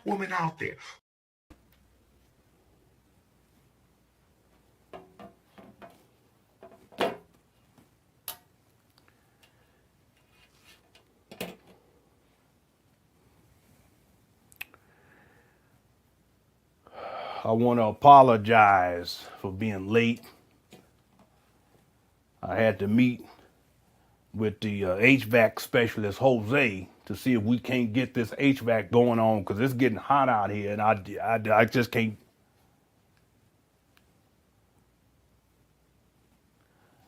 woman out there. I want to apologize for being late. I had to meet with the HVAC specialist, Jose, to see if we can't get this HVAC going on because it's getting hot out here and I just can't.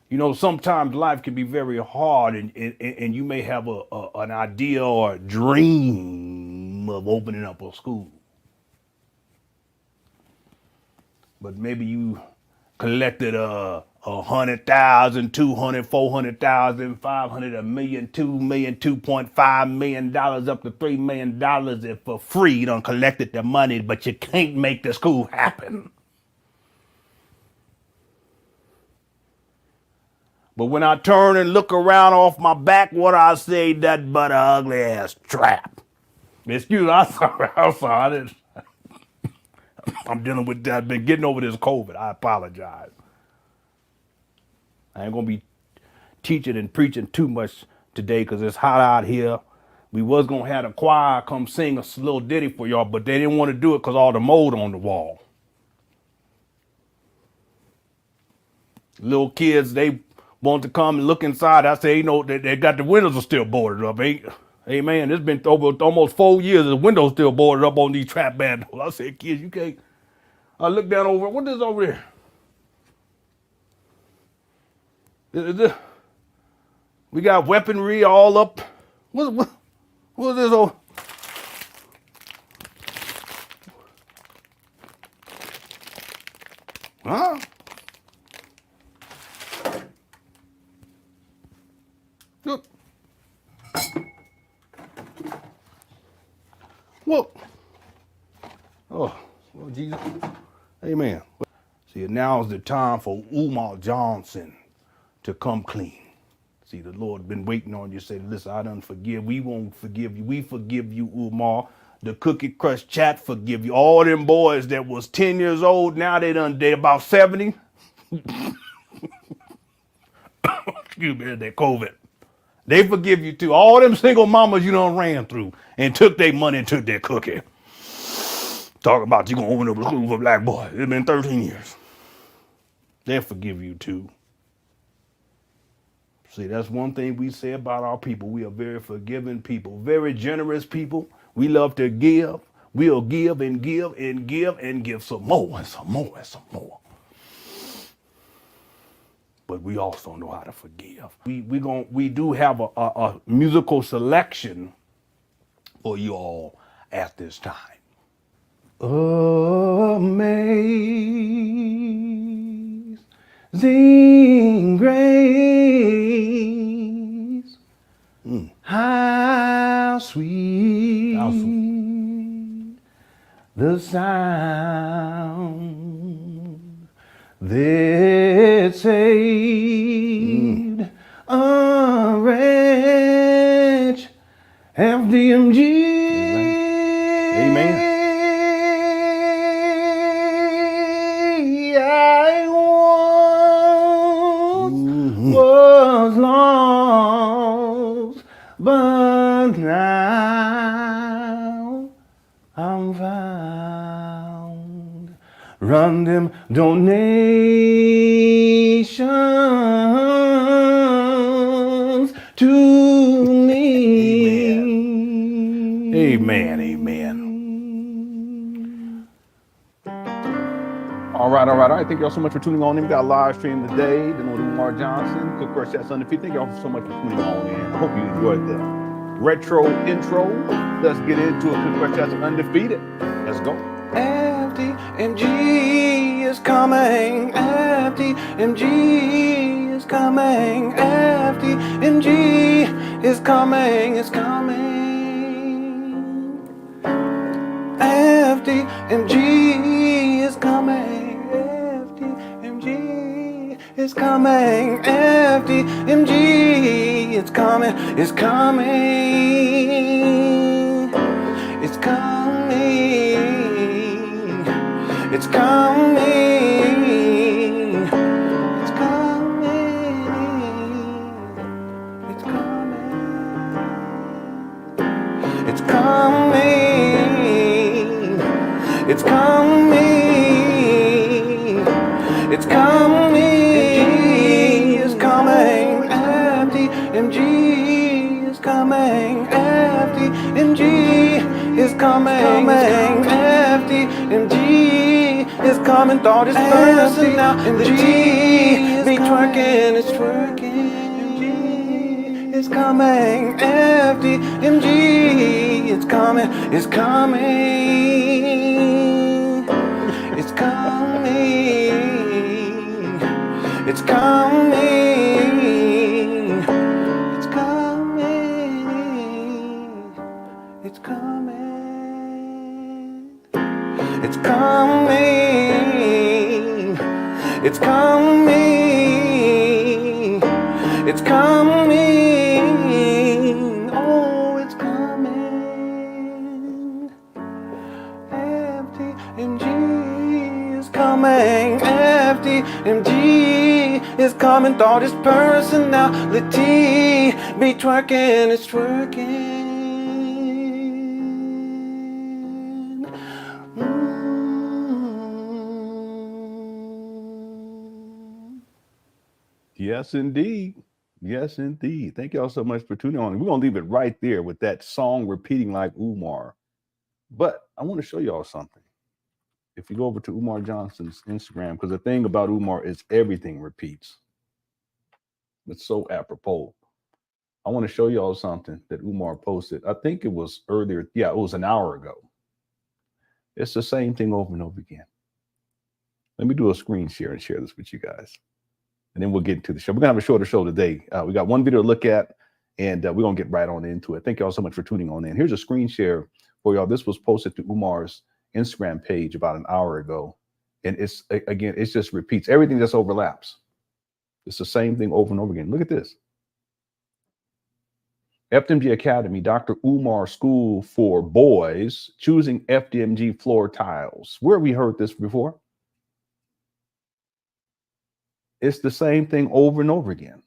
You know, sometimes life can be very hard and you may have an idea or a dream of opening up a school. But maybe you collected 100,000, 200, 400,000, 500, $1 million, $2 million, $2.5 million, up to $3 million if for free. You done collected the money, but you can't make the school happen. But when I turn and look around off my back, what I say, that but an ugly ass trap. Excuse me, I'm sorry. I'm dealing with that. I've been getting over this COVID. I apologize. I ain't gonna be teaching and preaching too much today because it's hot out here. We was gonna have the choir come sing a little ditty for y'all, but they didn't want to do it because all the mold on the wall. Little kids, they want to come and look inside. I say, you know, they got the windows are still boarded up. Hey man, it's been over almost 4 years. The windows still boarded up on these trap band doors. I said, kids, you can't. I look down over. What is over there? We got weaponry all up. What is this over? Huh? Look. Look. Oh, Lord Jesus. Amen. See, now is the time for Umar Johnson to come clean. See, the Lord been waiting on you. Say, listen, I done forgive. We won't forgive you. We forgive you, Umar. The Cookie Crush chat forgive you. All them boys that was 10 years old, now they about 70. Excuse me, that COVID. They forgive you too. All them single mamas you done ran through and took their money and took their cookie. Talking about you gonna open up a school for black boys. It's been 13 years. They'll forgive you too. See, that's one thing we say about our people. We are very forgiving people, very generous people. We love to give. We'll give and give and give and give some more and some more and some more. But we also know how to forgive. We do have a musical selection for you all at this time. Amazing grace, how sweet the sound that saved a wretch. FDMG. Amen. I once was lost, but now I'm found. Run them donations to me. Amen. Amen. All right. Thank y'all so much for tuning on in. We got a live stream today. Then with Umar Johnson, Cook Crush Chats Undefeated. Thank y'all so much for tuning on in. I hope you enjoyed the retro intro. Let's get into it. Cook Crush Chats Undefeated. Let's go. FDMG is coming. FDMG is coming. FDMG is coming. It's coming. FDMG is coming. FDMG is coming. FDMG is coming. It's coming. It's coming. coming. It's coming. It's coming. It's coming. It's coming. It's coming. It's coming. It's coming. FDMG is coming. FDMG is coming. FDMG is coming. Thought it's person now. The G be twerking. It's twerking. It's coming. FDMG. It's coming. It's coming. It's coming. It's coming. It's coming. It's coming. It's coming. It's coming. It's coming. Oh, it's coming. FDMG is coming. FDMG is coming. Thought his personality be twerking. It's twerking. Yes, indeed. Yes, indeed. Thank y'all so much for tuning on. We're going to leave it right there with that song repeating like Umar. But I want to show y'all something. If you go over to Umar Johnson's Instagram, because the thing about Umar is everything repeats. It's so apropos. I want to show y'all something that Umar posted. I think it was earlier. Yeah, it was an hour ago. It's the same thing over and over again. Let me do a screen share and share this with you guys. And then we'll get into the show. We're going to have a shorter show today. We got one video to look at, and we're going to get right on into it. Thank y'all so much for tuning on in. Here's a screen share for y'all. This was posted to Umar's Instagram page about an hour ago. And it's, again, it just repeats. Everything just overlaps. It's the same thing over and over again. Look at this. FDMG Academy, Dr. Umar School for Boys, choosing FDMG floor tiles. Where have we heard this before? It's the same thing over and over again.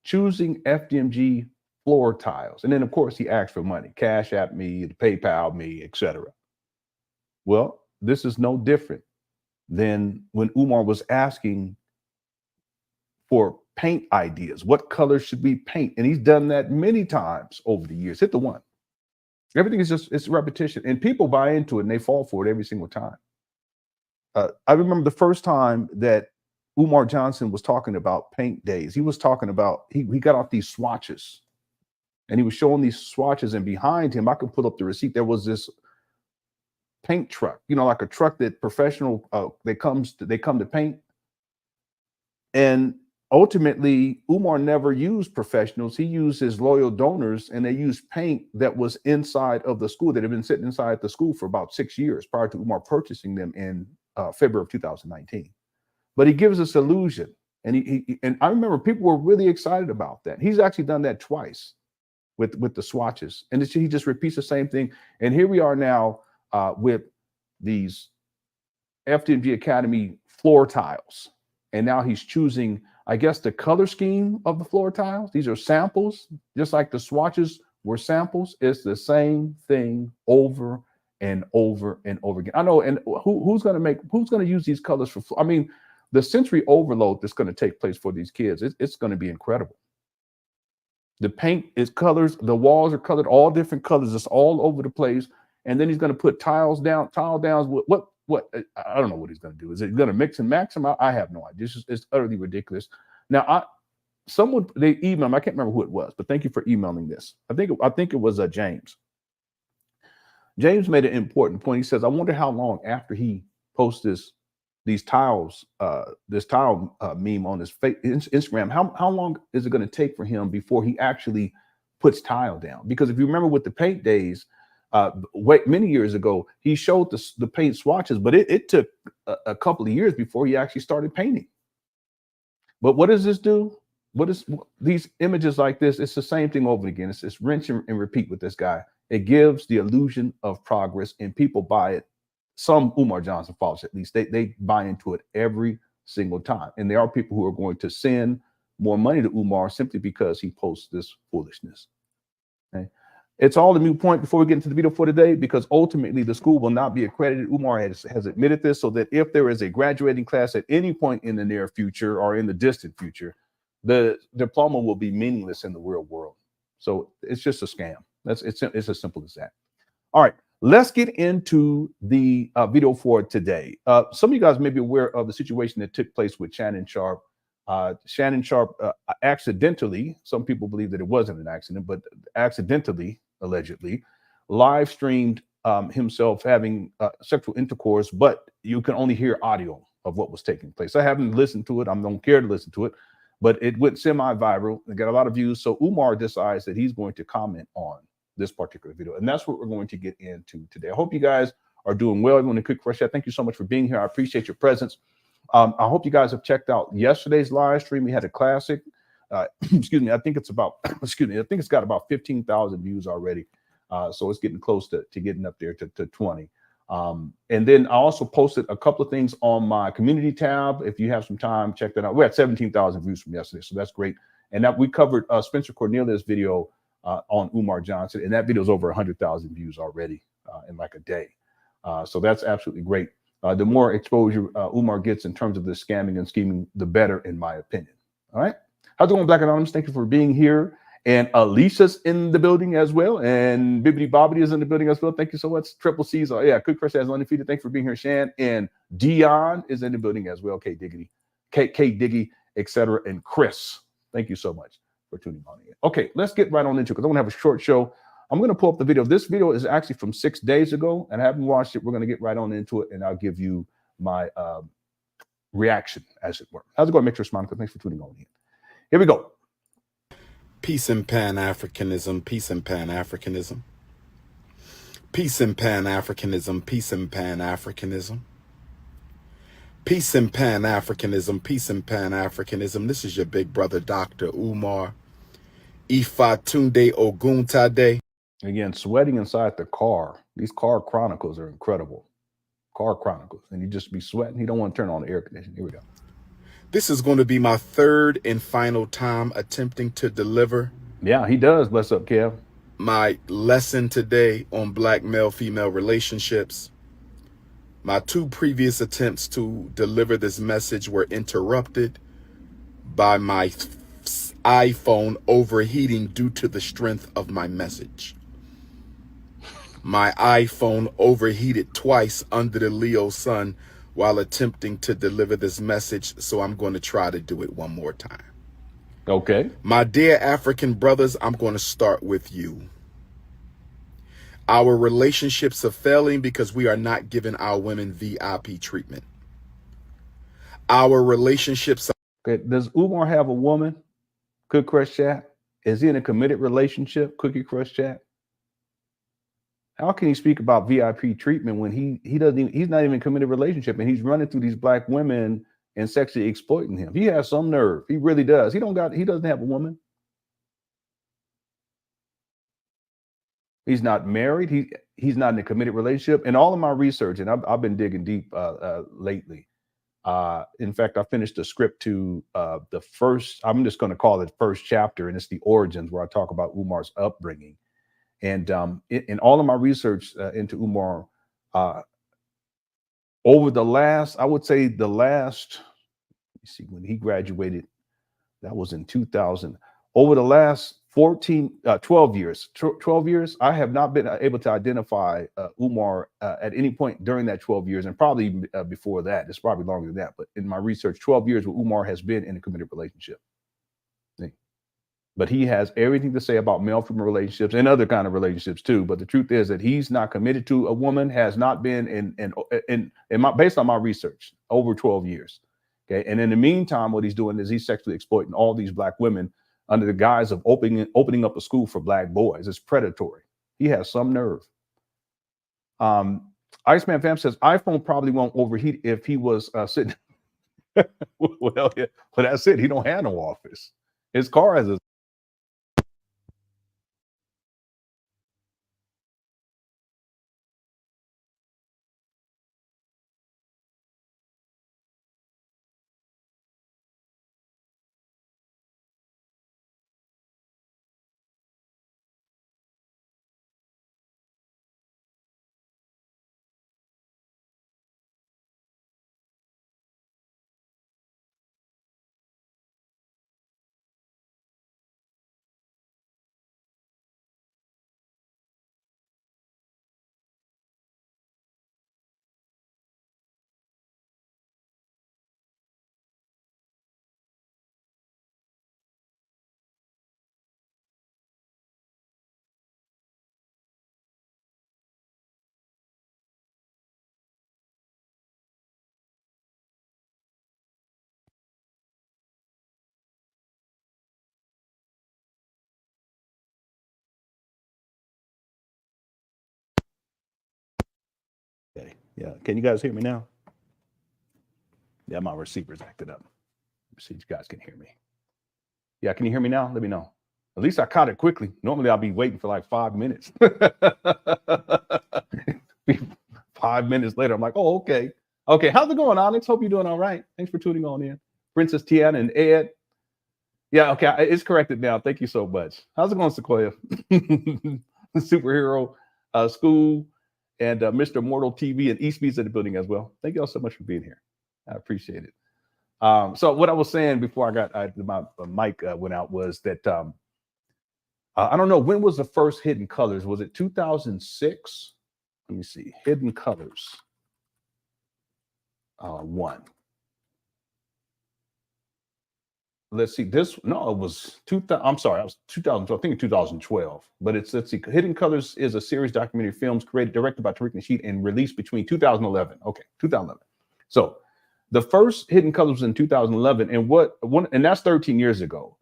Choosing FDMG floor tiles. And then, of course, he asked for money. CashApp me, PayPal me, etc. Well, this is no different than when Umar was asking for paint ideas. What colors should we paint? And he's done that many times over the years. Hit the one. Everything is just, it's repetition. And people buy into it and they fall for it every single time. I remember the first time that Umar Johnson was talking about paint days. He was talking about, he got out these swatches and he was showing these swatches, and behind him, I could pull up the receipt. There was this paint truck, you know, like a truck that professional, they come to paint. And ultimately, Umar never used professionals. He used his loyal donors, and they used paint that was inside of the school, that had been sitting inside the school for about 6 years prior to Umar purchasing them in February of 2019. But he gives us illusion. And and I remember people were really excited about that. He's actually done that twice with the swatches. And he just repeats the same thing. And here we are now with these FDMG Academy floor tiles. And now he's choosing, I guess, the color scheme of the floor tiles. These are samples, just like the swatches were samples. It's the same thing over and over and over again. I know, and who's going to use these colors for, I mean, the sensory overload that's going to take place for these kids, it's going to be incredible. The paint is colors, the walls are colored, all different colors, it's all over the place. And then he's going to put tile downs with what I don't know what he's going to do. Is it going to mix and match them? I have no idea. It's utterly ridiculous. Now, they emailed me. I can't remember who it was, but thank you for emailing this. I think it was James. James made an important point. He says, I wonder how long after he posts these tiles, this tile meme on his Instagram, how long is it going to take for him before he actually puts tile down? Because if you remember with the paint days, many years ago, he showed the paint swatches, but it took a couple of years before he actually started painting. But what does this do? What is these images like this? It's the same thing over again. It's rinse and repeat with this guy. It gives the illusion of progress, and people buy it. Some Umar Johnson followers, at least, they buy into it every single time. And there are people who are going to send more money to Umar simply because he posts this foolishness. Okay? It's all a moot point before we get into the video for today, because ultimately the school will not be accredited. Umar has admitted this, so that if there is a graduating class at any point in the near future or in the distant future, the diploma will be meaningless in the real world. So it's just a scam. It's as simple as that. All right, let's get into the video for today. Some of you guys may be aware of the situation that took place with Shannon Sharpe. Shannon Sharpe accidentally, some people believe that it wasn't an accident, but accidentally, allegedly, live streamed himself having sexual intercourse, but you can only hear audio of what was taking place. I haven't listened to it. I don't care to listen to it, but it went semi-viral and got a lot of views. So Umar decides that he's going to comment on this particular video, and that's what we're going to get into today. I hope you guys are doing well. Everyone in Quick Fresh Chat, thank you so much for being here. I appreciate your presence. I hope you guys have checked out yesterday's live stream. We had a classic. Excuse me. I think it's about. Excuse me. I think it's got about 15,000 views already. So it's getting close to getting up there to 20. And then I also posted a couple of things on my community tab. If you have some time, check that out. We're at 17,000 views from yesterday, so that's great. And that we covered Spencer Cornelius' video on Umar Johnson, and that video is over 100,000 views already in like a day. So that's absolutely great. The more exposure Umar gets in terms of the scamming and scheming, the better, in my opinion. All right. How's it going, Black Anonymous? Thank you for being here. And Alicia's in the building as well. And Bibbidi Bobbidi is in the building as well. Thank you so much. Triple C's. Yeah, Quick Fresh has undefeated. Thanks for being here, Shan. And Dion is in the building as well. K Diggity, K Diggy, etc. And Chris. Thank you so much for tuning on in. Okay, let's get right on into it, because I want to have a short show. I'm going to pull up the video. This video is actually from 6 days ago, and I haven't watched it. We're going to get right on into it, and I'll give you my reaction, as it were. How's it going, Mixer Monica? Thanks for tuning on in. Here we go. Peace and Pan Africanism, peace and Pan Africanism. Peace and Pan Africanism, peace and Pan Africanism. Peace and Pan Africanism, peace and Pan Africanism. This is your big brother, Dr. Umar Ifatunde Oguntade. Again, sweating inside the car. These car chronicles are incredible. Car chronicles. And you just be sweating. You don't want to turn on the air conditioning. Here we go. This is going to be my third and final time attempting to deliver. Yeah, he does. Bless up, Kev. My lesson today on black male-female relationships. My two previous attempts to deliver this message were interrupted by my iPhone overheating due to the strength of my message. My iPhone overheated twice under the Leo sun while attempting to deliver this message, so I'm going to try to do it one more time. Okay. My dear African brothers, I'm going to start with you. Our relationships are failing because we are not giving our women VIP treatment. Our relationships are... Okay. Does Umar have a woman? Quick Crush Chat. Is he in a committed relationship? Cookie Crush Chat. How can he speak about VIP treatment when he doesn't even, he's not even in a committed relationship, and he's running through these black women and sexually exploiting him? He has some nerve. He really does. He doesn't have a woman. He's not married. He's not in a committed relationship. And all of my research, and I've been digging deep lately. In fact, I finished a script to the first, I'm just going to call it first chapter, and it's the origins, where I talk about Umar's upbringing. And in all of my research into Umar, over the last, I would say the last, let me see, when he graduated, that was in 2000. Over the last 12 years, I have not been able to identify Umar at any point during that 12 years, and probably before that. It's probably longer than that. But in my research, 12 years where Umar has been in a committed relationship. But he has everything to say about male-female relationships and other kind of relationships too. But the truth is that he's not committed to a woman, has not been based on my research, over 12 years. Okay. And in the meantime, what he's doing is he's sexually exploiting all these black women under the guise of opening up a school for black boys. It's predatory. He has some nerve. Iceman Fam says iPhone probably won't overheat if he was sitting. Well, yeah, but that's it. He don't have no office. His car has a Yeah, can you guys hear me now? Yeah, my receiver's acted up. See if you guys can hear me. Yeah, can you hear me now? Let me know. At least I caught it quickly. Normally I'll be waiting for like 5 minutes. 5 minutes later, I'm like, oh, okay. Okay, how's it going, Onyx? Hope you're doing all right. Thanks for tuning on in. Princess Tiana and Ed. Yeah, okay, it's corrected now. Thank you so much. How's it going, Sequoia? Superhero School and Mr. Mortal TV and Eastby's in the building as well. Thank you all so much for being here. I appreciate it. So what I was saying before my mic went out was that I don't know, when was the first Hidden Colors? Was it 2006? Let me see. Hidden Colors 1. Let's see. It was 2000. I'm sorry, I was 2012. I think 2012. But let's see. Hidden Colors is a series of documentary films directed by Tariq Nasheed and released between 2011. Okay, 2011. So the first Hidden Colors was in 2011, and that's 13 years ago.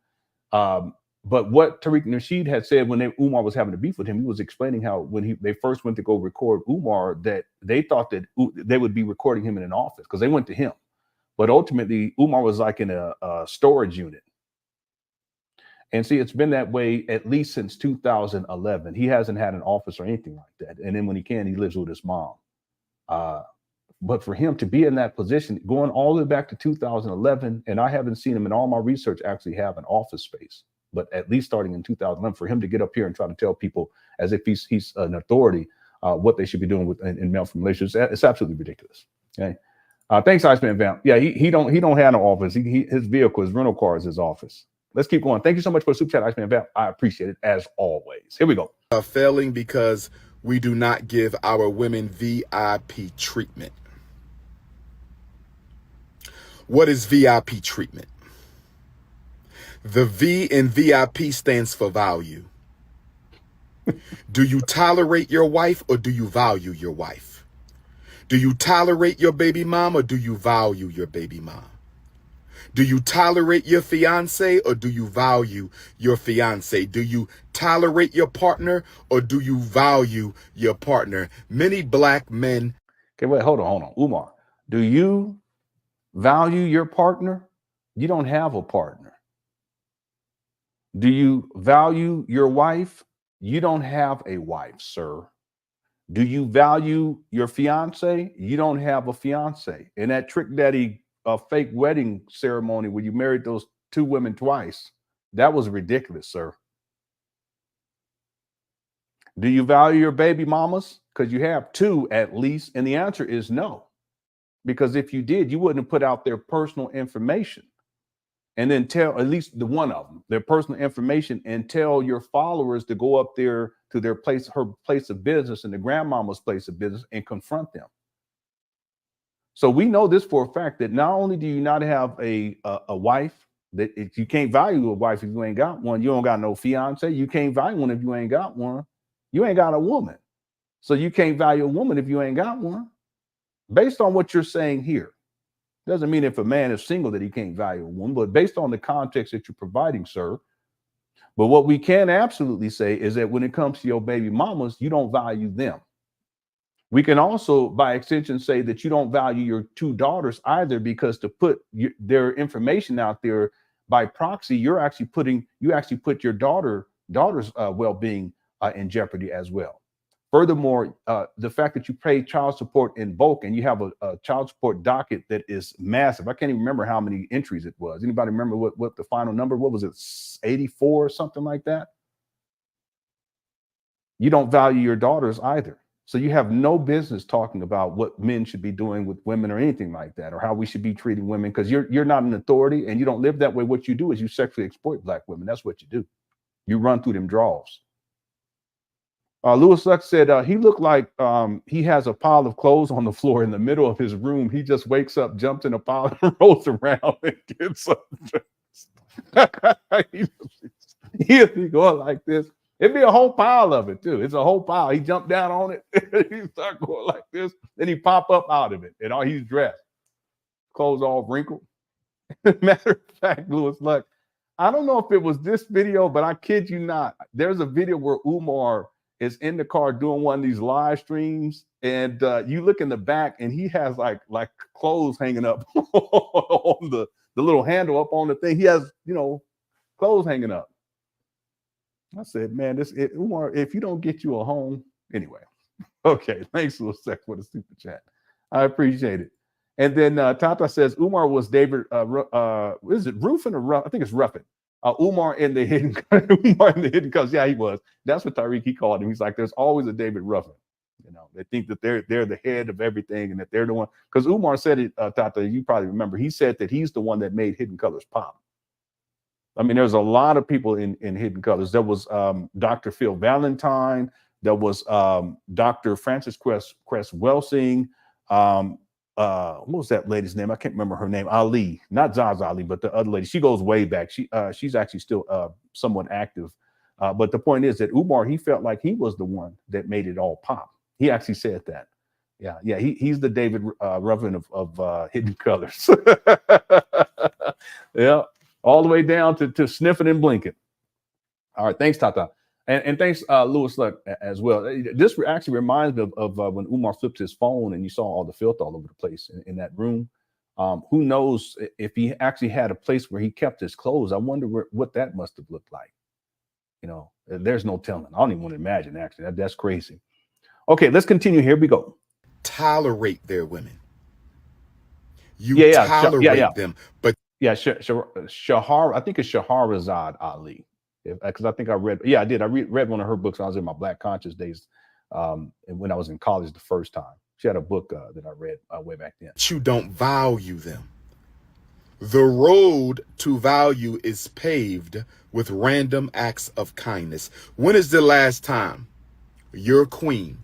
But what Tariq Nasheed had said when Umar was having a beef with him, he was explaining how when they first went to go record Umar, that they thought that they would be recording him in an office because they went to him. But ultimately, Umar was like in a storage unit. And see, it's been that way at least since 2011. He hasn't had an office or anything like that. And then when he can, he lives with his mom. But for him to be in that position, going all the way back to 2011, and I haven't seen him in all my research actually have an office space, but at least starting in 2011, for him to get up here and try to tell people as if he's an authority what they should be doing in male relationships, it's absolutely ridiculous. Okay. Thanks, Iceman Vamp. Yeah, he don't have no office. His vehicle, his rental car is his office. Let's keep going. Thank you so much for the super chat, Iceman Vamp. I appreciate it as always. Here we go. Failing because we do not give our women VIP treatment. What is VIP treatment? The V in VIP stands for value. Do you tolerate your wife or do you value your wife? Do you tolerate your baby mom or do you value your baby mom? Do you tolerate your fiance or do you value your fiance? Do you tolerate your partner or do you value your partner? Many black men. Okay, wait, hold on. Umar, do you value your partner? You don't have a partner. Do you value your wife? You don't have a wife, sir. Do you value your fiance? You don't have a fiance. And that Trick Daddy fake wedding ceremony where you married those 2 women twice, that was ridiculous, sir. Do you value your baby mamas? Because you have 2 at least. And the answer is no. Because if you did, you wouldn't have put out their personal information and then tell at least the one of them their personal information and tell your followers to go up there to her place of business and the grandmama's place of business and confront them. So we know this for a fact that not only do you not have a wife, that if you can't value a wife if you ain't got one, you don't got no fiance. You can't value one if you ain't got one. You ain't got a woman. So you can't value a woman if you ain't got one. Based on what you're saying here, doesn't mean if a man is single that he can't value a woman, but based on the context that you're providing, sir. But what we can absolutely say is that when it comes to your baby mamas, you don't value them. We can also, by extension, say that you don't value your 2 daughters either, because to put their information out there by proxy, you actually put your daughter's well-being in jeopardy as well. Furthermore, the fact that you pay child support in bulk and you have a child support docket that is massive. I can't even remember how many entries it was. Anybody remember what the final number? What was it? 84 or something like that? You don't value your daughters either. So you have no business talking about what men should be doing with women or anything like that, or how we should be treating women, because you're not an authority and you don't live that way. What you do is you sexually exploit black women. That's what you do. You run through them draws. Lewis Lux said he looked like he has a pile of clothes on the floor in the middle of his room. He just wakes up, jumps in a pile, and rolls around and gets undressed. He'll be going like this. It'd be a whole pile of it, too. It's a whole pile. He jumped down on it. He start going like this. Then he pop up out of it. And all he's dressed. Clothes all wrinkled. Matter of fact, Lewis Lux, I don't know if it was this video, but I kid you not. There's a video where Umar is in the car doing one of these live streams, and you look in the back, and he has like clothes hanging up on the little handle up on the thing. He has, you know, clothes hanging up. I said, man, Umar, if you don't get you a home, anyway. Okay, thanks for the super chat. I appreciate it. And then Tata says Umar was David. Is it Ruffin or Ruff? I think it's Ruffin. Umar in the hidden colors. Yeah, he was. That's what Tariq, he called him. He's like, there's always a David Ruffin. You know, they think that they're the head of everything and that they're the one. Because Umar said it, Tata, you probably remember. He said that he's the one that made Hidden Colors pop. I mean, there's a lot of people in Hidden Colors. There was Dr. Phil Valentine. There was Dr. Frances Cress Welsing. What was that lady's name? I can't remember her name. Ali, not Zaz Ali, but the other lady. She goes way back. She's actually still somewhat active. But the point is that Umar, he felt like he was the one that made it all pop. He actually said that. Yeah. He's the David Ruffin of Hidden Colors. Yeah, all the way down to sniffing and blinking. All right, thanks, Tata. And thanks, Louis Luck, as well. This actually reminds me of when Umar flipped his phone and you saw all the filth all over the place in that room. Who knows if he actually had a place where he kept his clothes? I wonder what that must have looked like. You know, there's no telling. I don't even want to imagine, actually. That's crazy. Okay, let's continue. Here we go. Tolerate their women. You tolerate them, but Shahar, I think it's Shahrazad Ali. Because I think I read one of her books when I was in my Black Conscious days, and when I was in college the first time. She had a book that I read way back then. You don't value them. The road to value is paved with random acts of kindness. When is the last time your queen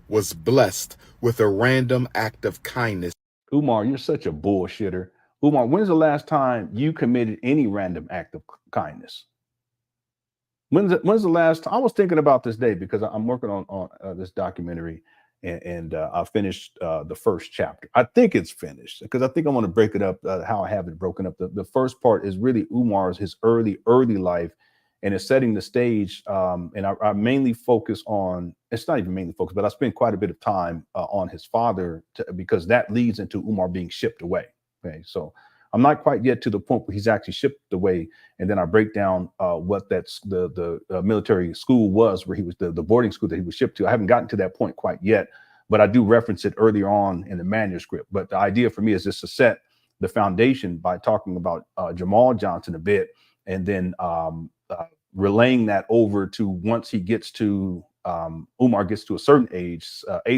was blessed with a random act of kindness? Umar, you're such a bullshitter. Umar, when's the last time you committed any random act of kindness? When's the last time? I was thinking about this day because I'm working on this documentary, and I finished the first chapter. I think it's finished because I think I want to break it up how I have it broken up. The first part is really his early life, and it's setting the stage. And I mainly focus on, it's not even mainly focus, but I spend quite a bit of time on his father because that leads into Umar being shipped away. Okay, so I'm not quite yet to the point where he's actually shipped away, and then I break down what that's the military school was, where he was the boarding school that he was shipped to. I haven't gotten to that point quite yet, but I do reference it earlier on in the manuscript. But the idea for me is just to set the foundation by talking about Jamal Johnson a bit, and then relaying that over to once he gets to Umar gets to a certain age, around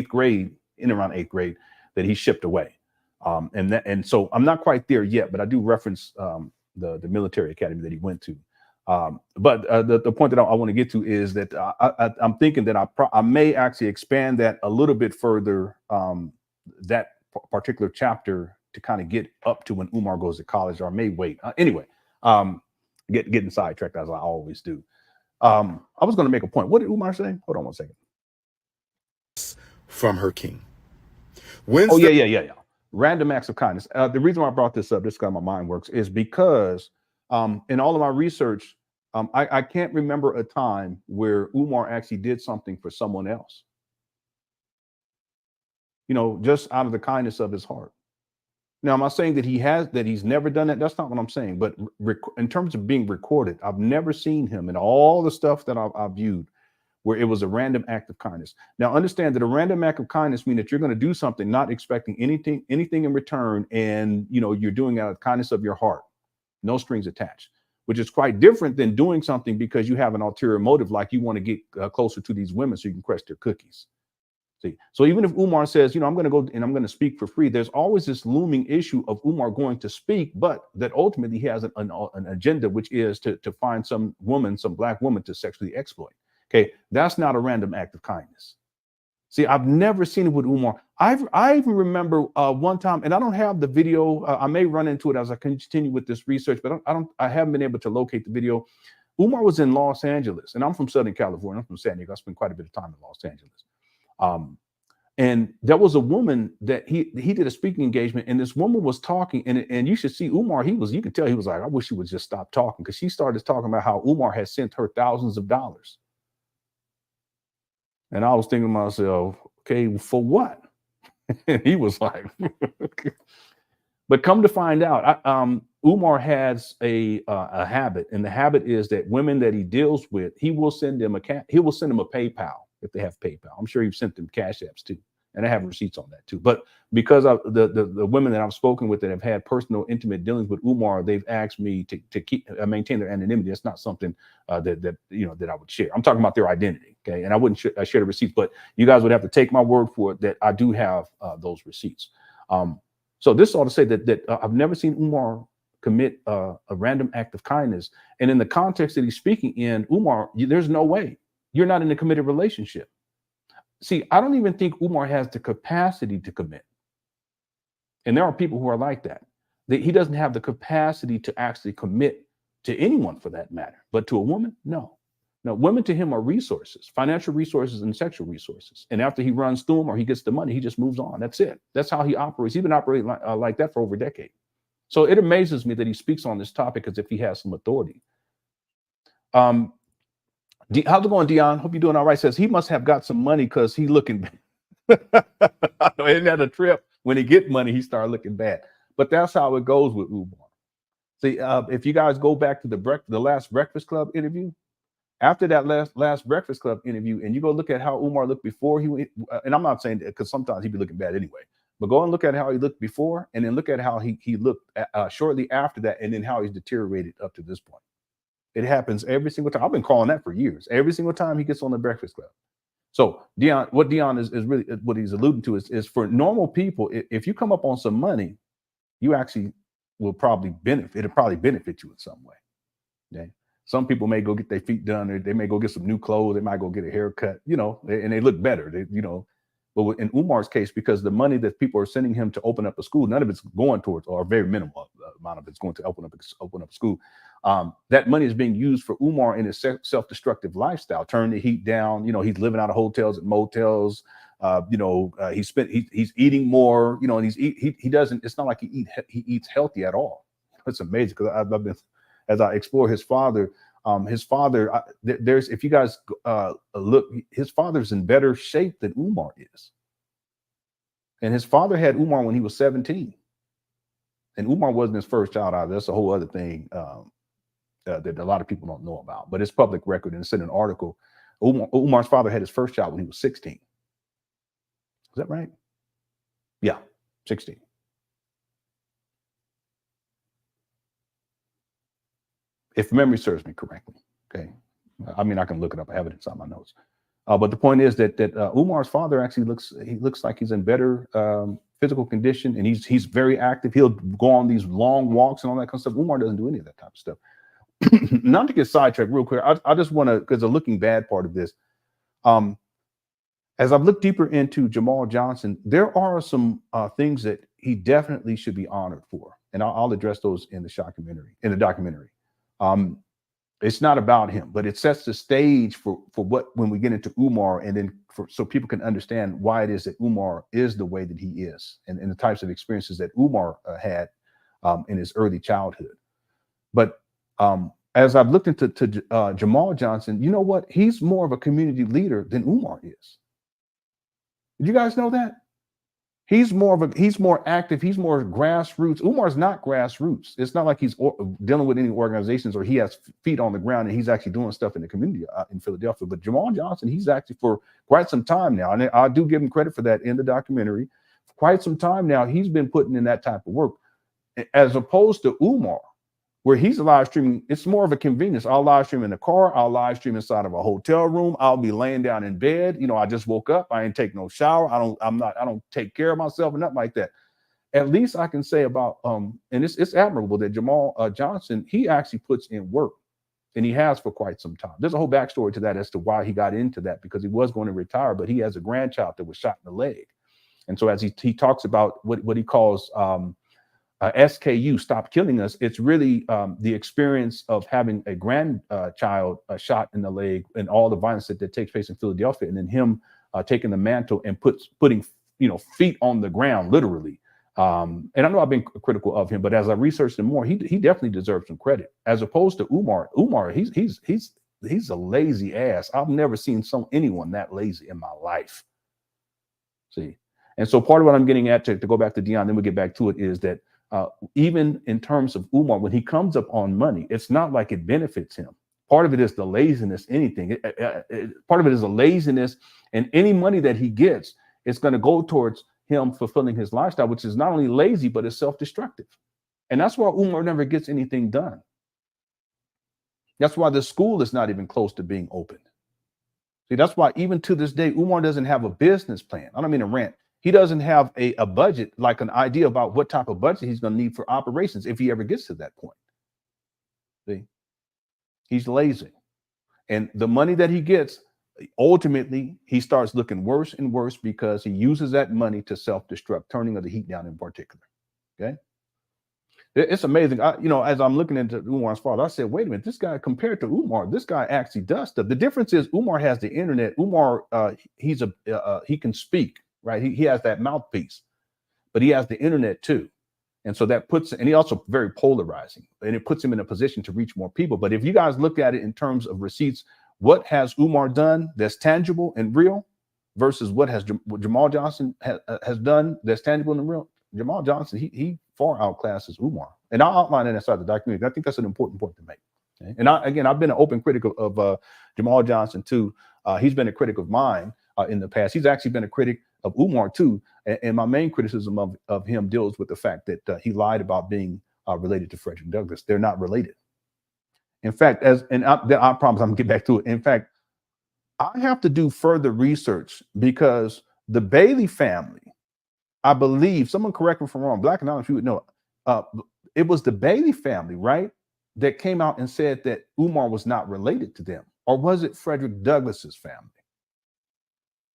8th grade, that he's shipped away. And so I'm not quite there yet, but I do reference the military academy that he went to. But the point that I want to get to is that I'm thinking that I may actually expand that a little bit further, that particular chapter, to kind of get up to when Umar goes to college, or I may wait. Anyway, getting sidetracked as I always do. I was going to make a point. What did Umar say? Hold on one second. From her king. Yeah. Random acts of kindness. The reason why I brought this up, this is how my mind works, is because in all of my research, I can't remember a time where Umar actually did something for someone else. You know, just out of the kindness of his heart. Now, am I saying that he's never done that? That's not what I'm saying. But in terms of being recorded, I've never seen him in all the stuff that I've viewed where it was a random act of kindness. Now, understand that a random act of kindness means that you're going to do something not expecting anything in return, and you're doing it out of the kindness of your heart, no strings attached, which is quite different than doing something because you have an ulterior motive, like you want to get closer to these women so you can crush their cookies. See, so even if Umar says, I'm going to go and I'm going to speak for free, there's always this looming issue of Umar going to speak, but that ultimately he has an agenda, which is to find some black woman to sexually exploit. Okay, that's not a random act of kindness. See, I've never seen it with Umar. I even remember one time, and I don't have the video. I may run into it as I continue with this research, but I haven't been able to locate the video. Umar was in Los Angeles, and I'm from Southern California. I'm from San Diego. I spent quite a bit of time in Los Angeles. And there was a woman that he did a speaking engagement, and this woman was talking, and you should see Umar. You could tell he was like, I wish he would just stop talking, because she started talking about how Umar had sent her thousands of dollars. And I was thinking to myself, okay, for what? And he was like, but come to find out, Umar has a habit, and the habit is that women that he deals with, he will send them a PayPal if they have PayPal. I'm sure you've sent them Cash Apps too, and I have receipts on that too. But because of the women that I've spoken with that have had personal, intimate dealings with Umar, they've asked me to keep maintain their anonymity. It's not something that I would share. I'm talking about their identity, okay? And I wouldn't share the receipts, but you guys would have to take my word for it that I do have those receipts. So this ought to say that I've never seen Umar commit a random act of kindness. And in the context that he's speaking in, Umar, there's no way. You're not in a committed relationship. See, I don't even think Umar has the capacity to commit. And there are people who are like that. He doesn't have the capacity to actually commit to anyone for that matter. But to a woman, no. No, women to him are resources, financial resources and sexual resources. And after he runs through them or he gets the money, he just moves on. That's it. That's how he operates. He's been operating like that for over a decade. So it amazes me that he speaks on this topic as if he has some authority. How's it going, Dion? Hope you're doing all right. Says he must have got some money because he looking bad. Isn't that a trip? When he get money, he start looking bad. But that's how it goes with Umar. See, if you guys go back to the last Breakfast Club interview, after that last Breakfast Club interview, and you go look at how Umar looked before and I'm not saying that because sometimes he'd be looking bad anyway, but go and look at how he looked before, and then look at how he looked shortly after that, and then how he's deteriorated up to this point. It happens every single time. I've been calling that for years. Every single time he gets on the Breakfast Club. So what Dion is really what he's alluding to is for normal people, if you come up on some money, you actually will probably benefit. It'll probably benefit you in some way. Okay. Some people may go get their feet done, or they may go get some new clothes. They might go get a haircut, and they look better. But in Umar's case, because the money that people are sending him to open up a school, none of it's going towards, or a very minimal amount of it's going to open up a school. That money is being used for Umar in his self-destructive lifestyle. Turn the heat down. He's living out of hotels and motels. He's eating more. And he doesn't. It's not like he eats healthy at all. It's amazing because I've been. As I explore his father, if you guys look, his father's in better shape than Umar is. And his father had Umar when he was 17. And Umar wasn't his first child either. That's a whole other thing that a lot of people don't know about. But it's public record, and it's in an article. Umar's father had his first child when he was 16. Is that right? Yeah, 16. If memory serves me correctly, okay. I mean, I can look it up. I have it inside my notes. But the point is that Umar's father actually looks like he's in better physical condition, and he's very active. He'll go on these long walks and all that kind of stuff. Umar doesn't do any of that type of stuff. Not to get sidetracked real quick, I just want to, because the looking bad part of this, as I've looked deeper into Jamal Johnson, there are some things that he definitely should be honored for, and I'll address those in the documentary. It's not about him, but it sets the stage for what, when we get into Umar, and then so people can understand why it is that Umar is the way that he is, and the types of experiences that Umar had in his early childhood. But as I've looked into Jamal Johnson, you know what? He's more of a community leader than Umar is. Did you guys know that? He's more active. He's more grassroots. Umar's not grassroots. It's not like he's dealing with any organizations, or he has feet on the ground and he's actually doing stuff in the community in Philadelphia. But Jamal Johnson, he's actually, for quite some time now, and I do give him credit for that in the documentary, for quite some time now, he's been putting in that type of work, as opposed to Umar, where he's live streaming. It's more of a convenience. I'll live stream in the car. I'll live stream inside of a hotel room. I'll be laying down in bed. I just woke up. I ain't take no shower. I don't take care of myself or nothing like that. At least I can say about, and it's admirable that Jamal Johnson, he actually puts in work, and he has for quite some time. There's a whole backstory to that as to why he got into that, because he was going to retire, but he has a grandchild that was shot in the leg. And so as he talks about what he calls, SKU, Stop Killing Us, it's really the experience of having a grandchild shot in the leg, and all the violence that takes place in Philadelphia, and then him taking the mantle and putting feet on the ground, literally. And I know I've been critical of him, but as I researched him more, he definitely deserves some credit, as opposed to Umar. Umar, he's he's a lazy ass. I've never seen anyone that lazy in my life. See, and so part of what I'm getting at, to go back to Dion, then we'll get back to it, is that even in terms of Umar, when he comes up on money, it's not like it benefits him. Part of it is the laziness, part of it is the laziness, and any money that he gets, it's going to go towards him fulfilling his lifestyle, which is not only lazy, but it's self-destructive. And that's why Umar never gets anything done. That's why the school is not even close to being opened. See, that's why even to this day, Umar doesn't have a business plan. I don't mean a rant. He doesn't have a budget, like an idea about what type of budget he's going to need for operations if he ever gets to that point. See, he's lazy. And the money that he gets, ultimately, he starts looking worse and worse because he uses that money to self-destruct, turning of the heat down in particular. Okay. It's amazing. As I'm looking into Umar's father, I said, wait a minute, this guy, compared to Umar, this guy actually does stuff. The difference is Umar has the internet. Umar, he can speak, right? He has that mouthpiece, but he has the internet too. And so that and he also very polarizing, and it puts him in a position to reach more people. But if you guys look at it in terms of receipts, what has Umar done that's tangible and real versus what Jamal Johnson has done that's tangible and real? Jamal Johnson, he far outclasses Umar. And I'll outline it inside the documentary. I think that's an important point to make. Okay? And I've been an open critic of Jamal Johnson too. He's been a critic of mine in the past. He's actually been a critic of Umar too. And my main criticism of him deals with the fact that he lied about being related to Frederick Douglass. They're not related. In fact, I promise I'm gonna get back to it. In fact, I have to do further research because the Bailey family, I believe, someone correct me if I'm wrong, Black and Honest, you would know, it was the Bailey family, right, that came out and said that Umar was not related to them. Or was it Frederick Douglass's family?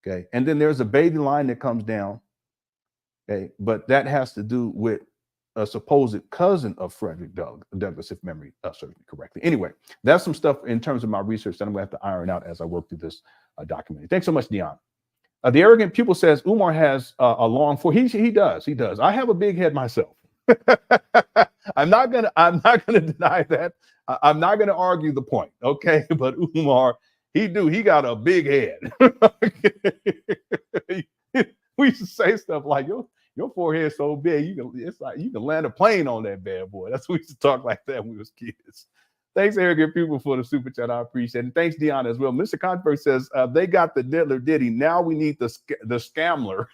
Okay, and then there's a Bailey line that comes down, okay, but that has to do with a supposed cousin of Frederick Douglass, if memory serves me correctly. Anyway, that's some stuff in terms of my research that I'm going to have to iron out as I work through this documentary. Thanks so much, Dion. The arrogant pupil says Umar has a long forehead. He does. I have a big head myself. I'm not gonna deny that. I'm not gonna argue the point. Okay, but Umar, he got a big head. We used to say stuff like your forehead's so big, it's like you can land a plane on that bad boy. That's what we used to talk like that when we was kids. Thanks, arrogant people, for the super chat. I appreciate it. And thanks, Dion, as well. Mr. Converse says, they got the diddler ditty. Now we need the scammer,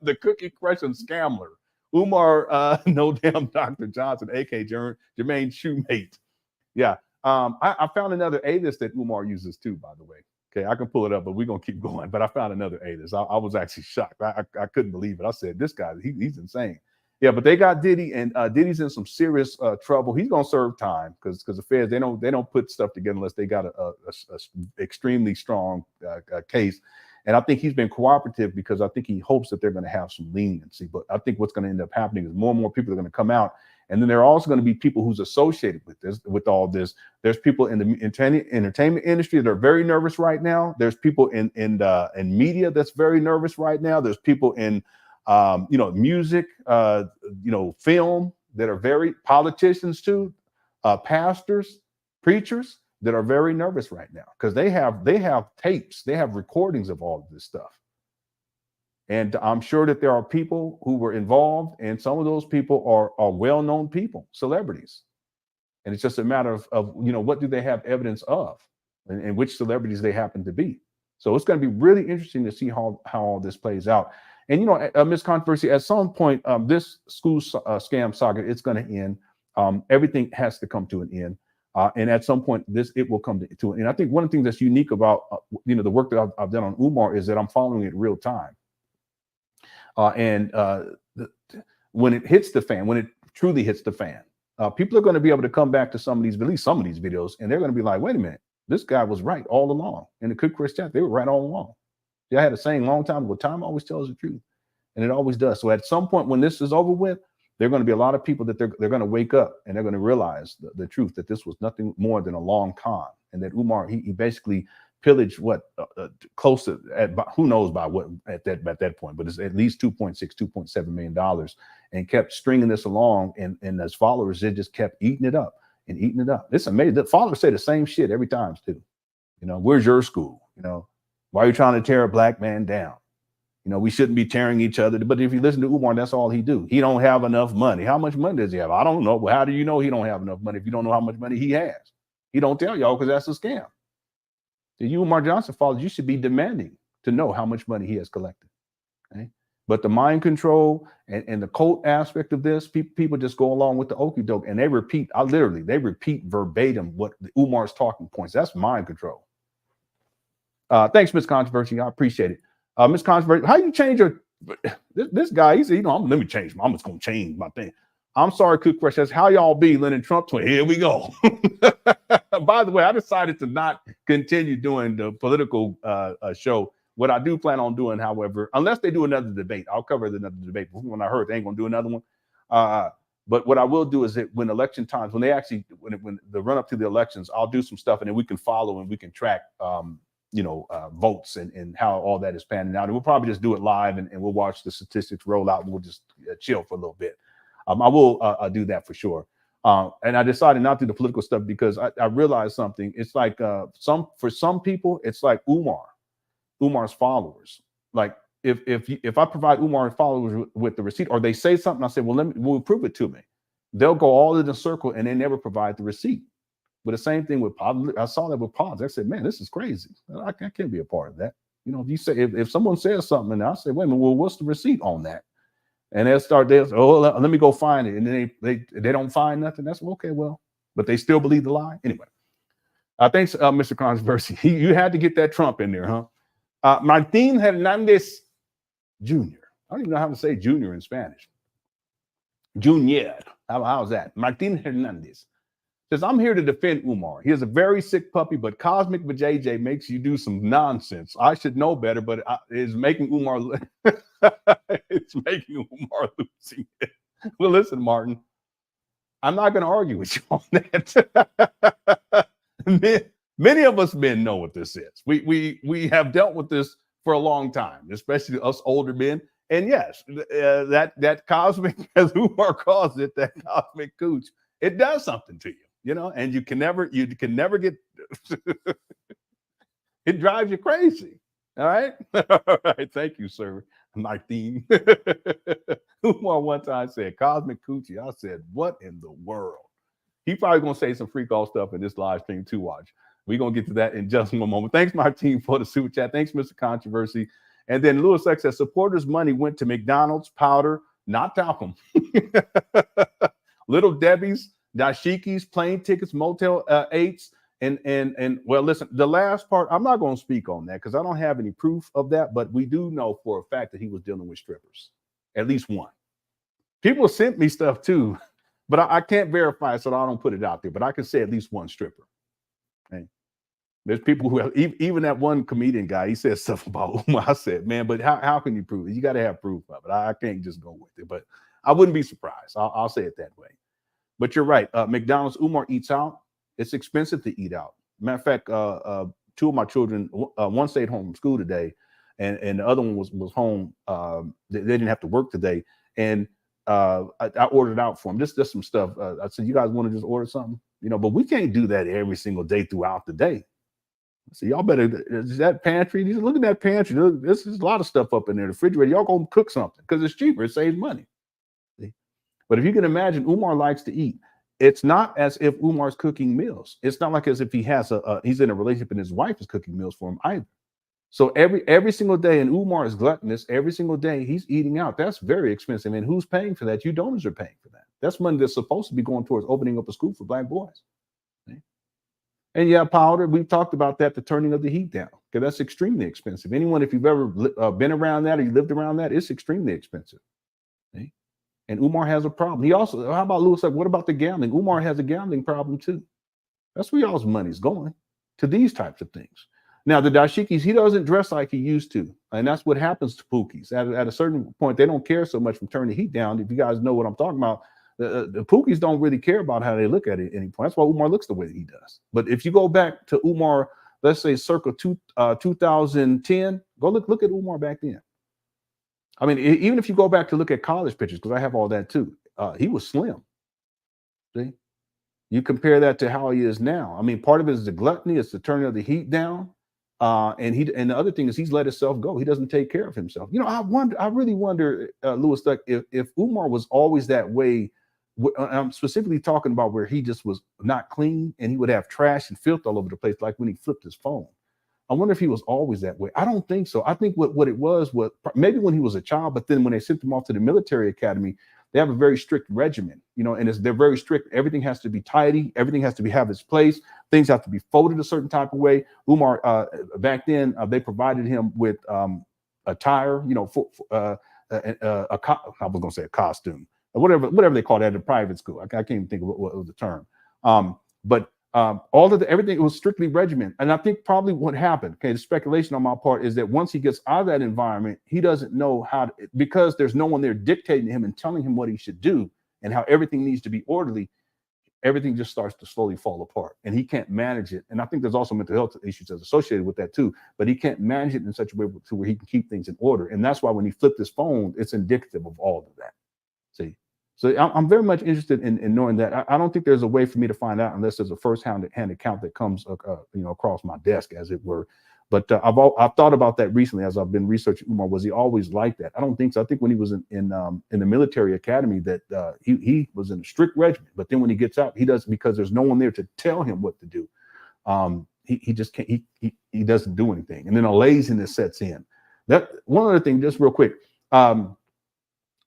the cookie crushing scammer. Umar, no damn Dr. Johnson, a.k.a. Jermaine Shoemake. Yeah. I found another A-list that Umar uses too, by the way. Okay, I can pull it up, but we're going to keep going. But I found another A-list. I was actually shocked. I couldn't believe it. I said, this guy, he's insane. Yeah, but they got Diddy, and Diddy's in some serious trouble. He's gonna serve time because the feds, they don't put stuff together unless they got a extremely strong case. And I think he's been cooperative because I think he hopes that they're going to have some leniency. But I think what's going to end up happening is more and more people are going to come out, and then there are also going to be people who's associated with all this. There's people in the entertainment industry that are very nervous right now. There's people in media that's very nervous right now. There's people in music, film that are very politicians too, pastors, preachers that are very nervous right now because they have tapes, they have recordings of all of this stuff. And I'm sure that there are people who were involved, and some of those people are well-known people, celebrities. And it's just a matter of what do they have evidence of and which celebrities they happen to be. So it's going to be really interesting to see how all this plays out. And, Ms. Controversy, at some point, this school scam saga, it's going to end. Everything has to come to an end. And at some point, it will come to an end. I think one of the things that's unique about, the work that I've done on Umar is that I'm following it real time. When it hits the fan, when it truly hits the fan, people are going to be able to come back to at least some of these videos, and they're going to be like, wait a minute, this guy was right all along. In the Cook Chris chat, they were right all along. I had a saying a long time ago, time always tells the truth. And it always does. So at some point when this is over with, there are going to be a lot of people that they're going to wake up and they're going to realize the truth, that this was nothing more than a long con. And that Umar, he basically pillaged close to, who knows by what at that point, but it's at least $2.7 million, and kept stringing this along. And as followers, they just kept eating it up. and eating it up. It's amazing. The fathers say the same shit every time too. You know, where's your school? You know, why are you trying to tear a black man down? You know, we shouldn't be tearing each other. But if you listen to Umar, that's all he do. He don't have enough money. How much money does he have? I don't know. Well, how do you know he don't have enough money if you don't know how much money he has? He don't tell y'all because that's a scam. The Umar Johnson followers, you should be demanding to know how much money he has collected. Okay? But the mind control and the cult aspect of this, people just go along with the okie doke and they repeat. They repeat verbatim what Umar's talking points. That's mind control. Thanks, Miss Controversy. I appreciate it. Miss Controversy, how you change your this guy? He said, you know, let me change. I'm just gonna change my thing. I'm sorry, Cook Fresh. That's how y'all be, Lenon Trump. Here we go. By the way, I decided to not continue doing the political show. What I do plan on doing, however, unless they do another debate, I'll cover another debate. When I heard they ain't gonna do another one. But what I will do is that when election times, when the run up to the elections, I'll do some stuff and then we can follow and we can track votes and how all that is panning out. And we'll probably just do it live and we'll watch the statistics roll out and we'll just chill for a little bit. I will do that for sure. And I decided not to do the political stuff because I realized something. It's like for some people, it's like Umar's followers. Like if I provide Umar's followers with the receipt or they say something, I say, well, we'll prove it to me. They'll go all in a circle and they never provide the receipt. But the same thing with I saw that with pods. I said, man, this is crazy. I can't be a part of that. You know, if you say if someone says something and I say, wait a minute, well, what's the receipt on that? And they'll say, oh, let me go find it. And then they don't find nothing. That's okay, well, but they still believe the lie. Anyway, thanks, Mr. Controversy. You had to get that Trump in there, huh? Martin Hernandez Jr. I don't even know how to say junior in Spanish. Junior. How's that? Martin Hernandez says, I'm here to defend Umar. He is a very sick puppy, but Cosmic Vajayjay makes you do some nonsense. I should know better, but it's making Umar it's making Umar losing it. Well, listen, Martin, I'm not going to argue with you on that. Many of us men know what this is. We have dealt with this for a long time, especially us older men. And yes, that cosmic, as Umar calls it, that cosmic cooch, it does something to you. You know, and you can never get it drives you crazy. All right. All right. Thank you, sir. My theme. Umar one time said cosmic coochie. I said, what in the world? He probably gonna say some freak off stuff in this live stream too. Watch. We're gonna get to that in just one moment. Thanks, my team, for the super chat. Thanks, Mr. Controversy. And then Lewis X says supporters' money went to McDonald's, powder, not talcum. Little Debbie's, dashikis, plane tickets, Motel 8s, and well, listen, the last part, I'm not going to speak on that because I don't have any proof of that, but we do know for a fact that he was dealing with strippers, at least one. People sent me stuff too, but I can't verify it, so I don't put it out there, but I can say at least one stripper. Okay? There's people who have, even that one comedian guy, he said stuff about Umar. I said, man, but how can you prove it? You got to have proof of it. I can't just go with it, but I wouldn't be surprised. I'll say it that way. But you're right. McDonald's, Umar eats out. It's expensive to eat out. Matter of fact, two of my children, one stayed home from school today, and the other one was home. They didn't have to work today, and I ordered out for them. Just some stuff. I said, you guys want to just order something? You know, but we can't do that every single day throughout the day. So y'all better, is that pantry? Look at that pantry. There's a lot of stuff up in there. The refrigerator. Y'all go cook something because it's cheaper. It saves money. But if you can imagine, Umar likes to eat. It's not as if Umar's cooking meals. It's not like as if he has he's in a relationship and his wife is cooking meals for him either. So every single day, and Umar is gluttonous, every single day he's eating out. That's very expensive. And who's paying for that? You donors are paying for that. That's money that's supposed to be going towards opening up a school for Black boys. Okay? And yeah, powder, we've talked about that, the turning of the heat down, because that's extremely expensive. Anyone, if you've ever been around that or you lived around that, it's extremely expensive. Okay? And Umar has a problem. He also, how about Lewis? Like, what about the gambling? Umar has a gambling problem too. That's where y'all's money's going, to these types of things. Now, the dashikis, he doesn't dress like he used to. And that's what happens to Pookies. At a certain point, they don't care so much from turning the heat down. If you guys know what I'm talking about, the Pookies don't really care about how they look at it at any point. That's why Umar looks the way that he does. But if you go back to Umar, let's say circa 2010, go look at Umar back then. I mean, even if you go back to look at college pictures, because I have all that too, he was slim. See? You compare that to how he is now. I mean, part of it is the gluttony, it's the turning of the heat down. And the other thing is he's let himself go. He doesn't take care of himself. You know, I really wonder, Louis, like if Umar was always that way. I'm specifically talking about where he just was not clean and he would have trash and filth all over the place, like when he flipped his phone. I wonder if he was always that way. I don't think so. I think what it was maybe when he was a child, but then when they sent him off to the military academy, they have a very strict regimen, you know, and they're very strict. Everything has to be tidy. Everything has to have its place. Things have to be folded a certain type of way. Umar, back then, they provided him with attire, you know, I was going to say a costume, whatever they call that in private school. I can't even think of what was the term. But all of everything was strictly regimented. And I think probably what happened, okay, the speculation on my part is that once he gets out of that environment, he doesn't know how to, because there's no one there dictating to him and telling him what he should do and how everything needs to be orderly. Everything just starts to slowly fall apart and he can't manage it. And I think there's also mental health issues associated with that too, but he can't manage it in such a way to where he can keep things in order. And that's why when he flipped his phone, it's indicative of all of that. See? So I'm very much interested in knowing that. I don't think there's a way for me to find out unless there's a first-hand account that comes, you know, across my desk, as it were. But I've thought about that recently as I've been researching Umar. Was he always like that? I don't think so. I think when he was in the military academy that he was in a strict regimen. But then when he gets out, he does, because there's no one there to tell him what to do. He just can't. He doesn't do anything, and then a laziness sets in. That one other thing, just real quick.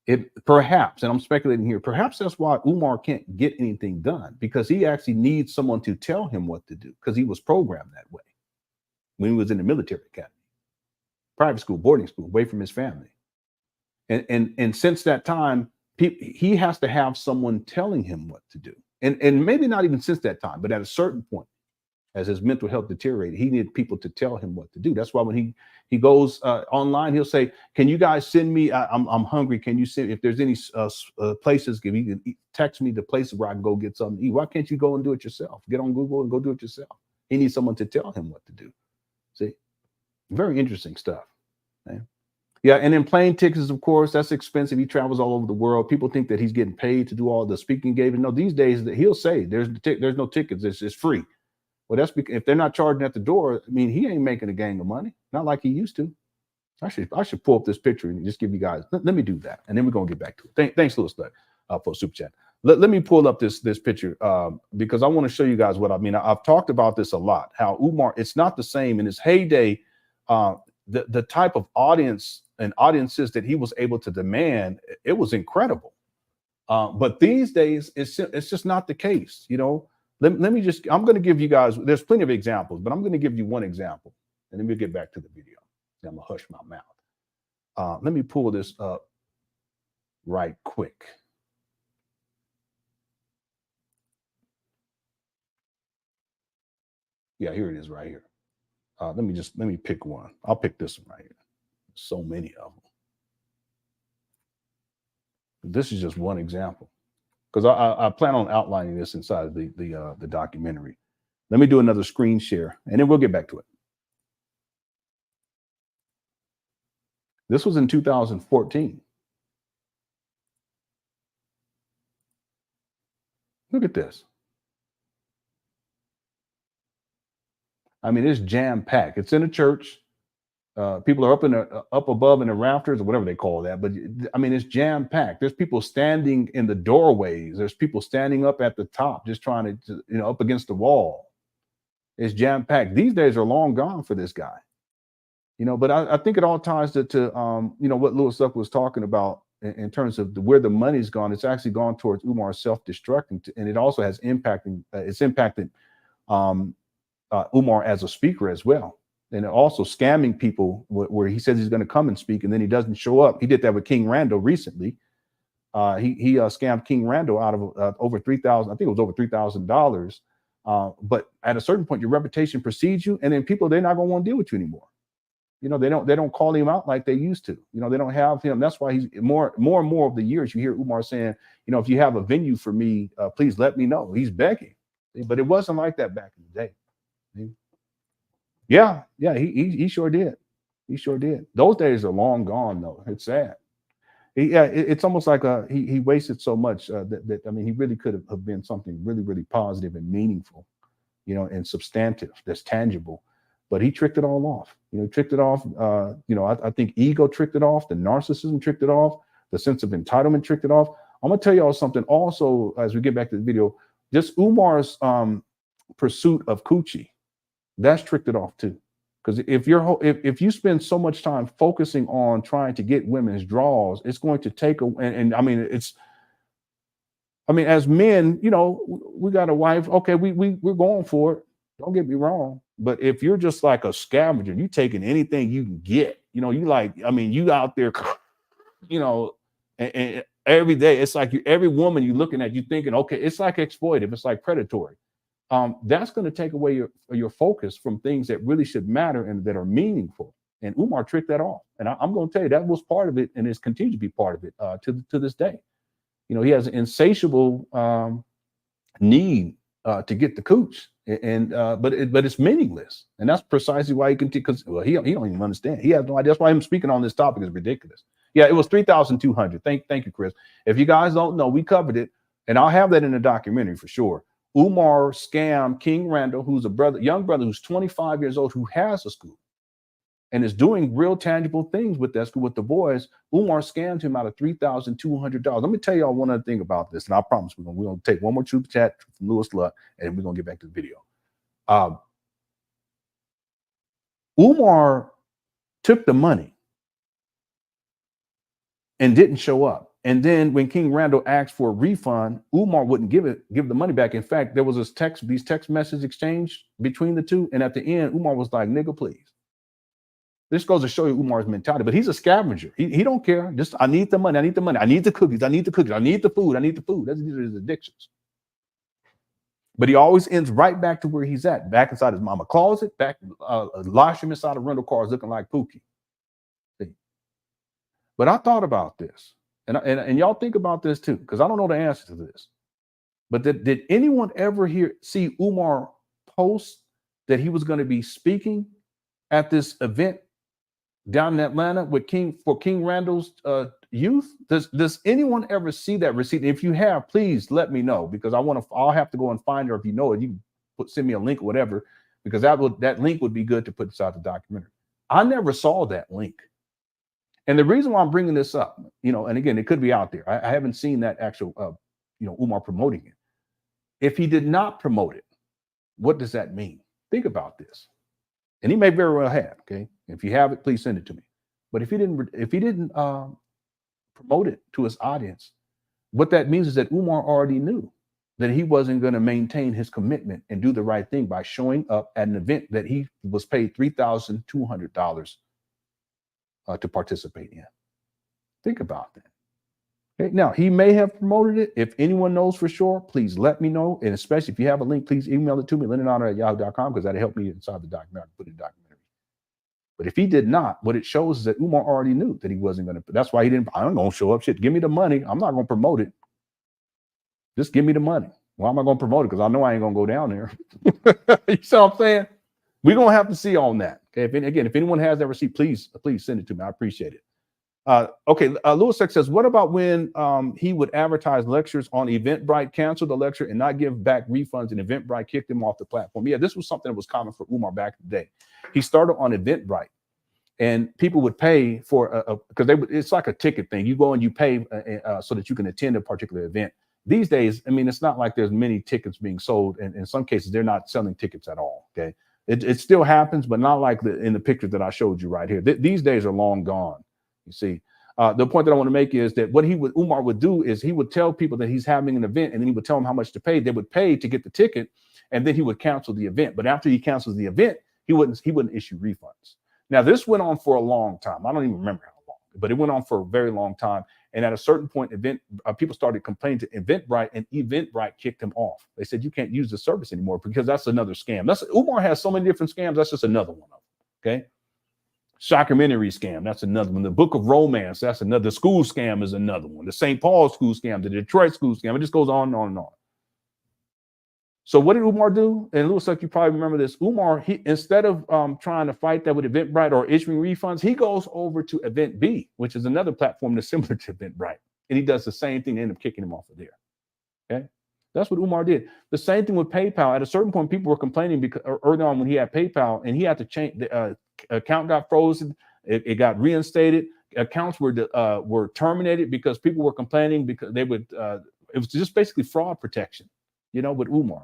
It perhaps, and I'm speculating here, perhaps that's why Umar can't get anything done, because he actually needs someone to tell him what to do, because he was programmed that way when he was in the military academy, private school, boarding school, away from his family. And since that time, he has to have someone telling him what to do. And maybe not even since that time, but at a certain point, as his mental health deteriorated, he needed people to tell him what to do. That's why when he goes online, he'll say, "Can you guys send me? I'm hungry. Can you send? If there's any places, you can text me the places where I can go get something to eat. Why can't you go and do it yourself? Get on Google and go do it yourself." He needs someone to tell him what to do. See, very interesting stuff. Man. Yeah, and then plane tickets, of course, that's expensive. He travels all over the world. People think that he's getting paid to do all the speaking engagements. No, these days he'll say there's no tickets. It's free. Well, that's because if they're not charging at the door, I mean, he ain't making a gang of money, not like he used to. I should pull up this picture and just give you guys. Let me do that, and then we're gonna get back to it. Thanks, Louis, for super chat. Let me pull up this picture because I want to show you guys what I mean. I've talked about this a lot. How Umar, it's not the same in his heyday. The type of audience and audiences that he was able to demand, it was incredible. But these days, it's just not the case, you know. Let me just, I'm going to give you guys, there's plenty of examples, but I'm going to give you one example, and then we'll get back to the video. I'm going to hush my mouth. Let me pull this up right quick. Yeah, here it is right here. Let me pick one. I'll pick this one right here. So many of them. This is just one example, because I plan on outlining this inside the documentary. Let me do another screen share, and then we'll get back to it. This was in 2014. Look at this. I mean, it's jam-packed. It's in a church. People are up above in the rafters or whatever they call that. But I mean, it's jam-packed. There's people standing in the doorways. There's people standing up at the top, just trying to, you know, up against the wall. It's jam-packed. These days are long gone for this guy, you know. But I think it all ties to you know, what Louis was talking about in terms of where the money's gone. It's actually gone towards Umar self-destructing, and it also has impacting. It's impacted Umar as a speaker as well. And also scamming people where he says he's going to come and speak, and then he doesn't show up. He did that with King Randall recently. He scammed King Randall out of over $3,000. I think it was over $3,000. But at a certain point, your reputation precedes you, and then people, they're not going to want to deal with you anymore. You know, they don't call him out like they used to. You know, they don't have him. That's why he's more and more of the years you hear Umar saying, you know, if you have a venue for me, please let me know. He's begging, but it wasn't like that back in the day. Yeah, he sure did. He sure did. Those days are long gone, though. It's sad. It's almost like he wasted so much that I mean, he really could have been something really, really positive and meaningful, you know, and substantive, that's tangible. But he tricked it all off. You know, tricked it off. You know, I think ego tricked it off. The narcissism tricked it off. The sense of entitlement tricked it off. I'm gonna tell y'all something also as we get back to the video. Just Umar's pursuit of coochie, that's tricked it off too. Because if you spend so much time focusing on trying to get women's draws, it's going to take and I mean as men, you know, we got a wife. Okay, we're going for it. Don't get me wrong. But if you're just like a scavenger, you taking anything you can get, you know, you like, I mean, you out there, you know, and every day it's like every woman you're looking at, you thinking, okay, it's like exploitive, it's like predatory. That's going to take away your focus from things that really should matter and that are meaningful. And Umar tricked that off. And I'm going to tell you that was part of it, and it's continued to be part of it to this day. You know, he has an insatiable need to get the cooch, but it's meaningless, and that's precisely why he can. Because he don't even understand. He has no idea. That's why him speaking on this topic is ridiculous. Yeah, it was 3,200. Thank you, Chris. If you guys don't know, we covered it, and I'll have that in the documentary for sure. Umar scammed King Randall, who's young brother who's 25 years old, who has a school and is doing real tangible things with that school with the boys. Umar scammed him out of $3,200. Let me tell y'all one other thing about this, and I promise we're gonna take one more super chat from Lewis Luck, and we're gonna get back to the video. Umar took the money and didn't show up. And then when King Randall asked for a refund, Umar wouldn't give the money back. In fact, there was these text message exchange between the two. And at the end, Umar was like, nigga, please. This goes to show you Umar's mentality, but he's a scavenger. He don't care. Just, I need the money. I need the money. I need the cookies. I need the cookies. I need the food. I need the food. These are his addictions. But he always ends right back to where he's at, back inside his mama closet, back, losh him inside of rental cars looking like Pookie. See? But I thought about this. And y'all think about this too, because I don't know the answer to this. But did anyone ever see Umar post that he was going to be speaking at this event down in Atlanta with King Randall's youth? Does anyone ever see that receipt? If you have, please let me know, because I'll have to go and find it. Or if you know it, you can send me a link or whatever, because that link would be good to put inside the documentary. I never saw that link. And the reason why I'm bringing this up, you know, and again, it could be out there. I haven't seen that actual, Umar promoting it. If he did not promote it, what does that mean? Think about this. And he may very well have. Okay, if you have it, please send it to me. But if he didn't promote it to his audience, what that means is that Umar already knew that he wasn't going to maintain his commitment and do the right thing by showing up at an event that he was paid $3,200 to participate in. Think about that. Okay, now he may have promoted it. If anyone knows for sure, please let me know. And especially if you have a link, please email it to me, LenonHonor@yahoo.com, because that'll help me inside the documentary. Put it in the documentary. But if he did not, what it shows is that Umar already knew that he wasn't going to. That's why he didn't. I'm going to show up. Shit, give me the money. I'm not going to promote it. Just give me the money. Why am I going to promote it? Because I know I ain't going to go down there. You see what I'm saying? We're going to have to see on that. Okay. If anyone has that receipt, please send it to me. I appreciate it. Okay. Lewis X says, what about when he would advertise lectures on Eventbrite, cancel the lecture, and not give back refunds, and Eventbrite kicked him off the platform? Yeah, this was something that was common for Umar back in the day. He started on Eventbrite, and people would pay for because it's like a ticket thing. You go and you pay so that you can attend a particular event. These days, I mean, it's not like there's many tickets being sold, and in some cases, they're not selling tickets at all. Okay. It still happens, but not like in the pictures that I showed you right here. These days are long gone. You see, the point that I want to make is that what Umar would do is he would tell people that he's having an event, and then he would tell them how much to pay. They would pay to get the ticket, and then he would cancel the event. But after he cancels the event, he wouldn't issue refunds. Now, this went on for a long time. I don't even remember how long, but it went on for a very long time. And at a certain point, people started complaining to Eventbrite, and Eventbrite kicked him off. They said, you can't use the service anymore because that's another scam. Umar has so many different scams. That's just another one of them. Okay. Shockumentary scam. That's another one. The Book of Romance. That's another. The school scam is another one. The St. Paul school scam, the Detroit school scam. It just goes on and on and on. So what did Umar do? And it looks like you probably remember this. Umar, he instead of trying to fight that with Eventbrite or issuing refunds, he goes over to Event B, which is another platform that's similar to Eventbrite. And he does the same thing. They end up kicking him off of there. Okay. That's what Umar did. The same thing with PayPal. At a certain point, people were complaining because early on when he had PayPal and he had to change, the account got frozen. It got reinstated. Accounts were terminated because people were complaining because they would, it was just basically fraud protection, you know, with Umar.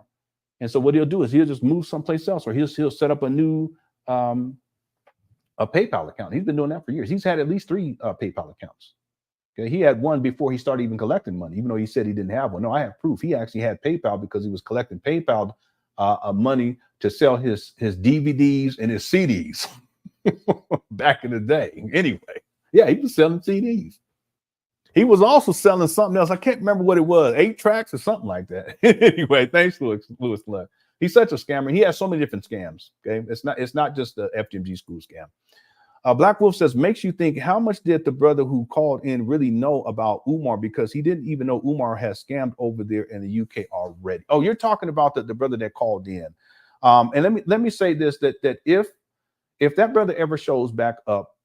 And so what he'll do is he'll just move someplace else, or he'll set up a new a PayPal account. He's been doing that for years. He's had at least 3 PayPal accounts. Okay, he had one before he started even collecting money, even though he said he didn't have one. No, I have proof. He actually had PayPal because he was collecting PayPal money to sell his DVDs and his CDs back in the day. Anyway, yeah, he was selling CDs. He was also selling something else. I can't remember what it was, 8 tracks or something like that. Anyway, thanks, Louis Love. He's such a scammer. He has so many different scams. Okay, it's not just the FDMG school scam. Black Wolf says, makes you think, how much did the brother who called in really know about Umar, because he didn't even know Umar has scammed over there in the UK already. Oh, you're talking about the brother that called in. And let me say this, that if that brother ever shows back up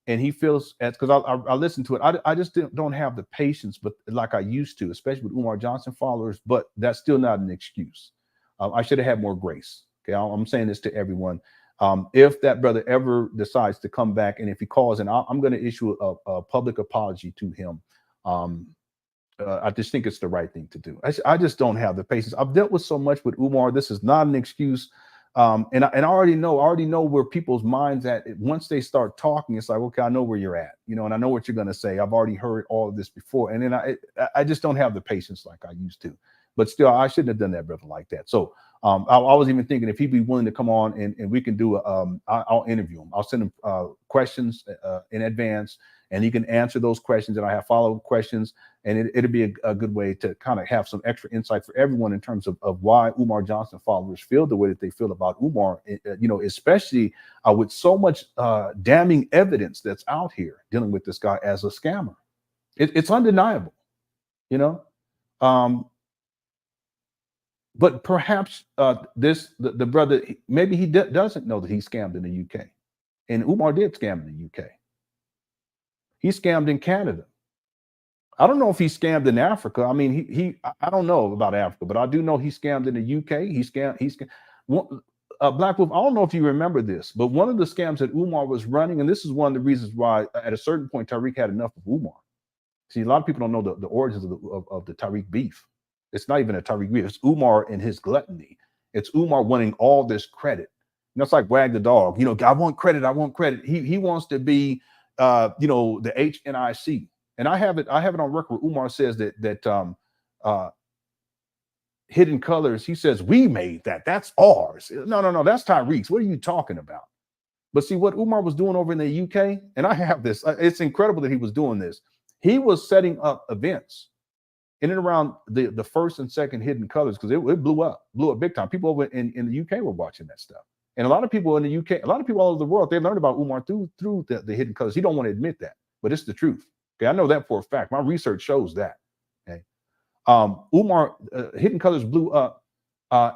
and he feels, because I listened to it, I just don't have the patience, but like I used to, especially with Umar Johnson followers, but that's still not an excuse. I should have had more grace. Okay, I'm saying this to everyone. If that brother ever decides to come back, and if he calls in, I'm going to issue a public apology to him. I just think it's the right thing to do. I just don't have the patience. I've dealt with so much with Umar. This is not an excuse. And I already know where people's minds at. Once they start talking, it's like, okay, I know where you're at, you know, and I know what you're going to say. I've already heard all of this before. And then I just don't have the patience like I used to. But still, I shouldn't have done that, brother, like that. So I was even thinking if he'd be willing to come on and we can do I'll interview him. I'll send him questions in advance, and he can answer those questions, and I have follow-up questions, and it'll be a good way to kind of have some extra insight for everyone in terms of why Umar Johnson followers feel the way that they feel about Umar, you know, especially with so much damning evidence that's out here dealing with this guy as a scammer. It's undeniable, you know. But perhaps the brother, maybe he doesn't know that he scammed in the UK. And Umar did scam in the UK. He scammed in Canada. I don't know if he scammed in Africa. I mean, I don't know about Africa, but I do know he scammed in the UK. He scammed. Black Wolf, I don't know if you remember this, but one of the scams that Umar was running, and this is one of the reasons why at a certain point Tariq had enough of Umar. See, a lot of people don't know the origins of the Tariq beef. It's not even a Tariq beef. It's Umar and his gluttony. It's Umar wanting all this credit. You know, it's like Wag the dog. You know, I want credit. I want credit. He wants to be, you know, the HNIC. And I have it on record. Umar says that Hidden Colors. He says we made that. That's ours. No. That's Tariq's. What are you talking about? But see what Umar was doing over in the UK, and I have this. It's incredible that he was doing this. He was setting up events in and around the first and second Hidden Colors, because it blew up big time. People over in the UK were watching that stuff. And a lot of people in the UK, a lot of people all over the world, they learned about Umar through the Hidden Colors. He don't want to admit that, but it's the truth. Okay, I know that for a fact. My research shows that. Okay, Umar Hidden Colors blew up,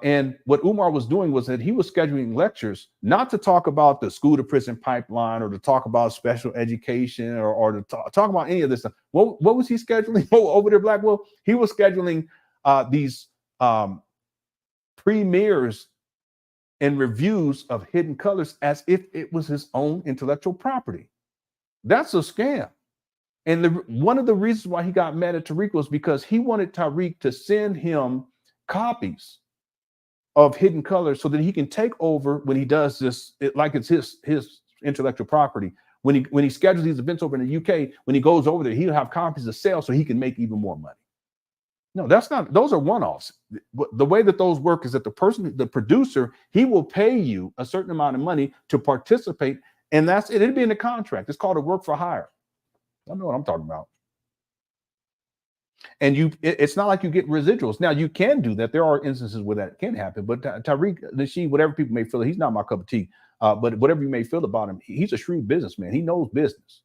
and what Umar was doing was that he was scheduling lectures not to talk about the school to prison pipeline or to talk about special education or to talk about any of this stuff. What was he scheduling over there, Black Wolf? He was scheduling these premieres and reviews of Hidden Colors as if it was his own intellectual property. That's a scam. And one of the reasons why he got mad at Tariq was because he wanted Tariq to send him copies of Hidden Colors so that he can take over when he does this, like it's his intellectual property. When he schedules these events over in the UK, when he goes over there, he'll have copies to sell so he can make even more money. No, that's not, those are one-offs. The way that those work is that the producer, he will pay you a certain amount of money to participate, and that's it. It'll be in the contract. It's called a work for hire. I know what I'm talking about. And it's not like you get residuals. Now, you can do that. There are instances where that can happen, but Tariq Nasheed, whatever people may feel, he's not my cup of tea. But whatever you may feel about him, he's a shrewd businessman. He knows business.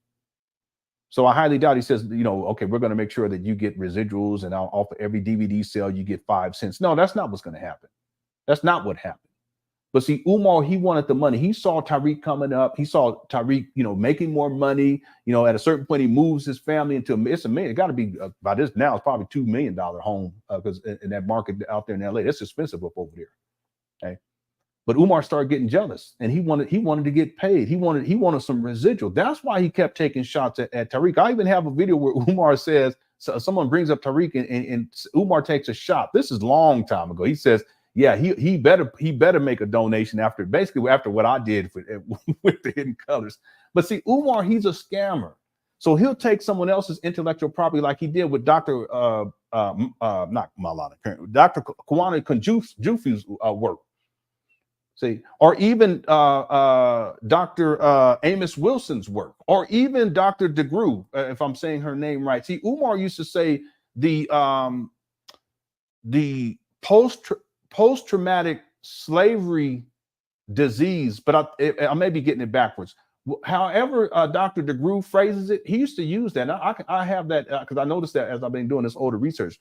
So I highly doubt he says, you know, okay, we're going to make sure that you get residuals, and I'll offer every DVD sale you get 5 cents. No, that's not what's going to happen. That's not what happened. But see, Umar, he wanted the money. He saw Tariq coming up. He saw Tariq, making more money. At a certain point, he moves his family into it got to be by this now. It's probably $2 million home because in that market out there in LA, that's expensive up over there. Okay, but Umar started getting jealous, and he wanted to get paid. He wanted some residual. That's why he kept taking shots at Tariq. I even have a video where Umar says, so someone brings up Tariq, and Umar takes a shot. This is a long time ago. He says, yeah, he better make a donation after what I did with the hidden colors. But see, Umar, he's a scammer. So he'll take someone else's intellectual property like he did with Dr. Not Maulana, Dr. Kwana Kunjufu's work. See, or even Dr. Amos Wilson's work, or even Dr. DeGroote, if I'm saying her name right. See, Umar used to say the post-traumatic slavery disease, but I may be getting it backwards. However, Dr. DeGroote phrases it, he used to use that. Now, I have that because I noticed that as I've been doing this older research.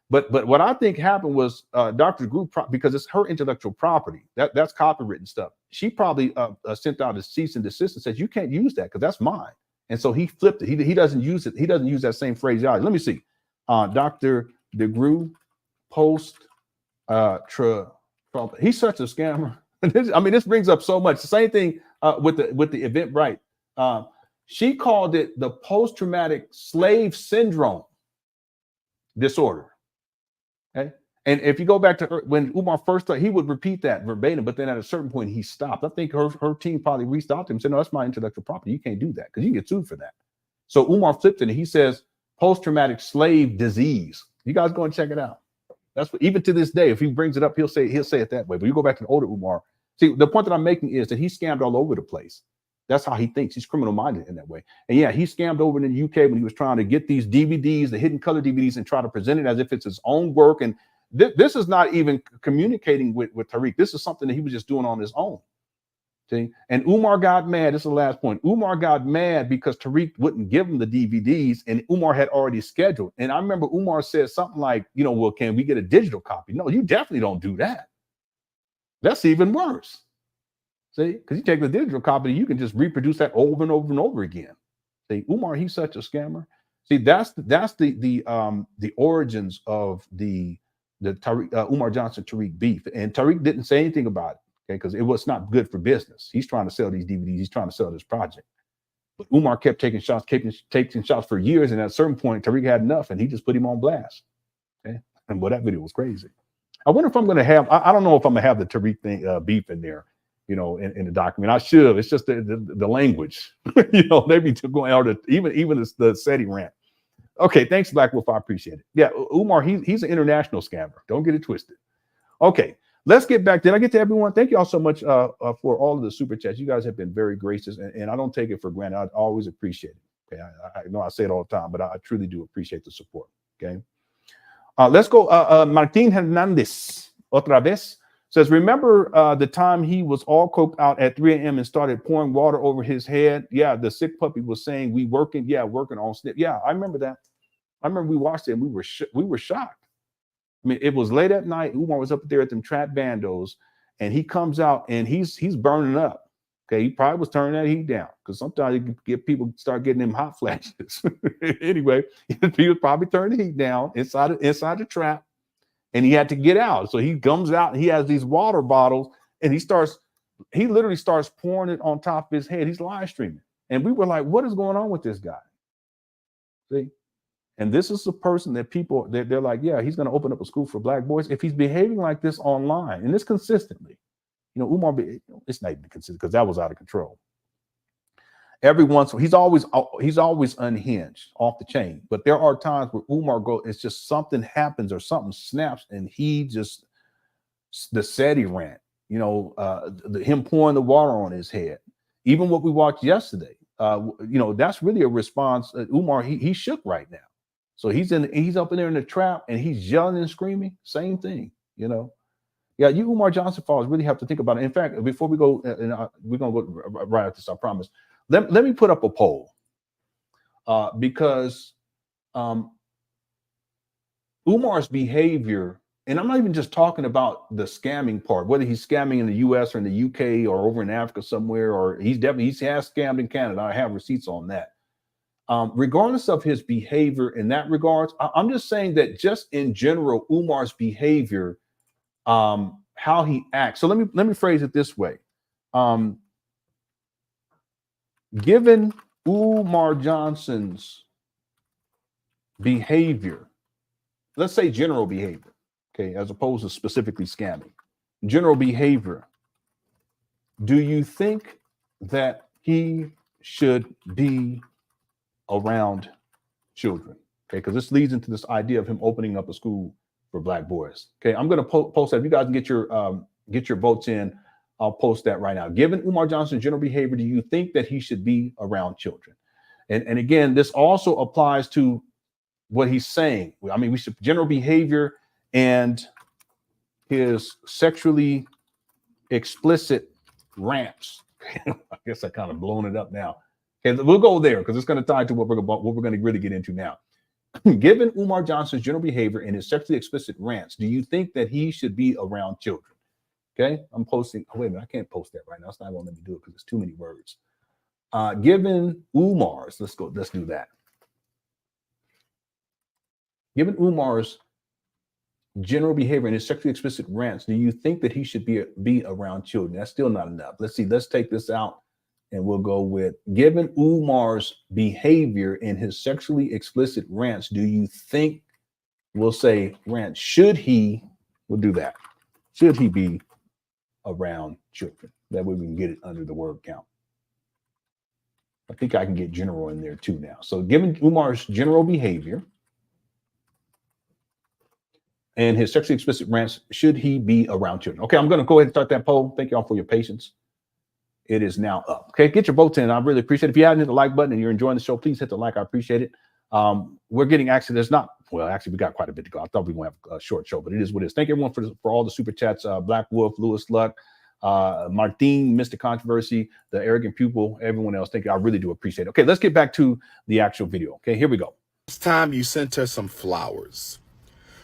But what I think happened was Dr. DeGroote, because it's her intellectual property, that's copywritten stuff. She probably sent out a cease and desist and said, you can't use that because that's mine. And so he flipped it. He doesn't use it. He doesn't use that same phraseology. Let me see. Dr. DeGroote post. He's such a scammer. This brings up so much. The same thing with the Eventbrite. She called it the post-traumatic slave syndrome disorder. Okay, and if you go back to her, when Umar first started, he would repeat that verbatim, but then at a certain point he stopped. I think her team probably reached out to him and said, "No, that's my intellectual property. You can't do that because you can get sued for that." So Umar flipped it and he says post-traumatic slave disease. You guys go and check it out. That's what, even to this day, if he brings it up, he'll say it that way. But you go back to the older Umar. See, the point that I'm making is that he scammed all over the place. That's how he thinks. He's criminal minded in that way. And yeah, he scammed over in the UK when he was trying to get these DVDs, the hidden color DVDs, and try to present it as if it's his own work. And this is not even communicating with Tariq. This is something that he was just doing on his own. See? And Umar got mad. This is the last point. Umar got mad because Tariq wouldn't give him the DVDs, and Umar had already scheduled. And I remember Umar said something like, well, can we get a digital copy? No, you definitely don't do that. That's even worse. See, because you take the digital copy, you can just reproduce that over and over and over again. See, Umar, he's such a scammer. See, that's the origins of the Umar Johnson Tariq beef, and Tariq didn't say anything about it. Okay, because it was not good for business. He's trying to sell these DVDs. He's trying to sell this project. But Umar kept taking shots for years, and at a certain point, Tariq had enough, and he just put him on blast. Okay, and that video was crazy. I wonder if I'm going to have. I don't know if I'm going to have the Tariq thing beef in there. In the document, I should. It's just the language, maybe to go out even the SETI rant. Okay, thanks, Black Wolf. I appreciate it. Yeah, Umar, he's an international scammer. Don't get it twisted. Okay, let's get back. Did I get to everyone? Thank you all so much for all of the super chats. You guys have been very gracious, and I don't take it for granted. I always appreciate it. Okay, I know I say it all the time, but I truly do appreciate the support. Okay, let's go. Martin Hernandez, otra vez. Says, remember the time he was all coked out at 3 a.m. and started pouring water over his head? Yeah, the sick puppy was saying, we working. Yeah, working on snip. Yeah, I remember that. I remember we watched it and we were shocked. I mean, it was late at night. Umar was up there at them trap bandos, and he comes out and he's burning up. Okay, he probably was turning that heat down because sometimes you can get people start getting them hot flashes. Anyway, he was probably turning the heat down inside the trap. And he had to get out. So he comes out and he has these water bottles and he literally starts pouring it on top of his head. He's live streaming. And we were like, what is going on with this guy? See? And this is the person that they're like, yeah, he's going to open up a school for black boys. If he's behaving like this online, and this consistently, Umar, it's not even consistent because that was out of control. Every once he's always unhinged, off the chain. But there are times where Umar it's just something happens or something snaps, and he just the SETI rant, him pouring the water on his head. Even what we watched yesterday, that's really a response. Umar, he shook right now, so he's up in there in the trap and he's yelling and screaming. Same thing, Yeah, you Umar Johnson followers really have to think about it. In fact, before we go, we're gonna go right after this, I promise. Let me put up a poll because Umar's behavior and I'm not even just talking about the scamming part, whether he's scamming in the US or in the UK or over in Africa somewhere, or he has scammed in Canada. I have receipts on that. Regardless of his behavior in that regards, I'm just saying that just in general, Umar's behavior, how he acts. So let me phrase it this way. Given Umar Johnson's behavior, let's say general behavior, okay, as opposed to specifically scamming, general behavior, do you think that he should be around children? Okay, because this leads into this idea of him opening up a school for Black boys. Okay, I'm going to post that. If you guys can get your votes in, I'll post that right now. Given Umar Johnson's general behavior, do you think that he should be around children? And again, this also applies to what he's saying. I mean, we should general behavior and his sexually explicit rants. I guess I kind of blown it up now. Okay, we'll go there because it's going to tie to what we're going to really get into now. Given Umar Johnson's general behavior and his sexually explicit rants, do you think that he should be around children? Okay, I'm posting. Oh, wait a minute, I can't post that right now. It's not going to let me do it because it's too many words. Given Umar's, let's do that. Given Umar's general behavior and his sexually explicit rants, do you think that he should be around children? That's still not enough. Let's see. Let's take this out, and we'll go with, given Umar's behavior and his sexually explicit rants, do you think, we'll say rant, should he, we'll do that. Should he be around children? That way we can get it under the word count. I think I can get general in there too now. So given Umar's general behavior and his sexually explicit rants, should he be around children? Okay, I'm going to go ahead and start that poll. Thank you all for your patience. It is now up. Okay, get your votes in. I really appreciate it. If you haven't hit the like button and you're enjoying the show, please hit the like. I appreciate it. We're getting actually, there's not, well, actually, we got quite a bit to go. I thought we were going to have a short show, but it is what it is. Thank everyone for all the super chats. Black Wolf, Lewis Luck, Martin, Mr. Controversy, the Arrogant Pupil, everyone else. Thank you. I really do appreciate it. Okay, let's get back to the actual video. Okay, here we go. It's time you sent her some flowers.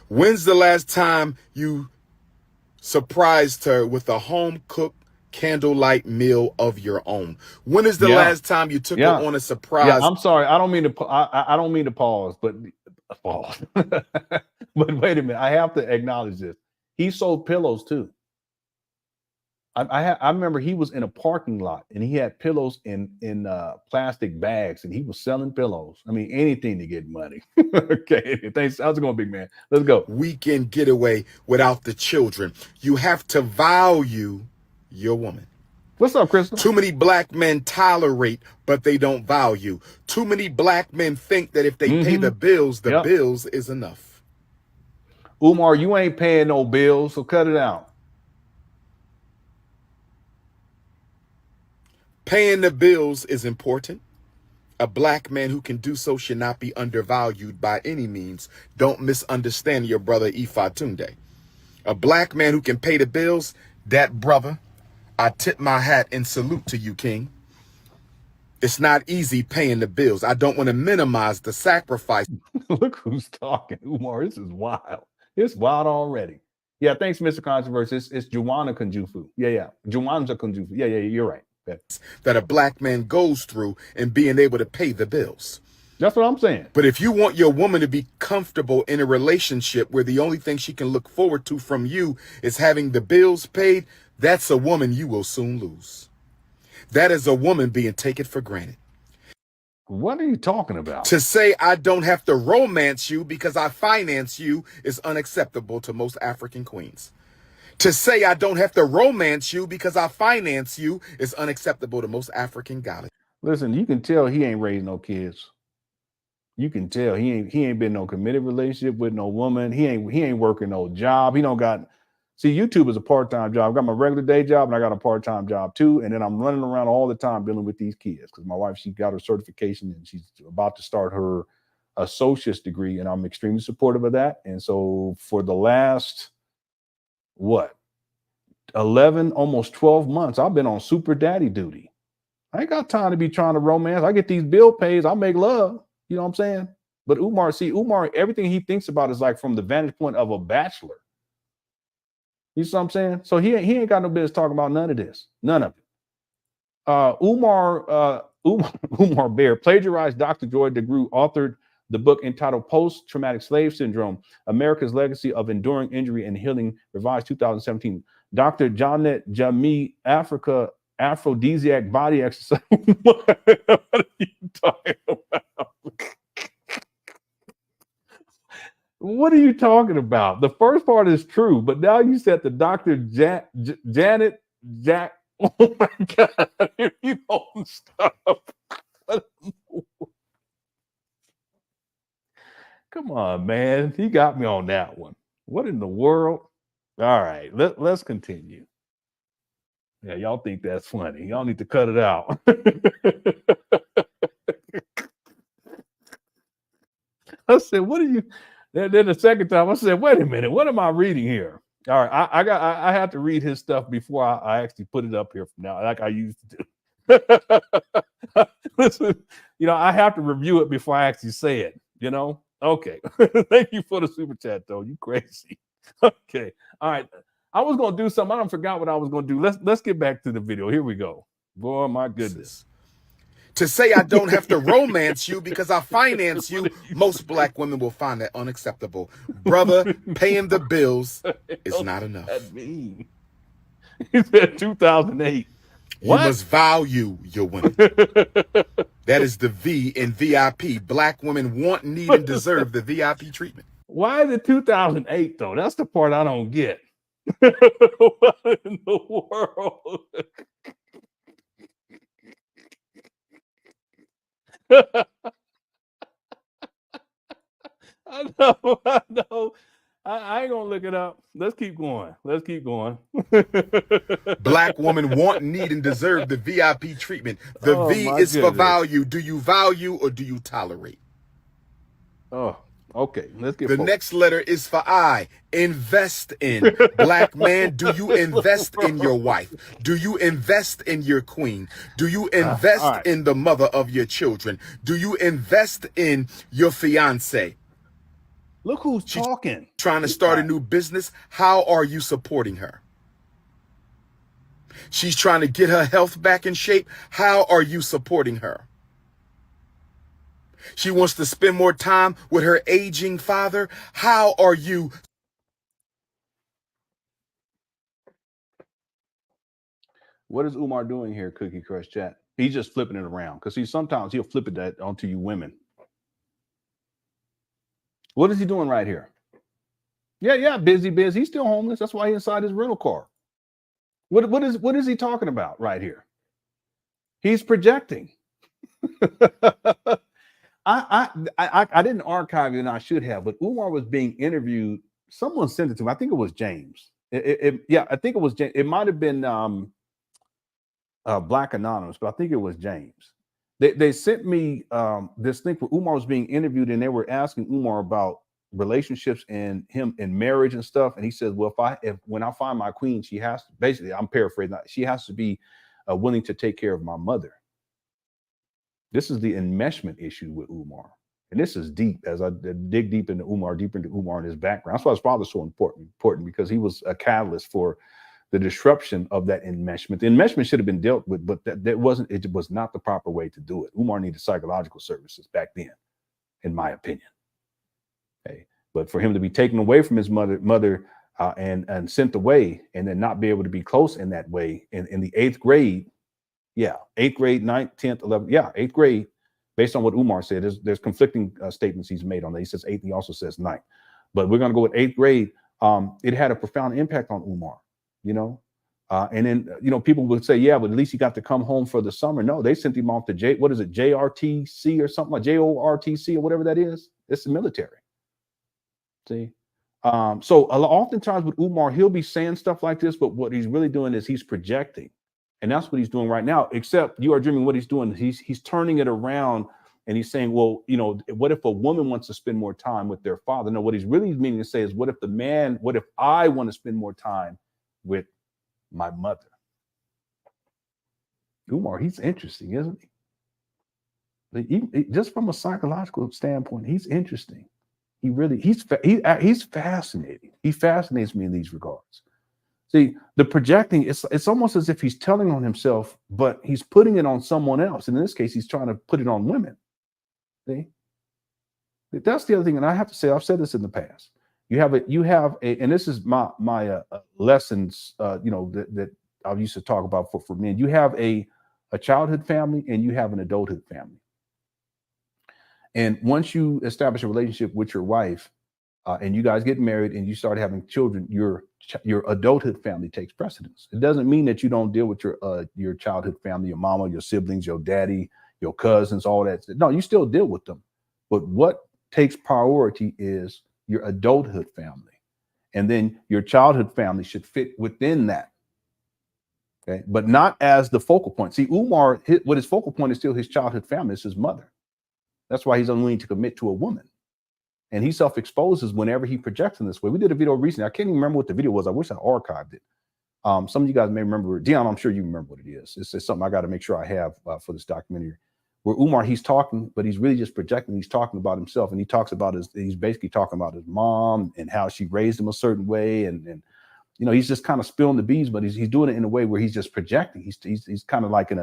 When's the last time you surprised her with a home-cooked candlelight meal of your own? When is the last time you took her on a surprise? Yeah, I'm sorry. I don't mean to pause, but pause. But wait a minute. I have to acknowledge this. He sold pillows too. I remember he was in a parking lot and he had pillows in plastic bags and he was selling pillows. I mean, anything to get money. Okay, thanks. How's it going, big man? Let's go. Weekend getaway without the children. You have to value your woman. What's up, Crystal? Too many Black men tolerate, but they don't value. Too many Black men think that if they pay the bills, the bills is enough. Umar, you ain't paying no bills, so cut it out. Paying the bills is important. A Black man who can do so should not be undervalued by any means. Don't misunderstand your brother Ifa Tunde. A Black man who can pay the bills, that brother, I tip my hat and salute to you, King. It's not easy paying the bills. I don't want to minimize the sacrifice. Look who's talking, Umar. This is wild. It's wild already. Yeah, thanks, Mr. Controversy. It's Juwana Kunjufu. Yeah. Juwanza Kunjufu. Yeah, you're right. That a Black man goes through in being able to pay the bills. That's what I'm saying. But if you want your woman to be comfortable in a relationship where the only thing she can look forward to from you is having the bills paid, that's a woman you will soon lose. That is a woman being taken for granted. What are you talking about? To say I don't have to romance you because I finance you is unacceptable to most African queens. To say I don't have to romance you because I finance you is unacceptable to most African goddesses. Listen, you can tell he ain't raised no kids. You can tell he ain't been no committed relationship with no woman. He ain't working no job. He don't got. See, YouTube is a part-time job. I got my regular day job and I got a part-time job too. And then I'm running around all the time dealing with these kids because my wife, she got her certification and she's about to start her associate's degree, and I'm extremely supportive of that. And so for the last 11, almost 12 months, I've been on super daddy duty. I ain't got time to be trying to romance. I get these bill pays. I make love. You know what I'm saying? But Umar, everything he thinks about is like from the vantage point of a bachelor. You see what I'm saying? So he ain't got no business talking about none of this. None of it. Umar Bear plagiarized Dr. Joy DeGruy, authored the book entitled Post-Traumatic Slave Syndrome, America's Legacy of Enduring Injury and Healing, revised 2017. Dr. Janet Jami, Africa, Aphrodisiac Body Exercise. What are you talking about? What are you talking about? The first part is true, but now you said the Dr. Janet Jack. Oh my God, if you don't stop. Come on, man. He got me on that one. What in the world? All right, let's continue. Yeah, y'all think that's funny. Y'all need to cut it out. I said, what are you? Then the second time I said, wait a minute, what am I reading here? All right, I have to read his stuff before I actually put it up here from now, like I used to do. Listen, I have to review it before I actually say it, Okay. Thank you for the super chat, though. You crazy. Okay. All right. I was gonna do something. I don't forgot what I was gonna do. Let's get back to the video. Here we go. Boy, my goodness. To say I don't have to romance you because I finance you, most black women will find that unacceptable. Brother, paying the bills is not enough. He said 2008. What? You must value your women. That is the V in VIP. Black women want, need, and deserve the VIP treatment. Why is it 2008, though? That's the part I don't get. What in the world? I know. I ain't gonna look it up. Let's keep going. Black women want, need, and deserve the VIP treatment. The V is for value. Do you value or do you tolerate? Oh, okay. Let's get the next letter is for I. Invest in. Black man, do you invest in your wife? Do you invest in your queen? Do you invest in the mother of your children? Do you invest in your fiance? Look who's talking. Trying to start a new business. How are you supporting her? She's trying to get her health back in shape. How are you supporting her? She wants to spend more time with her aging father. How are you? What is Umar doing here, Cookie Crush Chat? He's just flipping it around because sometimes he'll flip it onto you women. What is he doing right here? Yeah, busy. He's still homeless. That's why he's inside his rental car. What is he talking about right here? He's projecting. I didn't archive it, and I should have, but Umar was being interviewed. Someone sent it to me. I think it was James. I think it was James. It might have been Black Anonymous, but I think it was James. They sent me this thing where Umar was being interviewed, and they were asking Umar about relationships and him in marriage and stuff. And he says, well, when I find my queen, she has to, basically, I'm paraphrasing, she has to be willing to take care of my mother. This is the enmeshment issue with Umar. And this is deep as I dig deeper into Umar and his background. That's why his father's so important because he was a catalyst for the disruption of that enmeshment. The enmeshment should have been dealt with, but it was not the proper way to do it. Umar needed psychological services back then, in my opinion. Okay. But for him to be taken away from his mother and sent away and then not be able to be close in that way in the 8th grade, 8th grade, 9th, 10th, 11th, 8th grade, based on what Umar said, there's conflicting statements he's made on that. He says 8th, he also says 9th. But we're going to go with 8th grade. It had a profound impact on Umar. And then, people would say, yeah, but at least he got to come home for the summer. No, they sent him off to JRTC or something like JORTC or whatever that is. It's the military. See? So oftentimes with Umar, he'll be saying stuff like this, but what he's really doing is he's projecting. And that's what he's doing right now, except you are dreaming what he's doing. He's turning it around and he's saying, well, what if a woman wants to spend more time with their father? No, what he's really meaning to say is, what if I want to spend more time with my mother? Umar, he's interesting, isn't he? Just from a psychological standpoint, he's interesting. He's fascinating. He fascinates me in these regards. See, the projecting, it's almost as if he's telling on himself, but he's putting it on someone else. And in this case, he's trying to put it on women. See? That's the other thing. And I have to say, I've said this in the past. You have a, and this is my lessons, that I used to talk about for men. You have a childhood family and you have an adulthood family. And once you establish a relationship with your wife, and you guys get married and you start having children, your adulthood family takes precedence. It doesn't mean that you don't deal with your childhood family, your mama, your siblings, your daddy, your cousins, all that. No, you still deal with them. But what takes priority is your adulthood family. And then your childhood family should fit within that. Okay, but not as the focal point. See, Umar, what his focal point is still his childhood family, it's his mother. That's why he's unwilling to commit to a woman. And he self-exposes whenever he projects in this way. We did a video recently. I can't even remember what the video was. I wish I archived it. Some of you guys may remember. Dion, I'm sure you remember what it is. It's something I got to make sure I have for this documentary. Where Umar, he's talking, but he's really just projecting. He's talking about himself, and he talks about he's basically talking about his mom and how she raised him a certain way, and he's just kind of spilling the beans, but he's doing it in a way where he's just projecting. He's kind of like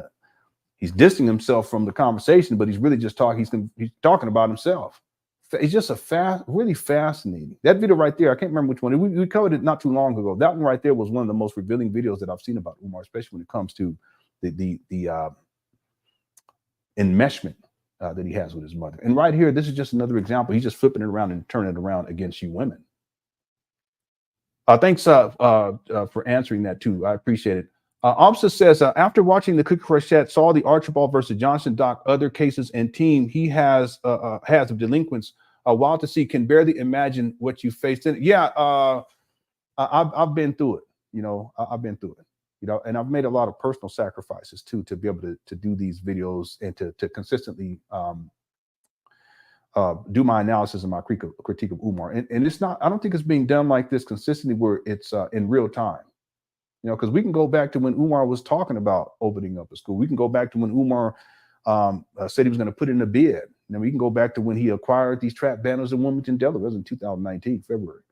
he's distancing himself from the conversation, but he's really just talking. He's talking about himself. It's just really fascinating. That video right there, I can't remember which one. We covered it not too long ago. That one right there was one of the most revealing videos that I've seen about Umar, especially when it comes to the enmeshment that he has with his mother. And right here, this is just another example. He's just flipping it around and turning it around against you women. Thanks for answering that too. I appreciate it. Officer says, after watching the Cookie Crush chat, saw the Archibald versus Johnson doc, other cases and team he has of delinquents, wild to see, can barely imagine what you faced in it. Yeah, I've been through it. I've been through it. And I've made a lot of personal sacrifices too to be able to do these videos and to consistently do my analysis and my critique of Umar. And it's not, I don't think it's being done like this consistently where it's in real time. Because we can go back to when Umar was talking about opening up a school. We can go back to when Umar said he was going to put in a bid. And then we can go back to when he acquired these trap banners in Wilmington, Delaware. It was in 2019, February.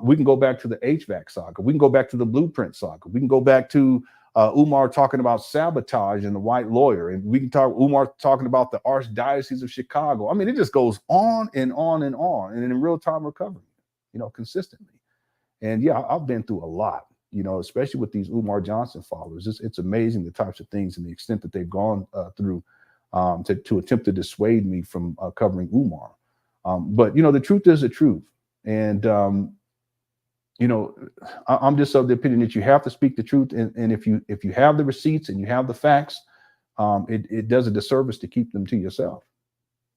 We can go back to the HVAC saga. We can go back to the blueprint saga. We can go back to Umar talking about sabotage and the white lawyer. And we can talk Umar talking about the Archdiocese of Chicago. I mean, it just goes on and on and on. And in real time recovery, consistently. And yeah, I've been through a lot. Especially with these Umar Johnson followers. It's amazing the types of things and the extent that they've gone through to attempt to dissuade me from covering Umar. But the truth is the truth. And, I'm just of the opinion that you have to speak the truth. And if you have the receipts and you have the facts, it does a disservice to keep them to yourself.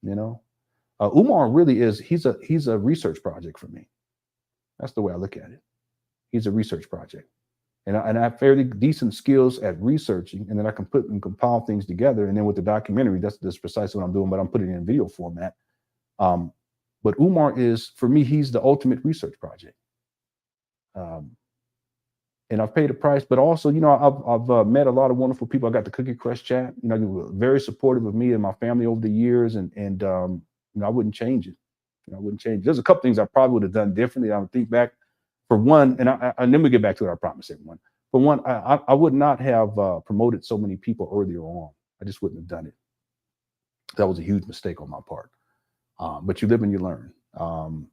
Umar really is, he's a research project for me. That's the way I look at it. He's a research project. And I have fairly decent skills at researching, and then I can put and compile things together. And then with the documentary, that's precisely what I'm doing, but I'm putting it in video format. But Umar is, for me, he's the ultimate research project. And I've paid a price, but also, I've met a lot of wonderful people. I got the Cookie Crush chat, they were very supportive of me and my family over the years. And I wouldn't change it. I wouldn't change it. There's a couple things I probably would have done differently. I would think back. For one, and then we get back to it, I promise everyone. For one, I would not have promoted so many people earlier on. I just wouldn't have done it. That was a huge mistake on my part. But you live and you learn.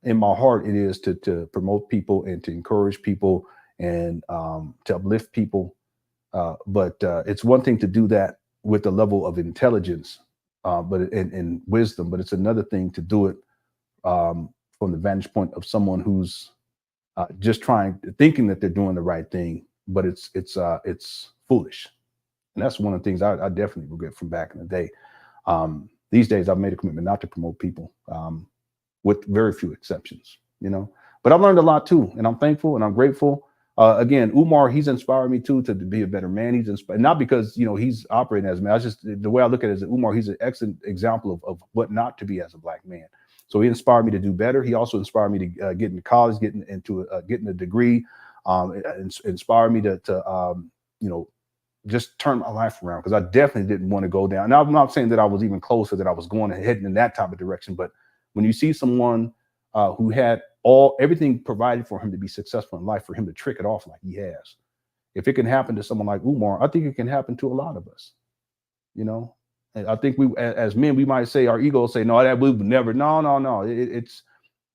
In my heart, it is to promote people and to encourage people and to uplift people. But it's one thing to do that with the level of intelligence and wisdom, but it's another thing to do it from the vantage point of someone who's just thinking that they're doing the right thing, but it's foolish. And that's one of the things I definitely regret from back in the day. These days, I've made a commitment not to promote people, with very few exceptions, But I've learned a lot too, and I'm thankful and I'm grateful. Again, Umar, he's inspired me too to be a better man. He's inspired, not because he's operating as a man. I just, the way I look at it is that Umar, he's an excellent example of what not to be as a Black man. So he inspired me to do better. He also inspired me to get into college, getting a degree, inspired me to just turn my life around, because I definitely didn't want to go down. Now, I'm not saying that I was even closer, that I was going and heading in that type of direction. But when you see someone who had everything provided for him to be successful in life, for him to trick it off like he has. If it can happen to someone like Umar, I think it can happen to a lot of us. You know, and I think we, as men, we might say, our egos say, no, that we would never. No.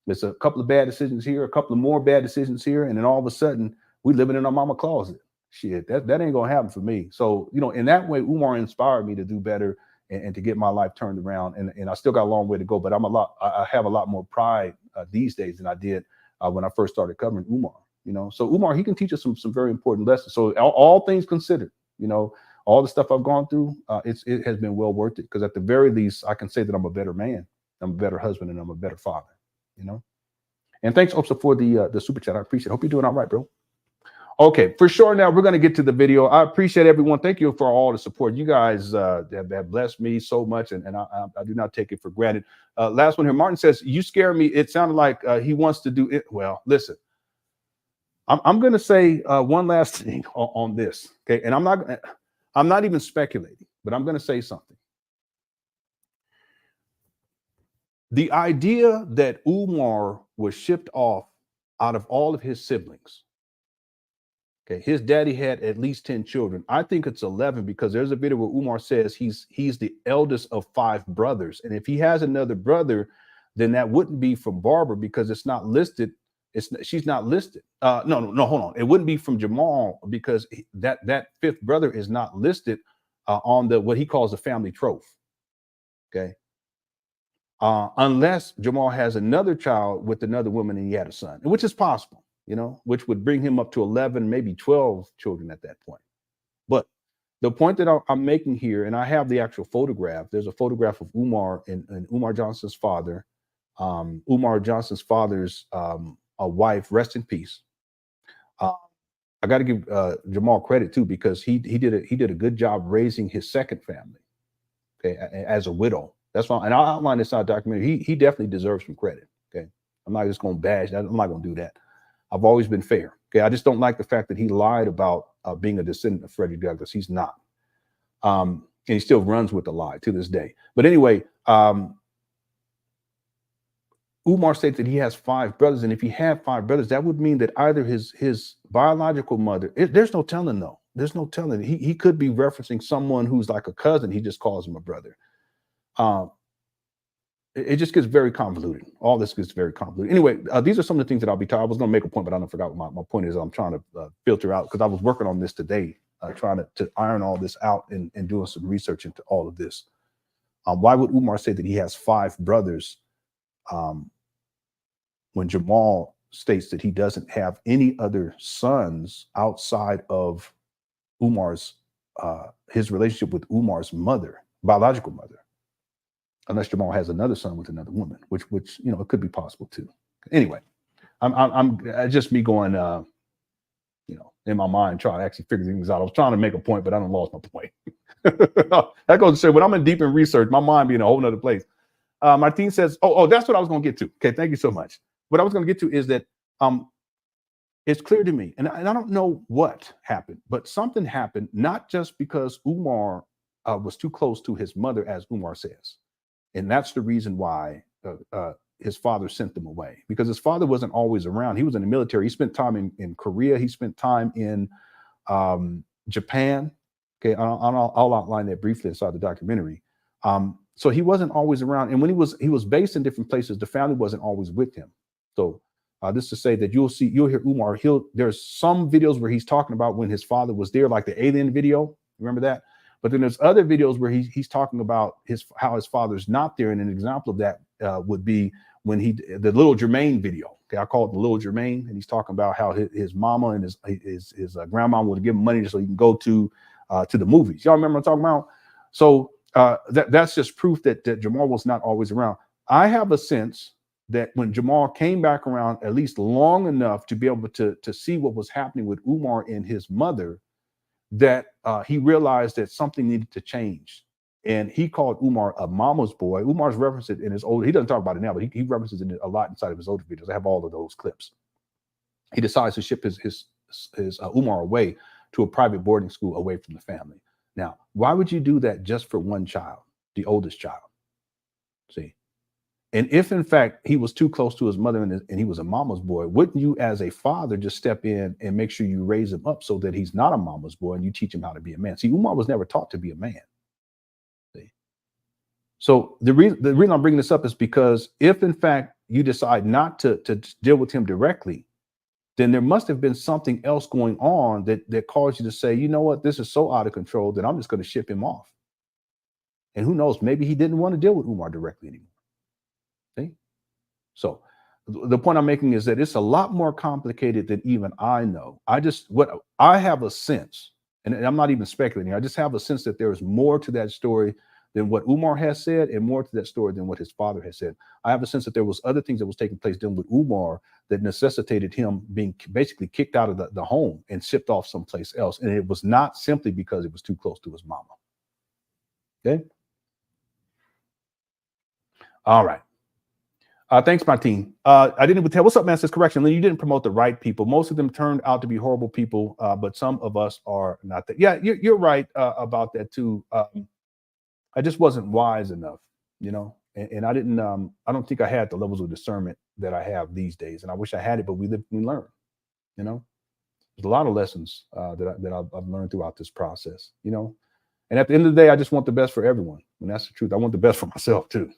It's a couple of bad decisions here, a couple of more bad decisions here, and then all of a sudden we living in our mama closet. Shit, that ain't gonna happen for me. So, you know, in that way, Umar inspired me to do better and to get my life turned around. And I still got a long way to go, but I have a lot more pride these days than I did when I first started covering Umar. You know, so Umar, he can teach us some very important lessons. So all things considered, you know, all the stuff I've gone through, it has been well worth it, because at the very least, I can say that I'm a better man, I'm a better husband, and I'm a better father. You know, and thanks also for the super chat. I appreciate it. Hope you're doing all right, bro. Okay, for sure. Now we're going to get to the video. I appreciate everyone. Thank you for all the support. You guys have blessed me so much, and I do not take it for granted. Last one here. Martin says, you scare me. It sounded like he wants to do it. Well, listen, I'm going to say one last thing on this. Okay, and I'm not even speculating, but I'm going to say something. The idea that Umar was shipped off out of all of his siblings. Okay, his daddy had at least 10 children. I think it's 11, because there's a video where Umar says he's the eldest of 5 brothers. And if he has another brother, then that wouldn't be from Barbara, because it's not listed. She's not listed. No, hold on. It wouldn't be from Jamal, because that 5th brother is not listed on what he calls the family trove. Okay. Unless Jamal has another child with another woman and he had a son, which is possible, you know, which would bring him up to 11, maybe 12 children at that point. But the point that I'm making here, and I have the actual photograph, there's a photograph of Umar and Umar Johnson's father, Umar Johnson's father's a wife, rest in peace. I got to give Jamal credit too, because he did a good job raising his second family, okay, as a widow. That's why, and I'll outline this in our documentary. He definitely deserves some credit. Okay, I'm not just going to bash that. I'm not going to do that. I've always been fair. Okay, I just don't like the fact that he lied about being a descendant of Frederick Douglass. He's not, and he still runs with the lie to this day. But anyway, Umar states that he has 5 brothers, and if he had 5 brothers, that would mean that either his biological mother. There's no telling though. There's no telling. He could be referencing someone who's like a cousin. He just calls him a brother. It just gets very convoluted. All this gets very convoluted. Anyway, these are some of the things that I'll be talking. I was going to make a point, but I don't forgot what my point is. I'm trying to filter out, because I was working on this today, trying to iron all this out and doing some research into all of this. Why would Umar say that he has 5 brothers when Jamal states that he doesn't have any other sons outside of Umar's his relationship with Umar's mother, biological mother? Unless Jamal has another son with another woman, which you know, it could be possible too. Anyway, I'm just me going, you know, in my mind trying to actually figure things out. I was trying to make a point, but I done lost my point. That goes to say, when I'm in deep in research, my mind be in a whole nother place. Martin says, oh, that's what I was going to get to. Okay, thank you so much. What I was going to get to is that it's clear to me, and I don't know what happened, but something happened, not just because Umar was too close to his mother, as Umar says. And that's the reason why his father sent them away, because his father wasn't always around. He was in the military. He spent time in Korea. He spent time in Japan. Okay, I'll outline that briefly inside the documentary. So he wasn't always around. And when he was based in different places, the family wasn't always with him. So this to say that you'll hear Umar. There's some videos where he's talking about when his father was there, like the alien video. Remember that? But then there's other videos where he's talking about how his father's not there. And an example of that would be when the little Jermaine video. Okay, I call it the little Jermaine, and he's talking about how his mama and his grandma would give him money so he can go to the movies. Y'all remember what I'm talking about? So that's just proof that Jamal was not always around. I have a sense that when Jamal came back around at least long enough to be able to see what was happening with Umar and his mother, that he realized that something needed to change. And he called Umar a mama's boy. Umar's referenced it in his older, he doesn't talk about it now, but he references it a lot inside of his older videos. I have all of those clips. He decides to ship his Umar away to a private boarding school away from the family. Now, why would you do that just for one child, the oldest child? See? And if in fact he was too close to his mother and he was a mama's boy, wouldn't you as a father just step in and make sure you raise him up so that he's not a mama's boy and you teach him how to be a man? See, Umar was never taught to be a man. See? So the reason I'm bringing this up is because if in fact you decide not to deal with him directly, then there must have been something else going on that caused you to say, you know what, this is so out of control that I'm just going to ship him off. And who knows, maybe he didn't want to deal with Umar directly anymore. See? So the point I'm making is that it's a lot more complicated than even I know. I have a sense, and I'm not even speculating, I just have a sense that there is more to that story than what Umar has said and more to that story than what his father has said. I have a sense that there was other things that was taking place dealing with Umar that necessitated him being basically kicked out of the home and shipped off someplace else. And it was not simply because it was too close to his mama. Okay. All right. Thanks, my team. I didn't even tell. What's up, man? Says correction. You didn't promote the right people. Most of them turned out to be horrible people, but some of us are not that. Yeah, you're right about that too. I just wasn't wise enough, you know, and I didn't. I don't think I had the levels of discernment that I have these days, and I wish I had it. But we live, we learn. You know, there's a lot of lessons that I've learned throughout this process. You know. And at the end of the day, I just want the best for everyone. And that's the truth. I want the best for myself, too.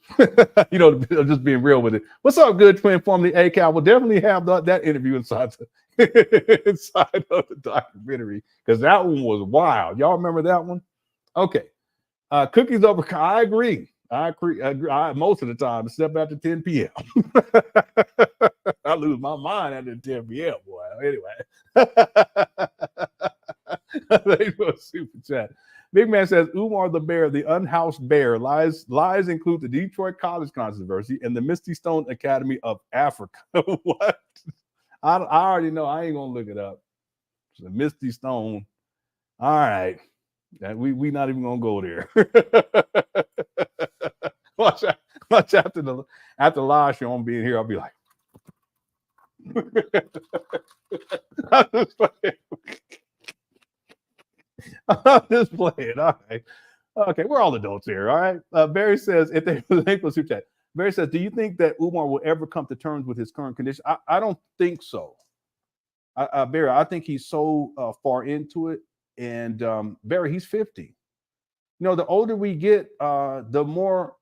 You know, just being real with it. What's up, good twin, formerly a.k.a. I will definitely have that interview inside inside of the documentary, because that one was wild. Y'all remember that one? Okay. Cookies over. I agree. I agree. Most of the time, except after 10 p.m. I lose my mind after 10 p.m., boy. Anyway. Thanks for a super chat. Big Man says, Umar the Bear, the unhoused bear. Lies include the Detroit College controversy and the Misty Stone Academy of Africa. What? I already know. I ain't going to look it up. It's the Misty Stone. All right. We not even going to go there. Watch after the live show, I'm being here, I'll be like, I'm just playing. I'm just playing. All right. Okay, we're all adults here. All right. Barry says, if they was super chat. Barry says, do you think that Umar will ever come to terms with his current condition? I don't think so. Barry, I think he's so far into it. And Barry, he's 50. You know, the older we get, the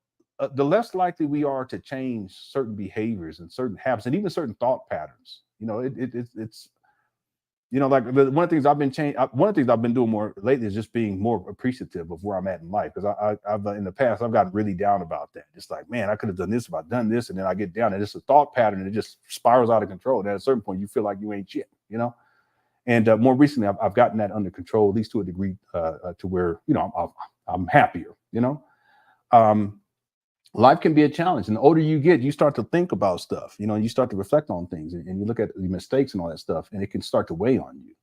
less likely we are to change certain behaviors and certain habits and even certain thought patterns. You know, it's you know, like one of the things I've been doing more lately is just being more appreciative of where I'm at in life. Because I've in the past, I've gotten really down about that. Just like, man, I could have done this if I'd done this. And then I get down and it's a thought pattern and it just spirals out of control. And at a certain point, you feel like you ain't shit, you know? And more recently, I've gotten that under control, at least to a degree, to where, you know, I'm happier, you know? Life can be a challenge. And the older you get, you start to think about stuff, you know, you start to reflect on things and you look at the mistakes and all that stuff, and it can start to weigh on you.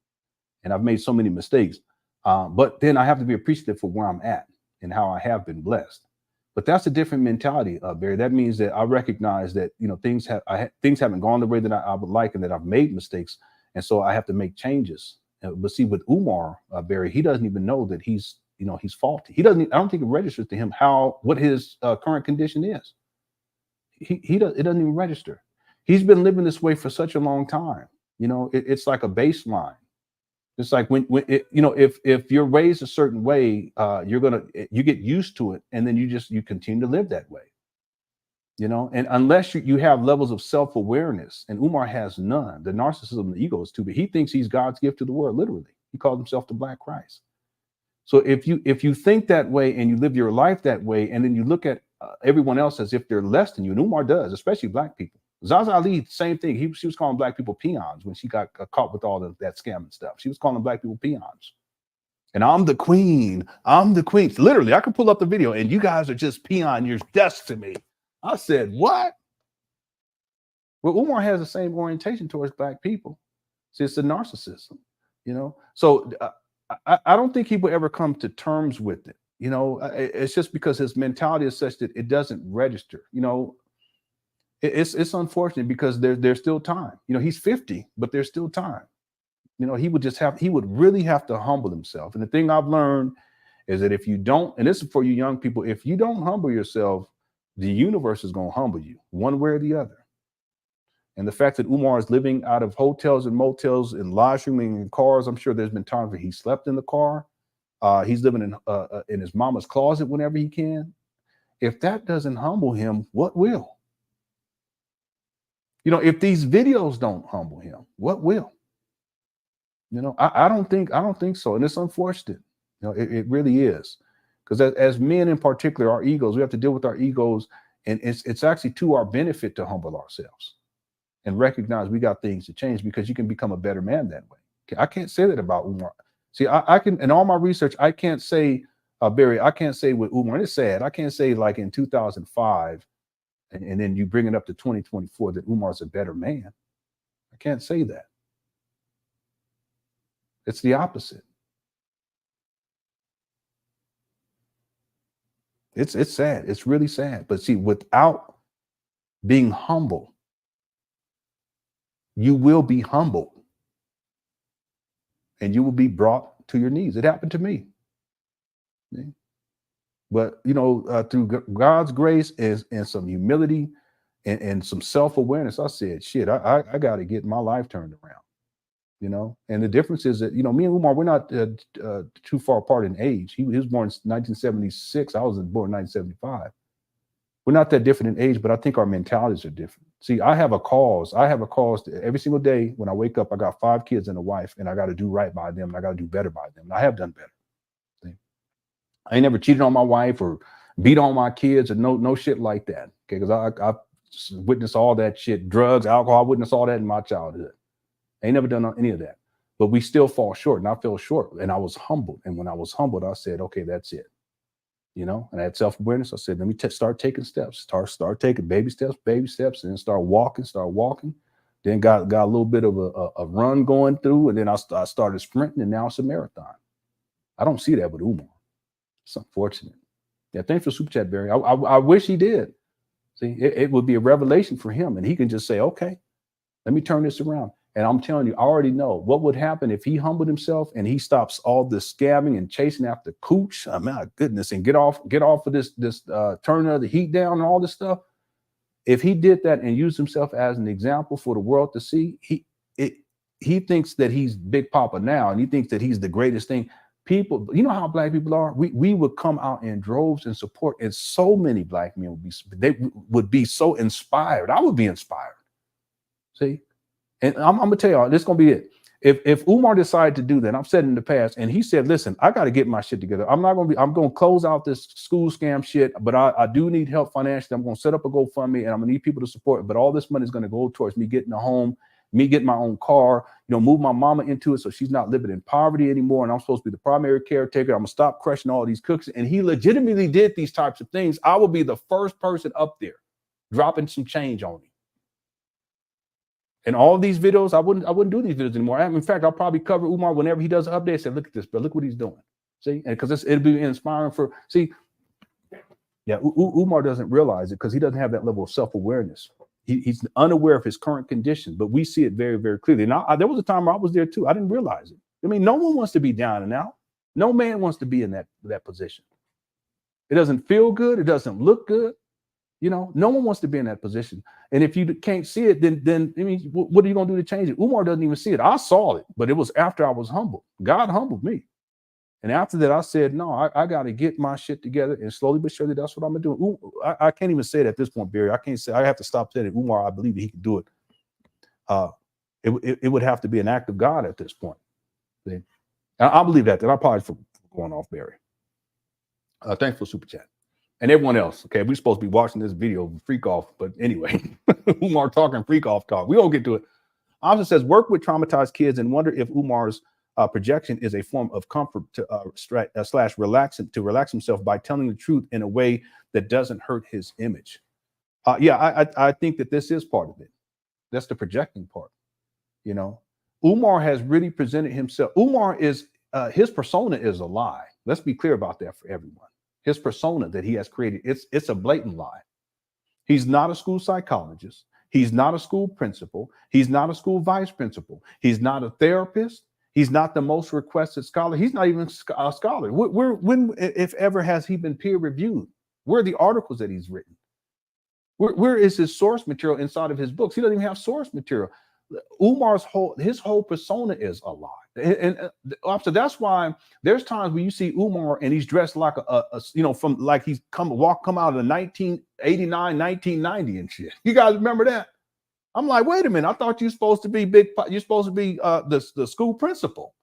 And I've made so many mistakes, but then I have to be appreciative for where I'm at and how I have been blessed. But that's a different mentality, Barry. That means that I recognize that, you know, things haven't gone the way that I would like, and that I've made mistakes. And so I have to make changes. But see, with Umar, Barry, he doesn't even know that he's faulty. I don't think it registers to him what his current condition is. It doesn't even register. He's been living this way for such a long time. You know, it's like a baseline. It's like when if you're raised a certain way, you get used to it, and then you continue to live that way. You know, and unless you have levels of self-awareness, and Umar has none. The narcissism, the ego is too big. He thinks he's God's gift to the world. Literally, he calls himself the Black Christ. So if you think that way and you live your life that way, and then you look at everyone else as if they're less than you, and Umar does, especially Black people. Zaza Ali, same thing. She was calling Black people peons when she got caught with all that scamming stuff. She was calling Black people peons. And I'm the queen. I'm the queen. Literally, I could pull up the video, and you guys are just peon. You're dust to me. I said, what? Well, Umar has the same orientation towards Black people. See, it's the narcissism, you know? So I don't think he will ever come to terms with it. You know, it's just because his mentality is such that it doesn't register. You know, it's unfortunate because there's still time. You know, he's 50, but there's still time. You know, he would really have to humble himself. And the thing I've learned is that if you don't, and this is for you young people, if you don't humble yourself, The universe is going to humble you one way or the other. And the fact that Umar is living out of hotels and motels and live streaming in cars, I'm sure there's been times where he slept in the car. He's living in his mama's closet whenever he can. If that doesn't humble him, what will? You know, if these videos don't humble him, what will? You know, I don't think so. And it's unfortunate. You know, it really is. Because as men in particular, our egos, we have to deal with our egos. And it's actually to our benefit to humble ourselves and recognize we got things to change, because you can become a better man that way. Okay, I can't say that about Umar. See, I can, in all my research, I can't say, Barry, I can't say with Umar, and it's sad, I can't say like in 2005, and then you bring it up to 2024 that Umar's a better man. I can't say that. It's the opposite. It's sad. It's really sad. But see, without being humble, you will be humbled and you will be brought to your knees. It happened to me. But, you know, through God's grace and some humility and some self-awareness, I said, shit, I got to get my life turned around, you know? And the difference is that, you know, me and Umar, we're not too far apart in age. He was born in 1976. I was born in 1975. We're not that different in age, but I think our mentalities are different. See, I have a cause. Every single day when I wake up. I got 5 kids and a wife, and I got to do right by them, and I got to do better by them. And I have done better. See? I ain't never cheated on my wife or beat on my kids or no shit like that. Okay, because I witnessed all that shit, drugs, alcohol. I witnessed all that in my childhood. I ain't never done any of that. But we still fall short, and I fell short, and I was humbled. And when I was humbled, I said, okay, that's it. You know, and I had self-awareness. I said, let me start taking steps, start taking baby steps, and then start walking. Then got a little bit of a run going through, and then I started sprinting, and now it's a marathon. I don't see that with Umar. It's unfortunate. Yeah, thanks for super chat, Barry. I wish he did. See, it would be a revelation for him, and he can just say, okay, let me turn this around. And I'm telling you, I already know what would happen if he humbled himself and he stops all this scamming and chasing after cooch. Oh, my goodness, and get off of this turning of the heat down and all this stuff. If he did that and used himself as an example for the world to see, he thinks that he's Big Papa now, and he thinks that he's the greatest thing. People, you know how black people are. We would come out in droves and support, and so many black men would be so inspired. I would be inspired. See. And I'm gonna tell y'all, this is gonna be it. If Umar decided to do that, I've said in the past, and he said, listen, I got to get my shit together. I'm gonna close out this school scam shit, but I do need help financially. I'm gonna set up a GoFundMe, and I'm gonna need people to support it. But all this money is gonna go towards me getting a home, me getting my own car, you know, move my mama into it so she's not living in poverty anymore. And I'm supposed to be the primary caretaker. I'm gonna stop crushing all these cooks. And he legitimately did these types of things. I will be the first person up there dropping some change on him. And all these videos, I wouldn't do these videos anymore. In fact, I'll probably cover Umar whenever he does an update. Say, look at this, but look what he's doing. See, and because it'll be inspiring for. See, yeah, Umar doesn't realize it because he doesn't have that level of self-awareness. He's unaware of his current condition, but we see it very, very clearly. And there was a time where I was there too. I didn't realize it. I mean, no one wants to be down and out. No man wants to be in that position. It doesn't feel good. It doesn't look good. You know, no one wants to be in that position. And if you can't see it, then I mean, what are you going to do to change it? Umar doesn't even see it. I saw it, but it was after I was humbled. God humbled me. And after that, I said, no, I got to get my shit together. And slowly but surely, that's what I'm going to do. I can't even say it at this point, Barry. I can't say, I have to stop saying it. Umar, I believe that he can do it. It would have to be an act of God at this point. See? And I believe that. I apologize for going off, Barry. Thanks for super chat. And everyone else, okay, we're supposed to be watching this video freak off, but anyway, Umar talking freak off talk. We won't get to it. Option says, work with traumatized kids and wonder if Umar's projection is a form of comfort to relax himself by telling the truth in a way that doesn't hurt his image. I think that this is part of it. That's the projecting part. You know, Umar has really presented himself. Umar is his persona is a lie. Let's be clear about that for everyone. His persona that he has created, it's a blatant lie. He's not a school psychologist. He's not a school principal. He's not a school vice principal. He's not a therapist. He's not the most requested scholar. He's not even a scholar. When, if ever, has he been peer reviewed? Where are the articles that he's written? Where is his source material inside of his books? He doesn't even have source material. Umar's whole persona is a lie. So that's why there's times when you see Umar and he's dressed like from like he's come out of the 1989, 1990 and shit. You guys remember that? I'm like, wait a minute. I thought you're supposed to be you're supposed to be the school principal.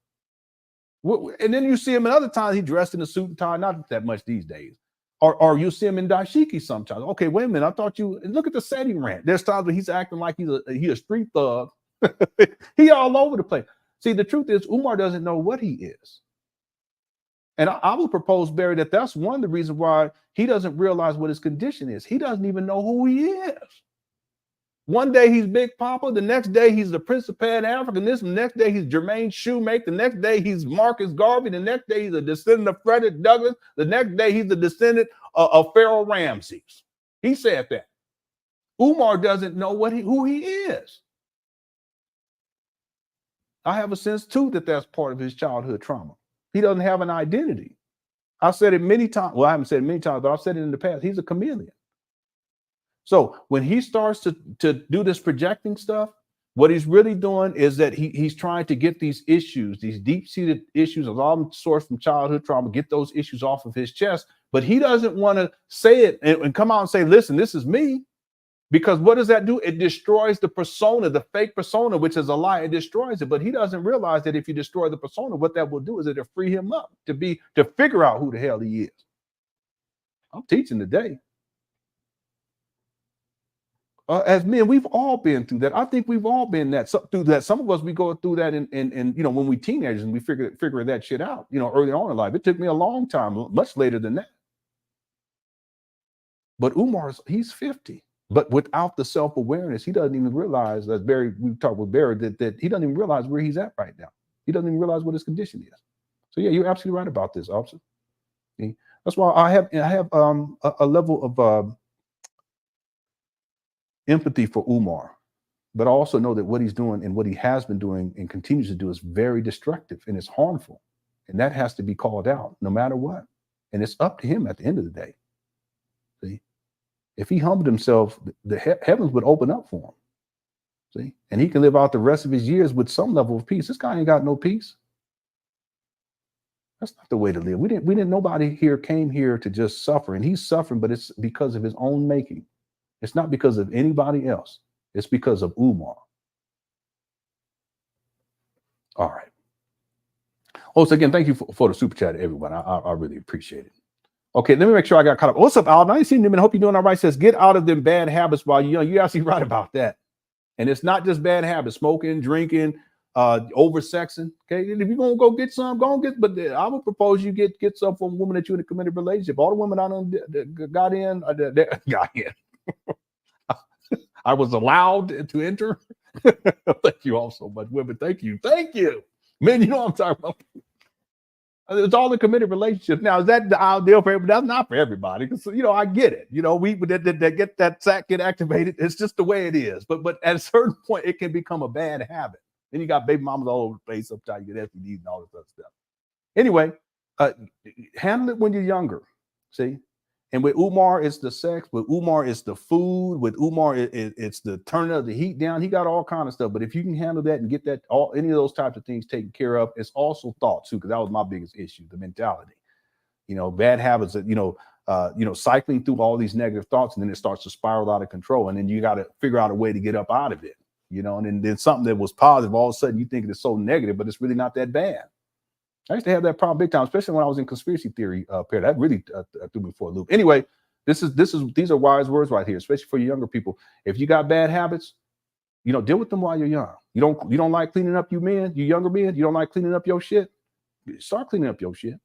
And then you see him at other times, he dressed in a suit and tie, not that much these days. Or you see him in dashiki sometimes. Okay, wait a minute. I thought you look at the setting Rant. There's times when he's acting like he's a street thug. He all over the place. See, the truth is Umar doesn't know what he is. And I would propose, Barry, that that's one of the reasons why he doesn't realize what his condition is. He doesn't even know who he is. One day he's Big Papa, the next day he's the Prince of Pan Africanism, the next day he's Jermaine Shoemake, the next day he's Marcus Garvey, the next day he's a descendant of Frederick Douglass, the next day he's the descendant of Pharaoh Ramses. He said that. Umar doesn't know who he is. I have a sense too that that's part of his childhood trauma. He doesn't have an identity. I've said it many times. Well, I haven't said it many times, but I've said it in the past. He's a chameleon. So when he starts to do this projecting stuff, what he's really doing is that he's trying to get these issues, these deep-seated issues of all sourced from childhood trauma, get those issues off of his chest. But he doesn't want to say it and come out and say, listen, this is me. Because what does that do? It destroys the persona, the fake persona, which is a lie. It destroys it. But he doesn't realize that if you destroy the persona, what that will do is it'll free him up to figure out who the hell he is. I'm teaching today. As men, we've all been through that. I think we've all been through that. Some of us, we go through that in when we teenagers and we figure that shit out, early on in life. It took me a long time, much later than that. But he's 50. But without the self-awareness, he doesn't even realize, as we talked with Barry, that he doesn't even realize where he's at right now. He doesn't even realize what his condition is. So yeah, you're absolutely right about this, officer. See? That's why I have a level of empathy for Umar, but I also know that what he's doing and what he has been doing and continues to do is very destructive and it's harmful. And that has to be called out no matter what. And it's up to him at the end of the day. See? If he humbled himself, the heavens would open up for him. See? And he can live out the rest of his years with some level of peace. This guy ain't got no peace. That's not the way to live. Nobody here came here to just suffer. And he's suffering, but it's because of his own making. It's not because of anybody else. It's because of Umar. All right. Oh, so again, thank you for the super chat, everyone. I really appreciate it. Okay, let me make sure I got caught up. What's up, Alden? I ain't seen you, man. I hope you're doing all right. Says, get out of them bad habits while you're young. You're actually right about that. And it's not just bad habits, smoking, drinking, over-sexing. Okay, if you're going to go get some, go and get, but I would propose you get some from a woman that you're in a committed relationship. All the women I done got in. I was allowed to enter. Thank you all so much, women. Thank you. Man, you know what I'm talking about. It's all a committed relationship. Now, is that the ideal for everybody? That's not for everybody. Because I get it. We that get that sack get activated. It's just the way it is. But at a certain point, it can become a bad habit. Then you got baby mamas all over the place. Sometimes you get STDs and all this other stuff. Anyway, handle it when you're younger. See. And with Umar, it's the sex. With Umar, it's the food. With Umar, it's the turning of the heat down. He got all kind of stuff. But if you can handle that and get that any of those types of things taken care of, it's also thought too, because that was my biggest issue, the mentality. Bad habits that cycling through all these negative thoughts, and then it starts to spiral out of control. And then you got to figure out a way to get up out of it. And then something that was positive, all of a sudden you think it's so negative, but it's really not that bad. I used to have that problem big time, especially when I was in conspiracy theory period. That really threw me for a loop. Anyway, these are wise words right here, especially for younger people. If you got bad habits, deal with them while you're young. You don't like cleaning up, you younger men. You don't like cleaning up your shit. Start cleaning up your shit.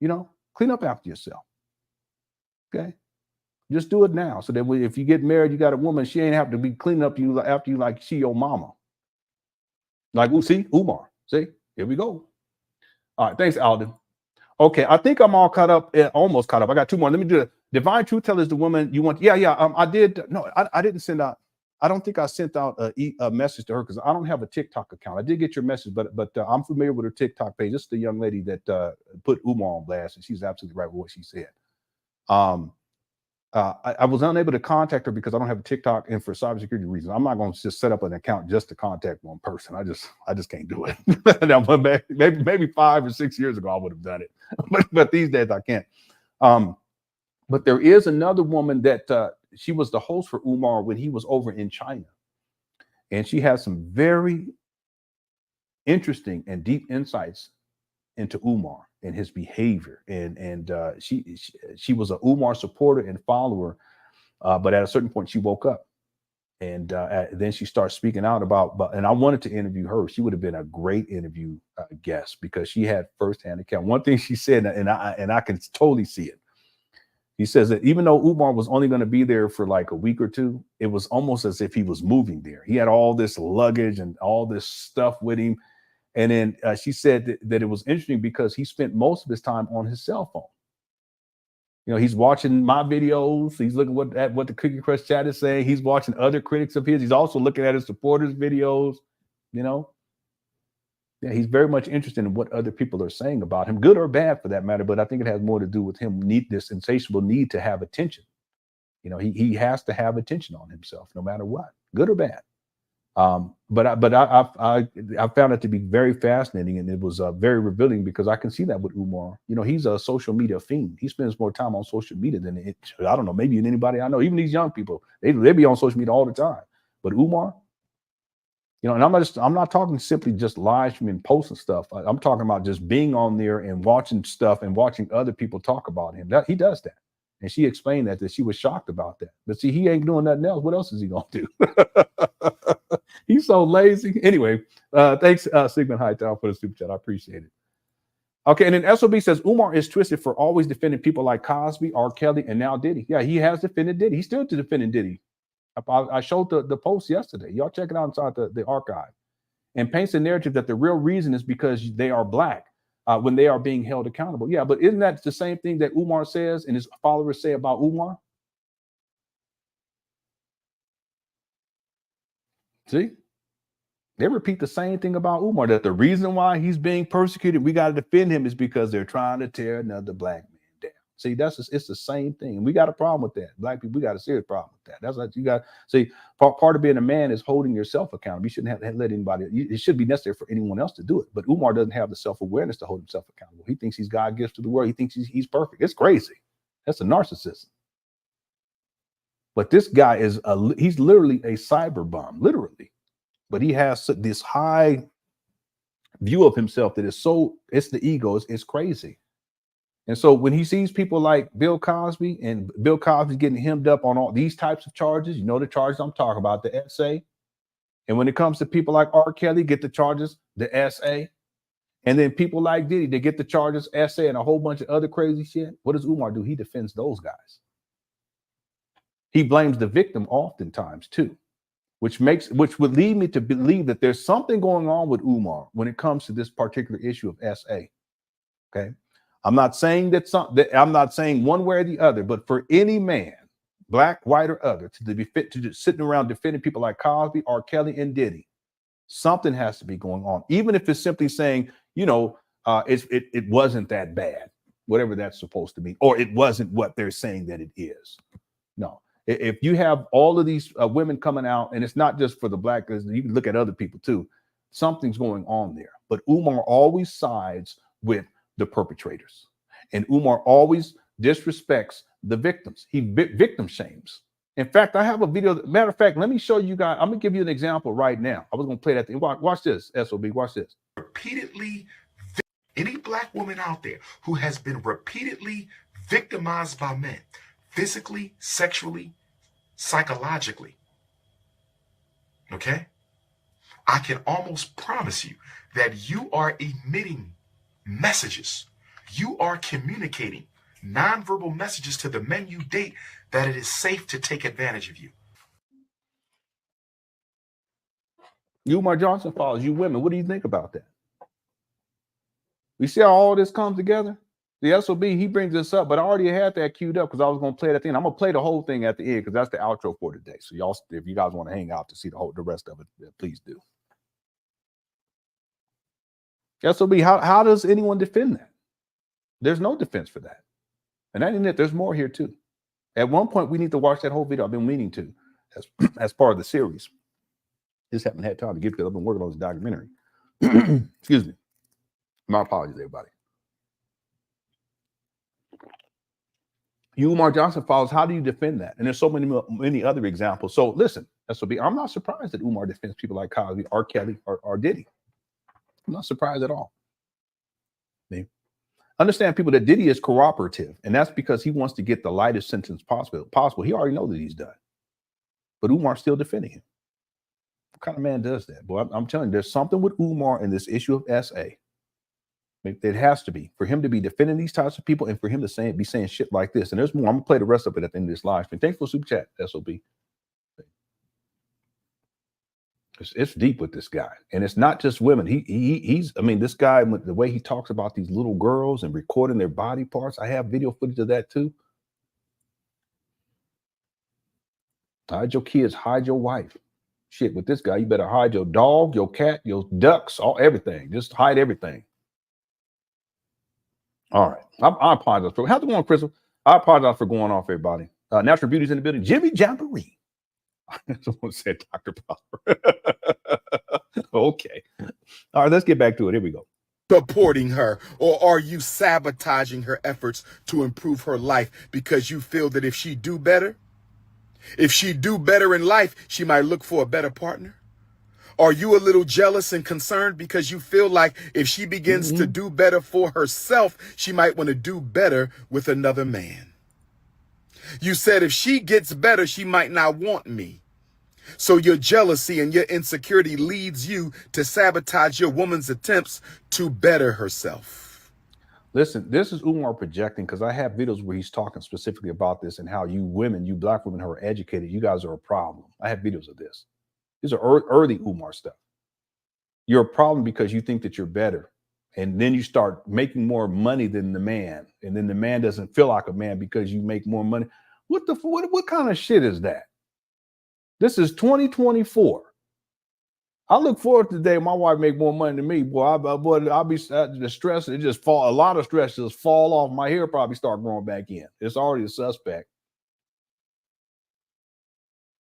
Clean up after yourself. Okay, just do it now, so that if you get married, you got a woman, she ain't have to be cleaning up after you like she your mama. Like, see, Umar. See, here we go. All right, thanks, Alden. Okay, I think I'm all caught up, almost caught up. I got two more. Let me do it. Divine Truth Teller is the woman you want. Yeah. I did. No, I didn't send out. I don't think I sent out a message to her because I don't have a TikTok account. I did get your message, but I'm familiar with her TikTok page. This is the young lady that put Umar on blast, and she's absolutely right with what she said. I was unable to contact her because I don't have a TikTok, and for cybersecurity reasons, I'm not going to just set up an account just to contact one person. I just can't do it. Now, maybe 5 or 6 years ago I would have done it, but these days I can't. But there is another woman that she was the host for Umar when he was over in China, and she has some very interesting and deep insights into Umar and his behavior. And she was an Umar supporter and follower, but at a certain point she woke up, and then she starts speaking out about. And I wanted to interview her. She would have been a great interview guest because she had firsthand account. One thing she said, and I can totally see it. He says that even though Umar was only going to be there for like a week or two, it was almost as if he was moving there. He had all this luggage and all this stuff with him. And then she said that it was interesting because he spent most of his time on his cell phone. You know, he's watching my videos. He's looking at what the Cookie Crush chat is saying. He's watching other critics of his. He's also looking at his supporters' videos. You know, yeah, he's very much interested in what other people are saying about him, good or bad for that matter. But I think it has more to do with him this insatiable need to have attention. You know, he has to have attention on himself, no matter what, good or bad. But I found it to be very fascinating, and it was very revealing because I can see that with Umar. You know, he's a social media fiend. He spends more time on social media than I don't know, maybe anybody I know. Even these young people, they be on social media all the time. But Umar, you know, and I'm not talking simply just live streaming, posting stuff. I'm talking about just being on there and watching stuff and watching other people talk about him. He does that. And she explained that she was shocked about that. But see, he ain't doing nothing else. What else is he gonna do? He's so lazy. Anyway, thanks, Sigmund Hightower, for the super chat. I appreciate it. Okay, and then SOB says Umar is twisted for always defending people like Cosby, R. Kelly, and now Diddy. Yeah, he has defended Diddy. He's still defending Diddy. I showed the post yesterday. Y'all check it out inside the archive. And paints a narrative that the real reason is because they are black when they are being held accountable. Yeah, but isn't that the same thing that Umar says and his followers say about Umar? See? They repeat the same thing about Umar, that the reason why he's being persecuted, we got to defend him, is because they're trying to tear another black man down. See, it's the same thing. And we got a problem with that. Black people, we got a serious problem with that. That's what you got. See, part of being a man is holding yourself accountable. You shouldn't have to let anybody, it should be necessary for anyone else to do it. But Umar doesn't have the self-awareness to hold himself accountable. He thinks he's God gives to the world. He thinks he's perfect. It's crazy. That's a narcissism. But this guy he's literally a cyber bomb, literally. But he has this high view of himself that is it's the ego, it's crazy. And so when he sees people like Bill Cosby, and Bill Cosby getting hemmed up on all these types of charges, you know the charges I'm talking about, the SA. And when it comes to people like R. Kelly, get the charges, the SA. And then people like Diddy, they get the charges, SA, and a whole bunch of other crazy shit. What does Umar do? He defends those guys. He blames the victim oftentimes too. Which would lead me to believe that there's something going on with Umar when it comes to this particular issue of SA. Okay, I'm not saying I'm not saying one way or the other, but for any man, black, white, or other, to be fit to just sitting around defending people like Cosby, R. Kelly, and Diddy, something has to be going on. Even if it's simply saying, you know, it wasn't that bad, whatever that's supposed to mean, or it wasn't what they're saying that it is. No. If you have all of these women coming out, and it's not just for the black, you can look at other people too, something's going on there. But Umar always sides with the perpetrators. And Umar always disrespects the victims. He victim shames. In fact, I have a video. Matter of fact, let me show you guys. I'm going to give you an example right now. I was going to play that thing. Watch this, SOB. Watch this. Repeatedly, any black woman out there who has been repeatedly victimized by men, physically, sexually, psychologically, okay? I can almost promise you that you are emitting messages. You are communicating nonverbal messages to the men you date that it is safe to take advantage of you. Umar Johnson follows you women. What do you think about that? We see how all this comes together? The SOB, he brings this up, but I already had that queued up because I was going to play that thing. I'm going to play the whole thing at the end because that's the outro for today. So y'all, if you guys want to hang out to see the rest of it, please do. SOB, how does anyone defend that? There's no defense for that. And that ain't it. There's more here too. At one point, we need to watch that whole video. I've been meaning to, as part of the series. Just haven't had time to get to it. I've been working on this documentary. Excuse me. My apologies, everybody. Umar Johnson follows. How do you defend that? And there's so many other examples. So listen, SOB, I'm not surprised that Umar defends people like Cosby, R. Kelly, or Diddy. I'm not surprised at all. Understand, people, that Diddy is cooperative, and that's because he wants to get the lightest sentence possible. He already knows that he's done, but Umar's still defending him. What kind of man does that? Boy, I'm telling you, there's something with Umar in this issue of SA. It has to be, for him to be defending these types of people and for him to be saying shit like this. And there's more. I'm gonna play the rest of it at the end of this live stream. Thanks for super chat, SOB. It's deep with this guy, and it's not just women. He's. I mean, this guy, the way he talks about these little girls and recording their body parts. I have video footage of that too. Hide your kids, hide your wife. Shit, with this guy, you better hide your dog, your cat, your ducks, everything. Just hide everything. All right, I apologize for how's it going, Crystal? I apologize for going off, everybody. Natural Beauty's in the building. Jimmy Jamboree. Someone said Dr. Power. Okay. All right, let's get back to it. Here we go. Supporting her, or are you sabotaging her efforts to improve her life because you feel that if she do better in life, she might look for a better partner? Are you a little jealous and concerned because you feel like if she begins to do better for herself, she might want to do better with another man? You said if she gets better, she might not want me. So your jealousy and your insecurity leads you to sabotage your woman's attempts to better herself. Listen, this is Umar projecting, because I have videos where he's talking specifically about this and how you women, you black women who are educated, you guys are a problem. I have videos of this. These are early Umar stuff. You're a problem because you think that you're better. And then you start making more money than the man. And then the man doesn't feel like a man because you make more money. What kind of shit is that? This is 2024. I look forward to the day my wife make more money than me. Boy, I'll be the stress. It just fall. A lot of stress just fall off. My hair probably start growing back in. It's already a suspect.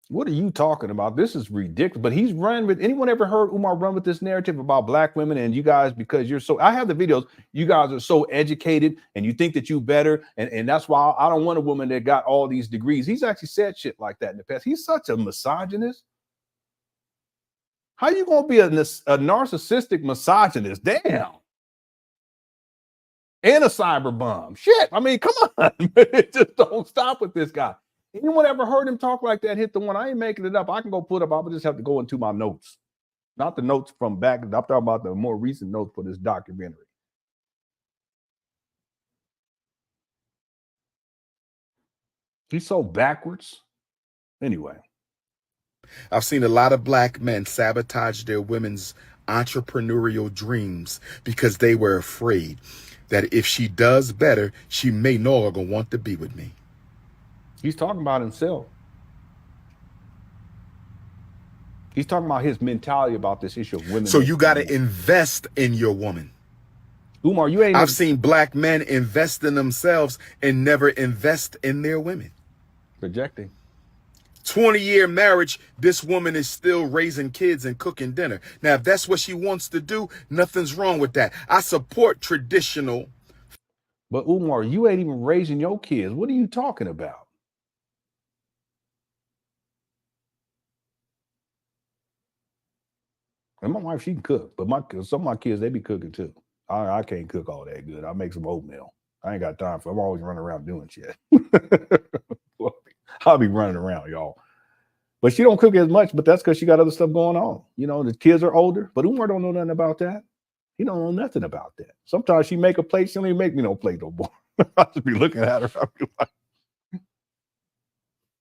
What are you talking about? This is ridiculous. But he's run with, anyone ever heard Umar run with this narrative about black women and you guys, because you're so, I have the videos, you guys are so educated and you think that you better. And that's why I don't want a woman that got all these degrees. He's actually said shit like that in the past. He's such a misogynist. How you going to be a narcissistic misogynist? Damn. And a cyber bomb. Shit. I mean, come on. Just don't stop with this guy. Anyone ever heard him talk like that? Hit the one. I ain't making it up. I can go put up. I would just have to go into my notes. Not the notes from back. I'm talking about the more recent notes for this documentary. He's so backwards. Anyway. I've seen a lot of black men sabotage their women's entrepreneurial dreams because they were afraid that if she does better, she may no longer want to be with me. He's talking about himself. He's talking about his mentality about this issue of women. So you got to invest in your woman. Umar, you ain't. I've seen black men invest in themselves and never invest in their women. Projecting. 20-year marriage, this woman is still raising kids and cooking dinner. Now, if that's what she wants to do, nothing's wrong with that. I support traditional. But Umar, you ain't even raising your kids. What are you talking about? And my wife, she can cook, but some of my kids, they be cooking too. I can't cook all that good. I make some oatmeal. I ain't got time for it. I'm always running around doing shit. I'll be running around, y'all. But she don't cook as much, but that's because she got other stuff going on. You know, the kids are older, but Umar don't know nothing about that. He don't know nothing about that. Sometimes she make a plate, she don't even make me no plate no more. I'll just be looking at her. I'll be like,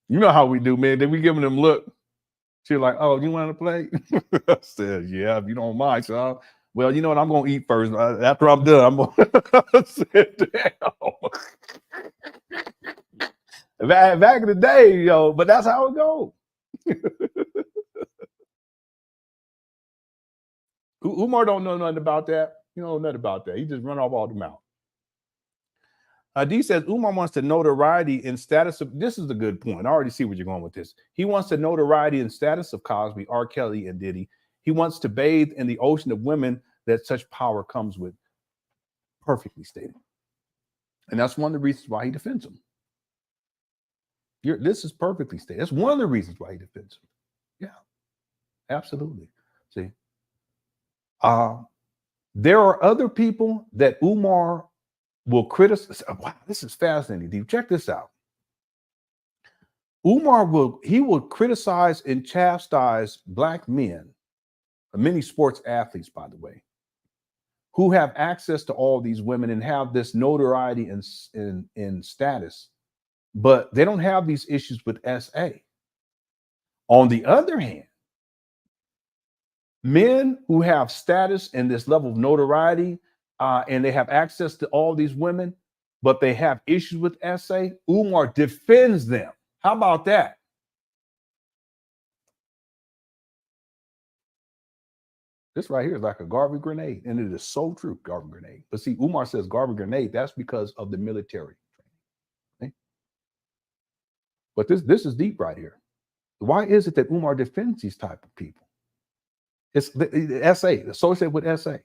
you know how we do, man. Then we giving them look. She's like, oh, you want a plate? I said, yeah, if you don't mind. So, well, you know what? I'm going to eat first. After I'm done, I'm going to sit down. Back in the day, yo, but that's how it goes. Umar don't know nothing about that. You know nothing about that. He just run off all the mouth. D says Umar wants to notoriety and status of. This is a good point. I already see where you're going with this. He wants to notoriety and status of Cosby, R. Kelly, and Diddy. He wants to bathe in the ocean of women that such power comes with. Perfectly stated. And that's one of the reasons why he defends them. This is perfectly stated. That's one of the reasons why he defends them. Yeah, absolutely. See, there are other people that Umar will criticize. Wow, this is fascinating. Check this out. Umar will criticize and chastise black men, many sports athletes, by the way, who have access to all these women and have this notoriety and status, but they don't have these issues with SA. On the other hand, men who have status and this level of notoriety, and they have access to all these women, but they have issues with SA, Umar defends them. How about that? This right here is like a garbage grenade, and it is so true, garbage grenade. But see, Umar says garbage grenade, that's because of the military. Okay? But this is deep right here. Why is it that Umar defends these type of people? It's the SA, associated with SA.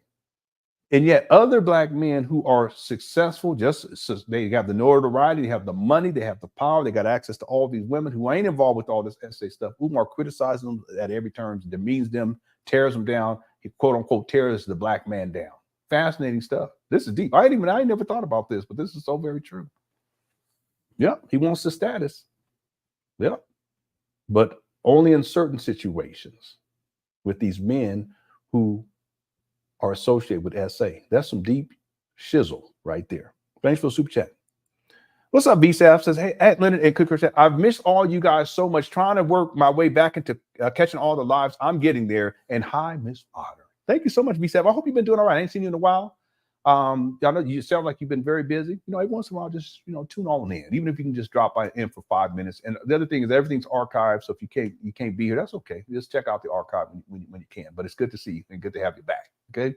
And yet other black men who are successful, they have the notoriety, they have the money, they have the power, they got access to all these women who ain't involved with all this SA stuff. Umar criticizes them at every turn, demeans them, tears them down. He quote unquote tears the black man down. Fascinating stuff. This is deep. I ain't never thought about this, but this is so very true. Yeah, he wants the status. Yeah, but only in certain situations with these men who are associated with SA. That's some deep shizzle right there. Thanks for the super chat. What's up, BSAF? Says, hey, at Lenon and Cook, I've missed all you guys so much, trying to work my way back into catching all the lives. I'm getting there. And hi, Miss Otter. Thank you so much, BSAF. I hope you've been doing all right. I ain't seen you in a while. I know you sound like you've been very busy. Every once in a while, just tune on in, even if you can just drop by in for 5 minutes. And the other thing is everything's archived, so if you can't be here, that's okay. Just check out the archive when you can. But it's good to see you and good to have you back. Okay,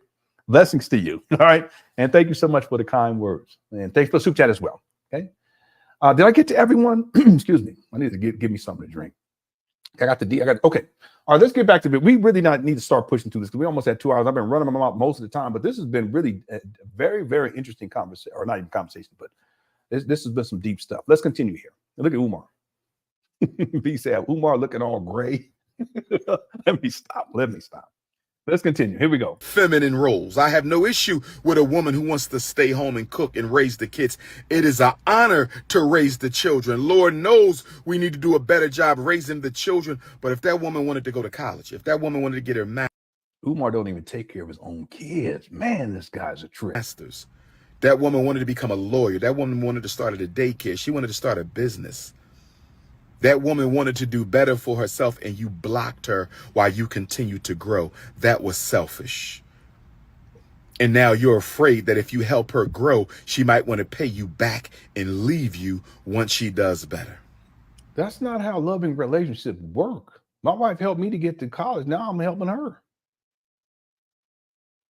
blessings to you. All right, and thank you so much for the kind words, and thanks for the super chat as well. Okay, did I get to everyone? Excuse me. I need to give me something to drink. I got okay. All right, let's get back to it. We really need to start pushing through this because we almost had 2 hours. I've been running my mouth most of the time, but this has been really a very, very interesting conversation, or not even conversation, but this has been some deep stuff. Let's continue here. Look at Umar. B said, Umar looking all gray. Let me stop. Let's continue. Here we go. Feminine roles. I have no issue with a woman who wants to stay home and cook and raise the kids. It is an honor to raise the children. Lord knows we need to do a better job raising the children. But if that woman wanted to go to college, if that woman wanted to get her Umar don't even take care of his own kids. Man, this guy's a trick. master's. That woman wanted to become a lawyer. That woman wanted to start a daycare. She wanted to start a business. That woman wanted to do better for herself, and you blocked her while you continued to grow. That was selfish. And now you're afraid that if you help her grow, she might want to pay you back and leave you once she does better. That's not how loving relationships work. My wife helped me to get to college. Now I'm helping her.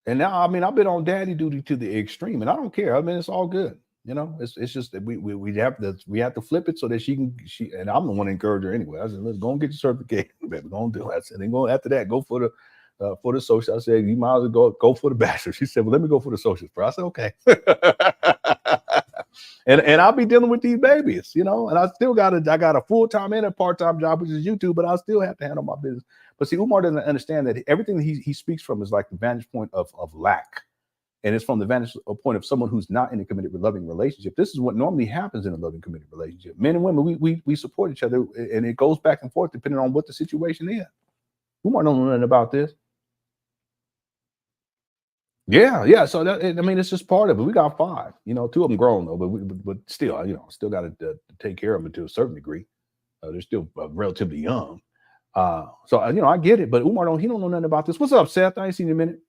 And now, I've been on daddy duty to the extreme, and I don't care. It's all good. It's just that we have to flip it so that she and I'm the one to encourage her anyway. I said, let's go and get your certificate, baby. Go and do it. I said, then go after that, go for the social. I said, you might as well go for the bachelor. She said, well, let me go for the social. I said, okay. and I'll be dealing with these babies, and I still got a full-time and a part-time job, which is YouTube, but I still have to handle my business. But see, Umar doesn't understand that everything that he speaks from is like the vantage point of lack. And it's from the vantage point of someone who's not in a committed, loving relationship. This is what normally happens in a loving, committed relationship. Men and women, we support each other, and it goes back and forth depending on what the situation is. Umar don't know nothing about this. Yeah. So it's just part of it. We got 5. 2 of them grown though, but still, still got to take care of them to a certain degree. They're still relatively young. So I get it, but Umar don't know nothing about this. What's up, Seth? I ain't seen you in a minute.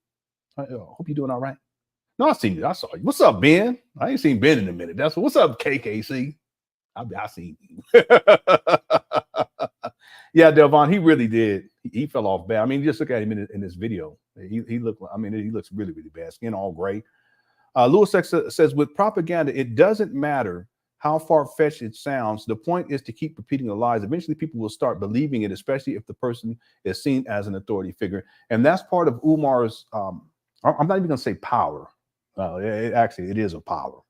I hope you're doing all right. No, I seen you. I saw you. What's up, Ben? I ain't seen Ben in a minute. What's up, KKC? I seen you. Yeah, Delvon, he really did. He fell off bad. Just look at him in this video. He looks really, really bad. Skin all gray. Lewis X says, with propaganda, it doesn't matter how far-fetched it sounds. The point is to keep repeating the lies. Eventually, people will start believing it, especially if the person is seen as an authority figure. And that's part of Umar's, I'm not even going to say power. It is a power.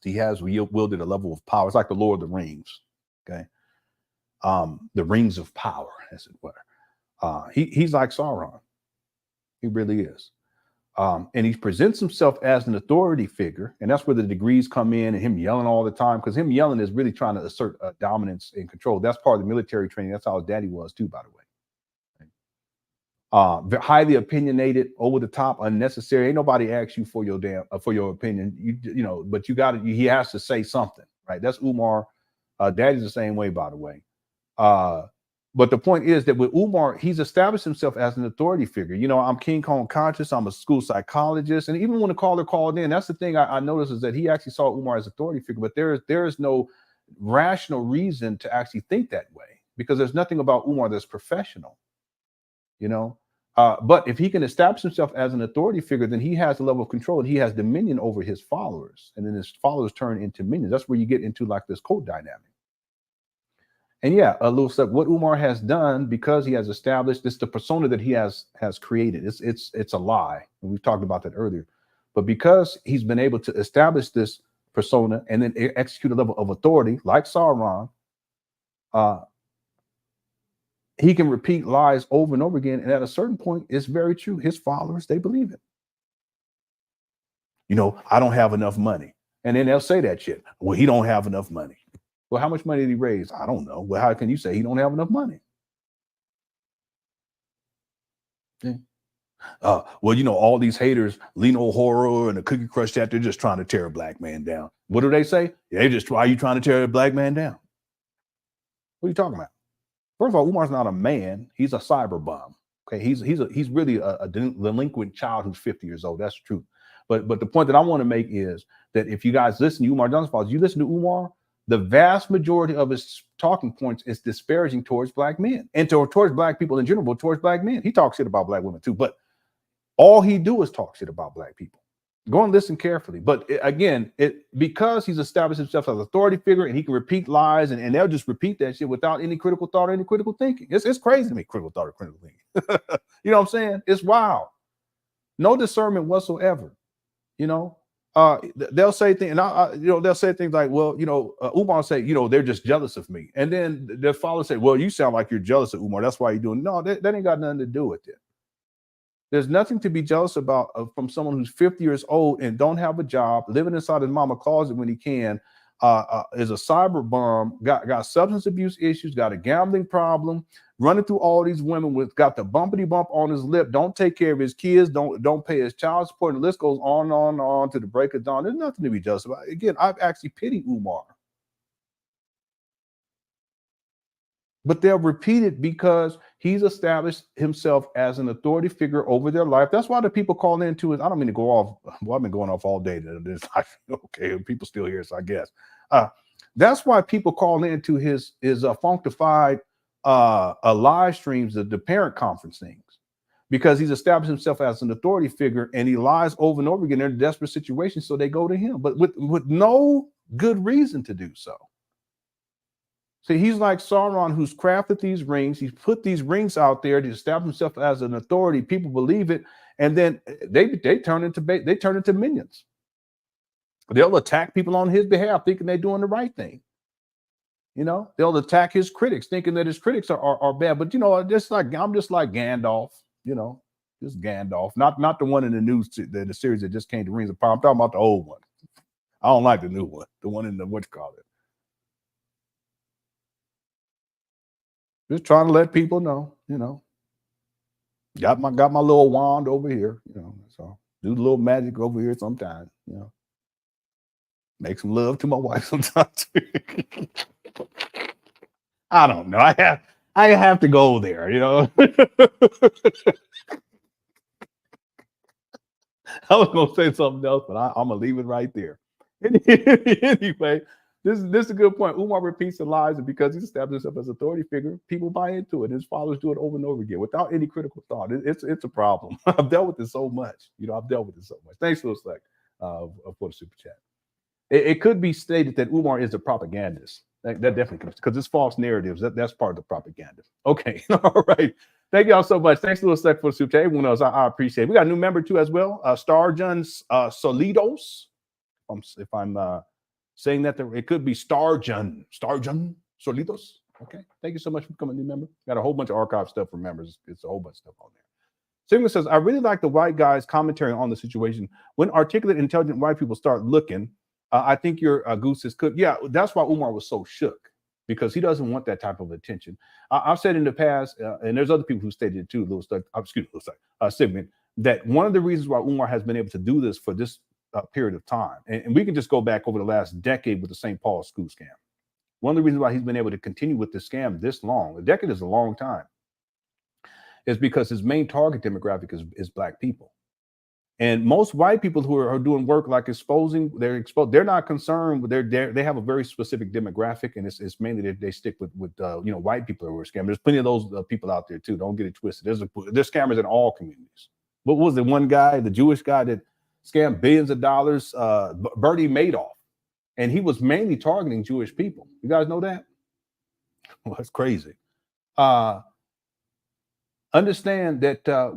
He has wielded a level of power. It's like the Lord of the Rings, okay? The rings of power, as it were. He's like Sauron. He really is. And he presents himself as an authority figure, and that's where the degrees come in, and him yelling all the time, because him yelling is really trying to assert dominance and control. That's part of the military training. That's how his daddy was too, by the way. Highly opinionated, over the top, unnecessary. Ain't nobody asks you for your for your opinion. You know, but you got to. He has to say something, right? That's Umar. Daddy's the same way, by the way. But the point is that with Umar, he's established himself as an authority figure. You know, I'm King Kong conscious. I'm a school psychologist. And even when the caller called in, that's the thing I noticed, is that he actually saw Umar as authority figure. But there is no rational reason to actually think that way, because there's nothing about Umar that's professional, you know. But if he can establish himself as an authority figure, then he has a level of control, and he has dominion over his followers. And then his followers turn into minions. That's where you get into like this cult dynamic. And yeah, Lewis said, what Umar has done, because he has established this, the persona that he has created, it's a lie. And we've talked about that earlier. But because he's been able to establish this persona and then execute a level of authority, like Sauron, he can repeat lies over and over again. And at a certain point, it's very true. His followers, they believe it. You know, I don't have enough money. And then they'll say that shit. Well, he don't have enough money. Well, how much money did he raise? I don't know. Well, how can you say he don't have enough money? Yeah. Well, you know, all these haters, LenonHonor and the Cookie Crush chat, they're just trying to tear a black man down. What do they say? They just, why are you trying to tear a black man down? What are you talking about? First of all, Umar's not a man. He's a cyber bomb. Okay, he's really a delinquent child who's 50 years old. That's the truth. But the point that I want to make is that if you guys listen to Umar Johnson, you listen to Umar, the vast majority of his talking points is disparaging towards black men and towards black people in general, but towards black men. He talks shit about black women too, but all he do is talk shit about black people. Go and listen carefully. But because he's established himself as an authority figure, and he can repeat lies, and they'll just repeat that shit without any critical thought or any critical thinking. It's crazy to me, critical thought or critical thinking. You know what I'm saying? It's wild. No discernment whatsoever. You know, they'll say things, and they'll say things like, well, Umar say, they're just jealous of me. And then their followers say, well, you sound like you're jealous of Umar. That's why you're doing. No, that ain't got nothing to do with it. There's nothing to be jealous about from someone who's 50 years old and don't have a job, living inside his mama closet when he can, is a cyber bomb, got substance abuse issues, got a gambling problem, running through all these women with got the bumpity bump on his lip, don't take care of his kids, don't pay his child support, and the list goes on and on and on to the break of dawn. There's nothing to be jealous about. Again, I've actually pitied Umar. But they'll repeat it because he's established himself as an authority figure over their life. That's why the people call into it. I don't mean to go off. Well, I've been going off all day. Okay, people still here, so I guess. That's why people call into his functified live streams, the parent conference things, because he's established himself as an authority figure, and he lies over and over again. They're in desperate situations, so they go to him, but with no good reason to do so. See, he's like Sauron, who's crafted these rings. He's put these rings out there to establish himself as an authority. People believe it, and then they turn into minions. They'll attack people on his behalf, thinking they're doing the right thing. They'll attack his critics, thinking that his critics are bad. But I'm just like Gandalf. Just Gandalf, not the one in the news, the series that just came to Rings of Power. I'm talking about the old one. I don't like the new one, the one in the it. Just trying to let people know, got my little wand over here, so do a little magic over here sometimes, make some love to my wife sometimes. I don't know. I have to go there, I was gonna say something else, but I'm gonna leave it right there. Anyway. This is a good point. Umar repeats the lies, and because he's established himself as an authority figure, people buy into it. His followers do it over and over again without any critical thought. It's a problem. I've dealt with this so much. I've dealt with it so much. Thanks, Lil Slack. for the super chat. It could be stated that Umar is a propagandist. That definitely comes because it's false narratives. That's part of the propaganda. Okay, all right. Thank y'all so much. Thanks, Louis, for the super chat. Everyone else, I appreciate it. We got a new member too as well. Starjun Solidos. If I'm saying that, it could be Starjun Solidos. Okay. Thank you so much for becoming a new member. Got a whole bunch of archive stuff for members. It's a whole bunch of stuff on there. Sigma says, I really like the white guy's commentary on the situation. When articulate, intelligent white people start looking, I think your goose is cooked. Yeah, that's why Umar was so shook, because he doesn't want that type of attention. I've said in the past, and there's other people who stated it too, Sigmund, that one of the reasons why Umar has been able to do this for this period of time, and we can just go back over the last decade with the St. Paul school scam. One of the reasons why he's been able to continue with this scam this long, a decade is a long time, is because his main target demographic is Black people. And most white people who are doing work like exposing, they're not concerned with they have a very specific demographic, and it's mainly that they stick with white people who are scammers. There's plenty of those people out there too. Don't get it twisted. There's scammers in all communities. What was the one guy, the Jewish guy that scammed billions of dollars, Bernie Madoff, and he was mainly targeting Jewish people. You guys know that? Well, that's crazy. Understand that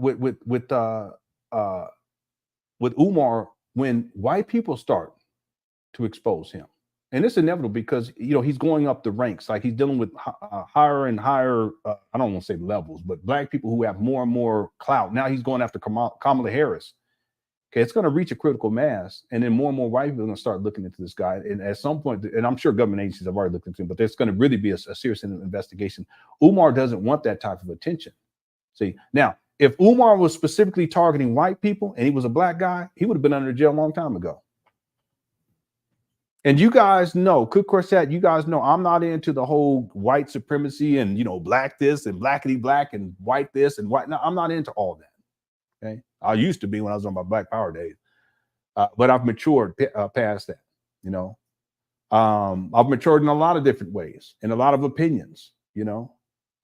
with Umar, when white people start to expose him, and it's inevitable because he's going up the ranks, like he's dealing with higher and higher, I don't want to say levels, but Black people who have more and more clout. Now he's going after Kamala Harris. Okay, it's going to reach a critical mass, and then more and more white people are going to start looking into this guy. And at some point, and I'm sure government agencies have already looked into him, but there's going to really be a serious investigation. Umar doesn't want that type of attention. See, now, if Umar was specifically targeting white people and he was a Black guy, he would have been under jail a long time ago. And you guys know, Cook Corsett, you guys know I'm not into the whole white supremacy and, Black this and blackity black and white this and white. No, I'm not into all that. Okay. I used to be when I was on my Black Power days, but I've matured past that. I've matured in a lot of different ways, in a lot of opinions.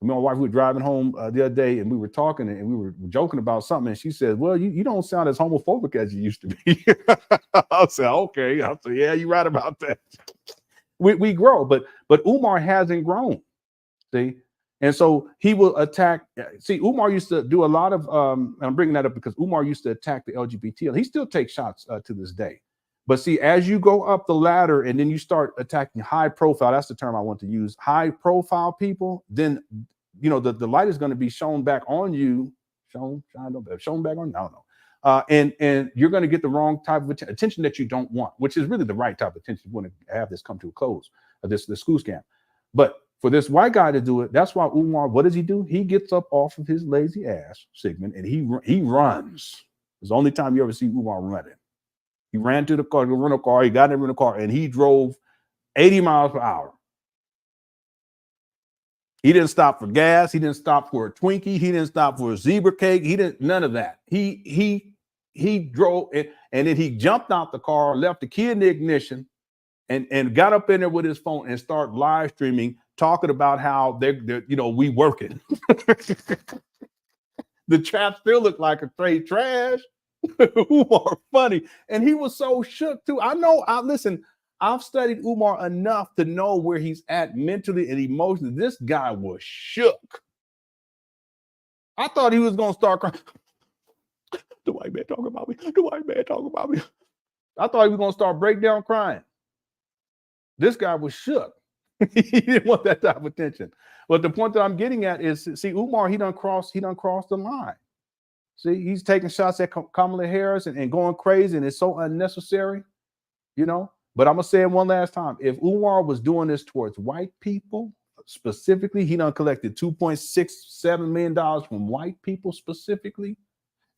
My wife was driving home the other day, and we were talking, and we were joking about something, and she said, well, you don't sound as homophobic as you used to be. I said, okay. I said, yeah, you're right about that. We grow, but Umar hasn't grown, see? And so he will attack. See, Umar used to do a lot of, I'm bringing that up because Umar used to attack the LGBT. He still takes shots to this day. But see, as you go up the ladder and then you start attacking high profile, that's the term I want to use, high profile people, then, the light is going to be shown back on you, shown back on you, I don't know. And you're going to get the wrong type of attention that you don't want, which is really the right type of attention. You want to have this come to a close, this school scam. But for this white guy to do it, that's why Umar, what does he do? He gets up off of his lazy ass, Sigmund, and he runs. It's the only time you ever see Umar running. He ran to the car, to rent a car, he got in the car, and he drove 80 miles per hour. He didn't stop for gas. He didn't stop for a Twinkie. He didn't stop for a zebra cake. He didn't, none of that. He drove it, and then he jumped out the car, left the key in the ignition, and got up in there with his phone and started live streaming, talking about how they're we working. The trap still looked like a straight trash. Umar funny, and he was so shook too. Listen, I've studied Umar enough to know where he's at mentally and emotionally. This guy was shook. I thought he was gonna start crying. The white man talking about me. The white man talking about me. I thought he was gonna start break down crying. This guy was shook. He didn't want that type of attention. But the point that I'm getting at is, see, Umar, he done crossed the line. See, he's taking shots at Kamala Harris and going crazy, and it's so unnecessary, But I'm going to say it one last time. If Umar was doing this towards white people, specifically, he done collected $2.67 million from white people specifically.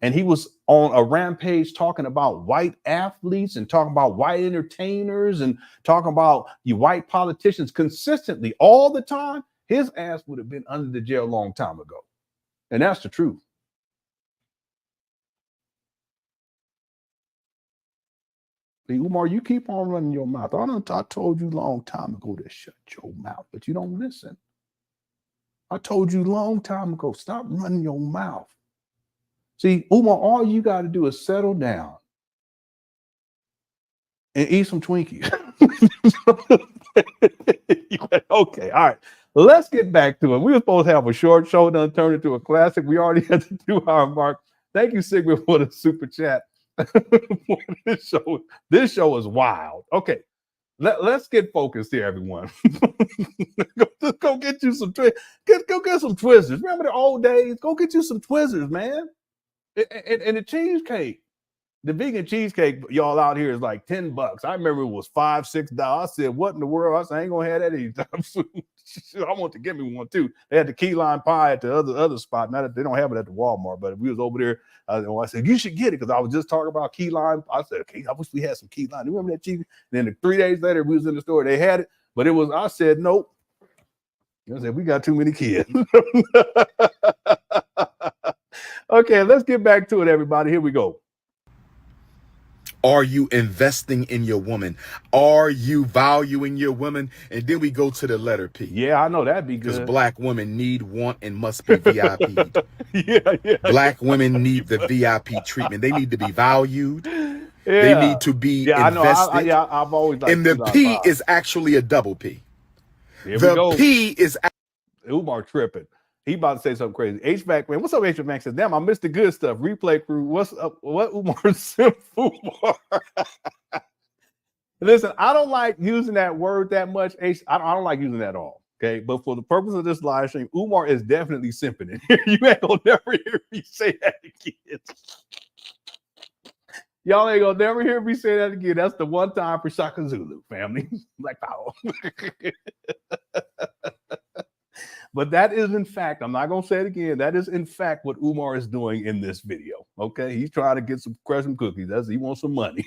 And he was on a rampage talking about white athletes and talking about white entertainers and talking about you white politicians consistently all the time. His ass would have been under the jail a long time ago. And that's the truth. Umar, you keep on running your mouth. I told you a long time ago to shut your mouth, but you don't listen. I told you a long time ago, stop running your mouth. See, Umar, all you got to do is settle down. and eat some Twinkies. Okay, all right. Let's get back to it. We were supposed to have a short show, then turn into a classic. We already had the 2-hour mark. Thank you, Sigma, for the super chat. This show is wild. Okay, let's get focused here, everyone. Just go get you some go get some Twizzlers. Remember the old days? Go get you some Twizzlers, man. And the cheesecake. The vegan cheesecake, y'all out here is like $10. I remember it was $5, $6. I said, what in the world? I said, I ain't gonna have that anytime soon. I want to get me one too. They had the key lime pie at the other spot. Not that they don't have it at the Walmart, but if we was over there, I said, you should get it, because I was just talking about key lime. I said, okay, I wish we had some key lime. You remember that cheese? And then 3 days later, we was in the store, they had it, but it was, I said, nope. I said, we got too many kids. Okay, let's get back to it, everybody. Here we go. Are you investing in your woman? Are you valuing your woman? And then we go to the letter P. Yeah, I know that'd be good. Because black women need, want, and must be VIP'd. Yeah. Black women need the VIP treatment. They need to be valued. Yeah. They need to be invested. I've always liked and the P is actually a double P. Here we go. P is Umar tripping. He about to say something crazy. HVAC man, what's up? HVAC man says, damn, I missed the good stuff. Replay crew, what's up? What Umar simple? Listen, I don't like using that word that much. I don't like using that at all. Okay, but for the purpose of this live stream, Umar is definitely simping it. You ain't gonna never hear me say that again. Y'all ain't gonna never hear me say that again. That's the one time for Shaka Zulu family. Black power. But that is, in fact, I'm not going to say it again. That is, in fact, what Umar is doing in this video. Okay. He's trying to get some custom cookies. He wants some money.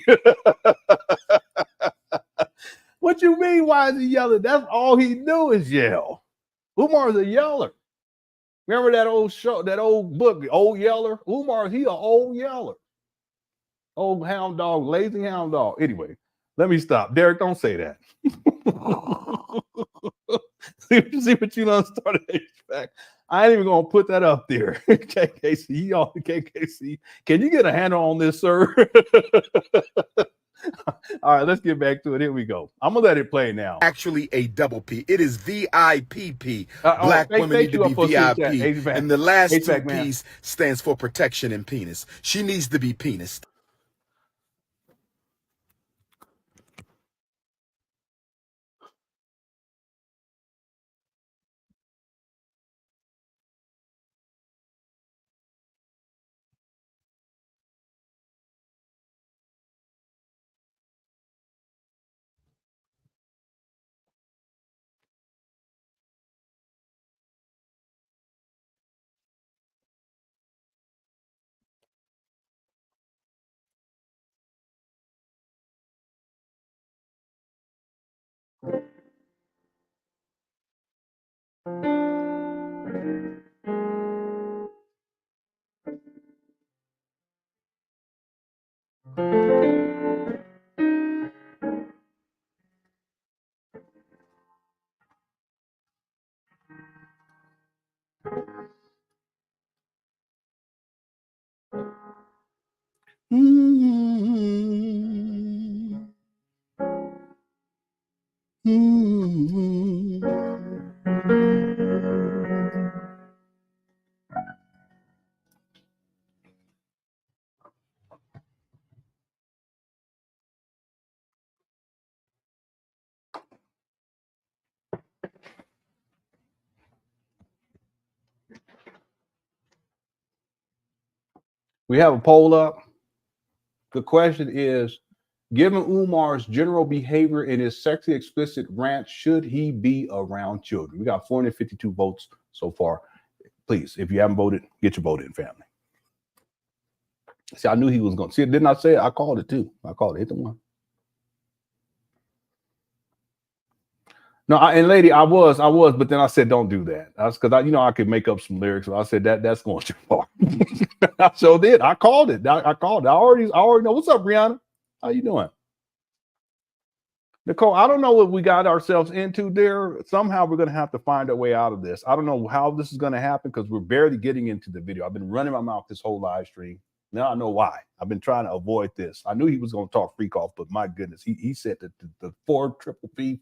What you mean? Why is he yelling? That's all he do is yell. Umar is a yeller. Remember that old show, that old book, Old Yeller? Umar, he an old yeller. Old hound dog, lazy hound dog. Anyway, let me stop. Derek, don't say that. See what you done started HVAC. I ain't even gonna put that up there. KKC, y'all, KKC. Can you get a handle on this, sir? All right, let's get back to it. Here we go. I'm gonna let it play now. Actually a double P. It is VIPP. Black women need to be VIP. And the last two P's stands for protection and penis. She needs to be penis. We have a poll up. The question is, given Umar's general behavior in his sexually explicit rant, should he be around children? We got 452 votes so far. Please, if you haven't voted, get your vote in, family. See, I knew he was going to. See, didn't I say it? I called it too. I called it. Hit the one. No, and lady, I was, but then I said, don't do that. That's because I could make up some lyrics. So I said that's going too far. I sure did. I called it. I called it. I already know. What's up, Brianna? How you doing? Nicole, I don't know what we got ourselves into there. Somehow we're going to have to find a way out of this. I don't know how this is going to happen because we're barely getting into the video. I've been running my mouth this whole live stream. Now I know why. I've been trying to avoid this. I knew he was going to talk freak off, but my goodness, he said that the 4 triple P,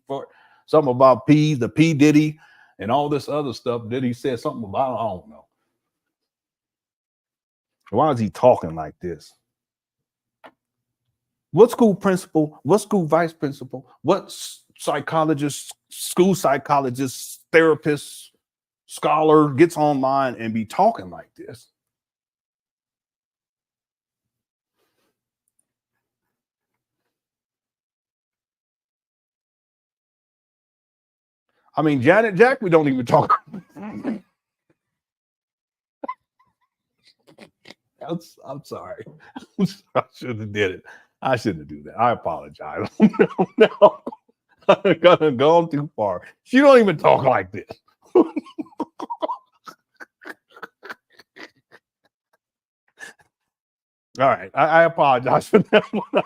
something about P, the P Diddy, and all this other stuff. Then he said something about, I don't know. Why is he talking like this? What school principal, what school vice principal, what psychologist, school psychologist, therapist, scholar gets online and be talking like this? I mean, Janet Jack, we don't even talk. I'm sorry. I should have did it. I shouldn't do that. I apologize. No, I've gone too far. She don't even talk like this. All right. I apologize for that one.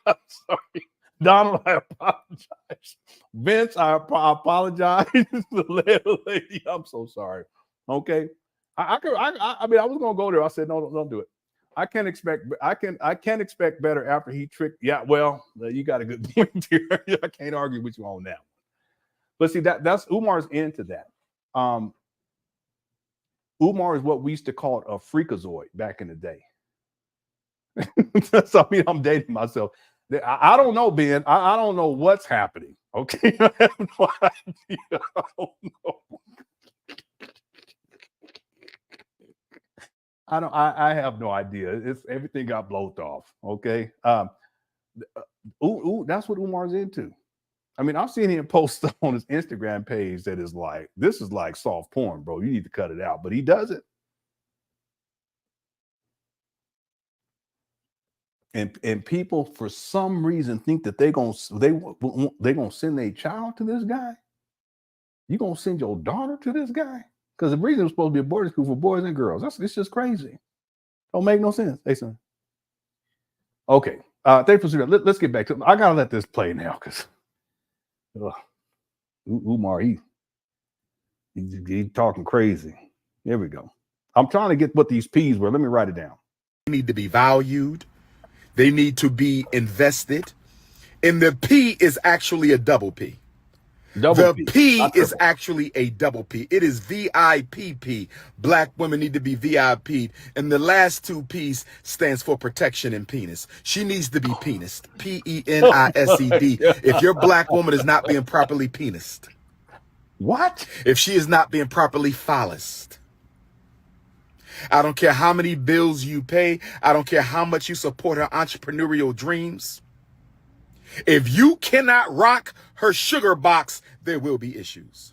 I'm sorry. Donald, I apologize. Vince, I apologize. The lady, I'm so sorry. Okay. I mean, I was gonna go there. I said, no, don't do it. I can't expect better after he tricked. Yeah, well, you got a good point here. I can't argue with you on that. But see, that's Umar's into that. Umar is what we used to call a freakazoid back in the day. So, I mean, I'm dating myself. I don't know, Ben. I don't know what's happening. Okay. I have no idea. I don't know. I have no idea. It's everything got blown off. Okay. That's what Umar's into. I mean, I've seen him post stuff on his Instagram page that is like, this is like soft porn, bro. You need to cut it out. But he does it. And people for some reason think that they gonna send their child to this guy. You gonna send your daughter to this guy? Because the reason it was supposed to be a boarding school for boys and girls. It's just crazy. Don't make no sense. Hey, son. Okay. Thanks for let's get back to it. I gotta let this play now because Umar, he's talking crazy. Here we go. I'm trying to get what these P's were. Let me write it down. They need to be valued. They need to be invested. And the P is actually a double P. The P is actually a double P. It is VIPP. Black women need to be VIP'd. And the last 2 P's stands for protection and penis. She needs to be penised. PENISED. If your black woman is not being properly penised. What? If she is not being properly phallused. I don't care how many bills you pay. I don't care how much you support her entrepreneurial dreams. If you cannot rock her sugar box, there will be issues.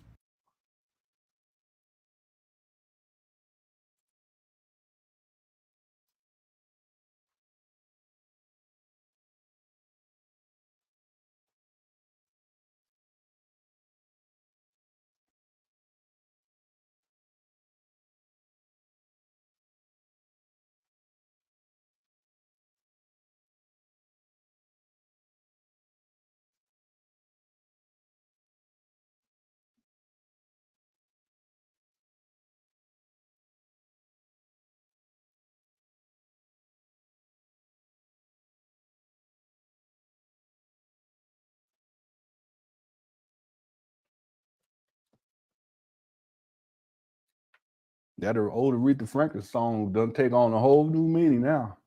That old Aretha Franklin song doesn't take on a whole new meaning now.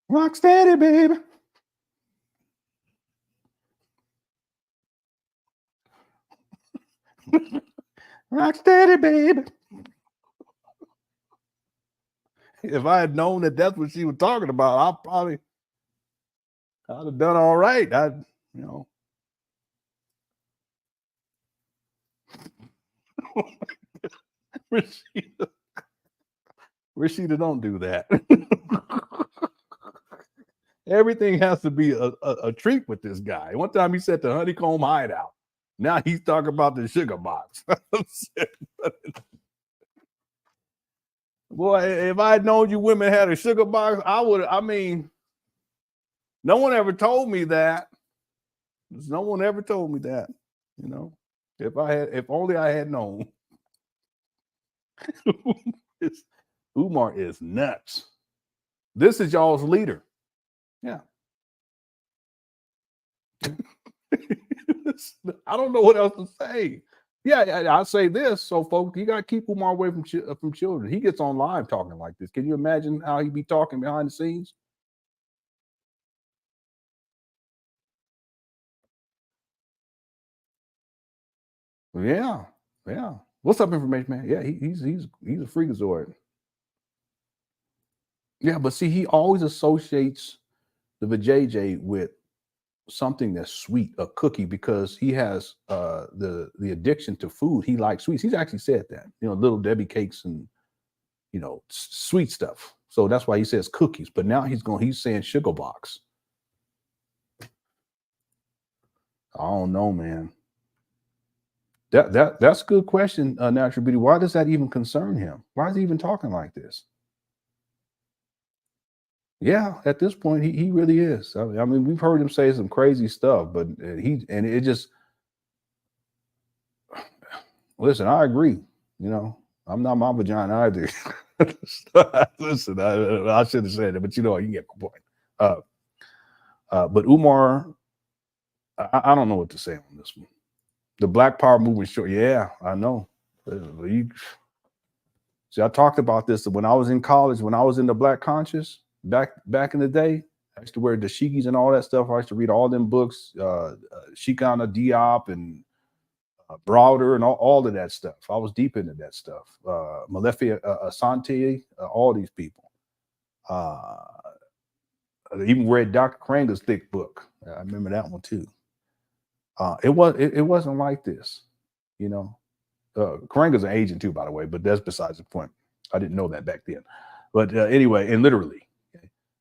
Rock steady, baby. Rock steady, baby. If I had known that that's what she was talking about, I'd have done all right. Rashida, don't do that. Everything has to be a treat with this guy. One time he said the honeycomb hideout. Now he's talking about the sugar box. Boy, if I had known you women had a sugar box, I mean, no one ever told me that. No one ever told me that, you know. If only I had known. Umar is nuts. This is y'all's leader. Yeah. I don't know what else to say. Yeah, I'll say this. So, folks, you got to keep Umar away from children. He gets on live talking like this. Can you imagine how he be talking behind the scenes? Yeah. What's up, information man? Yeah, he's a freakazoid. Yeah, but see, he always associates the vajayjay with something that's sweet, a cookie, because he has the addiction to food. He likes sweets. He's actually said that, little Debbie cakes and sweet stuff. So that's why he says cookies. But now he's saying sugar box. I don't know, man. That's a good question, Natural Beauty. Why does that even concern him? Why is he even talking like this? Yeah, at this point, he really is. I mean, we've heard him say some crazy stuff, but it just, listen, I agree. I'm not my vagina either. Listen, I shouldn't have said it, but you get the point. But Umar, I don't know what to say on this one. The Black Power movement, sure. Yeah, I know. See, I talked about this when I was in college, when I was in the Black Conscious. Back in the day, I used to wear dashikis and all that stuff. I used to read all them books, Shikana Diop and Browder and all of that stuff. I was deep into that stuff. Malefi Asante, all these people. I even read Dr. Kranger's thick book. I remember that one too. It wasn't like this, Kranger's an agent too, by the way, but that's besides the point. I didn't know that back then. But anyway, and literally.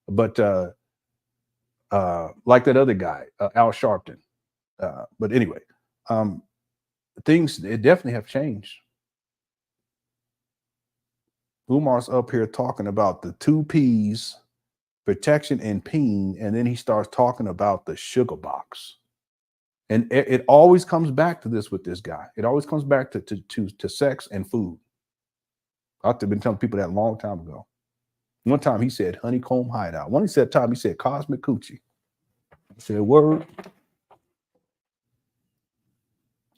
But like that other guy, Al Sharpton. But anyway, things definitely have changed. Umar's up here talking about the 2 P's, protection and peen, and then he starts talking about the sugar box. And it always comes back to this with this guy. It always comes back to sex and food. I've been telling people that a long time ago. One time he said honeycomb hideout. One time he said cosmic coochie. I said, word.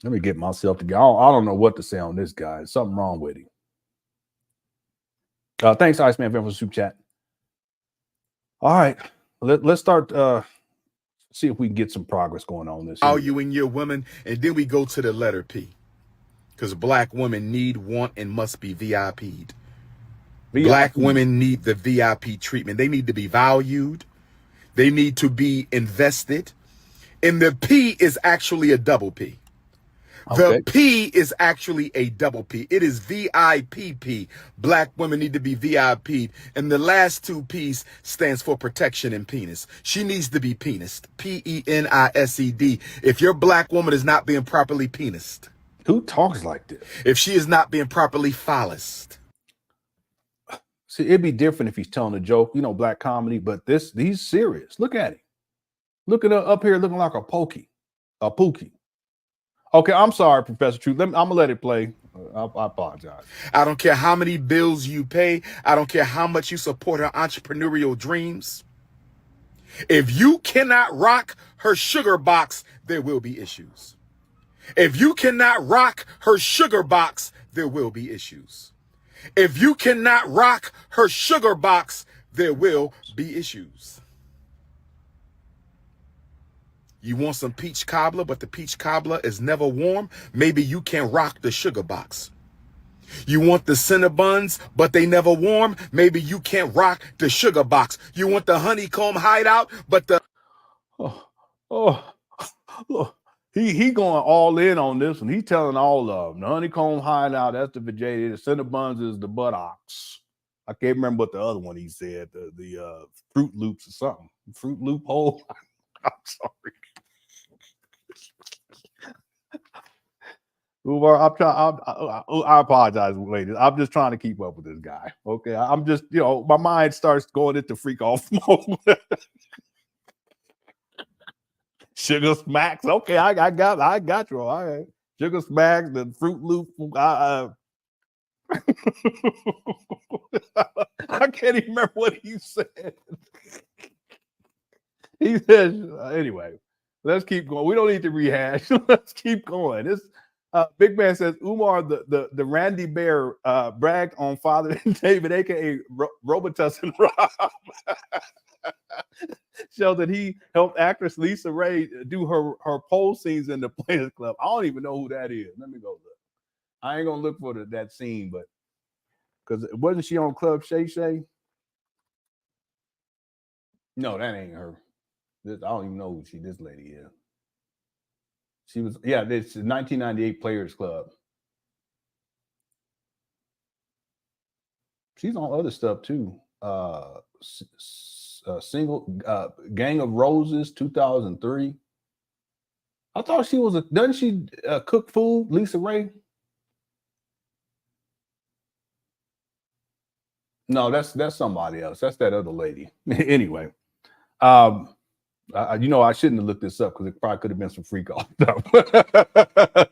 Let me get myself together. I don't know what to say on this guy. There's something wrong with him. Thanks, Iceman, for the super chat. All right. Let's start. See if we can get some progress going on this. Are you and your women? And then we go to the letter P. Because Black women need, want, and must be VIP'd. Black women need the VIP treatment. They need to be valued. They need to be invested. And the P is actually a double P. The P is actually a double P. It is VIPP. Black women need to be VIP'd. And the last 2 P's stands for protection and penis. She needs to be penised. P-E-N-I-S-E-D. If your Black woman is not being properly penised. Who talks like this? If she is not being properly phallused. See, it'd be different if he's telling a joke, Black comedy, but he's serious. Look at him. Look at up here looking like a pookie. Okay, I'm sorry, Professor Truth. I'm going to let it play. I apologize. I don't care how many bills you pay. I don't care how much you support her entrepreneurial dreams. If you cannot rock her sugar box, there will be issues. If you cannot rock her sugar box, there will be issues. If you cannot rock her sugar box, there will be issues. You want some peach cobbler, but the peach cobbler is never warm? Maybe you can rock the sugar box. You want the Cinnabons, but they never warm? Maybe you can't rock the sugar box. You want the honeycomb hideout, but the... He going all in on this one. He's telling all of them. The honeycomb hideout, that's the vajayjay. The Cinnabons is the buttocks. I can't remember what the other one he said. The Fruit Loops or something. Fruit Loophole. I'm sorry. Umar, I apologize, ladies. I'm just trying to keep up with this guy. Okay, I'm just, my mind starts going into freak off mode. Sugar Smacks. Okay, I got you. All right. Sugar Smacks, the Fruit Loop. I can't even remember what he said. He says, anyway, let's keep going. We don't need to rehash. Let's keep going. This Big Man says Umar, the Randy Bear, bragged on Father David, a.k.a. Robitus and Rob. Show that he helped actress Lisa Ray do her pole scenes in the Players Club. I don't even know who that is. Let me go look. I ain't gonna look for that scene, but because wasn't she on Club Shay Shay? No, that ain't her. I don't even know who this lady is. She was, yeah, it's 1998 Players Club. She's on other stuff too. Single Gang of Roses 2003. I thought she was doesn't she cook food, Lisa Ray? No, that's somebody else. That's that other lady. Anyway, I shouldn't have looked this up because it probably could have been some freak off stuff.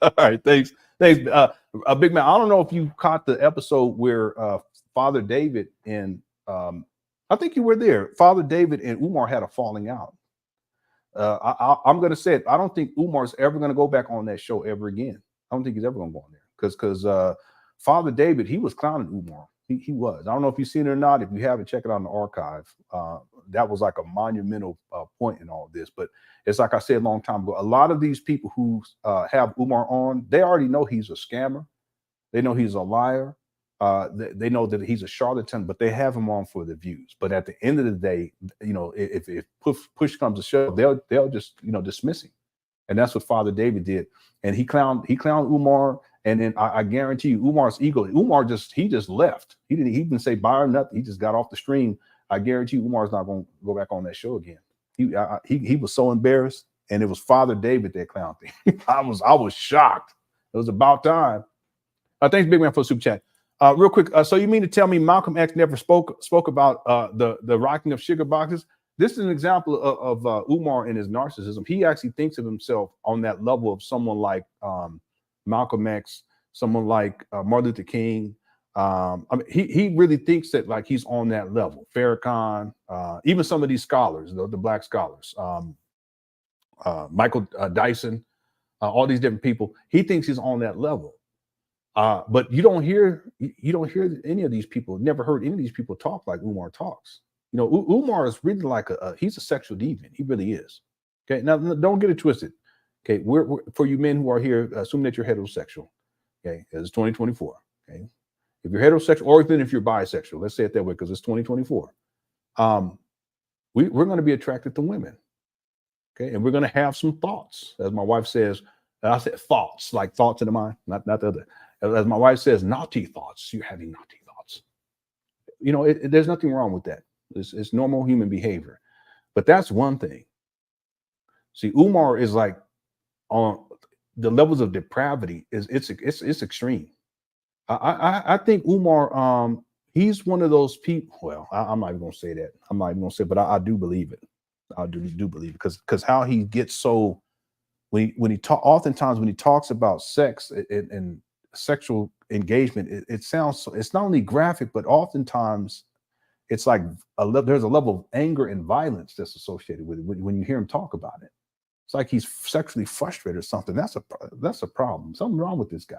All right, thanks. Big Man. I don't know if you caught the episode where Father David and I think you were there. Father David and Umar had a falling out. I'm going to say it. I don't think Umar's ever going to go back on that show ever again. I don't think he's ever going to go on there because Father David, he was clowning Umar. He was. I don't know if you've seen it or not. If you haven't, check it out in the archive. That was like a monumental point in all this. But it's like I said a long time ago, a lot of these people who have Umar on, they already know he's a scammer. They know he's a liar. They know that he's a charlatan, but they have him on for the views. But at the end of the day, if push comes to shove, they'll just dismiss him. And that's what Father David did. And he clowned Umar. And then I guarantee you, Umar's ego, he just left. He didn't say bye or nothing. He just got off the stream. I guarantee you, Umar's not going to go back on that show again. He was so embarrassed, and it was Father David that clowned him. I was shocked. It was about time. Thanks, Big Man, for the super chat. Real quick, so you mean to tell me Malcolm X never spoke about the rocking of sugar boxes? This is an example of Umar and his narcissism. He actually thinks of himself on that level of someone like Malcolm X, someone like Martin Luther King. He really thinks that like he's on that level. Farrakhan, even some of these scholars, the black scholars, Michael Dyson, all these different people. He thinks he's on that level. But you don't hear any of these people. Never heard any of these people talk like Umar talks. Umar is really like he's a sexual deviant. He really is. Okay, now don't get it twisted. Okay, we're for you men who are here, assume that you're heterosexual. Okay, it's 2024. Okay, if you're heterosexual, or even if you're bisexual, let's say it that way because it's 2024. We're going to be attracted to women. Okay, and we're going to have some thoughts, as my wife says. I said thoughts, like thoughts in the mind, not the other. As my wife says, naughty thoughts. You're having naughty thoughts. There's nothing wrong with that. It's normal human behavior. But that's one thing. See, Umar is like on the levels of depravity. It's extreme. I think Umar, he's one of those people. Well, I'm not even going to say that. I'm not even going to say, but I do believe it. I do believe it because how he gets so when he oftentimes when he talks about sex and sexual engagement, it's not only graphic, but oftentimes it's like there's a level of anger and violence that's associated with it when you hear him talk about it. It's like he's sexually frustrated or something. That's a problem. Something wrong with this guy.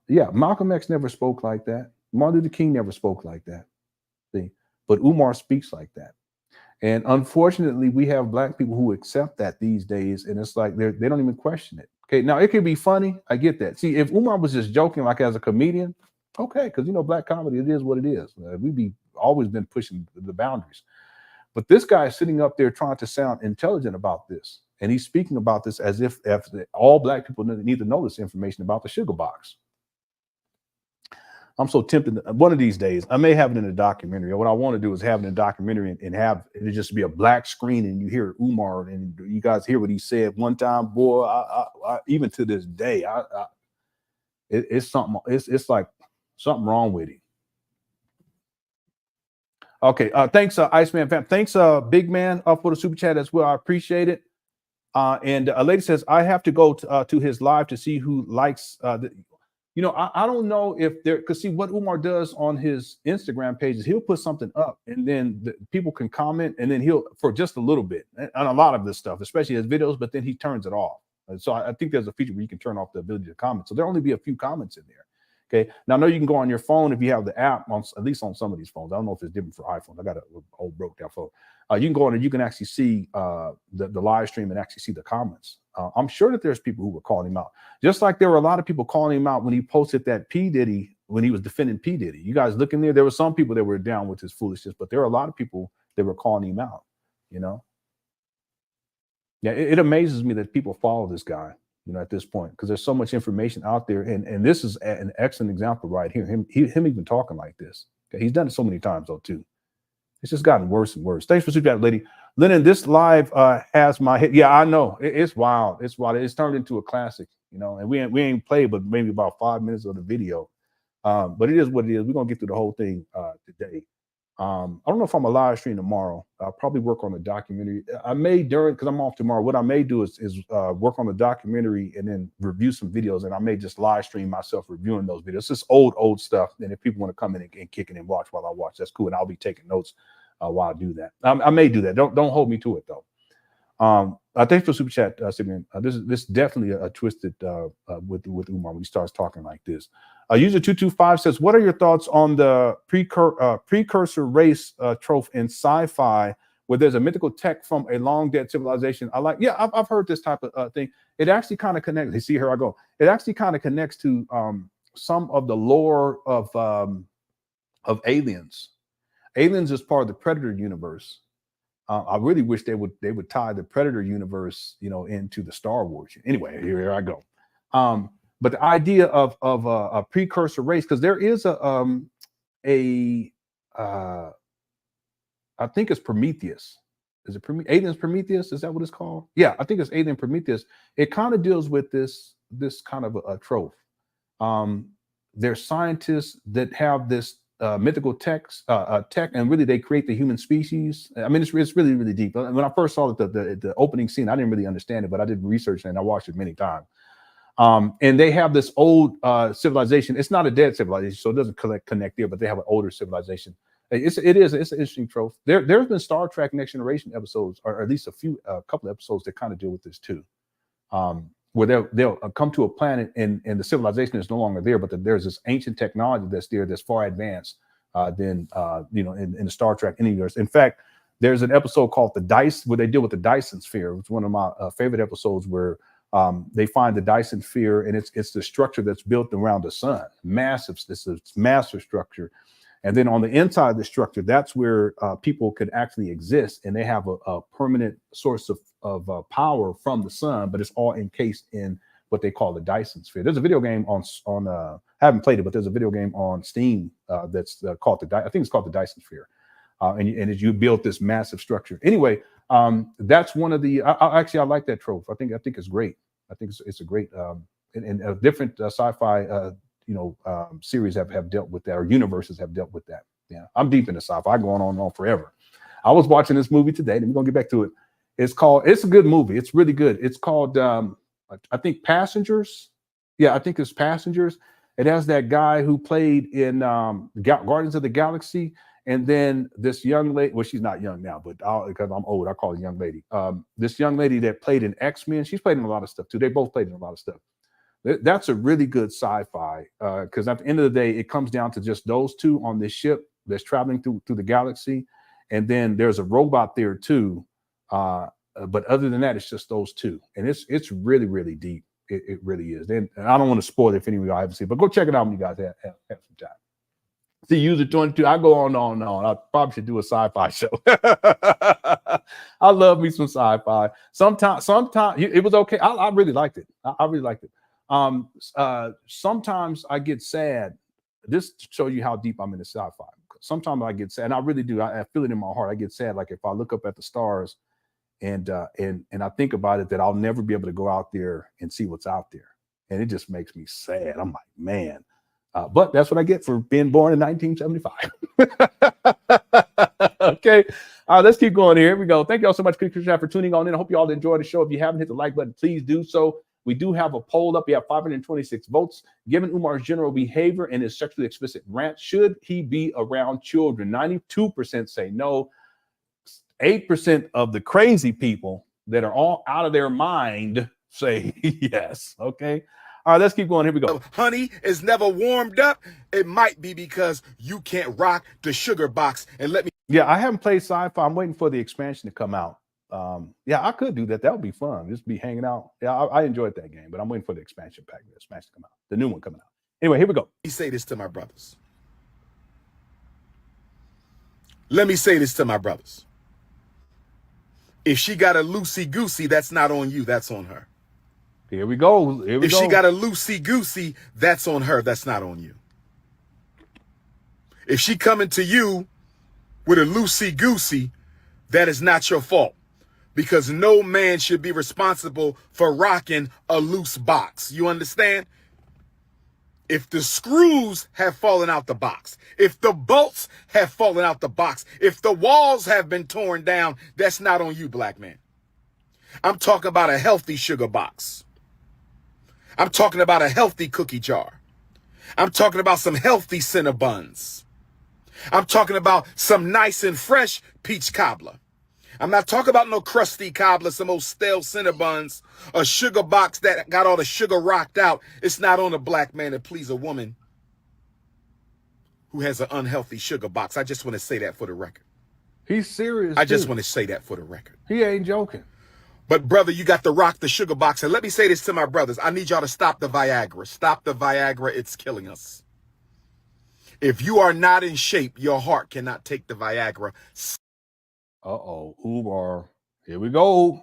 Yeah, Malcolm X never spoke like that. Martin Luther King never spoke like that. But Umar speaks like that. And unfortunately, we have black people who accept that these days, and it's like they don't even question it. Okay, now it could be funny. I get that. See, if Umar was just joking like as a comedian, okay, because black comedy, it is what it is. We've always been pushing the boundaries. But this guy is sitting up there trying to sound intelligent about this. And he's speaking about this as if all black people need to know this information about the sugar box. I'm so tempted. One of these days, I may have it in a documentary. What I want to do is have it in a documentary and have it just be a black screen and you hear Umar and you guys hear what he said one time. Boy, I even to this day, it's something. It's like something wrong with him. Okay, thanks, Iceman fam. Thanks, Big Man, for the super chat as well. I appreciate it. And a lady says, I have to go to his live to see who likes You know, I don't know if there, because see what Umar does on his Instagram page is he'll put something up and then people can comment and then he'll, for just a little bit, and a lot of this stuff, especially his videos, but then he turns it off. And so I think there's a feature where you can turn off the ability to comment. So there'll only be a few comments in there. Okay. Now I know you can go on your phone if you have the app, on, at least on some of these phones. I don't know if it's different for iPhones. I got an old broke down phone. You can go on and you can actually see the live stream and actually see the comments. I'm sure that there's people who were calling him out, just like there were a lot of people calling him out when he posted that P. Diddy, when he was defending P. Diddy. You guys look in there, there were some people that were down with his foolishness, but there were a lot of people that were calling him out, you know? Yeah, it amazes me that people follow this guy, you know, at this point, because there's so much information out there. And this is an excellent example right here. Him even talking like this. Okay? He's done it so many times, though, too. It's just gotten worse and worse. Thanks for super chat, lady. Lenon, this live has my head. Yeah, I know. It's wild. It's wild. It's turned into a classic, you know, and we ain't played but maybe about 5 minutes of the video. But it is what it is. We're going to get through the whole thing today. I don't know if I'm a live stream tomorrow. I'll probably work on the documentary. I may because I'm off tomorrow. What I may do is work on the documentary and then review some videos. And I may just live stream myself reviewing those videos. It's just old stuff. And if people want to come in and kick it and watch while I watch, that's cool. And I'll be taking notes while I do that. I may do that. Don't hold me to it though. Thanks for super chat, Simeon. This is definitely a twisted with Umar when he starts talking like this. User 225 says, "What are your thoughts on the precursor race trope in sci-fi, where there's a mythical tech from a long dead civilization?" I've heard this type of thing. It actually kind of connects. You see, here I go. It actually kind of connects to some of the lore of Aliens. Aliens is part of the Predator universe. I really wish they would tie the Predator universe, you know, into the Star Wars. Anyway, here I go. But the idea of a precursor race, because there is I think it's Prometheus. Is it Aliens Prometheus? Is that what it's called? Yeah, I think it's Alien Prometheus. It kind of deals with this kind of a trope. There's scientists that have this mythical tech, and really they create the human species. I mean, it's really, really deep. When I first saw the opening scene, I didn't really understand it, but I did research and I watched it many times. And they have this old civilization. It's not a dead civilization, so it doesn't connect there, but they have an older civilization. It's an interesting trope. There's been Star Trek Next Generation episodes, or at least a couple of episodes that kind of deal with this too. Where they'll come to a planet and the civilization is no longer there, but there's this ancient technology that's there that's far advanced than you know, in the Star Trek universe. In fact, there's an episode called The Dice, where they deal with the Dyson sphere. It's one of my favorite episodes, where they find the Dyson sphere, and it's the structure that's built around the sun. Massive, it's a massive structure. And then on the inside of the structure, that's where people could actually exist, and they have a permanent source of power from the sun, but it's all encased in what they call the Dyson sphere. There's a video game on I haven't played it, but there's a video game on Steam that's called I think it's called the Dyson sphere, and as you build this massive structure. Anyway, that's one of the. I like that trope. I think it's great. I think it's a great and different sci-fi. Series have dealt with that, or universes have dealt with that. Yeah, I'm deep into sci-fi. Going on and on forever. I was watching this movie today, and we're gonna get back to it. It's a good movie. It's really good. It's called, I think, Passengers. Yeah, I think it's Passengers. It has that guy who played in Guardians of the Galaxy, and then this young lady. Well, she's not young now, but because I'm old, I call her young lady. This young lady that played in X-Men. She's played in a lot of stuff too. They both played in a lot of stuff. That's a really good sci-fi, because at the end of the day, it comes down to just those two on this ship that's traveling through the galaxy, and then there's a robot there too. But other than that, it's just those two, and it's really, really deep. It really is. And I don't want to spoil it if any of you haven't seen it, but go check it out when you guys have some time. See, user 22. I go on and on. I probably should do a sci-fi show. I love me some sci-fi. Sometimes it was okay. I really liked it. I really liked it. Sometimes I get sad. This shows you how deep I'm into sci-fi. Sometimes I get sad, and I really do. I feel it in my heart. I get sad, like if I look up at the stars, and I think about it, that I'll never be able to go out there and see what's out there, and it just makes me sad. I'm like, man. But that's what I get for being born in 1975. Okay. Let's keep going here. Here we go. Thank you all so much for tuning on in. I hope you all enjoyed the show. If you haven't hit the like button, please do so. We do have a poll up. We have 526 votes. Given Umar's general behavior and his sexually explicit rant, should he be around children? 92% say no. 8% of the crazy people that are all out of their mind say yes. Okay. All right, let's keep going. Here we go. Honey is never warmed up. It might be because you can't rock the sugar box. And let me. Yeah, I haven't played sci-fi. I'm waiting for the expansion to come out. Yeah, I could do that. That would be fun. Just be hanging out. Yeah, I enjoyed that game, but I'm waiting for the expansion pack. The expansion to come out. The new one coming out. Anyway, here we go. Let me say this to my brothers. Let me say this to my brothers. If she got a loosey-goosey, that's not on you. That's on her. Here we go. Here we If go. she got a loosey-goosey, that's on her. That's not on you. If she coming to you with a loosey-goosey, that is not your fault. Because no man should be responsible for rocking a loose box. You understand? If the screws have fallen out the box, if the bolts have fallen out the box, if the walls have been torn down, that's not on you, black man. I'm talking about a healthy sugar box. I'm talking about a healthy cookie jar. I'm talking about some healthy Cinnabons. I'm talking about some nice and fresh peach cobbler. I'm not talking about no crusty cobbler, some old stale Cinnabons, a sugar box that got all the sugar rocked out. It's not on a black man to please a woman who has an unhealthy sugar box. I just want to say that for the record. He's serious. I just want to say that for the record. He ain't joking. But brother, you got to rock the sugar box. And let me say this to my brothers. I need y'all to stop the Viagra. Stop the Viagra. It's killing us. If you are not in shape, your heart cannot take the Viagra. Uh-oh, Umar. Here we go.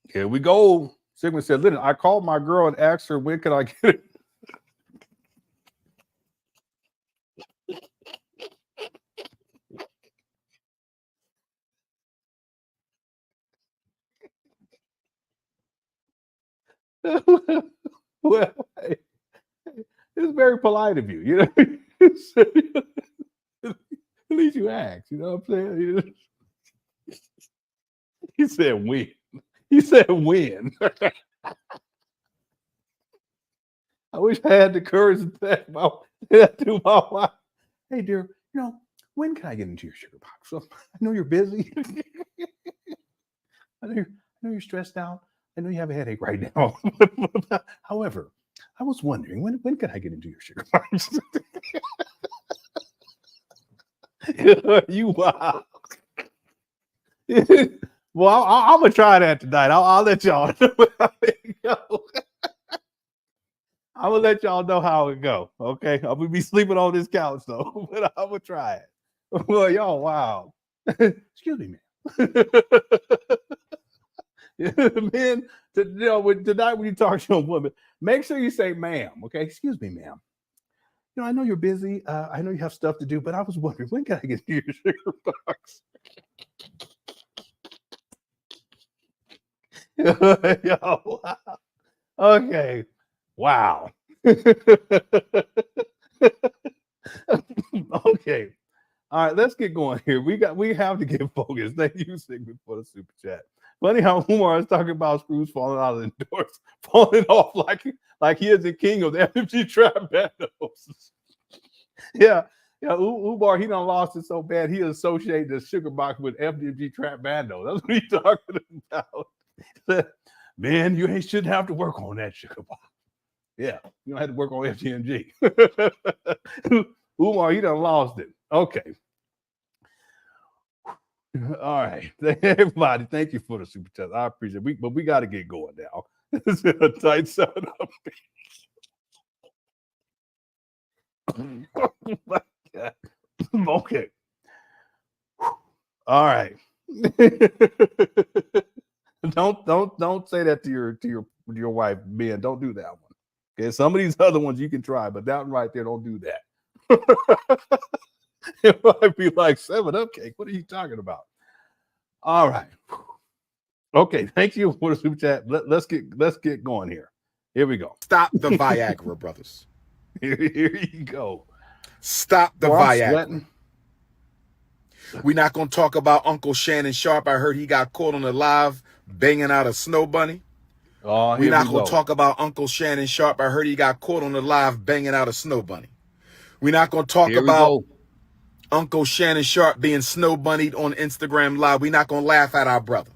Here we go. Sigmund said, Lenon, I called my girl and asked her, when can I get it? Well, hey, it's very polite of you. You know, at least you asked. You know what I'm saying? He said when. He said when. I wish I had the courage to say to my wife, hey, dear, you know, when can I get into your sugar box? So, I know you're busy. I know you're stressed out. I know you have a headache right now. However, I was wondering, when can I get into your sugar box? You wow. Well, I'm gonna try that tonight. I'll let y'all know how it go. I'm gonna let y'all know how it go. Okay, I'm gonna be sleeping on this couch though, but I'm gonna try it. Well, y'all, wow. Excuse me, man. Men, tonight when you talk to a woman, make sure you say ma'am. Okay, excuse me, ma'am. You know, I know you're busy. I know you have stuff to do, but I was wondering, when can I get your sugar box? Yo, wow. Okay. Wow. Okay. All right, let's get going here. We have to get focused. Thank you, Sigmund, for the super chat. Funny how Umar is talking about screws falling out of the doors, falling off like he is the king of the FDMG trap bandos. Yeah. Umar, he done lost it so bad he associated the sugar box with FDMG trap bando. That's what he's talking about. Man, you shouldn't have to work on that sugar box. Yeah, you don't have to work on FDMG. Umar, he done lost it. Okay. All right. Everybody, thank you for the super chat. I appreciate it. But we got to get going now. This is a tight setup. Oh my God. Okay. All right. Don't say that to your wife, Ben. Don't do that one. Okay, some of these other ones you can try, but that one right there, don't do that. It might be like 7-Up cake. What are you talking about? All right. Okay, thank you for the super chat. Let's get going here. Here we go. Stop the Viagra, brothers. Here you go. Stop the Viagra. We're not going to talk about Uncle Shannon Sharpe. I heard he got caught on the live banging out a snow bunny. Oh, We're here not we going go. to talk about Uncle Shannon Sharpe. I heard he got caught on the live banging out a snow bunny. We're not going to talk Here we about go. Uncle Shannon Sharpe being snow bunnied on Instagram Live. We're not going to laugh at our brother.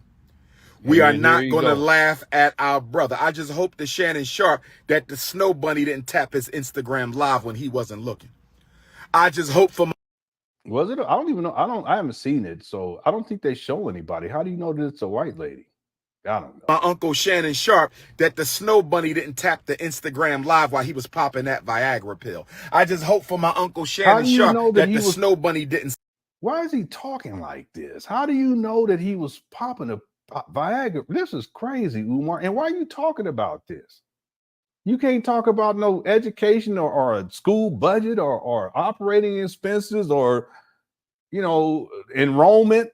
We are not you going to go. laugh at our brother. I just hope that Shannon Sharpe, that the snow bunny didn't tap his Instagram Live when he wasn't looking. I just hope for Was it? I don't even know. I haven't seen it, so I don't think they show anybody. How do you know that it's a white lady? I don't know. my Uncle Shannon Sharpe that the snow bunny didn't tap the Instagram Live while he was popping that Viagra pill. I just hope for my Uncle Shannon do you Sharpe know that that he the was- snow bunny didn't. Why is he talking like this? How do you know that he was popping a Viagra? This is crazy, Umar. And why are you talking about this? You can't talk about no education or a school budget or operating expenses or, you know, enrollment.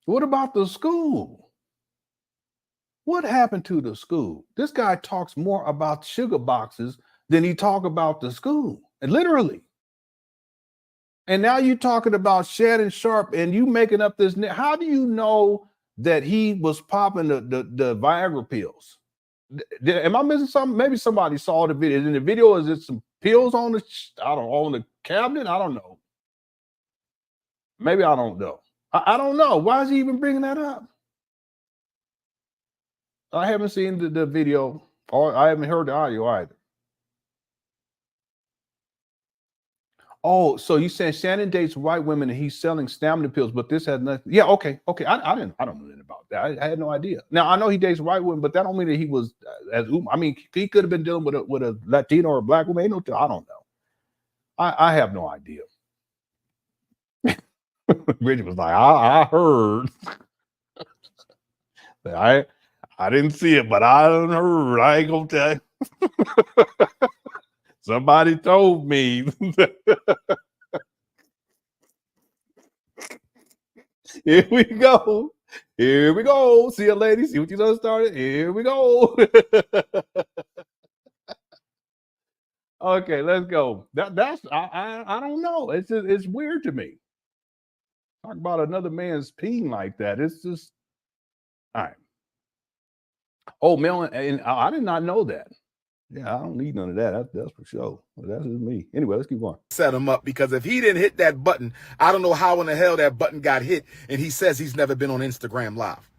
What about the school? What happened to the school? This guy talks more about sugar boxes than he talk about the school, and literally. And now you're talking about Shannon Sharpe and you making up this. How do you know that he was popping the Viagra pills? Am I missing something? Maybe somebody saw the video. In the video, is it some pills on the on the cabinet? I don't know. Maybe I don't know. I don't know. Why is he even bringing that up? I haven't seen the video, or I haven't heard the audio either. Oh, so you saying Shannon dates white women and he's selling stamina pills, but this has nothing. Yeah, okay. I don't know anything about that. I had no idea. Now I know he dates white women, but that don't mean that he was I mean, he could have been dealing with a Latino or a black woman. I don't know. I have no idea. Bridget was like, I heard. I didn't see it, but I heard. I ain't gonna tell you. Somebody told me. Here we go. Here we go. See you, lady. See what you done started. Here we go. Okay, let's go. That's I don't know. It's weird to me. Talk about another man's peeing like that. It's just all right. Oh, Mel, and I did not know that. Yeah, I don't need none of that. That's for sure. Well, that's just me. Anyway, let's keep going. Set him up, because if he didn't hit that button, I don't know how in the hell that button got hit, and he says he's never been on Instagram Live.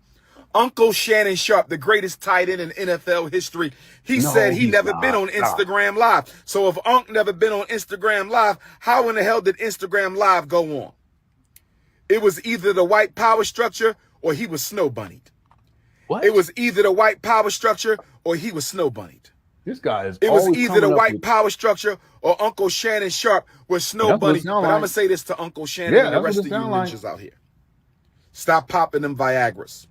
Uncle Shannon Sharpe, the greatest tight end in NFL history, he said he never been on Instagram Live. So if Unc never been on Instagram Live, how in the hell did Instagram Live go on? It was either the white power structure or he was snow bunnied. What? It was either the white power structure or he was snow bunnied. This guy is. It was either the white power structure or Uncle Shannon Sharpe was snow bunny. But I'm going to say this to Uncle Shannon and the rest of you ninjas out here. Stop popping them Viagras.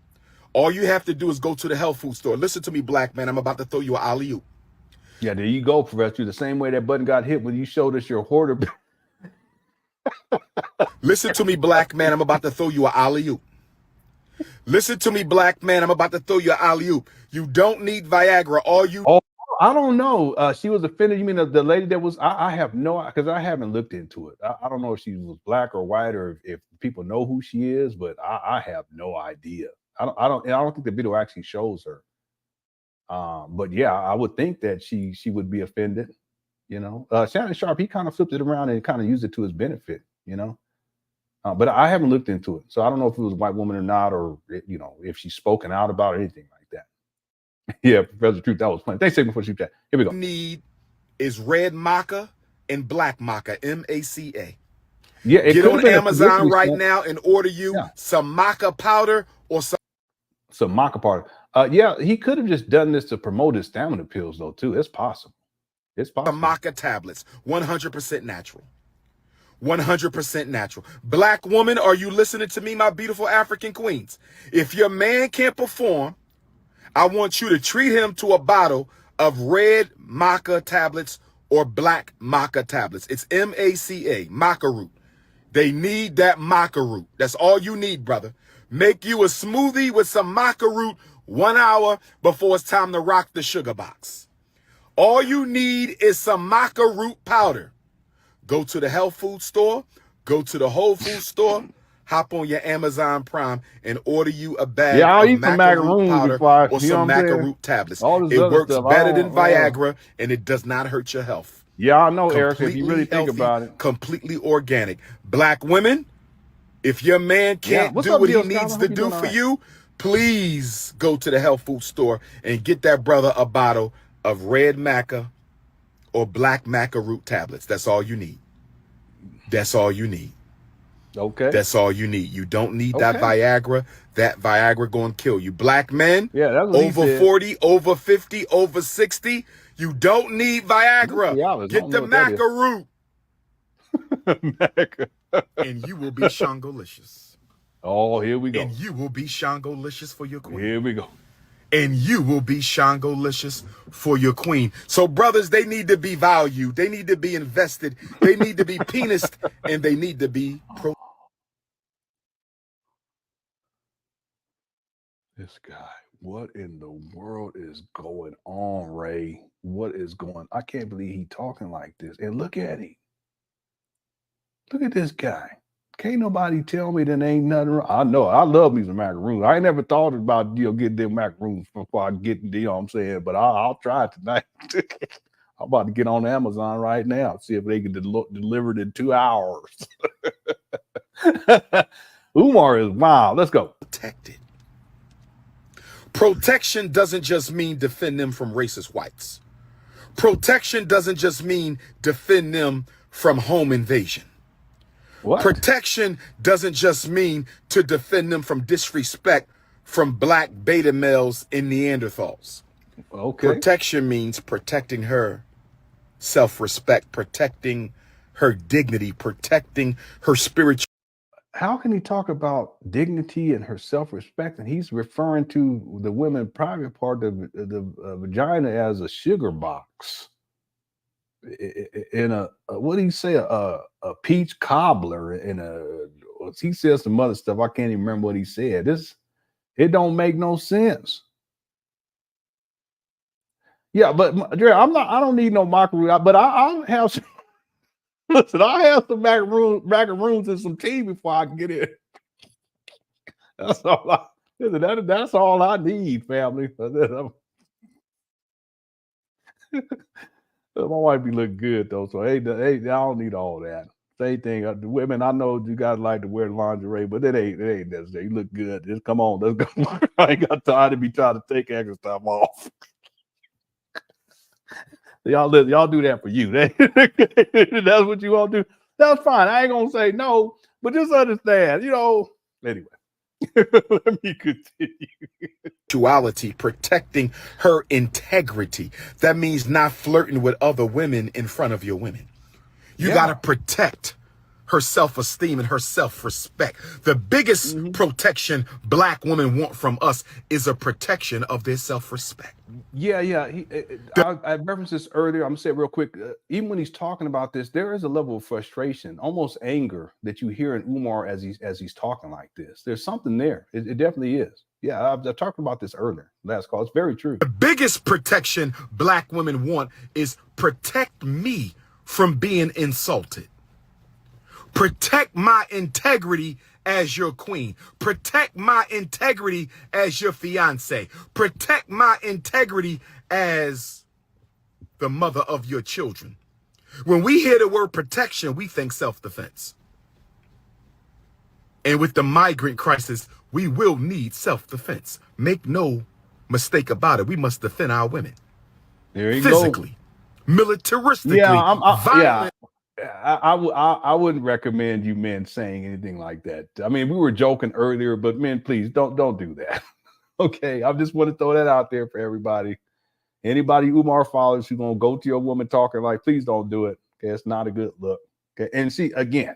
All you have to do is go to the health food store. Listen to me, black man. I'm about to throw you an alley-oop. Yeah, there you go, Professor. The same way that button got hit when you showed us your hoarder. Listen to me, black man. I'm about to throw you an alley-oop. Listen to me, black man. I'm about to throw you an alley-oop. You don't need Viagra. All you... Oh, I don't know. She was offended. You mean the lady that was? I have no, because I haven't looked into it. I don't know if she was black or white or if people know who she is, but I have no idea. I don't think the video actually shows her. But yeah, I would think that she would be offended. You know, Shannon Sharpe, he kind of flipped it around and kind of used it to his benefit. You know, but I haven't looked into it, so I don't know if it was a white woman or not, or you know, if she's spoken out about it, anything like that. Yeah, Professor Truth, that was funny. Thanks, Sigma, for shooting that. Here we go. Need is red maca and black maca, M-A-C-A. Yeah, get on Amazon right now and order you some maca powder or some maca powder. Yeah, he could have just done this to promote his stamina pills, though, too. It's possible. It's possible. Maca tablets, 100% natural. 100% natural. Black woman, are you listening to me, my beautiful African queens? If your man can't perform, I want you to treat him to a bottle of red maca tablets or black maca tablets. It's M-A-C-A, maca root. They need that maca root. That's all you need, brother. Make you a smoothie with some maca root 1 hour before it's time to rock the sugar box. All you need is some maca root powder. Go to the health food store. Go to the Whole Food store. hop on your Amazon Prime and order you a bag Yeah, I'll of eat some maca root macaroons powder before I, or you know some what I'm maca saying? root tablets. All this It other works stuff. better than Viagra, and it does not hurt your health. Yeah, I know, Eric, if you Completely really think healthy, about it. completely organic. Black women, if your man Yeah. can't What's do up, what he Gil Scott? I needs hope to you're do doing all for right. you, please go to the health food store and get that brother a bottle of red maca or black maca root tablets. That's all you need. That's all you need. Okay. That's all you need. You don't need that Okay. Viagra. That Viagra going to kill you. Black men, Yeah, that's what he over said. 40, over 50, over 60, you don't need Viagra. $3. Get the maca root Maca. and you will be Shangolicious. Oh, here we go. And you will be Shangolicious for your queen. Here we go. And you will be Shangolicious for your queen. So brothers, they need to be valued. They need to be invested. They need to be penised. And they need to be This guy, what in the world is going on, Ray? What is going? I can't believe he talking like this. And look at him. Look at this guy. Can't nobody tell me that ain't nothing wrong. I know. I love me some macaroons. I ain't never thought about getting them macaroons before I get, you know what I'm saying? But I'll try it tonight. I'm about to get on Amazon right now, see if they can deliver it in 2 hours. Umar is wild. Let's go. protected. Protection doesn't just mean defend them from racist whites. Protection doesn't just mean defend them from home invasion. What? Protection doesn't just mean to defend them from disrespect from black beta males and Neanderthals. Okay. Protection means protecting her self-respect, protecting her dignity, protecting her spiritual. How can he talk about dignity and her self-respect, and he's referring to the women private part of the vagina as a sugar box? In a what do you say, a peach cobbler, in a, he says some other stuff. I can't even remember what he said. It don't make no sense. Yeah, but Dre, I don't need no macaroon, but I'll have some. Listen, I have some macaroons and some tea before I can get in. That's all that's all I need, family. My wife be looking good though, so hey, I don't need all that. Same thing. The women, I know you guys like to wear lingerie, but it ain't necessary. You look good. Just come on, let's go. I ain't got time to be trying to take extra stuff off. Y'all do that for you. That's what you want to do. That's fine. I ain't gonna say no, but just understand, anyway. Let me continue. Sexuality, protecting her integrity. That means not flirting with other women in front of your women. You got to protect her self-esteem and her self-respect. The biggest protection black women want from us is a protection of their self-respect. Yeah. I referenced this earlier. I'm gonna say it real quick. Even when he's talking about this, there is a level of frustration, almost anger, that you hear in Umar as he's talking like this. There's something there. It definitely is. Yeah, I've talked about this earlier. Last call. It's very true. The biggest protection black women want is protect me from being insulted. Protect my integrity as your queen. Protect my integrity as your fiance. Protect my integrity as the mother of your children. When we hear the word protection, we think self-defense. And with the migrant crisis, we will need self-defense. Make no mistake about it. We must defend our women. There you physically, go. Militaristically, violently. I wouldn't recommend you men saying anything like that. I mean, we were joking earlier, but men, please don't do that. Okay, I just want to throw that out there for everybody. Anybody Umar follows who's gonna go to your woman talking like, please don't do it. Okay, it's not a good look. Okay, and see, again,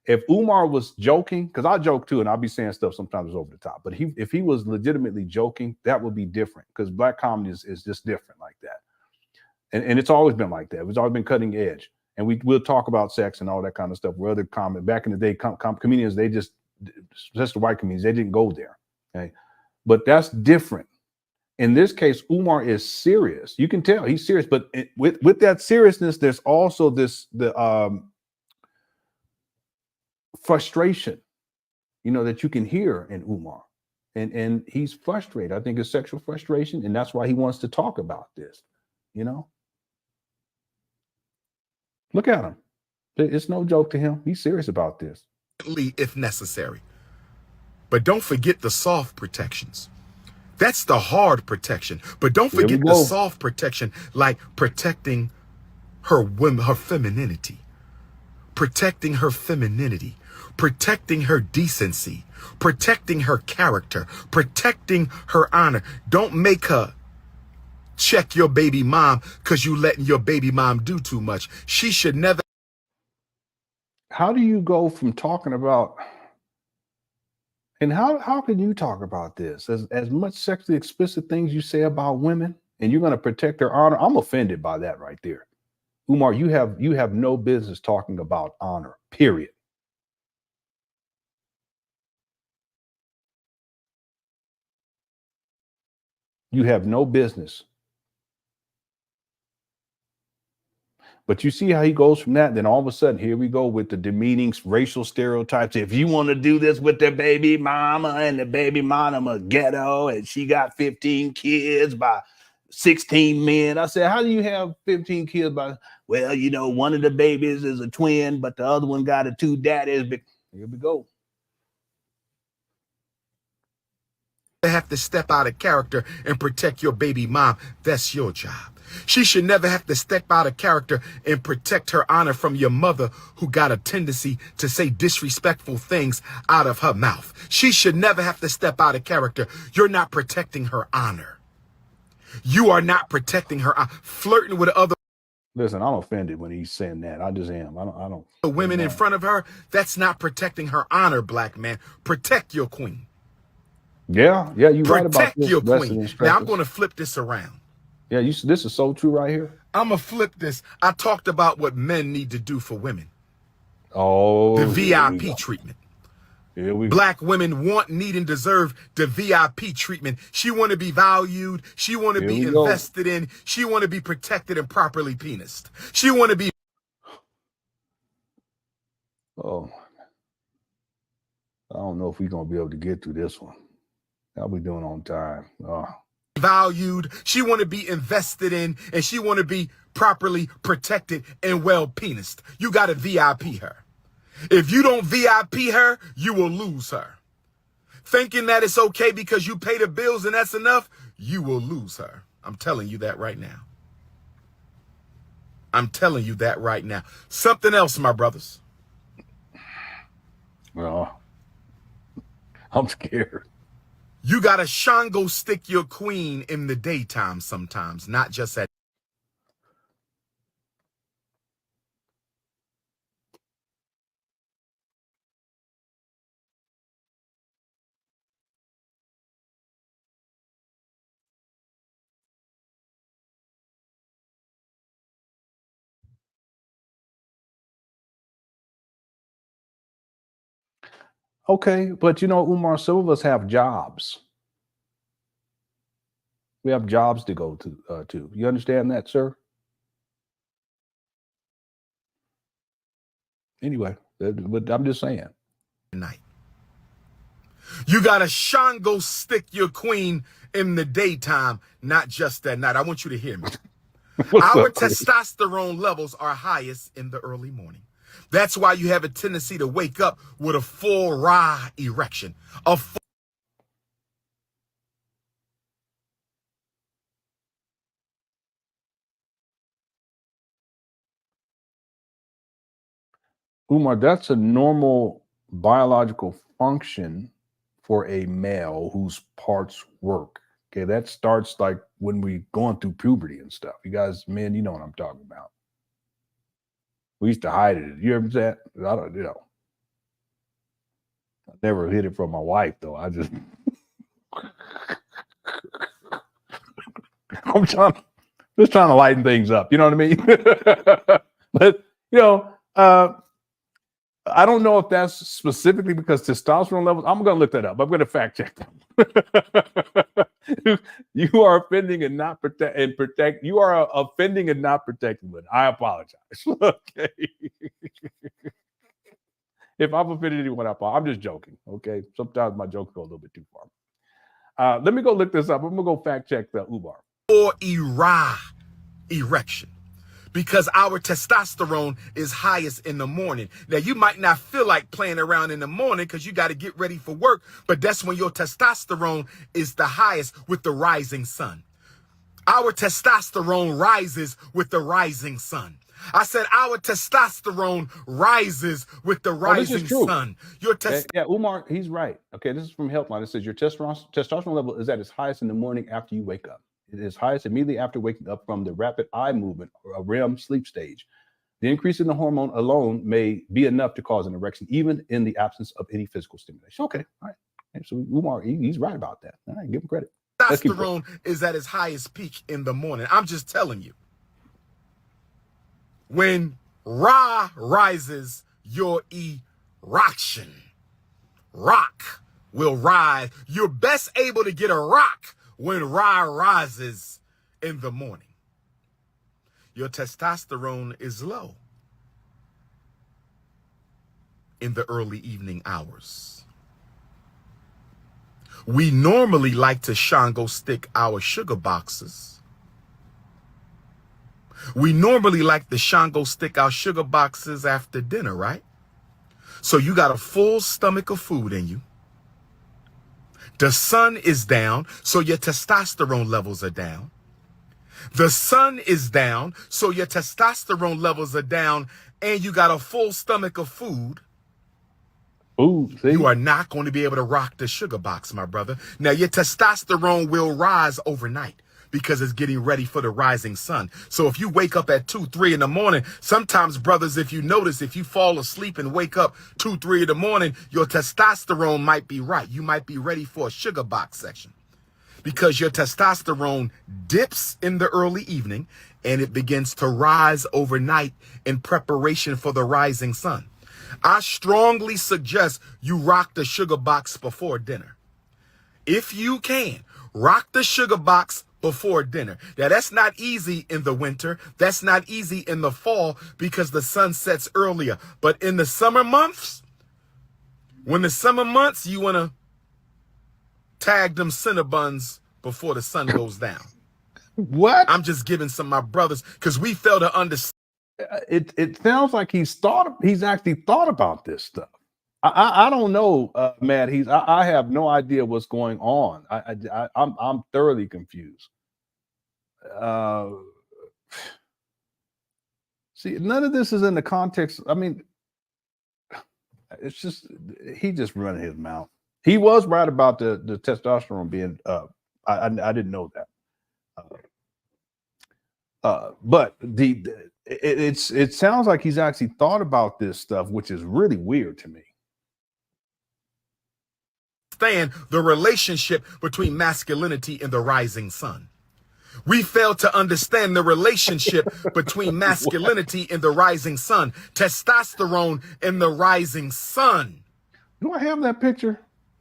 if Umar was joking, because I joke too, and I'll be saying stuff sometimes over the top, but if he was legitimately joking, that would be different, because black comedy is just different like that. And it's always been like that. It's always been cutting edge. And we'll talk about sex and all that kind of stuff. Where other back in the day, comedians, they just the white comedians, they didn't go there. Okay, but that's different. In this case, Umar is serious. You can tell he's serious. But with that seriousness, there's also the frustration. you know, that you can hear in Umar. And he's frustrated. I think it's sexual frustration, and that's why he wants to talk about this, you know? Look at him. It's no joke to him. He's serious about this. If necessary. But don't forget the soft protections. That's the hard protection. But don't forget the soft protection, like protecting her women, her femininity, protecting her femininity, protecting her decency, protecting her character, protecting her honor. Don't make her check your baby mom because you letting your baby mom do too much. She should never. How do you go from talking about, and how can you talk about this as much sexually explicit things you say about women, and you're going to protect their honor? I'm offended by that right there. Umar, you have no business talking about honor, period. You have no business. But you see how he goes from that, then all of a sudden, here we go with the demeaning racial stereotypes. If you want to do this with the baby mama, and the baby mama ghetto, and she got 15 kids by 16 men. I said, how do you have 15 kids by, well, you know, one of the babies is a twin, but the other one got 2 daddies. Here we go. Have to step out of character and protect your baby mom. That's your job. She should never have to step out of character and protect her honor from your mother, who got a tendency to say disrespectful things out of her mouth. She should never have to step out of character. You're not protecting her honor. You are not protecting her flirting with other. Listen, I'm offended when he's saying that. I just am. I don't. Women in front of her. That's not protecting her honor, black man. Protect your queen. Yeah, you're right about this. Protect your queen. Now I'm going to flip this around. Yeah, this is so true right here. I'm going to flip this. I talked about what men need to do for women. Oh, the VIP treatment. Black women want, need, and deserve the VIP treatment. She want to be valued. She want to be invested in. She want to be protected and properly penised. She want to be. Oh, I don't know if we're going to be able to get through this one. How we doing on time? Oh. Valued. She want to be invested in, and she want to be properly protected and well penised. You got to VIP her. If you don't VIP her, you will lose her. Thinking that it's okay because you pay the bills and that's enough, you will lose her. I'm telling you that right now. I'm telling you that right now. Something else, my brothers. Well, I'm scared. You got to Shango stick your queen in the daytime sometimes, not just at. Okay, but you know, Umar, some of us have jobs. We have jobs to go to. You understand that, sir? Anyway, but I'm just saying. Night. You got to Shango stick your queen in the daytime, not just at night. I want you to hear me. Our testosterone levels are highest in the early morning. That's why you have a tendency to wake up with a full rah erection. Umar, that's a normal biological function for a male whose parts work. Okay, that starts like when we going through puberty and stuff. You guys, men, you know what I'm talking about. We used to hide it. You ever that? I don't, you know. I never hid it from my wife though. I just I'm trying to lighten things up. You know what I mean? But you know, I don't know if that's specifically because testosterone levels. I'm going to look that up. I'm going to fact check that. You are offending and not protect. You are offending and not protecting. But I apologize. Okay. If I've offended anyone, I'm just joking. Okay, sometimes my jokes go a little bit too far. Let me go look this up. I'm gonna go fact check the Umar. Or erection. Because our testosterone is highest in the morning. Now, you might not feel like playing around in the morning because you got to get ready for work, but that's when your testosterone is the highest with the rising sun. Our testosterone rises with the rising sun. I said our testosterone rises with the rising sun. Your yeah, Umar, he's right. Okay, this is from Healthline. It says your testosterone level is at its highest in the morning after you wake up. It is highest immediately after waking up from the rapid eye movement or a REM sleep stage. The increase in the hormone alone may be enough to cause an erection, even in the absence of any physical stimulation. Okay, all right. So Umar, he's right about that. All right, give him credit. Testosterone is at its highest peak in the morning. I'm just telling you. When Ra rises, your erection. Rock will rise. You're best able to get a rock when Ra rises in the morning. Your testosterone is low in the early evening hours. We normally like to Shango stick our sugar boxes. We normally like to Shango stick our sugar boxes after dinner, right? So you got a full stomach of food in you. The sun is down, so your testosterone levels are down. The sun is down, so your testosterone levels are down, and you got a full stomach of food. Ooh, see? You are not going to be able to rock the sugar box, my brother. Now, your testosterone will rise overnight because it's getting ready for the rising sun. So if you wake up at 2, 3 in the morning, sometimes, brothers, if you notice, if you fall asleep and wake up 2, 3 in the morning, your testosterone might be right. You might be ready for a sugar box section because your testosterone dips in the early evening and it begins to rise overnight in preparation for the rising sun. I strongly suggest you rock the sugar box before dinner. If you can, rock the sugar box before dinner. Now, that's not easy in the winter. That's not easy in the fall because the sun sets earlier. But in the summer months, you want to tag them Cinnabons before the sun goes down. What? I'm just giving some of my brothers because we fail to understand. It sounds like he's actually thought about this stuff. I don't know, Matt. I have no idea what's going on. I'm thoroughly confused. See, none of this is in the context. I mean, it's just he just running his mouth. He was right about the testosterone being up. I didn't know that. But it sounds like he's actually thought about this stuff, which is really weird to me. The relationship between masculinity and the rising sun. We fail to understand the relationship between masculinity and the rising sun, testosterone and the rising sun. Do I have that picture?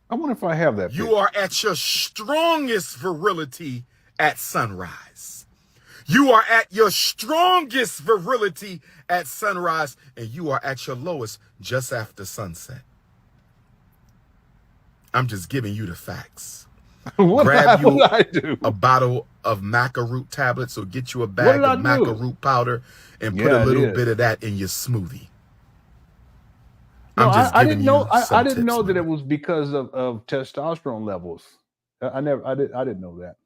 I wonder if I have that picture. You are at your strongest virility at sunrise. You are at your strongest virility at sunrise, and you are at your lowest just after sunset. I'm just giving you the facts. Grab you a bottle of maca root tablets or get you a bag of maca root powder and put a little bit of that in your smoothie. No, I didn't know. I didn't know that it was because of testosterone levels. I didn't know that.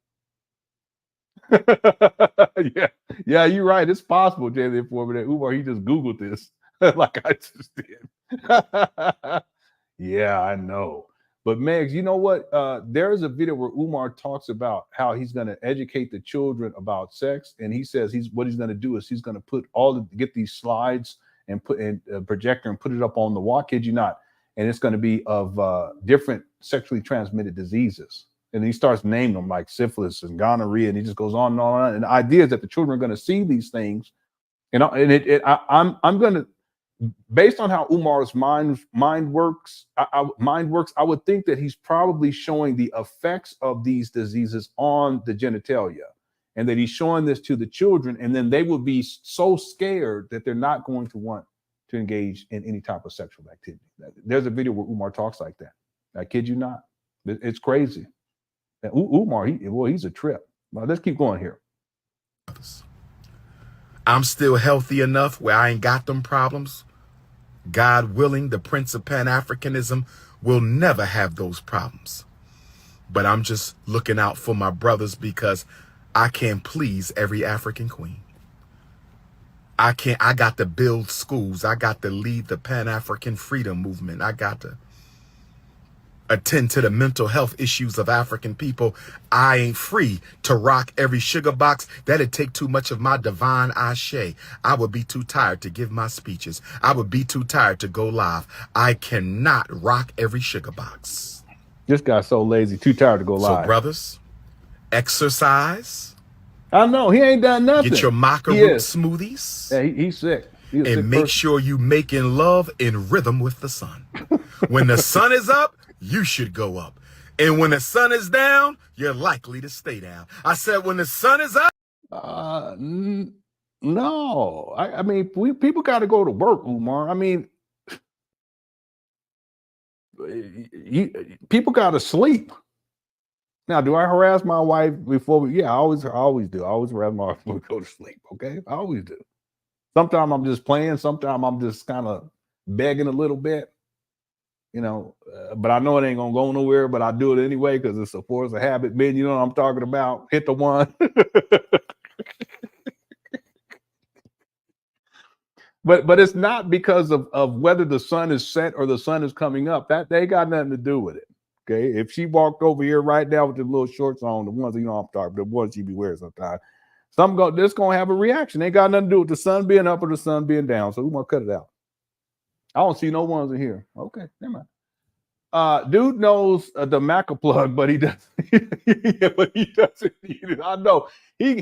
yeah, you're right. It's possible, Jay the Informant. Umar, he just Googled this like I just did. Yeah, I know. But Megs, you know what? There's a video where Umar talks about how he's going to educate the children about sex, and he says what he's going to do is he's going to get these slides and put in a projector and put it up on the wall. Kid you not, and it's going to be of different sexually transmitted diseases, and he starts naming them like syphilis and gonorrhea, and he just goes on and on. And the idea is that the children are going to see these things, I'm going to. Based on how Umar's mind works, I would think that he's probably showing the effects of these diseases on the genitalia, and that he's showing this to the children, and then they will be so scared that they're not going to want to engage in any type of sexual activity. There's a video where Umar talks like that. I kid you not. It's crazy. And Umar, he's a trip. Well, let's keep going here. I'm still healthy enough where I ain't got them problems. God willing, the Prince of Pan Africanism will never have those problems. But I'm just looking out for my brothers because I can't please every African queen. I got to build schools. I got to lead the Pan-African freedom movement. I got to attend to the mental health issues of African people. I ain't free to rock every sugar box. That'd take too much of my divine ashe. I would be too tired to give my speeches. I would be too tired to go live. I cannot rock every sugar box. This guy's so lazy, too tired to go live. So brothers, exercise. I know, he ain't done nothing. Get your maca root smoothies. Yeah, he's sick. And make sure you making love in rhythm with the sun. When the sun is up, you should go up. And when the sun is down, you're likely to stay down. I said when the sun is up. No. I mean, people got to go to work, Umar. I mean, people got to sleep. Now, do I harass my wife before we? Yeah, I always do. I always harass my wife before we go to sleep. Okay, I always do. Sometimes I'm just playing. Sometimes I'm just kind of begging a little bit, you know. But I know it ain't gonna go nowhere. But I do it anyway because it's a force of habit. Man, you know what I'm talking about. Hit the one. But it's not because of whether the sun is set or the sun is coming up. That they got nothing to do with it. Okay, if she walked over here right now with the little shorts on, the ones, you know I'm talking, the ones she be wearing sometimes, this gonna have a reaction. Ain't got nothing to do with the sun being up or the sun being down. So we want to cut it out. I don't see no ones in here. Okay, never mind. Dude knows the Maca plug, but he doesn't. Yeah, but he doesn't need it. I know. He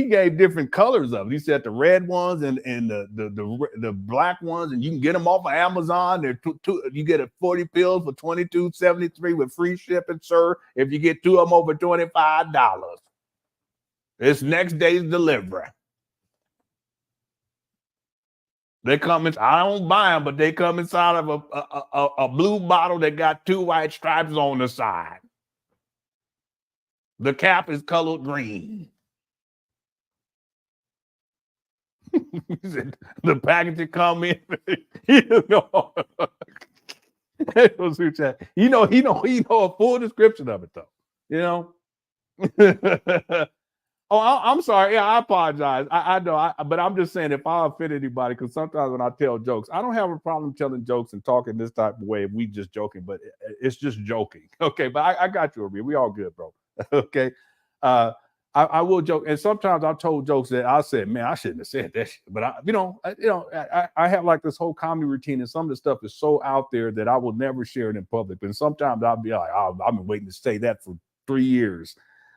gave different colors of it. He said the red ones and the black ones, and you can get them off of Amazon. They're you get 40 pills for $22.73 with free shipping, sir. If you get 2 of them over $25, it's next day's delivery. They come in. I don't buy them, but they come inside of a blue bottle that got 2 white stripes on the side. The cap is colored green. The packaging come in. You know a full description of it though. You know. Oh, I'm sorry. Yeah, I apologize. I know, but I'm just saying if I offend anybody, because sometimes when I tell jokes, I don't have a problem telling jokes and talking this type of way if we just joking, but it's just joking. Okay, but I got you, Amir. We all good, bro. Okay. I will joke, and sometimes I told jokes that I said, man, I shouldn't have said that shit. But I have like this whole comedy routine, and some of the stuff is so out there that I will never share it in public. But sometimes I'll be like, I've been waiting to say that for 3 years.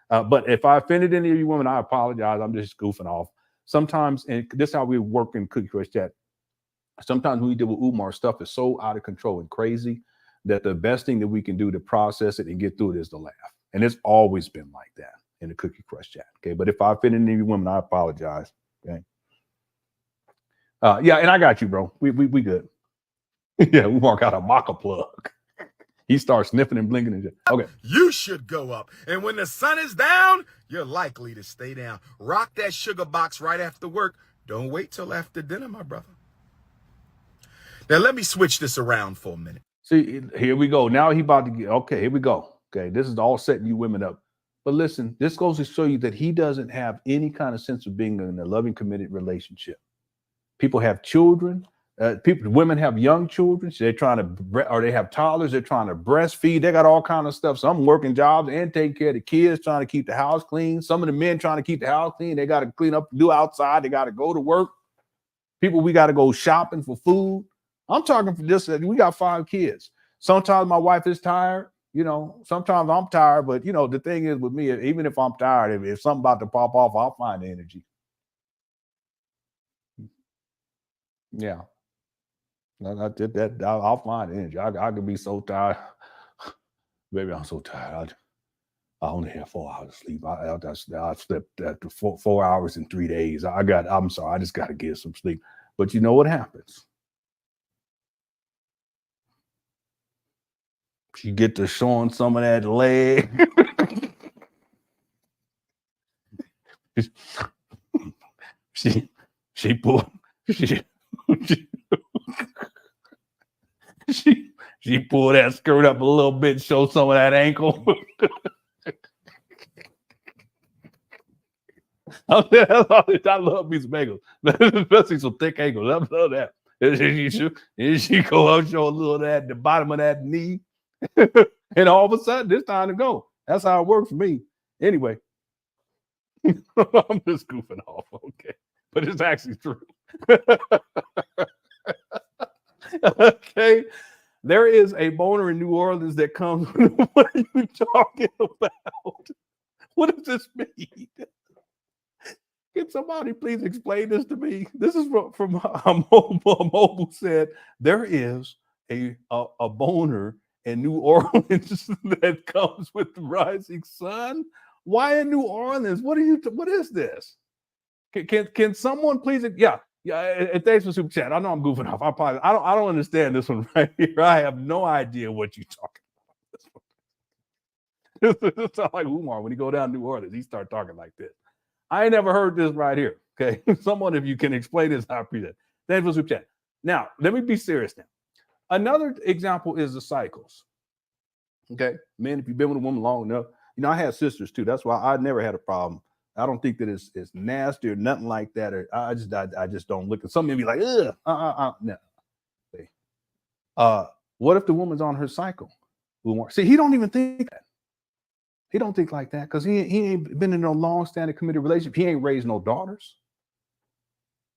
But if I offended any of you women, I apologize. I'm just goofing off. Sometimes, and this is how we work in Cookie Crush Chat. Sometimes when we deal with Umar, stuff is so out of control and crazy that the best thing that we can do to process it and get through it is to laugh. And it's always been like that in the Cookie Crush Chat. Okay, but if I offended any of you women, I apologize. Okay. Yeah, and I got you, bro. We good. Yeah, Umar got a maca plug. He starts sniffing and blinking and shit. Okay. You should go up. And when the sun is down, you're likely to stay down. Rock that sugar box right after work. Don't wait till after dinner, my brother. Now, let me switch this around for a minute. See, here we go. Now he about to get, okay, here we go. Okay, this is all setting you women up. But listen, this goes to show you that he doesn't have any kind of sense of being in a loving, committed relationship. People have children. Women have young children. So they're trying to, or they have toddlers. They're trying to breastfeed. They got all kind of stuff. Some working jobs and taking care of the kids, trying to keep the house clean. Some of the men trying to keep the house clean. They got to clean up, do outside. They got to go to work. People, we got to go shopping for food. I'm talking for this. We got 5 kids. Sometimes my wife is tired. You know, sometimes I'm tired. But, you know, the thing is with me, even if I'm tired, if something about to pop off, I'll find the energy. Yeah. I did that. I'll find energy. I could be so tired. Baby, I'm so tired. I only have 4 hours of sleep. I slept 4 hours in 3 days. I'm sorry. I just got to get some sleep. But you know what happens? She get to showing some of that leg. she pulled she pulled that skirt up a little bit, show some of that ankle. I love me some ankles, especially some thick ankles. I love that. And she go out, show a little of that, the bottom of that knee, and all of a sudden it's time to go. That's how it works for me. Anyway, I'm just goofing off, okay, but it's actually true. Okay, there is a boner in New Orleans that comes. What are you talking about? What does this mean? Can somebody please explain this to me? This is from Mobile said there is a boner in New Orleans that comes with the rising sun. Why in New Orleans? What is this? Can someone please? Yeah. And thanks for super chat. I know I'm goofing off. I don't understand this one right here. I have no idea what you're talking about. It sounds like Umar when he go down to New Orleans. He start talking like this. I ain't never heard this right here. Okay, someone, if you can explain this, I appreciate it. Thanks for super chat. Now, let me be serious now. Another example is the cycles. Okay, man, if you've been with a woman long enough, you know I had sisters too. That's why I never had a problem. I don't think that it's nasty or nothing like that. Or I just don't look at some men be like, ugh, no. What if the woman's on her cycle? See, he don't even think that. He don't think like that because he ain't been in no long-standing committed relationship. He ain't raised no daughters.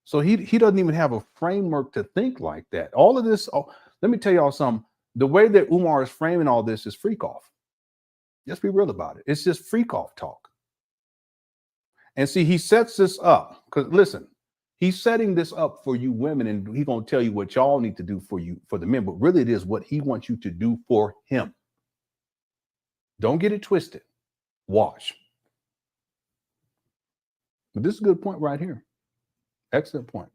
So he doesn't even have a framework to think like that. All of this, let me tell y'all something. The way that Umar is framing all this is freak off. Let's be real about it. It's just freak off talk. And see, he sets this up because listen, he's setting this up for you women, and he's gonna tell you what y'all need to do for the men, but really it is what he wants you to do for him. Don't get it twisted. Watch. But this is a good point right here. Excellent point.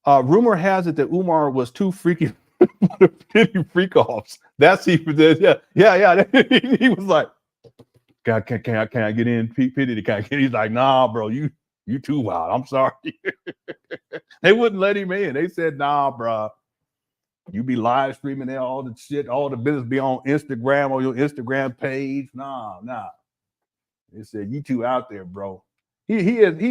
Rumor has it that Umar was too freaky for the freak offs. That's even this. Yeah. He was like, can I get in? Pity, can I get in? He's like, nah, bro, you too wild. I'm sorry. They wouldn't let him in. They said, nah, bro. You be live streaming there, all the shit, all the business be on Instagram or your Instagram page. Nah. They said you two out there, bro. He's a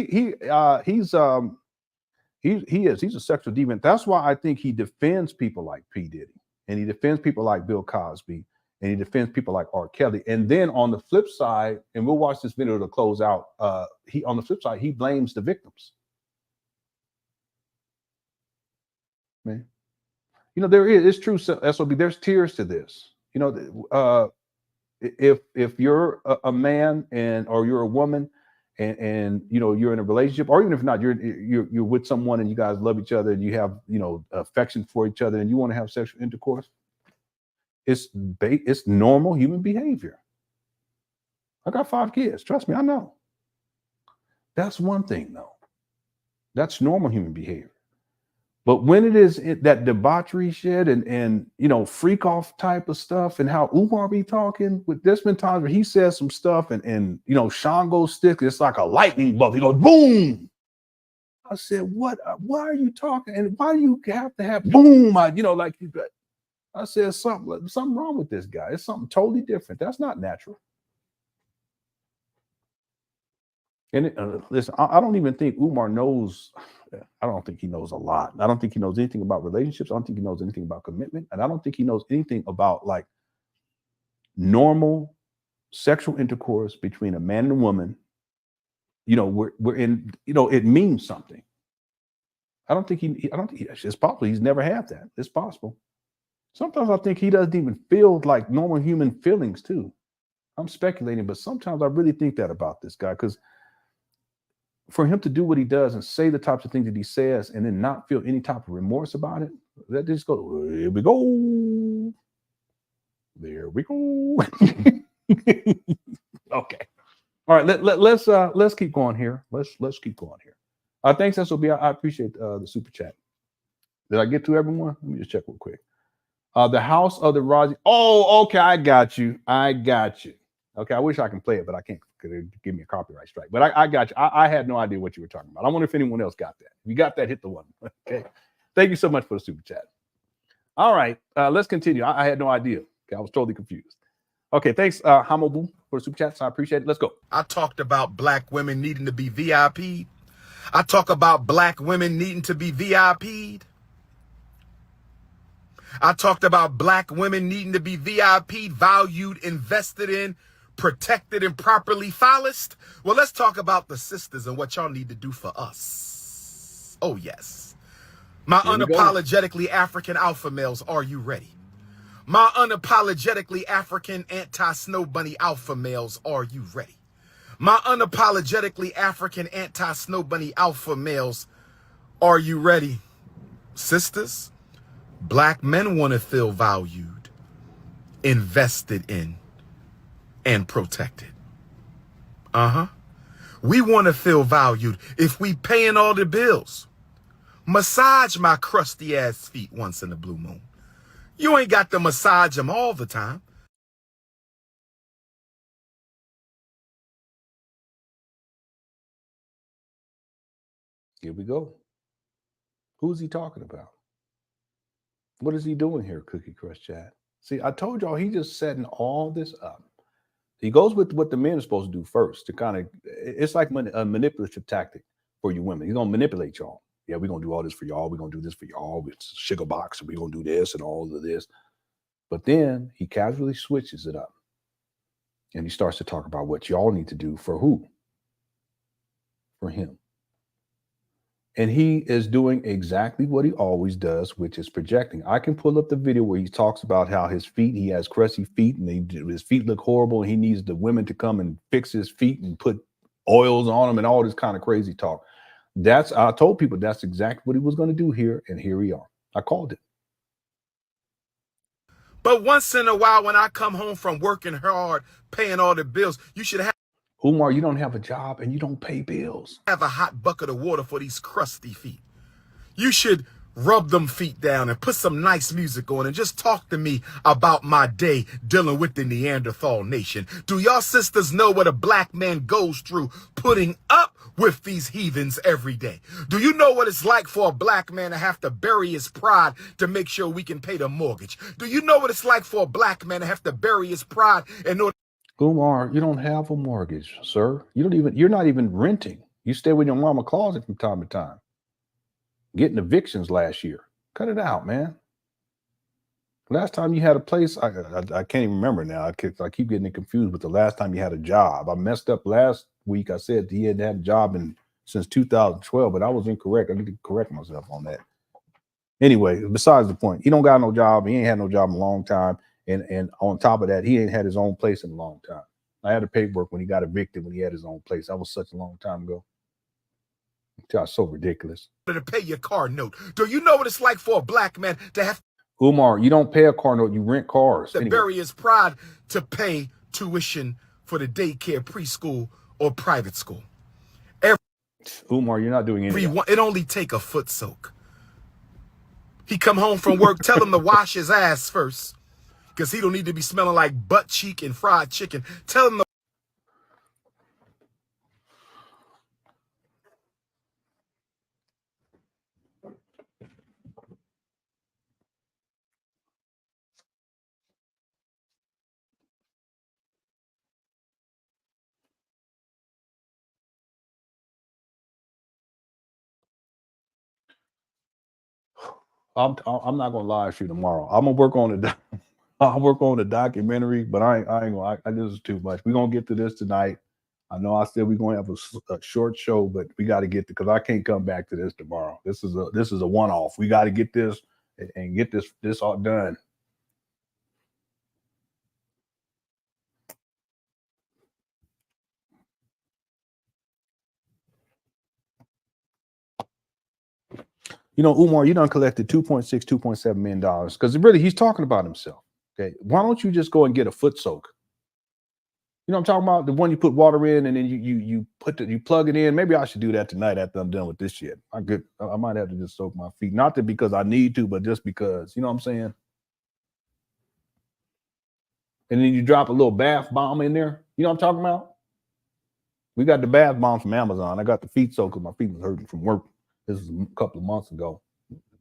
sexual deviant. That's why I think he defends people like P. Diddy, and he defends people like Bill Cosby, and he defends people like R. Kelly. And then on the flip side, and we'll watch this video to close out. On the flip side, he blames the victims. Man. You know, it's true, SOB, there's tears to this. You know, if you're a man or you're a woman and you know, you're in a relationship, or even if not, you're with someone and you guys love each other and you have, you know, affection for each other and you want to have sexual intercourse, it's normal human behavior. I got 5 kids. Trust me, I know. That's one thing, though. That's normal human behavior. But when it is that debauchery shit and you know, freak off type of stuff, and how Umar be talking, with there's been times where he says some stuff and you know, Shango stick, it's like a lightning bolt. He goes boom. I said, what? Why are you talking? And why do you have to have boom? I said something wrong with this guy. It's something totally different. That's not natural. And listen, I don't even think Umar knows. I don't think he knows a lot. I don't think he knows anything about relationships. I don't think he knows anything about commitment. And I don't think he knows anything about like normal sexual intercourse between a man and a woman. You know, we're in, you know, it means something. I don't think it's possible. He's never had that. It's possible. Sometimes I think he doesn't even feel like normal human feelings too. I'm speculating, but sometimes I really think that about this guy, because for him to do what he does and say the types of things that he says and then not feel any type of remorse about it, that just go, here we go. There we go. Okay. All right, let's keep going here. Let's keep going here. Thanks, SOB. I appreciate the super chat. Did I get to everyone? Let me just check real quick. The House of the Razi. Oh, okay, I got you. Okay, I wish I can play it, but I can't. Give me a copyright strike. But I got you. I had no idea what you were talking about. I wonder if anyone else got that. If you got that, hit the one. Okay. Thank you so much for the super chat. All right, let's continue. I had no idea. Okay, I was totally confused. Okay, thanks, Hamobu, for the super chats. I appreciate it. Let's go. I talked about black women needing to be VIP'd. I talk about black women needing to be VIP'd. I talked about black women needing to be VIP'd, valued, invested in, protected, and properly solaced. Well, let's talk about the sisters and what y'all need to do for us. Oh, yes. My unapologetically African alpha males, are you ready? My unapologetically African anti-snow bunny alpha males, are you ready? My unapologetically African anti-snow bunny alpha males, are you ready? Sisters, black men want to feel valued, invested in, and protected. We want to feel valued if we paying all the bills. Massage my crusty ass feet once in a blue moon. You ain't got to massage them all the time. Here we go. Who's he talking about? What is he doing here, Cookie Crush Chat? See, I told y'all he just setting all this up. He goes with what the men are supposed to do first to kind of, it's like a manipulative tactic for you women. He's going to manipulate y'all. Yeah, we're going to do all this for y'all. We're going to do this for y'all. It's a sugar box. And we're going to do this and all of this. But then he casually switches it up. And he starts to talk about what y'all need to do for who? For him. And he is doing exactly what he always does, which is projecting. I can pull up the video where he talks about how his feet, he has crusty feet and his feet look horrible. And he needs the women to come and fix his feet and put oils on them and all this kind of crazy talk. I told people that's exactly what he was going to do here. And here we are. I called it. But once in a while, when I come home from working hard, paying all the bills, you should have Umar, you don't have a job and you don't pay bills. Have a hot bucket of water for these crusty feet. You should rub them feet down and put some nice music on and just talk to me about my day dealing with the Neanderthal nation. Do y'all sisters know what a black man goes through putting up with these heathens every day? Do you know what it's like for a black man to have to bury his pride to make sure we can pay the mortgage? Do you know what it's like for a black man to have to bury his pride in order? Umar, you don't have a mortgage, sir. You're not even renting. You stay with your mama closet from time to time. Getting evictions last year. Cut it out, man. Last time you had a place, I can't even remember now. I keep getting it confused with the last time you had a job. I messed up last week. I said he hadn't had a job since 2012, but I was incorrect. I need to correct myself on that. Anyway, besides the point, he don't got no job. He ain't had no job in a long time. And on top of that, he ain't had his own place in a long time. I had the paperwork when he got evicted when he had his own place. That was such a long time ago. It's so ridiculous. To pay your car note. Do you know what it's like for a black man to have? Umar, you don't pay a car note. You rent cars. To bury his pride to pay tuition for the daycare, preschool, or private school. Umar, you're not doing anything. It only take a foot soak. He come home from work, tell him to wash his ass first. Because he don't need to be smelling like butt cheek and fried chicken. Tell him I'm not gonna live shoot tomorrow. I'm gonna work on it. I'll work on the documentary, but I ain't gonna. This is too much. We're gonna get to this tonight. I know I said we're gonna have a short show, but we got to get because I can't come back to this tomorrow. This is a one-off. We got to get this and get this all done. You know, Umar, you done collected $2.7 million because really he's talking about himself. Okay, why don't you just go and get a foot soak? You know what I'm talking about? The one you put water in and then you plug it in. Maybe I should do that tonight after I'm done with this shit. I might have to just soak my feet. Not that because I need to, but just because, you know what I'm saying? and then you drop a little bath bomb in there. You know what I'm talking about? We got the bath bombs from Amazon. I got the feet soaked because my feet was hurting from work. This was a couple of months ago,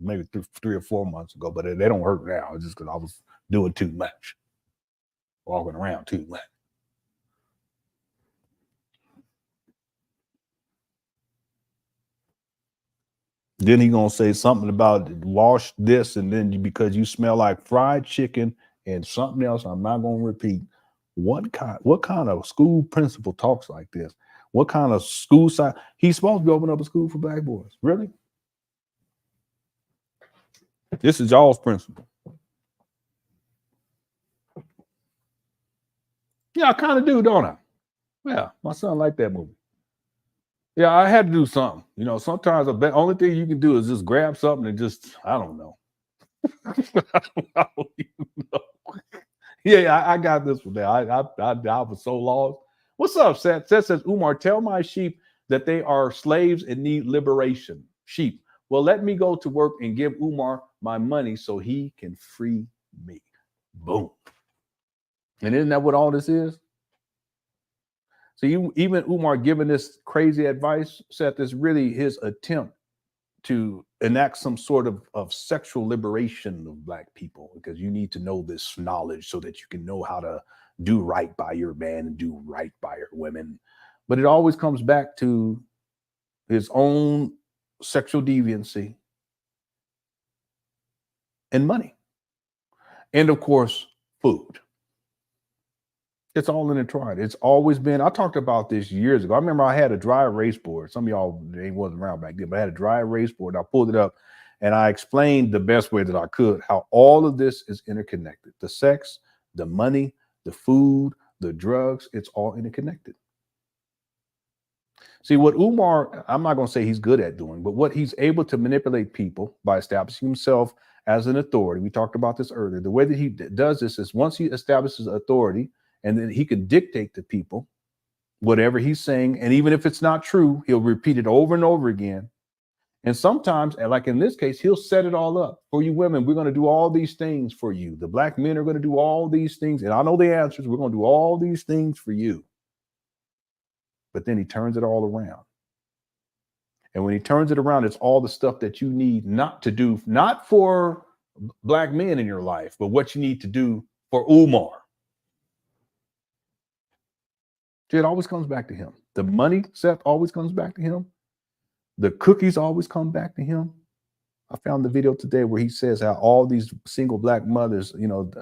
maybe 3 or 4 months ago, but they don't hurt now. It's just because I was doing too much, walking around too much. Then he gonna say something about wash this, and then because you smell like fried chicken and something else I'm not gonna repeat. What kind of school principal talks like this? What kind of school side? He's supposed to be opening up a school for black boys. Really? This is y'all's principal. Yeah, I kind of do, don't I? Yeah, my son liked that movie. Yeah, I had to do something. You know, sometimes the only thing you can do is just grab something and just, I don't know. I don't even know. Yeah, I got this one there. I was so lost. What's up, Seth? Seth says, Umar, tell my sheep that they are slaves and need liberation. Sheep. Well, let me go to work and give Umar my money so he can free me. Boom. And isn't that what all this is? So even Umar giving this crazy advice, Seth, is really his attempt to enact some sort of sexual liberation of black people, because you need to know this knowledge so that you can know how to do right by your man and do right by your women. But it always comes back to his own sexual deviancy and money. And of course, food. It's all intertwined. It's always been, I talked about this years ago. I remember I had a dry erase board. Some of y'all, they wasn't around back then, but I had a dry erase board. I pulled it up and I explained the best way that I could how all of this is interconnected. The sex, the money, the food, the drugs, it's all interconnected. See, what Umar, I'm not going to say he's good at doing, but what he's able to manipulate people by establishing himself as an authority. We talked about this earlier. The way that he does this is once he establishes authority, and then he can dictate to people whatever he's saying. And even if it's not true, he'll repeat it over and over again. And sometimes, like in this case, he'll set it all up for you women. We're going to do all these things for you. The black men are going to do all these things. And I know the answers. We're going to do all these things for you. But then he turns it all around. And when he turns it around, it's all the stuff that you need not to do, not for black men in your life, but what you need to do for Umar. It always comes back to him. The money, Seth, always comes back to him. The cookies always come back to him. I found the video today where he says how all these single black mothers, you know,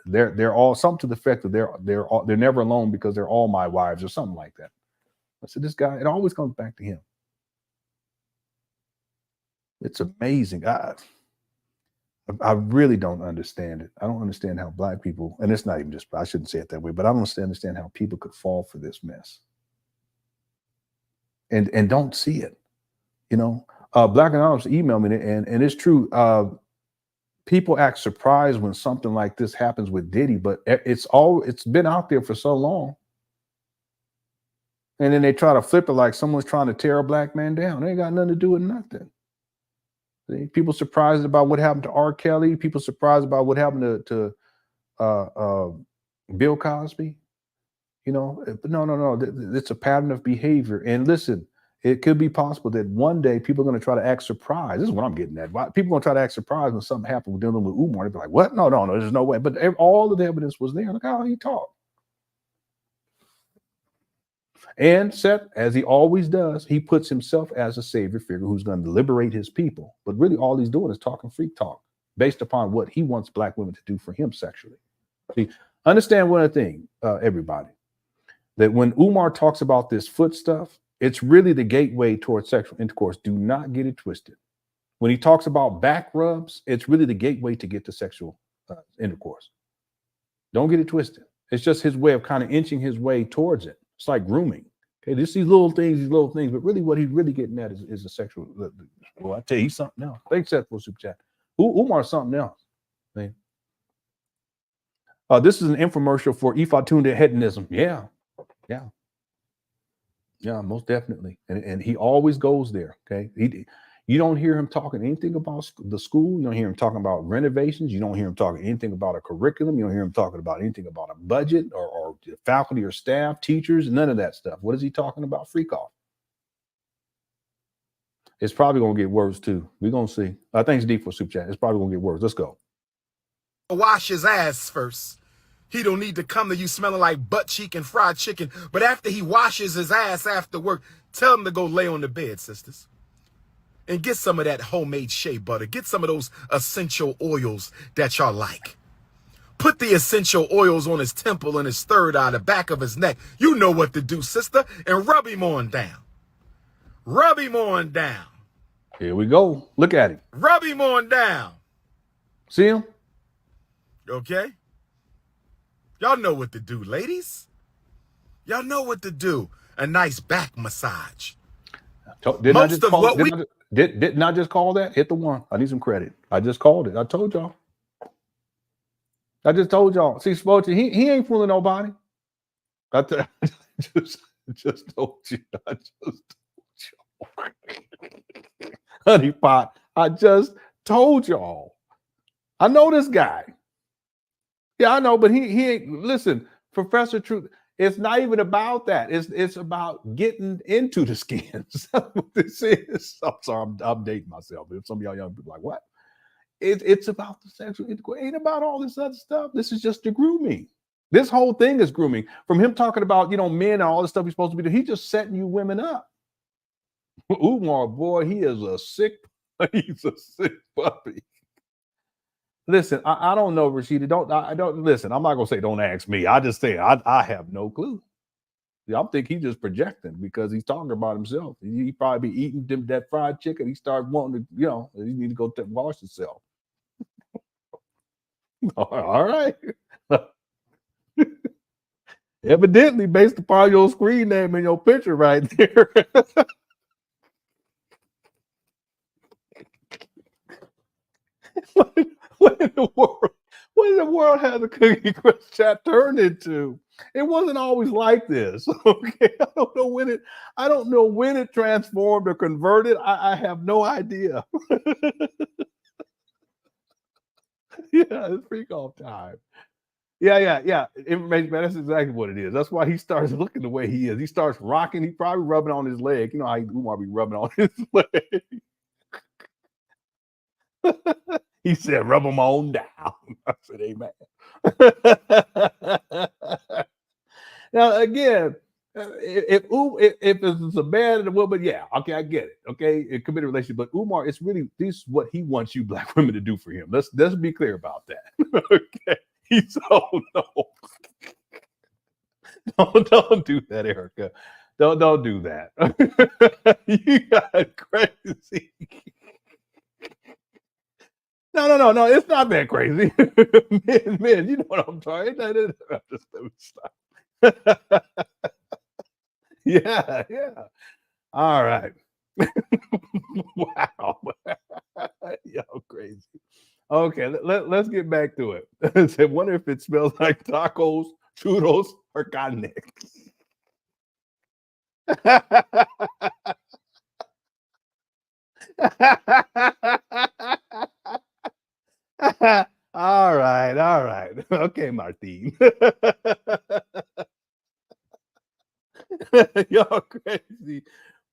they're all something to the effect that they're never alone because they're all my wives or something like that. I said, this guy, it always comes back to him. It's amazing. I really don't understand it. I don't understand how black people, and it's not even just, I shouldn't say it that way, but I don't understand how people could fall for this mess and don't see it. You know, Black Anonymous emailed me, and it's true. People act surprised when something like this happens with Diddy, but it's been out there for so long. And then they try to flip it like someone's trying to tear a black man down. They ain't got nothing to do with nothing. People surprised about what happened to R. Kelly. People surprised about what happened to Bill Cosby. You know, but no. It's a pattern of behavior. And listen, it could be possible that one day people are going to try to act surprised. This is what I'm getting at. People are going to try to act surprised when something happened with dealing with Umar. They'll be like, what? No, there's no way. But all of the evidence was there. Look how he talked. And Seth, as he always does, he puts himself as a savior figure who's going to liberate his people. But really all he's doing is talking freak talk based upon what he wants black women to do for him sexually. See, understand one thing, everybody, that when Umar talks about this foot stuff, it's really the gateway towards sexual intercourse. Do not get it twisted. When he talks about back rubs, it's really the gateway to get to sexual intercourse. Don't get it twisted. It's just his way of kind of inching his way towards it. It's like grooming. Okay, these little things, but really what he's really getting at is a sexual. Well, I tell you, he's something else. Thanks, Seth, for super chat. Umar's something else. Man. This is an infomercial for Ifatunda hedonism. Yeah, most definitely. And he always goes there. Okay, You don't hear him talking anything about the school. You don't hear him talking about renovations. You don't hear him talking anything about a curriculum. You don't hear him talking about anything about a budget or faculty or staff, teachers, none of that stuff. What is he talking about? Freak off. It's probably going to get worse too. We're going to see. Thanks, D, for super chat. It's probably going to get worse. Let's go. Wash his ass first. He don't need to come to you smelling like butt cheek and fried chicken. But after he washes his ass after work, tell him to go lay on the bed, sisters. And get some of that homemade shea butter. Get some of those essential oils that y'all like. Put the essential oils on his temple and his third eye, the back of his neck. You know what to do, sister. And rub him on down. Rub him on down. Here we go. Look at him. Rub him on down. See him? Okay? Y'all know what to do, ladies. Y'all know what to do. A nice back massage. Didn't I just call that? Hit the one. I need some credit. I just called it. I told y'all. I just told y'all. See, Spochi, he ain't fooling nobody. I just told you. I just told you. Honey pot. I just told y'all. I know this guy. Yeah, I know, but he ain't. Listen, Professor Truth. It's not even about that. It's about getting into the skins. That's what this is. I'm sorry, I'm dating myself. If some of y'all young people are like, what? It's about the sexual intercourse. It ain't about all this other stuff. This is just the grooming. This whole thing is grooming. From him talking about, men and all this stuff he's supposed to be doing, he's just setting you women up. Umar, boy, he's a sick puppy. Listen, I don't know, Rashida. I don't listen. I'm not gonna say don't ask me. I just say I have no clue. I think he's just projecting because he's talking about himself. He probably be eating that fried chicken. He started wanting to, he need to go wash himself. All right. Evidently, based upon your screen name and your picture right there. What in the world has the Cookie Crush chat turned into? It wasn't always like this. Okay, I don't know when it transformed or converted. I have no idea. Yeah, it's freak off time. Yeah. Information, man. That's exactly what it is. That's why he starts looking the way he is. He starts rocking. He probably rubbing on his leg. You know how Umar be rubbing on his leg. He said, rub them on down. I said, amen. Now, again, if it's a man and a woman, yeah, okay, I get it. Okay, a committed relationship. But Umar, it's really, this is what he wants you black women to do for him. Let's be clear about that. Okay. He's, oh, no. Don't do that, Erica. Don't do that. You got crazy. No, it's not that crazy. Man, you know what I'm talking about. Just let me stop. Yeah. All right. Wow. Yo, crazy. Okay, let's get back to it. I wonder if it smells like tacos, churros, or carne. All right. Okay, Martin. Y'all crazy.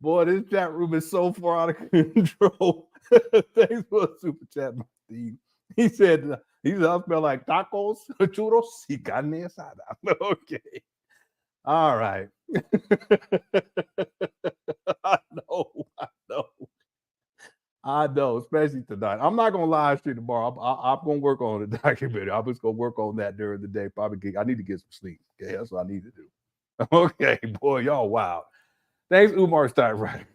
Boy, this chat room is so far out of control. Thanks for a super chat, Martin. He said, I smell like tacos, churros, y carne asada. Okay. All right. I know, especially tonight. I'm not gonna live stream tomorrow. I'm gonna work on the documentary. I'm just gonna work on that during the day. I need to get some sleep. Okay, that's what I need to do. Okay, boy, y'all wild. Thanks, Umar Steinwriter.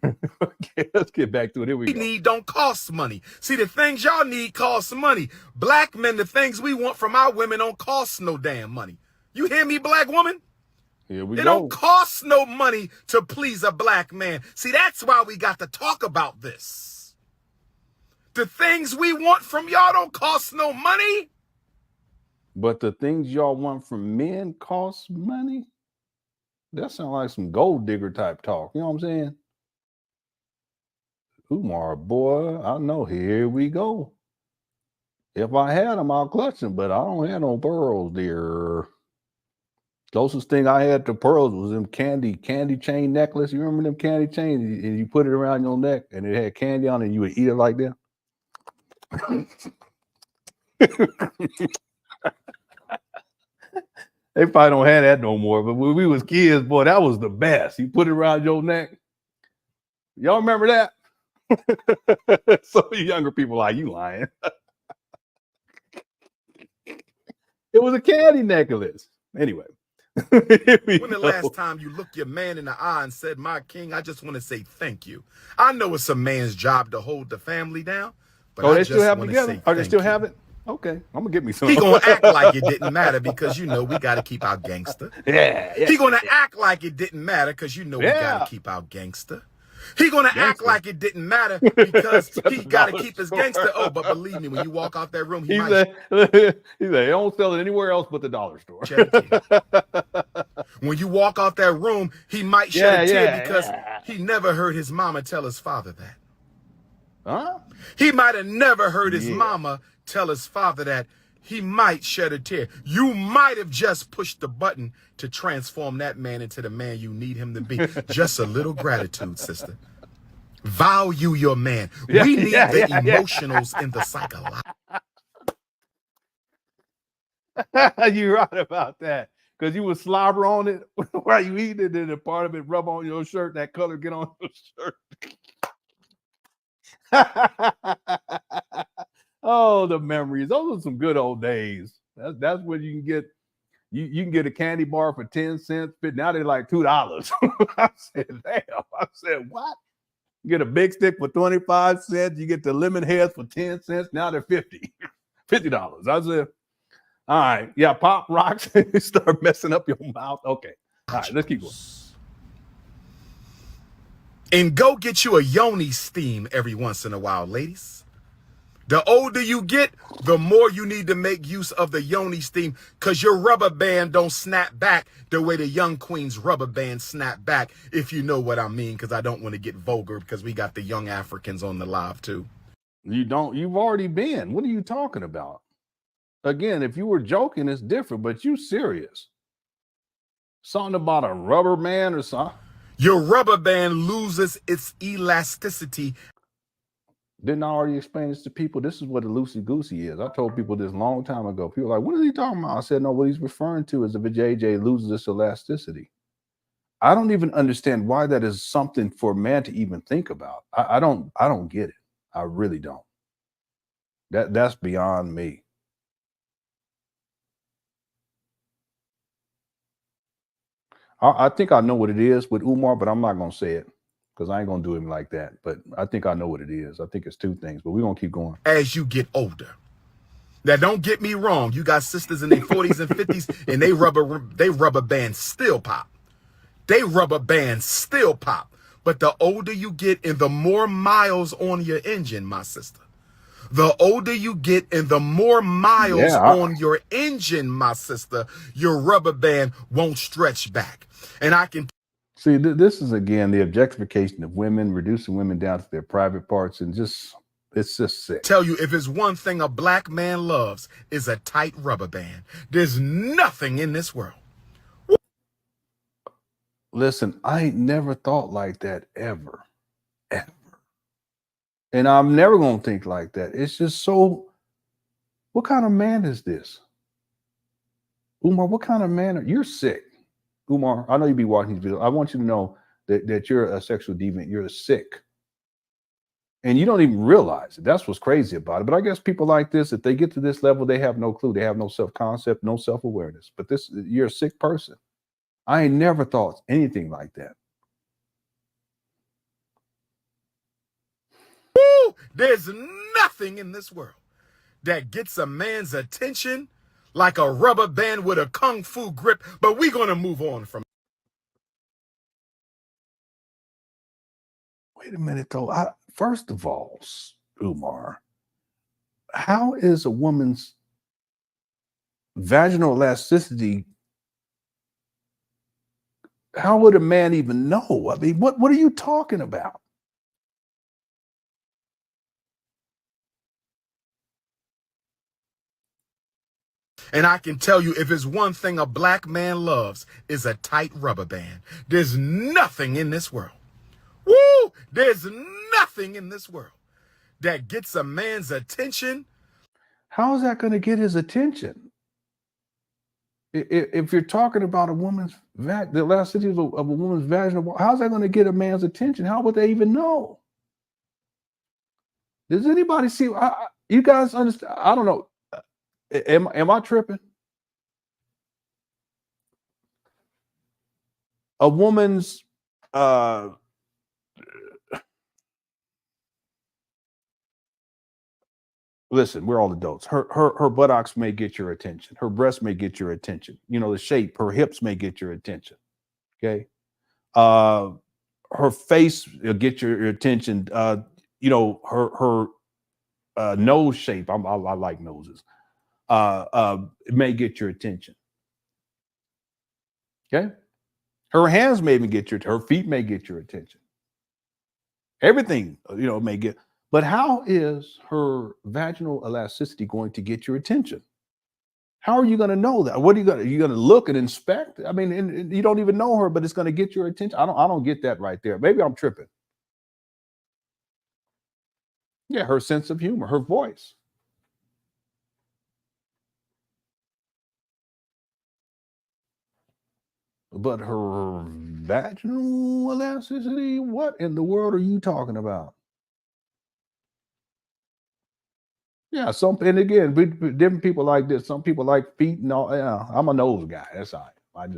Okay, let's get back to it. Here we go. Need don't cost money. See, the things y'all need cost money. Black men, the things we want from our women don't cost no damn money. You hear me, black woman? Here we go. It don't cost no money to please a black man. See, that's why we got to talk about this. The things we want from y'all don't cost no money. But the things y'all want from men cost money? That sounds like some gold digger type talk. You know what I'm saying? Umar, boy, I know. Here we go. If I had them, I'll clutch them, but I don't have no pearls, dear. Closest thing I had to pearls was them candy chain necklace. You remember them candy chains? And you put it around your neck, and it had candy on it, and you would eat it like that. They probably don't have that no more. But when we was kids, boy, that was the best. You put it around your neck. Y'all remember that? Some of you younger people like, you lying. It was a candy necklace. Anyway. When the last time you looked your man in the eye and said, my king, I just want to say thank you. I know it's a man's job to hold the family down, but they still have it together? Or they still have it? Okay, I'm gonna get me some. He gonna act like it didn't matter because you know we gotta keep our gangster. Yeah. He gonna act like it didn't matter because you know we gotta keep our gangster. He gonna act like it didn't matter because he gotta keep his gangster. Oh, but believe me, when you walk out that room, he might. He said, don't sell it anywhere else but the dollar store. When you walk out that room, he might shed a tear because he never heard his mama tell his father that. Huh? He might have never heard his mama tell his father that. He might shed a tear. You might have just pushed the button to transform that man into the man you need him to be. Just a little gratitude, sister. Value your man. We need the emotionals and the psychological. You're right about that. Because you would slobber on it while you eat it, and a part of it rub on your shirt, that color get on your shirt. Oh, the memories. Those are some good old days. That's when you can get you can get a candy bar for 10 cents. But now they're like $2. I said, damn. I said, what? You get a big stick for 25 cents. You get the lemon heads for 10 cents. Now they're $50. $50. I said, all right, yeah, pop rocks. Start messing up your mouth. Okay. All right, let's keep going. And go get you a yoni steam every once in a while, ladies. The older you get, the more you need to make use of the yoni steam because your rubber band don't snap back the way the young queen's rubber band snap back, if you know what I mean, because I don't want to get vulgar because we got the young Africans on the live too. You don't. You've already been. What are you talking about? Again, if you were joking, it's different, but you serious. Something about a rubber band or something. Your rubber band loses its elasticity. Didn't I already explain this to people? This is what a loosey-goosey is. I told people this a long time ago. People are like, what is he talking about? I said, no, what he's referring to is if a JJ loses its elasticity. I don't even understand why that is something for a man to even think about. I don't get it. I really don't. That's beyond me. I think I know what it is with Umar, but I'm not going to say it because I ain't going to do him like that. But I think I know what it is. I think it's two things, but we're going to keep going. As you get older. Now, don't get me wrong. You got sisters in their 40s and 50s, and they rubber bands still pop. They rubber bands still pop. But the older you get and the more miles on your engine, my sister, the older you get and the more miles on your engine, my sister, your rubber band won't stretch back. And I can see this is again the objectification of women, reducing women down to their private parts, and it's just sick. Tell you, if it's one thing a black man loves is a tight rubber band. There's nothing in this world. Listen, I ain't never thought like that ever. And I'm never going to think like that. It's just so, what kind of man is this? Umar, what kind of man you're sick. Umar, I know you be watching these videos. I want you to know that you're a sexual deviant. You're sick. And you don't even realize it. That's what's crazy about it. But I guess people like this, if they get to this level, they have no clue. They have no self-concept, no self-awareness. But you're a sick person. I ain't never thought anything like that. There's nothing in this world that gets a man's attention like a rubber band with a kung fu grip, but we're going to move on from. Wait a minute, though. First of all, Umar, how is a woman's vaginal elasticity? How would a man even know? I mean, what are you talking about? And I can tell you, if it's one thing a black man loves, is a tight rubber band. There's nothing in this world. Woo! There's nothing in this world that gets a man's attention. How is that going to get his attention? If you're talking about a woman's the elasticity of a woman's vaginal, how's that going to get a man's attention? How would they even know? Does anybody see? You guys understand? I don't know. Am I tripping? A woman's listen, we're all adults. Her buttocks may get your attention. Her breasts may get your attention. You know, the shape, her hips may get your attention. Okay. Her face will get your attention. You know, her nose shape. I like noses. It may get your attention. Okay. Her hands may even get her feet may get your attention. Everything, you know, may get. But how is her vaginal elasticity going to get your attention? How are you going to know that? What are you going to look and inspect? I mean, and you don't even know her, but it's going to get your attention. I don't get that right there. Maybe I'm tripping. Yeah, her sense of humor, her voice. But her vaginal elasticity, what in the world are you talking about? Yeah, and again, different people like this. Some people like feet and all. Yeah, I'm a nose guy. That's all right.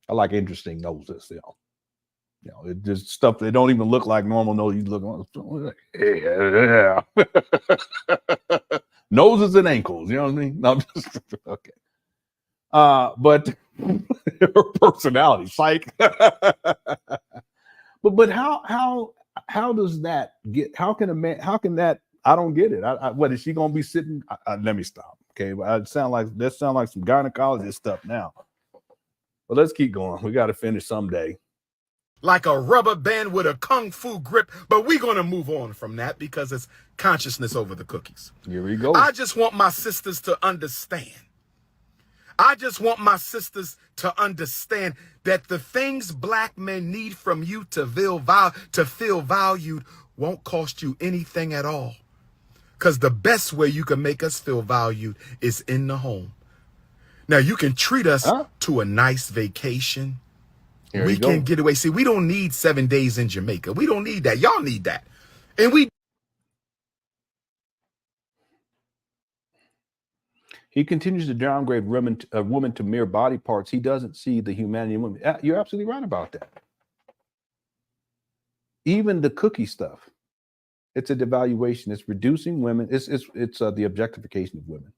I like interesting noses. You know, it just stuff that don't even look like normal nose. You look, yeah. Noses and ankles. You know what I mean? No, I'm just okay. But her personality, psych. but how does that get? How can a man? How can that? I don't get it. What is she gonna be sitting? Let me stop. Okay, that sound like some gynecologist stuff now. But let's keep going. We got to finish someday. Like a rubber band with a kung fu grip, but we're gonna move on from that because it's consciousness over the cookies. Here we go. I just want my sisters to understand. I just want my sisters to understand that the things black men need from you to feel valued won't cost you anything at all. Because the best way you can make us feel valued is in the home. Now, you can treat us to a nice vacation. We can get away. See, we don't need 7 days in Jamaica. We don't need that. Y'all need that. And he continues to downgrade a woman to mere body parts. He doesn't see the humanity in women. You're absolutely right about that. Even the cookie stuff. It's a devaluation. It's reducing women. It's the objectification of women,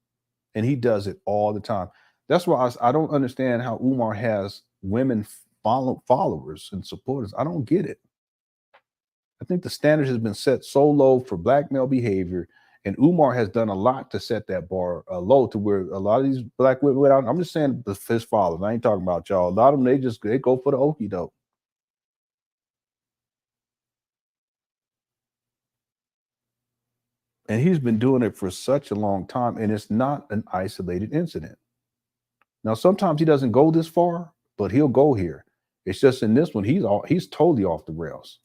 and he does it all the time. That's why I don't understand how Umar has women followers and supporters. I don't get it. I think the standard has been set so low for black male behavior, and Umar has done a lot to set that bar low to where a lot of these black women. I'm just saying his followers. I ain't talking about y'all. A lot of them they go for the okie doke. And he's been doing it for such a long time, and it's not an isolated incident. Now, sometimes he doesn't go this far, but he'll go here. It's just in this one, he's totally off the rails.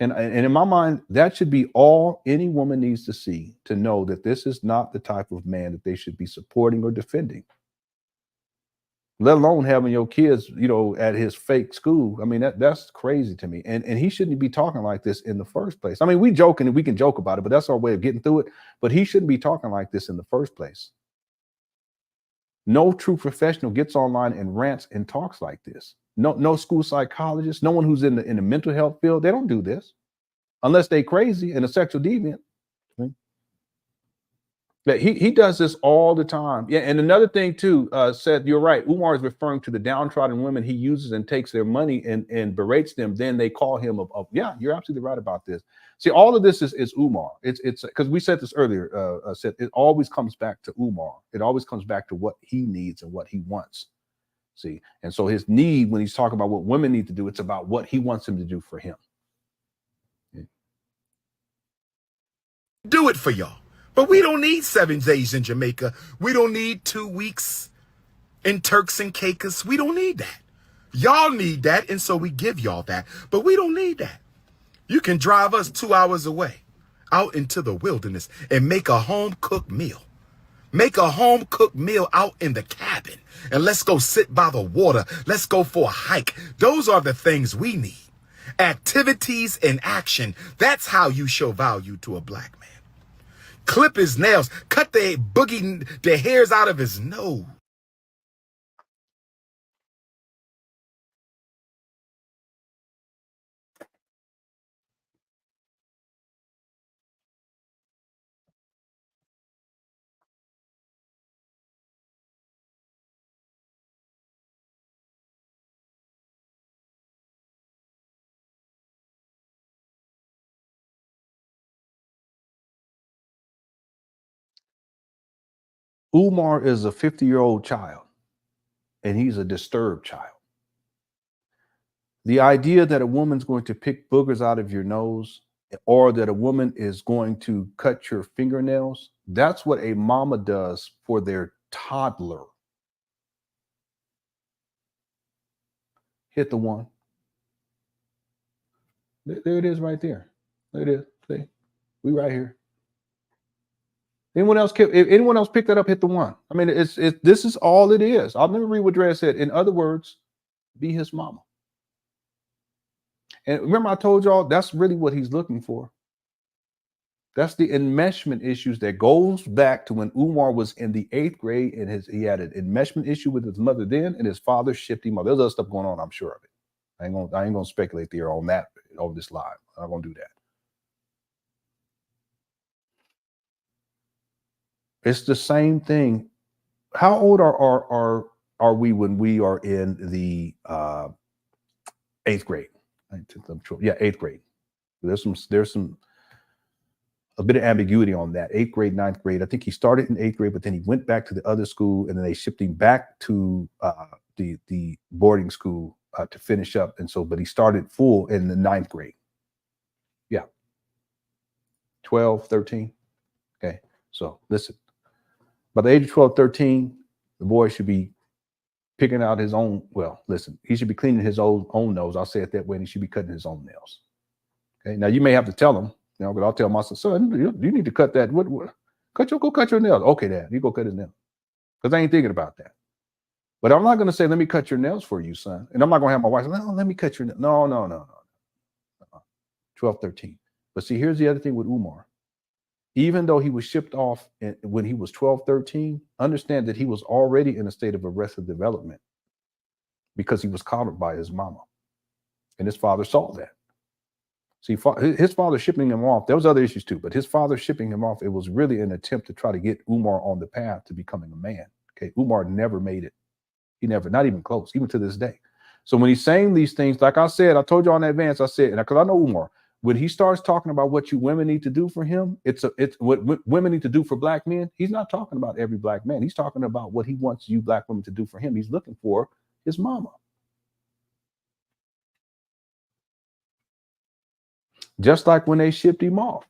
And in my mind, that should be all any woman needs to see to know that this is not the type of man that they should be supporting or defending. Let alone having your kids, you know, at his fake school. I mean, that's crazy to me. And he shouldn't be talking like this in the first place. I mean, we can joke about it, but that's our way of getting through it. But he shouldn't be talking like this in the first place. No true professional gets online and rants and talks like this. No school psychologist, no one who's in the mental health field, they don't do this unless they crazy and a sexual deviant. But he does this all the time. Yeah, and another thing too, said you're right. Umar is referring to the downtrodden women he uses and takes their money and berates them. Then they call him yeah, you're absolutely right about this. See, all of this is Umar. It's because we said this earlier. Said it always comes back to Umar. It always comes back to what he needs and what he wants. See, and so his need, when he's talking about what women need to do, it's about what he wants them to do for him. do it for y'all. But we don't need 7 days in Jamaica. We don't need 2 weeks in Turks and Caicos. We don't need that. Y'all need that, and so we give y'all that. But we don't need that. You can drive us 2 hours away out into the wilderness and make a home-cooked meal. Make a home-cooked meal out in the cabin. And let's go sit by the water. Let's go for a hike. Those are the things we need. Activities and action. That's how you show value to a black man. Clip his nails. Cut the hairs out of his nose. Umar is a 50-year-old child, and he's a disturbed child. The idea that a woman's going to pick boogers out of your nose, or that a woman is going to cut your fingernails, that's what a mama does for their toddler. Hit the one. There it is right there. There it is. See? We right here. Anyone else pick that up, hit the one. I mean, this is all it is. I'll never read what Dre said. In other words, be his mama. And remember I told y'all that's really what he's looking for. That's the enmeshment issues that goes back to when Umar was in the 8th grade and he had an enmeshment issue with his mother then, and his father shipped him up. There's other stuff going on, I'm sure of it. I ain't gonna speculate there on that over this live. I'm not gonna do that. It's the same thing. How old are we when we are in the 8th grade? Yeah, 8th grade. There's a bit of ambiguity on that. 8th grade, 9th grade. I think he started in 8th grade, but then he went back to the other school, and then they shipped him back to the boarding school to finish up. And so, but he started full in the 9th grade. Yeah. 12, 13. Okay. So listen, by the age of 12, 13, the boy should be picking out his own. Well, listen, he should be cleaning his own nose. I'll say it that way. And he should be cutting his own nails. Okay. Now you may have to tell him, but I'll tell my son, you need to cut that. Go cut your nails. Okay, Dad, you go cut his nails. Because I ain't thinking about that. But I'm not going to say, let me cut your nails for you, son. And I'm not going to have my wife say, no, let me cut your nails. No. 12, 13. But see, here's the other thing with Umar. Even though he was shipped off when he was 12, 13, understand that he was already in a state of arrested development because he was collared by his mama. And his father saw that. See, his father shipping him off, there was other issues too, but his father shipping him off, it was really an attempt to try to get Umar on the path to becoming a man. Okay, Umar never made it. He never, not even close, even to this day. So when he's saying these things, like I said, I told you in advance, I said, and because I know Umar, when he starts talking about what you women need to do for him, it's what women need to do for black men. He's not talking about every black man. He's talking about what he wants you black women to do for him. He's looking for his mama. Just like when they shipped him off,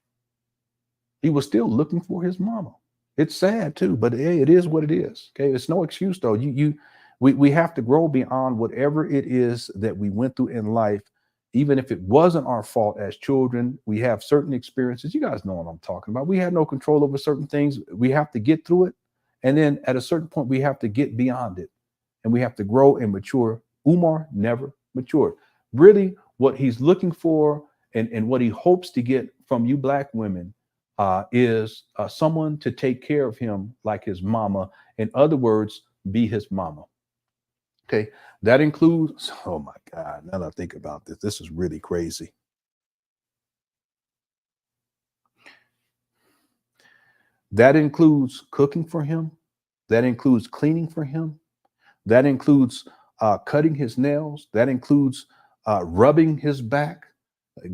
he was still looking for his mama. It's sad too, but hey, it is what it is. Okay, it's no excuse though. We have to grow beyond whatever it is that we went through in life. Even if it wasn't our fault as children, we have certain experiences. You guys know what I'm talking about. We had no control over certain things. We have to get through it. And then at a certain point, we have to get beyond it. And we have to grow and mature. Umar never matured. Really, what he's looking for and what he hopes to get from you black women is someone to take care of him like his mama. In other words, be his mama. Okay, that includes, oh my God, now that I think about this, this is really crazy. That includes cooking for him. That includes cleaning for him. That includes cutting his nails. That includes rubbing his back,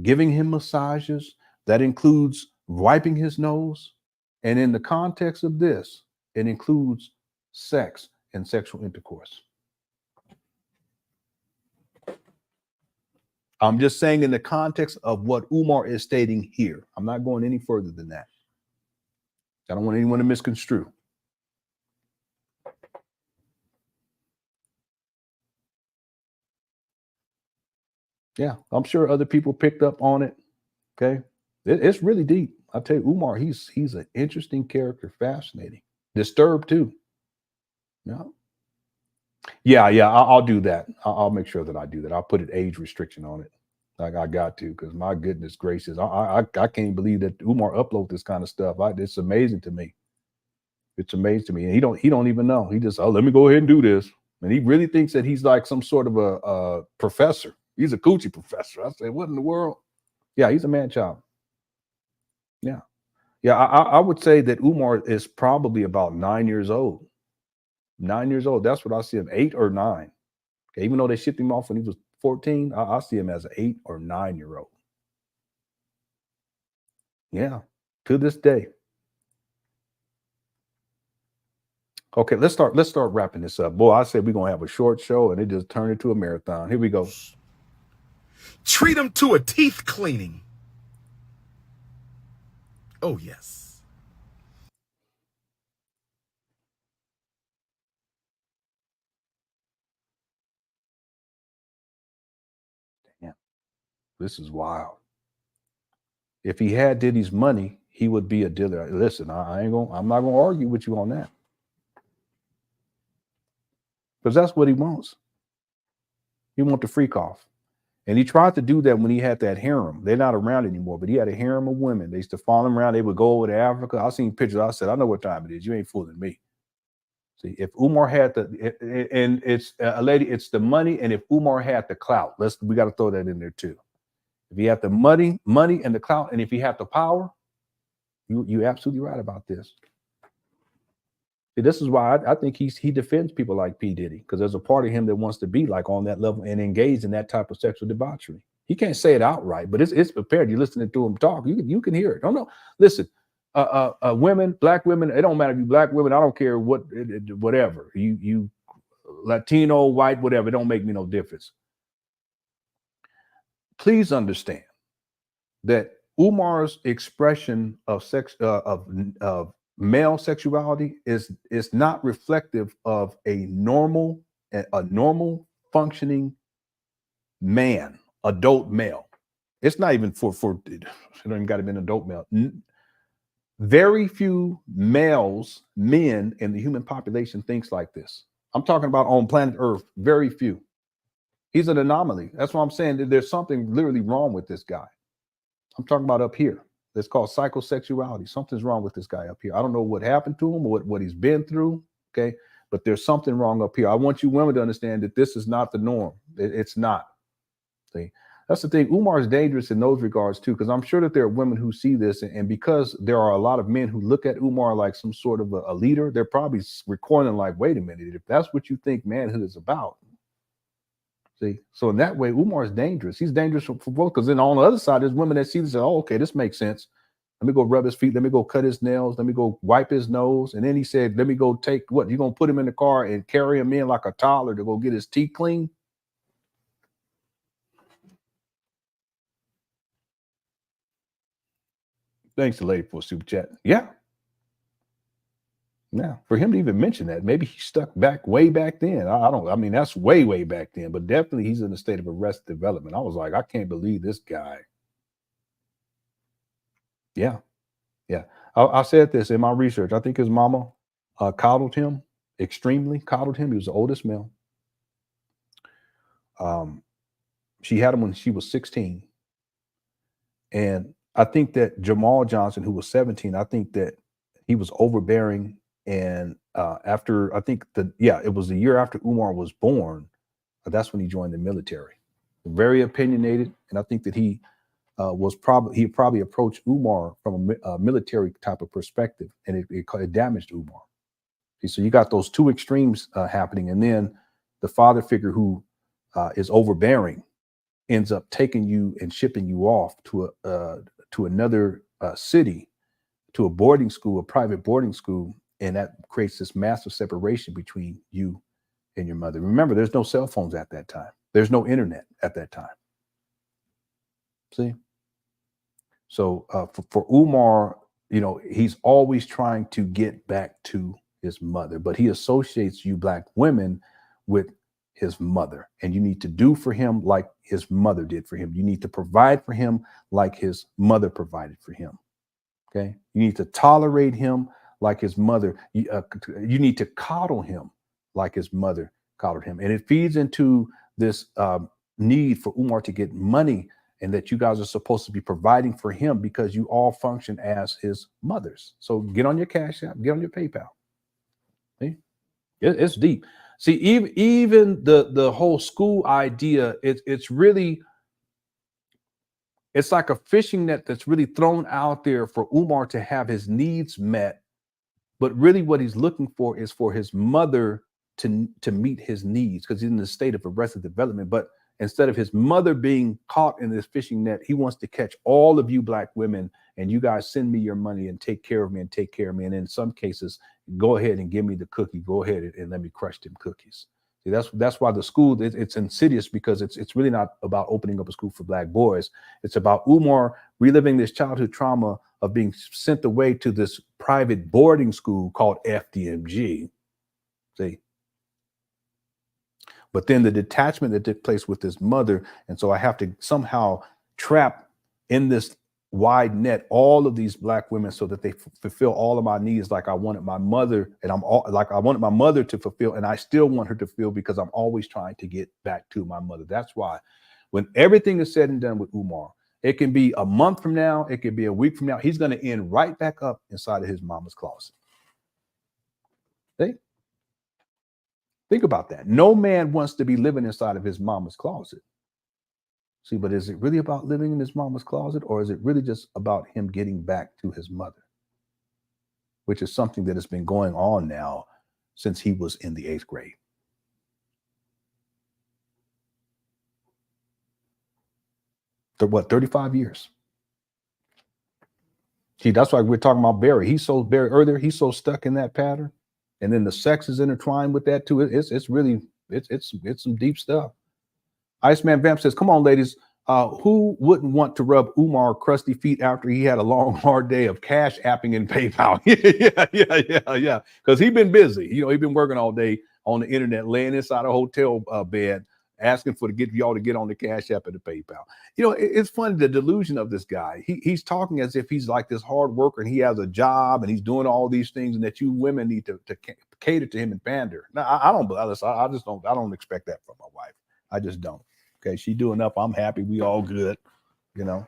giving him massages. That includes wiping his nose. And in the context of this, it includes sex and sexual intercourse. I'm just saying in the context of what Umar is stating here. I'm not going any further than that. I don't want anyone to misconstrue. Yeah, I'm sure other people picked up on it. Okay. It's really deep. I'll tell you, Umar, he's an interesting character, fascinating. Disturbed too. Yeah. I'll do that. I'll make sure that I do that. I'll put an age restriction on it. Like I got to, because my goodness gracious, I can't believe that Umar upload this kind of stuff. It's amazing to me. It's amazing to me. And he don't even know. He just, let me go ahead and do this. And he really thinks that he's like some sort of a professor. He's a coochie professor. I say, what in the world? Yeah, he's a man child. Yeah. Yeah, I would say that Umar is probably about 9 years old. 9 years old. That's what I see him, 8 or 9. Okay, even though they shipped him off when he was 14, I see him as an 8 or 9 year old. Yeah, to this day. Okay, let's start wrapping this up. Boy, I said we're gonna have a short show and it just turned into a marathon. Here we go. Treat them to a teeth cleaning. Oh, yes. Damn, this is wild. If he had Diddy's money, he would be a dealer. Listen, I'm not gonna argue with you on that. Because that's what he wants. He wants the freak off. And he tried to do that when he had that harem. They're not around anymore, but he had a harem of women. They used to follow him around. They would go over to Africa. I seen pictures. I said, I know what time it is. You ain't fooling me. See, if Umar had and it's a lady, it's the money. And if Umar had the clout, we got to throw that in there too. If he had the money and the clout, and if he had the power, you're absolutely right about this. See, this is why I think he defends people like P. Diddy, because there's a part of him that wants to be like on that level and engage in that type of sexual debauchery. He can't say it outright, but it's prepared. You're listening to him talk. You can hear it. Don't know. Listen, women, black women. It don't matter if you black women. I don't care whatever you Latino, white, whatever. It don't make me no difference. Please understand that Umar's expression of sex of male sexuality is not reflective of a normal functioning man, adult male. It's not even for it don't even got to be an adult male. Very few men in the human population thinks like this. I'm talking about on planet Earth, very few. He's an anomaly. That's what I'm saying. There's something literally wrong with this guy. I'm talking about up here. It's called psychosexuality. Something's wrong with this guy up here. I don't know what happened to him or what he's been through. Okay. But there's something wrong up here. I want you women to understand that this is not the norm. It's not. See, that's the thing. Umar is dangerous in those regards too, because I'm sure that there are women who see this, and because there are a lot of men who look at Umar like some sort of a leader, they're probably recoiling like, wait a minute, if that's what you think manhood is about. See, so in that way, Umar is dangerous. He's dangerous for both, because then on the other side, there's women that see this and say, oh, okay, this makes sense. Let me go rub his feet. Let me go cut his nails. Let me go wipe his nose. And then he said, let me go take what? You're going to put him in the car and carry him in like a toddler to go get his teeth clean? Thanks, the lady, for a super chat. Yeah. Yeah, for him to even mention that, maybe he stuck way back then. I mean, that's way back then, but definitely he's in a state of arrested development. I was like, I can't believe this guy. Yeah. I said this in my research. I think his mama coddled him, extremely coddled him. He was the oldest male. She had him when she was 16. And I think that Jamal Johnson, who was 17, I think that he was overbearing. And after, I think it was the year after Umar was born, that's when he joined the military. Very opinionated, and I think that he probably approached Umar from a military type of perspective, and it damaged Umar. So you got those two extremes happening, and then the father figure who is overbearing ends up taking you and shipping you off to another city, to a boarding school, a private boarding school. And that creates this massive separation between you and your mother. Remember, there's no cell phones at that time. There's no internet at that time. See? So for Umar you know, he's always trying to get back to his mother, but he associates you black women with his mother, and you need to do for him like his mother did for him. You need to provide for him like his mother provided for him. Okay. You need to tolerate him like his mother. You need to coddle him like his mother coddled him. And it feeds into this need for Umar to get money, and that you guys are supposed to be providing for him because you all function as his mothers. So get on your Cash App, get on your PayPal. See? It's deep. See, even the whole school idea, it's really, it's like a fishing net that's really thrown out there for Umar to have his needs met. But really what he's looking for is for his mother to meet his needs, because he's in the state of arrested development. But instead of his mother being caught in this fishing net, he wants to catch all of you black women, and you guys send me your money and take care of me and take care of me. And in some cases, go ahead and give me the cookie. Go ahead and let me crush them cookies. See, that's why the school, it's insidious, because it's really not about opening up a school for black boys. It's about Umar reliving this childhood trauma of being sent away to this private boarding school called FDMG. See? But then the detachment that took place with his mother. And so I have to somehow trap in this wide net all of these black women so that they fulfill all of my needs like I wanted my mother, and like I wanted my mother to fulfill, and I still want her to fulfill, because I'm always trying to get back to my mother. That's why when everything is said and done with Umar, it can be a month from now, it could be a week from now, he's going to end right back up inside of his mama's closet. See? Think about that. No man wants to be living inside of his mama's closet. See, but is it really about living in his mama's closet, or is it really just about him getting back to his mother? Which is something that has been going on now since he was in the 8th grade. What, 35 years? See, that's why we're talking about Barry. He's so Barry earlier, he's so stuck in that pattern. And then the sex is intertwined with that too. It's really, it's some deep stuff. Iceman Vamp says, come on, ladies. Who wouldn't want to rub Umar crusty feet after he had a long, hard day of cash apping and PayPal? Yeah. Because he's been busy. You know, he's been working all day on the internet, laying inside a hotel bed, asking for y'all to get on the Cash App and the PayPal. You know, it's funny, the delusion of this guy. He's talking as if he's like this hard worker and he has a job and he's doing all these things, and that you women need to cater to him and pander. Now, I don't expect that from my wife. I just don't. Okay, she doing enough. I'm happy. We all good. You know,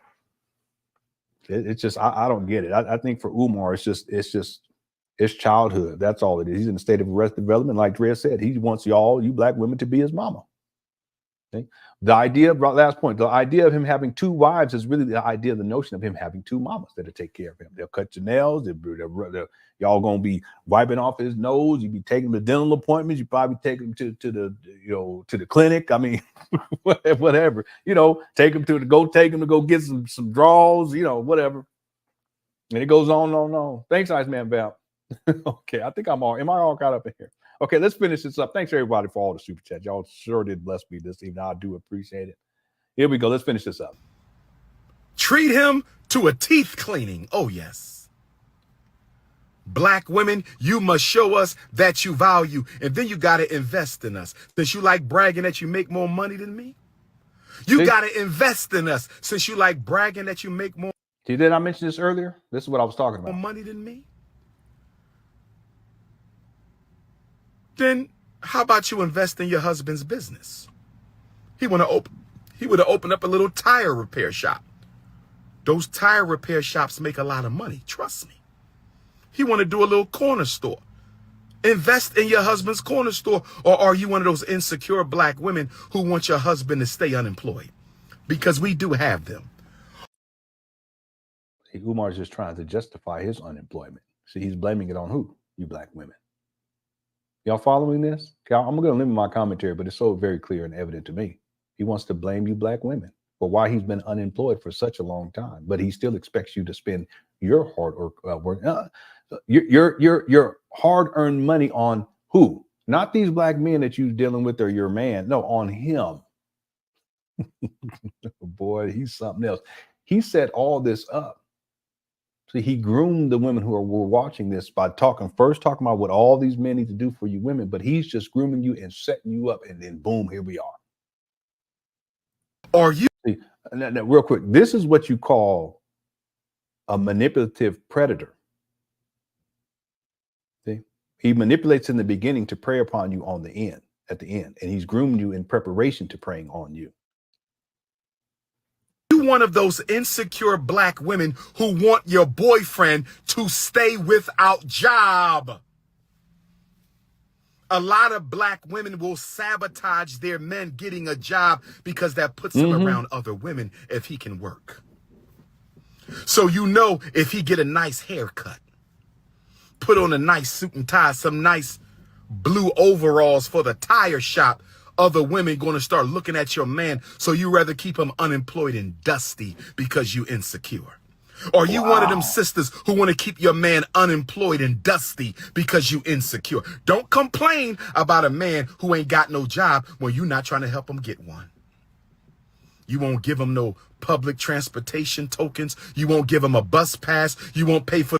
it's just I don't get it. I think for Umar, it's childhood. That's all it is. He's in a state of arrested development, like Dre said. He wants you black women to be his mama. Okay? The idea, last point, the idea of him having 2 wives is really the notion of him having 2 mamas that'll take care of him. They'll cut your nails. Y'all gonna be wiping off his nose. You be taking him to dental appointments. You probably take him to the clinic. I mean, whatever. You know, take him to go get some draws. You know, whatever. And it goes on and on. Thanks, Iceman Val. Okay, I think am I all caught up in here? Okay, let's finish this up. Thanks everybody for all the super chats. Y'all sure did bless me this evening. I do appreciate it. Here we go. Let's finish this up. Treat him to a teeth cleaning. Oh, yes. Black women, you must show us that you value, and then you got to invest in us. Since you like bragging that you make more money than me, you got to invest in us. Since you like bragging that you make more. Did I mention this earlier? This is what I was talking about. More money than me. Then how about you invest in your husband's business? He would have opened up a little tire repair shop. Those tire repair shops make a lot of money. Trust me. He want to do a little corner store. Invest in your husband's corner store. Or are you one of those insecure black women who want your husband to stay unemployed? Because we do have them. See, Umar's just trying to justify his unemployment. See, he's blaming it on who? You black women. Y'all following this? Okay, I'm going to limit my commentary, but it's so very clear and evident to me. He wants to blame you black women for why he's been unemployed for such a long time, but he still expects you to spend your your hard-earned money on who? Not these black men that you're dealing with or your man. No, on him. Boy, he's something else. He set all this up See, he groomed the women who were watching this by talking about what all these men need to do for you women, but he's just grooming you and setting you up, and then boom, here we are. Are you? See, now, real quick, this is what you call a manipulative predator. See, he manipulates in the beginning to prey upon you at the end, and he's groomed you in preparation to preying on you. One of those insecure black women who want your boyfriend to stay without job. A lot of black women will sabotage their men getting a job because that puts him around other women if he can work. So if he get a nice haircut, put on a nice suit and tie, some nice blue overalls for the tire shop, other women going to start looking at your man, so you rather keep him unemployed and dusty because you insecure. Or you one of them sisters who want to keep your man unemployed and dusty because you insecure. Don't complain about a man who ain't got no job when you're not trying to help him get one. You won't give him no public transportation tokens. You won't give him a bus pass. You won't pay for.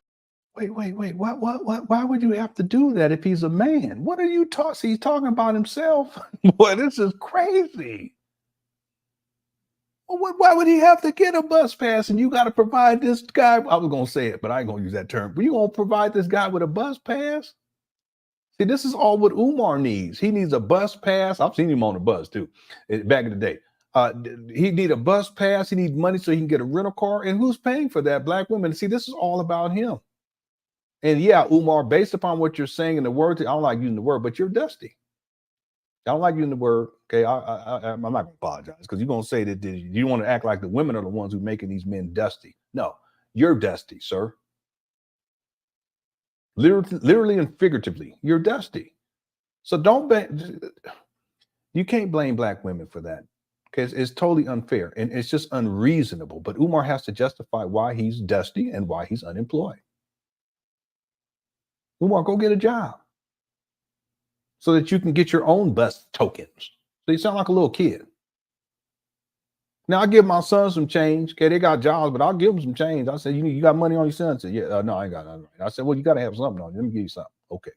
Wait. Why would you have to do that if he's a man? What are you talking? He's talking about himself. Boy, this is crazy. Well, why would he have to get a bus pass and you got to provide this guy? I was going to say it, but I ain't going to use that term. But you going to provide this guy with a bus pass? See, this is all what Umar needs. He needs a bus pass. I've seen him on a bus too, back in the day. He need a bus pass. He needs money so he can get a rental car. And who's paying for that? Black women. See, this is all about him. And yeah, Umar, based upon what you're saying in the word, I don't like using the word, but you're dusty. I don't like using the word. Okay, I'm not going to apologize because you're going to say that you want to act like the women are the ones who are making these men dusty. No, you're dusty, sir. Literally and figuratively, you're dusty. So you can't blame black women for that because it's totally unfair and it's just unreasonable. But Umar has to justify why he's dusty and why he's unemployed. Umar, go get a job so that you can get your own bus tokens. So you sound like a little kid. Now I give my son some change. Okay, they got jobs, but I'll give them some change. I said, you got money on your son? I said, yeah, no, I ain't got nothing. I said, well, you got to have something on you. Let me give you something. Okay.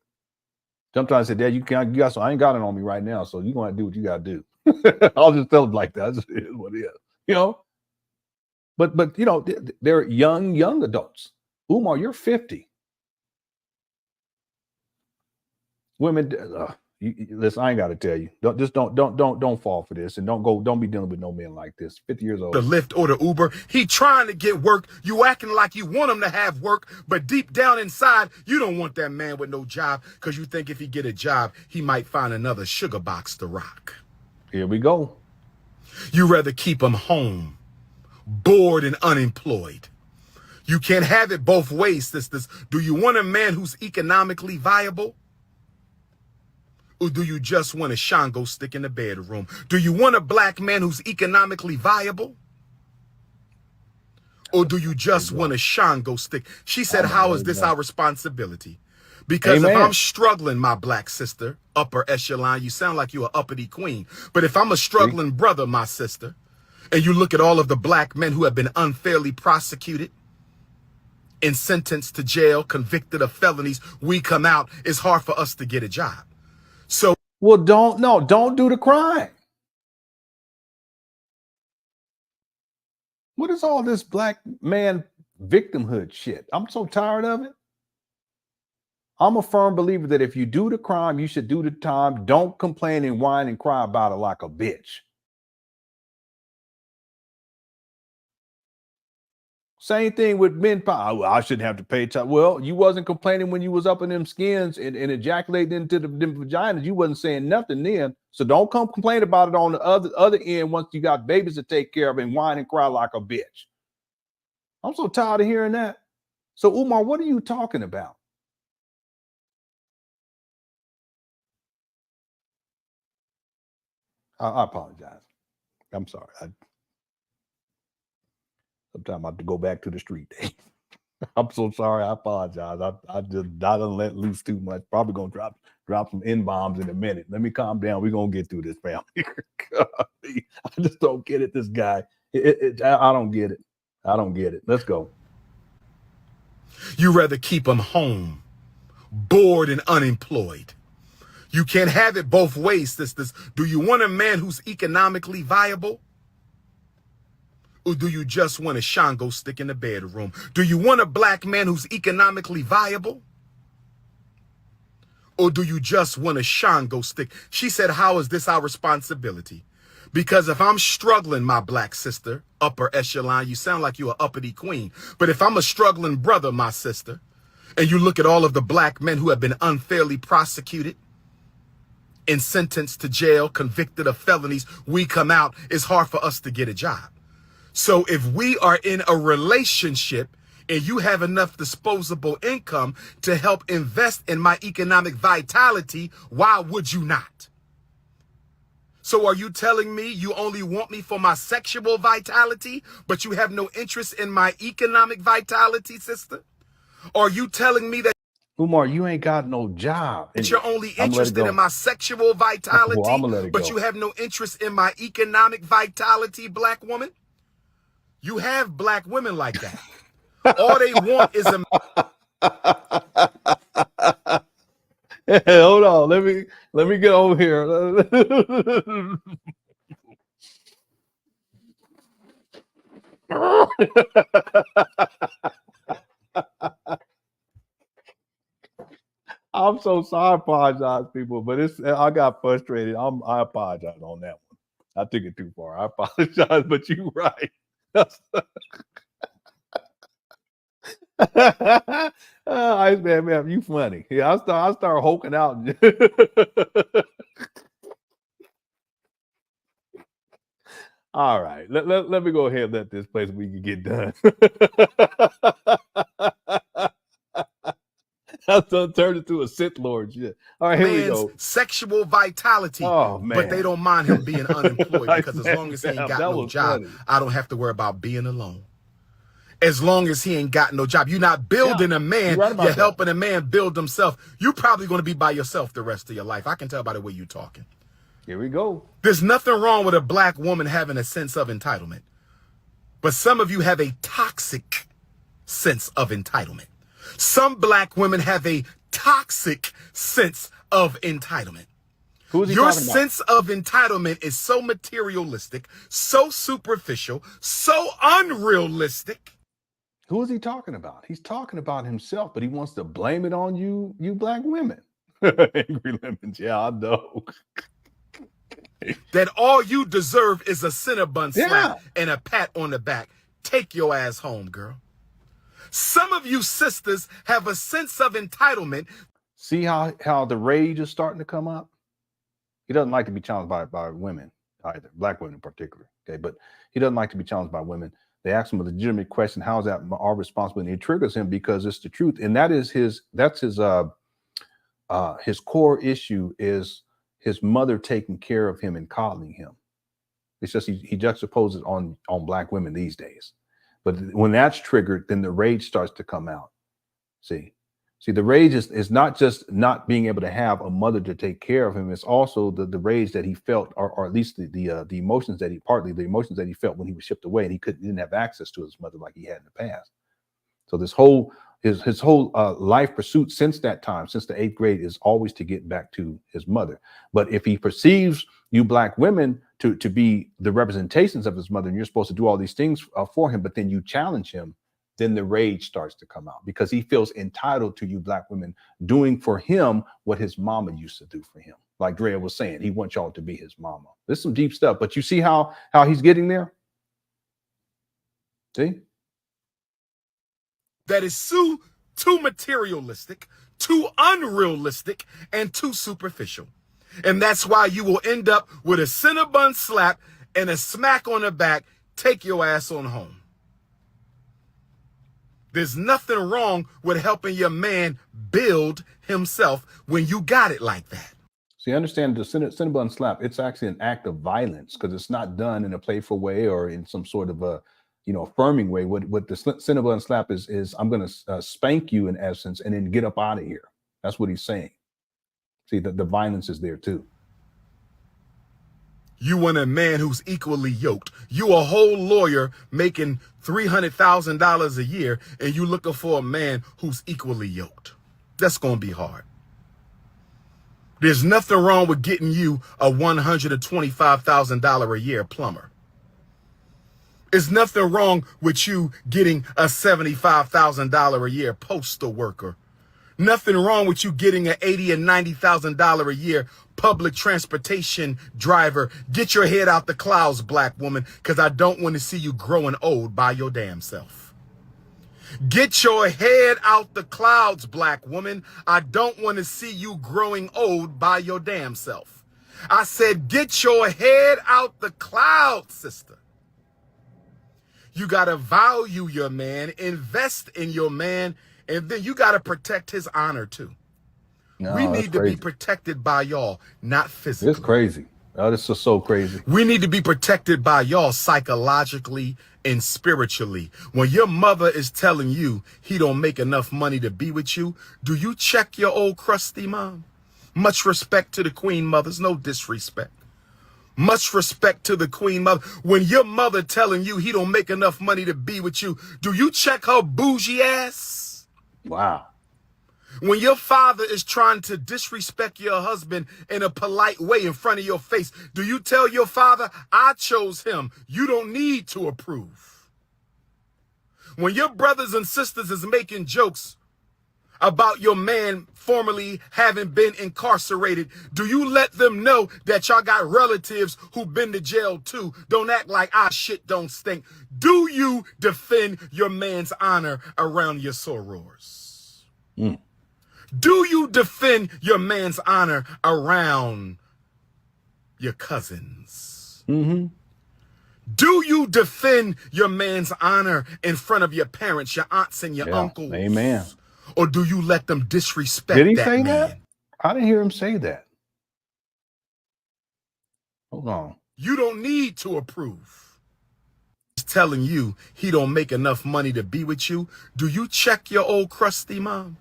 Sometimes I said, Dad, you got some. I ain't got it on me right now, so you're going to do what you got to do. I'll just tell them like that. It is what it is, But they're young adults. Umar, you're 50. Women, listen, I ain't got to tell you. Don't fall for this, and don't be dealing with no men like this. 50 years old. The Lyft or the Uber, he trying to get work. You acting like you want him to have work, but deep down inside, you don't want that man with no job because you think if he get a job, he might find another sugar box to rock. Here we go. You rather keep him home, bored and unemployed. You can't have it both ways, sisters. Do you want a man who's economically viable? Or do you just want a Shango stick in the bedroom? Do you want a black man who's economically viable? Or do you just want a Shango stick? She said, how is this our responsibility? Because if I'm struggling, my black sister, upper echelon, you sound like you're an uppity queen. But if I'm a struggling brother, my sister, and you look at all of the black men who have been unfairly prosecuted and sentenced to jail, convicted of felonies, we come out, it's hard for us to get a job. So, well, don't do the crime. What is all this black man victimhood shit? I'm so tired of it. I'm a firm believer that if you do the crime, you should do the time. Don't complain and whine and cry about it like a bitch. Same thing with men. I shouldn't have to pay time. Well, you wasn't complaining when you was up in them skins and ejaculating into them vaginas. You wasn't saying nothing then. So don't come complain about it on the other end once you got babies to take care of and whine and cry like a bitch. I'm so tired of hearing that. So Umar, what are you talking about? I apologize. I'm sorry. Sometimes I have to go back to the street day. I'm so sorry. I apologize. I done let loose too much. Probably gonna drop some N-bombs in a minute. Let me calm down. We're gonna get through this, family. I just don't get it. This guy. I don't get it. I don't get it. Let's go. You rather keep them home, bored and unemployed. You can't have it both ways, sisters. Do you want a man who's economically viable? Or do you just want a Shango stick in the bedroom? Do you want a black man who's economically viable? Or do you just want a Shango stick? She said, how is this our responsibility? Because if I'm struggling, my black sister, upper echelon, you sound like you're an uppity queen. But if I'm a struggling brother, my sister, and you look at all of the black men who have been unfairly prosecuted and sentenced to jail, convicted of felonies, we come out, it's hard for us to get a job. So if we are in a relationship and you have enough disposable income to help invest in my economic vitality, why would you not? So are you telling me you only want me for my sexual vitality, but you have no interest in my economic vitality, sister? Are you telling me that Umar, you ain't got no job. you're only interested in my sexual vitality, Well, I'm gonna let it but go. you have no interest in my economic vitality, black woman? You have black women like that. All they want is a... Hey, hold on. Let me get over here. I'm so sorry. I apologize, people, but I got frustrated. I apologize on that one. I took it too far. I apologize, but you're right. Iceman, man, you funny. Yeah, I start hulking out. All right, let me go ahead and let this place we can get done. I'm gonna turn it to a Sith Lord shit. All right, here we go. Sexual vitality, Oh man, but they don't mind him being unemployed because as long as he ain't got no job, funny. I don't have to worry about being alone. As long as he ain't got no job, you're not building a man. You're helping a man build himself. You're probably going to be by yourself the rest of your life. I can tell by the way you're talking. Here we go. There's nothing wrong with a black woman having a sense of entitlement. But some of you have a toxic sense of entitlement. Some black women have a toxic sense of entitlement. Your sense of entitlement is so materialistic, so superficial, so unrealistic. Who is he talking about? He's talking about himself, but he wants to blame it on you black women. Angry Lemons, yeah, I know. That all you deserve is a Cinnabon slap and a pat on the back. Take your ass home, girl. Some of you sisters have a sense of entitlement. See how the rage is starting to come up? He doesn't like to be challenged by women either, black women in particular. Okay, but he doesn't like to be challenged by women. They ask him a legitimate question: "How is that our responsibility?" And it triggers him because it's the truth, and that's his core issue is his mother taking care of him and coddling him. It's just he juxtaposes on black women these days. But when that's triggered, then the rage starts to come out. See, the rage is not just not being able to have a mother to take care of him. It's also the rage that he felt, or at least the emotions that he felt when he was shipped away and he didn't have access to his mother like he had in the past. So this whole his whole life pursuit since that time, since the 8th grade, is always to get back to his mother. But if he perceives you black women to be the representations of his mother, and you're supposed to do all these things for him, but then you challenge him, then the rage starts to come out because he feels entitled to you black women doing for him what his mama used to do for him. Like Drea was saying, he wants y'all to be his mama. There's some deep stuff, but you see how he's getting there? See? That is too materialistic, too unrealistic, and too superficial. And that's why you will end up with a Cinnabon slap and a smack on the back. Take your ass on home. There's nothing wrong with helping your man build himself when you got it like that. So you understand the Cinnabon slap, it's actually an act of violence because it's not done in a playful way or in some sort of a affirming way. What the Cinnabon slap is I'm going to spank you in essence and then get up out of here. That's what he's saying. See, the violence is there too. You want a man who's equally yoked. You a whole lawyer making $300,000 a year, and you looking for a man who's equally yoked. That's going to be hard. There's nothing wrong with getting you a $125,000 a year plumber. There's nothing wrong with you getting a $75,000 a year postal worker. Nothing wrong with you getting an $80,000 and $90,000 a year public transportation driver. Get your head out the clouds, black woman, because I don't want to see you growing old by your damn self. Get your head out the clouds, black woman. I don't want to see you growing old by your damn self. I said, get your head out the clouds, sister. You got to value your man, invest in your man, and then you got to protect his honor too. No, we need to be protected by y'all, not physically. It's crazy. Oh, this is so crazy. We need to be protected by y'all psychologically and spiritually. When your mother is telling you he don't make enough money to be with you, do you check your old crusty mom? Much respect to the queen mothers, no disrespect. Much respect to the queen mother. When your mother telling you he don't make enough money to be with you, do you check her bougie ass? Wow. When your father is trying to disrespect your husband in a polite way in front of your face, do you tell your father, I chose him, you don't need to approve? When your brothers and sisters is making jokes about your man formerly having been incarcerated, do you let them know that y'all got relatives who've been to jail too? Don't act like our shit don't stink. Do you defend your man's honor around your sorors? Do you defend your man's honor around your cousins? Do you defend your man's honor in front of your parents, your aunts and your uncles? Amen. Or do you let them disrespect Did he that say man? that? I didn't hear him say that. Hold on. You don't need to approve. He's telling you he don't make enough money to be with you. Do you check your old crusty mom?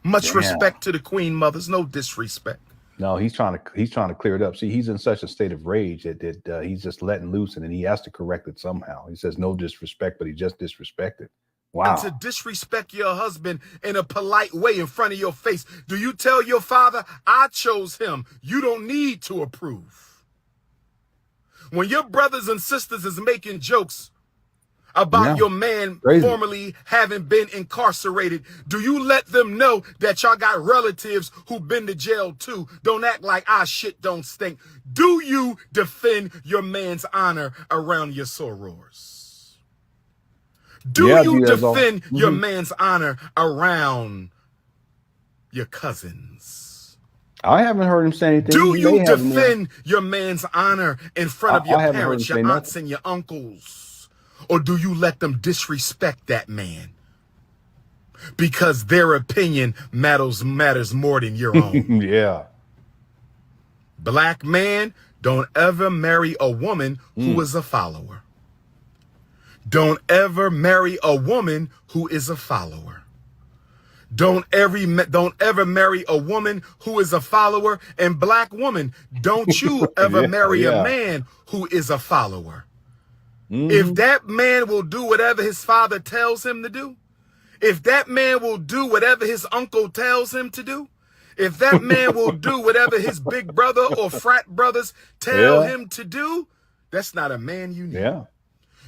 Much respect to the queen mothers, no disrespect. No, he's trying to clear it up. See, he's in such a state of rage that he's just letting loose, and then he has to correct it somehow. He says no disrespect, but he just disrespected. Wow. And to disrespect your husband in a polite way in front of your face, do you tell your father, I chose him, you don't need to approve? When your brothers and sisters is making jokes about your man formerly having been incarcerated, do you let them know that y'all got relatives who've been to jail too? Don't act like our shit don't stink. Do you defend your man's honor around your sorors? Do you defend your man's honor around your cousins? I haven't heard him say anything. Do you defend your man's honor in front of your parents, your aunts and your uncles? Or do you let them disrespect that man? Because their opinion matters more than your own. Yeah. Black man, don't ever marry a woman who is a follower. Don't ever marry a woman who is a follower. Don't ever marry a woman who is a follower. And black woman, don't you ever marry a man who is a follower. If that man will do whatever his father tells him to do, if that man will do whatever his uncle tells him to do, if that man will do whatever his big brother or frat brothers tell him to do, that's not a man you need. Yeah.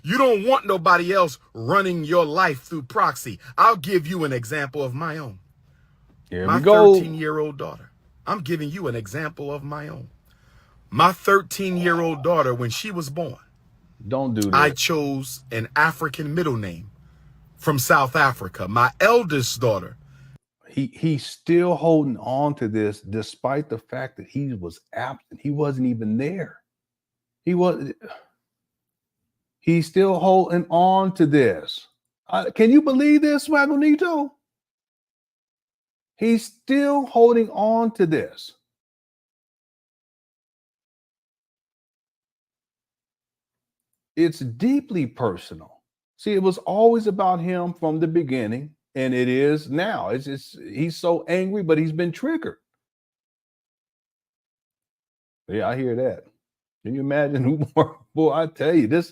You don't want nobody else running your life through proxy. I'll give you an example of my own. Here my we go. 13-year-old daughter. I'm giving you an example of my own. My 13-year-old daughter, when she was born, don't do that. I chose an African middle name from South Africa. My eldest daughter. He's still holding on to this despite the fact that he was absent. He wasn't even there. He's still holding on to this. Can you believe this, Swagonito? He's still holding on to this. It's deeply personal. See, it was always about him from the beginning, and it is now. He's so angry, but he's been triggered. Yeah, I hear that. Can you imagine Umar? Boy, I tell you,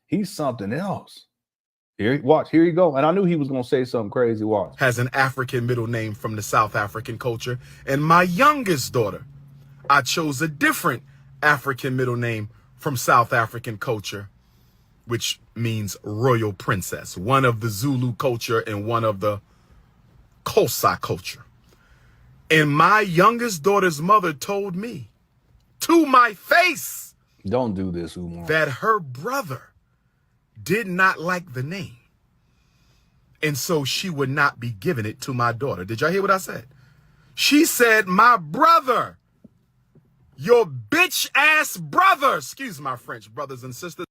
he's something else. Watch, here you go. And I knew he was going to say something crazy. Watch. Has an African middle name from the South African culture. And my youngest daughter, I chose a different African middle name from South African culture, which means royal princess, one of the Zulu culture and one of the Xhosa culture. And my youngest daughter's mother told me to my face, don't do this, Umar, that her brother did not like the name. And so she would not be giving it to my daughter. Did y'all hear what I said? She said, my brother, your bitch ass brother, excuse my French, brothers and sisters.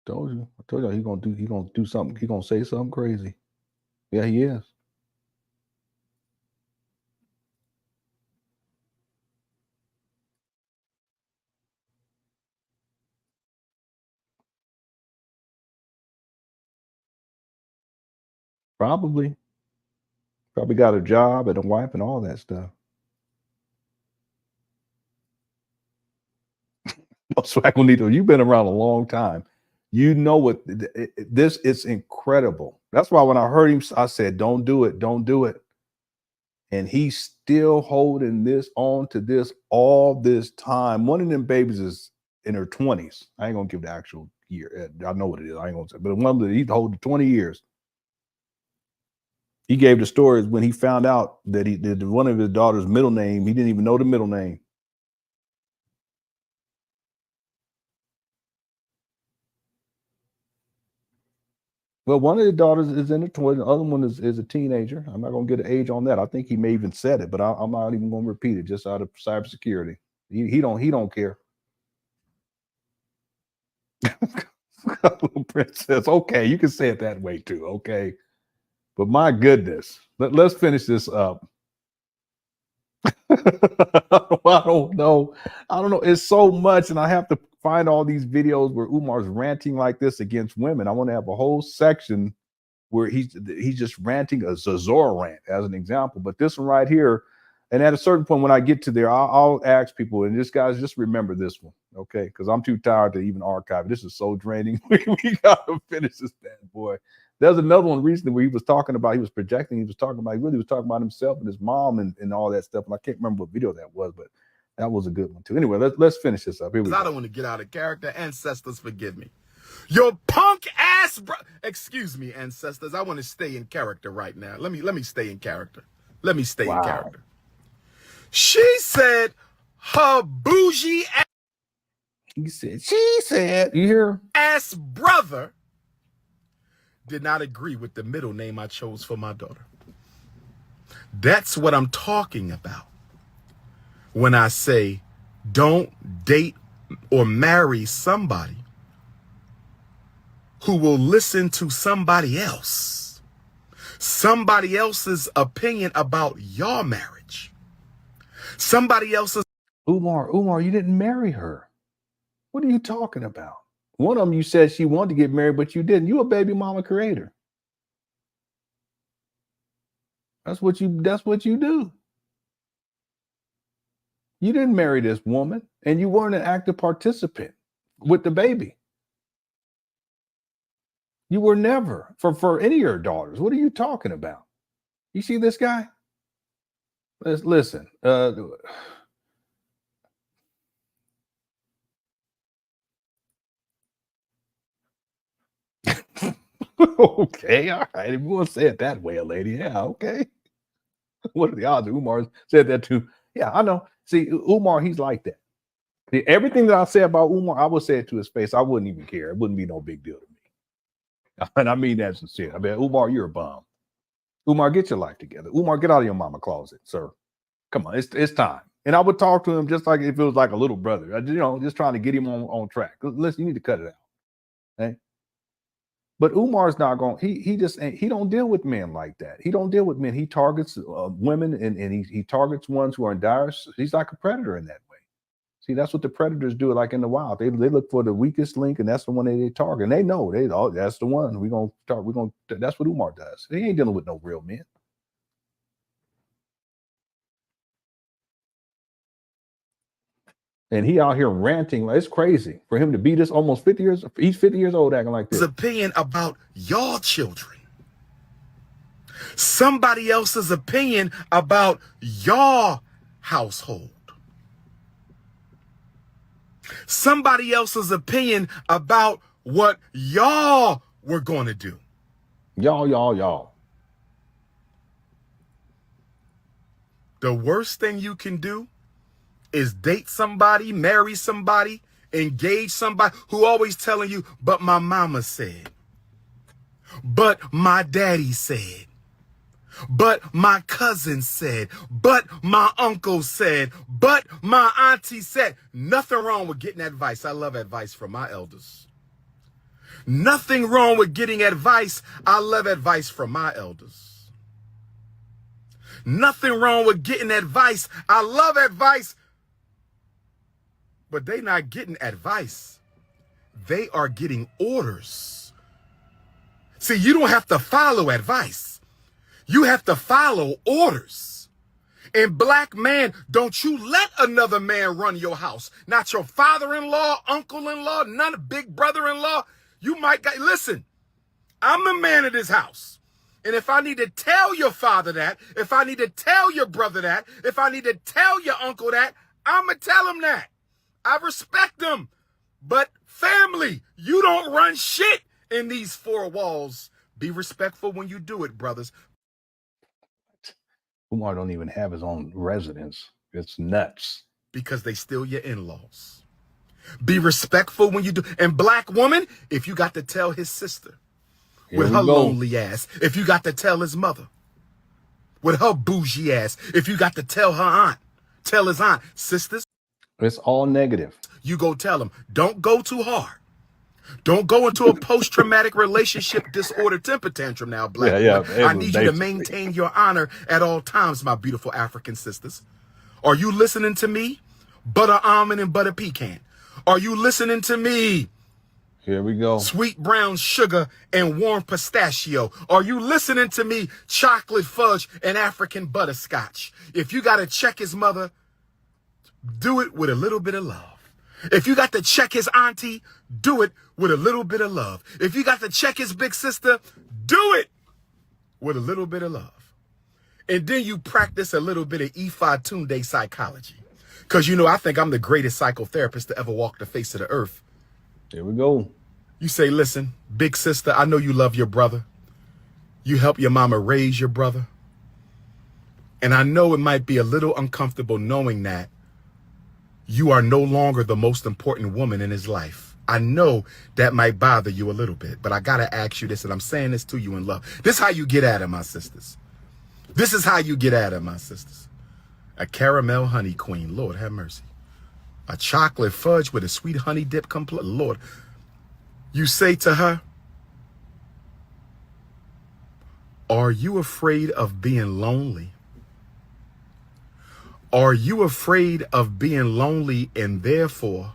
Told you. I told you he's gonna do something. He's gonna say something crazy. Yeah, he is. Probably got a job and a wife and all that stuff. Swagmanito, you've been around a long time. You know what this is incredible. That's why when I heard him, I said, don't do it, don't do it. And he's still holding this on to this all this time. One of them babies is in her 20s. I ain't gonna give the actual year. I know what it is. I ain't gonna say, but one of them, he's holding 20 years. He gave the stories when he found out that he did one of his daughter's middle name. He didn't even know the middle name. Well, one of the daughters is in her 20s. The other one is a teenager. I'm not going to get an age on that. I think he may even said it, but I'm not even going to repeat it just out of cybersecurity. He don't care. Little princess. Okay, you can say it that way too. Okay, but my goodness, let's finish this up. I don't know. It's so much, and I have to find all these videos where Umar's ranting like this against women. I want to have a whole section where he's just ranting a Zazora rant as an example. But this one right here, and at a certain point when I get to there, I'll ask people, and just guys, just remember this one, okay? Because I'm too tired to even archive it. This is so draining. we gotta finish this bad boy. There's another one recently where he was talking about, he was projecting, he really was talking about himself and his mom and all that stuff. And I can't remember what video that was, but that was a good one too. Anyway, let's finish this up. Here we go. I don't want to get out of character. Ancestors, forgive me. Your punk ass excuse me, ancestors. I want to stay in character right now. Let me stay in character. Let me stay in character. She said her bougie ass. She said, you hear? Ass brother did not agree with the middle name I chose for my daughter. That's what I'm talking about when I say don't date or marry somebody who will listen to somebody else's opinion about your marriage. Somebody else's. Umar, you didn't marry her. What are you talking about? One of them, you said she wanted to get married, but you didn't. You a baby mama creator. That's what you do. You didn't marry this woman, and you weren't an active participant with the baby. You were never for any of your daughters. What are you talking about? You see this guy? Listen. Okay, all right. If you want to say it that way, a lady, yeah, okay. What are the odds Umar said that too? Yeah, I know. See, Umar, he's like that. Everything that I say about Umar, I would say it to his face. I wouldn't even care. It wouldn't be no big deal to me. And I mean that sincere. I mean, Umar, you're a bum. Umar, get your life together. Umar, get out of your mama closet, sir. Come on, it's time. And I would talk to him just like if it was like a little brother. Just trying to get him on track. Listen, you need to cut it out. Okay? But Umar's not going. He don't deal with men like that. He don't deal with men. He targets women and he targets ones who are in dire. He's like a predator in that way. See, that's what the predators do. Like in the wild, they look for the weakest link, and that's the one they target. And they know that's the one we're gonna start. That's what Umar does. He ain't dealing with no real men. And he out here ranting. Like, it's crazy for him to be this almost 50 years. He's 50 years old acting like this. His opinion about y'all children. Somebody else's opinion about y'all household. Somebody else's opinion about what y'all were going to do. Y'all. The worst thing you can do is date somebody, marry somebody, engage somebody who always telling you, but my mama said, but my daddy said, but my cousin said, but my uncle said, but my auntie said. Nothing wrong with getting advice. I love advice from my elders. Nothing wrong with getting advice. I love advice from my elders. Nothing wrong with getting advice. I love advice. But they not getting advice. They are getting orders. See, you don't have to follow advice. You have to follow orders. And black man, don't you let another man run your house. Not your father-in-law, uncle-in-law, none of big brother-in-law. You might got, listen, I'm the man of this house. And if I need to tell your father that, if I need to tell your brother that, if I need to tell your uncle that, I'm going to tell him that. I respect them. But family, you don't run shit in these four walls. Be respectful when you do it, brothers. Umar don't even have his own residence. It's nuts. Because they still your in-laws. Be respectful when you do. And black woman, if you got to tell his sister with her lonely ass, if you got to tell his mother with her bougie ass, if you got to tell her aunt, tell his aunt, sisters. It's all negative. You go tell them, don't go too hard. Don't go into a post-traumatic relationship disorder temper tantrum now, black woman. I need you to maintain your honor at all times, my beautiful African sisters. Are you listening to me? Butter almond and butter pecan. Are you listening to me? Here we go. Sweet brown sugar and warm pistachio. Are you listening to me? Chocolate fudge and African butterscotch. If you got to check his mother, do it with a little bit of love. If you got to check his auntie, do it with a little bit of love. If you got to check his big sister, do it with a little bit of love. And then you practice a little bit of Ifa Tunde psychology. Because, I think I'm the greatest psychotherapist to ever walk the face of the earth. Here we go. You say, listen, big sister, I know you love your brother. You help your mama raise your brother. And I know it might be a little uncomfortable knowing that you are no longer the most important woman in his life. I know that might bother you a little bit, but I got to ask you this, and I'm saying this to you in love. This is how you get at it, my sisters. This is how you get at it, my sisters. A caramel honey queen, Lord have mercy. A chocolate fudge with a sweet honey dip complete, Lord. You say to her, are you afraid of being lonely? Are you afraid of being lonely and therefore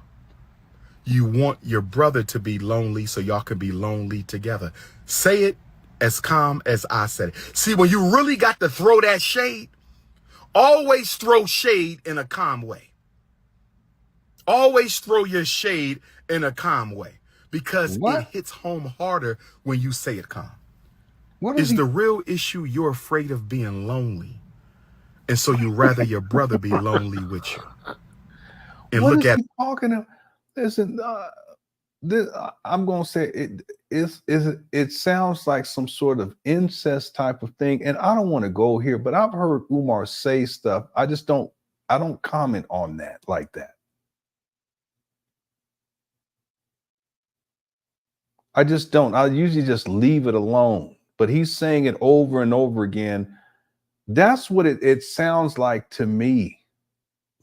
you want your brother to be lonely so y'all can be lonely together? Say it as calm as I said it. See, when you really got to throw that shade, always throw shade in a calm way. Always throw your shade in a calm way because it hits home harder when you say it calm. Is the real issue you're afraid of being lonely? And so you rather your brother be lonely with you. And what look is at he talking about? Listen, I'm gonna say it sounds like some sort of incest type of thing. And I don't want to go here, but I've heard Umar say stuff. I don't comment on that like that. I just don't. I usually just leave it alone. But he's saying it over and over again. That's what it sounds like to me.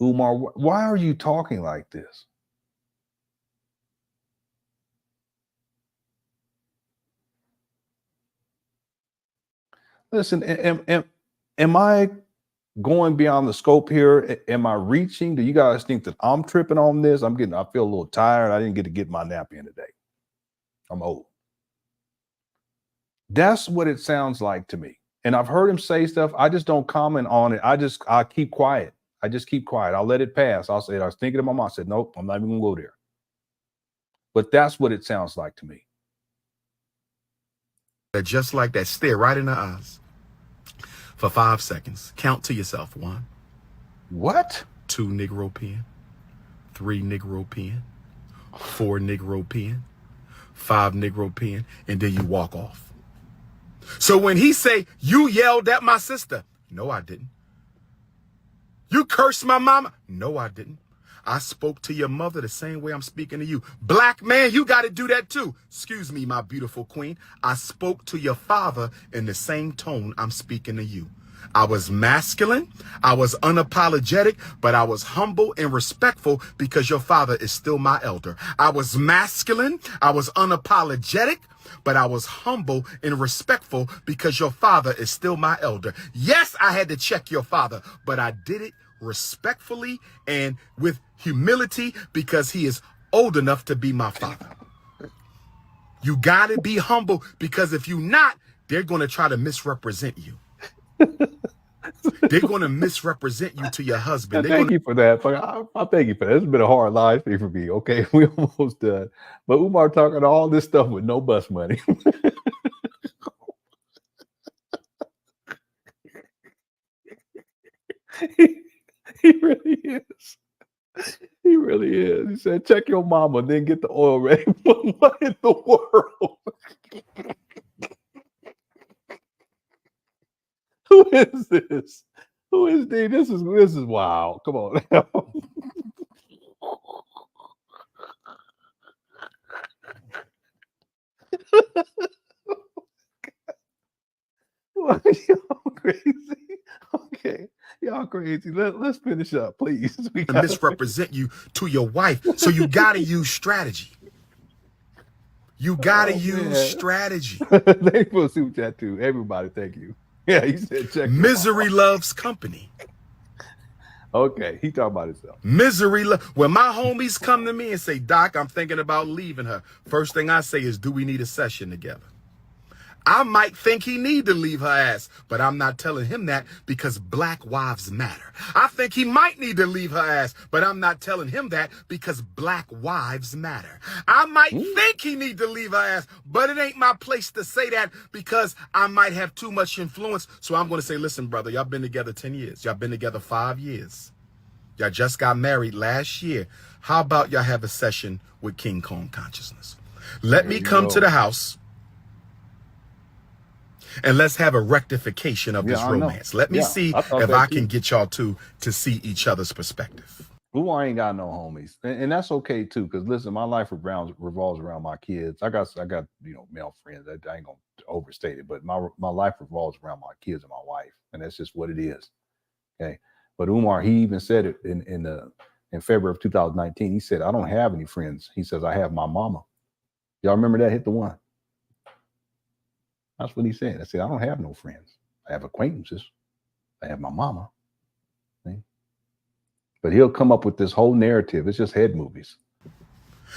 Umar, why are you talking like this? Listen, am I going beyond the scope here? Am I reaching? Do you guys think that I'm tripping on this? I feel a little tired. I didn't get to get my nap in today. I'm old. That's what it sounds like to me. And I've heard him say stuff. I just don't comment on it. I keep quiet. I just keep quiet. I'll let it pass. I'll say, I was thinking to my mom. I said, nope, I'm not even gonna go there. But that's what it sounds like to me. Just like that, stare right in the eyes for 5 seconds. Count to yourself. 1. What? 2 Negro pen. 3 Negro pen. 4 Negro pen. 5 Negro pen. And then you walk off. So when he say, you yelled at my sister. No, I didn't. You cursed my mama. No, I didn't. I spoke to your mother the same way I'm speaking to you. Black man, you got to do that too. Excuse me, my beautiful queen. I spoke to your father in the same tone I'm speaking to you. I was masculine. I was unapologetic, but I was humble and respectful because your father is still my elder. I was masculine. I was unapologetic, but I was humble and respectful because your father is still my elder. Yes, I had to check your father, but I did it respectfully and with humility because he is old enough to be my father. You got to be humble because if you're not, they're going to try to misrepresent you. They're going to misrepresent you to your husband. Thank you for that. I thank you for that. It's been a hard life for me. Okay, we almost done. But Umar talking all this stuff with no bus money. He really is. He really is. He said, check your mama, then get the oil ready. What in the world? Who is this? Who is this? This is wild. Come on now. Y'all crazy. Okay. Y'all crazy. Let's finish up, please. We gotta misrepresent you to your wife. So you got to use strategy. You got to use strategy. Thanks for the super chat too. Everybody, thank you. Yeah, he said check. Misery loves company. Okay, he talking about himself. Misery. When my homies come to me and say, Doc, I'm thinking about leaving her. First thing I say is, do we need a session together? I might think he need to leave her ass, but I'm not telling him that because black wives matter. I think he might need to leave her ass, but I'm not telling him that because black wives matter. I might think he need to leave her ass, but it ain't my place to say that because I might have too much influence. So I'm going to say, listen, brother, y'all been together 10 years. Y'all been together 5 years. Y'all just got married last year. How about y'all have a session with King Kong Consciousness? Let me come to the house. And let's have a rectification of this romance. Let me see if I can get y'all to see each other's perspective. Umar ain't got no homies, and that's okay too. Because listen, my life revolves around my kids. I got male friends. I ain't gonna overstate it, but my life revolves around my kids and my wife, and that's just what it is. Okay, but Umar, he even said it in February of 2019. He said, "I don't have any friends." He says, "I have my mama." Y'all remember that? Hit the one. That's what he said. I said, I don't have no friends. I have acquaintances. I have my mama. See? But he'll come up with this whole narrative. It's just head movies.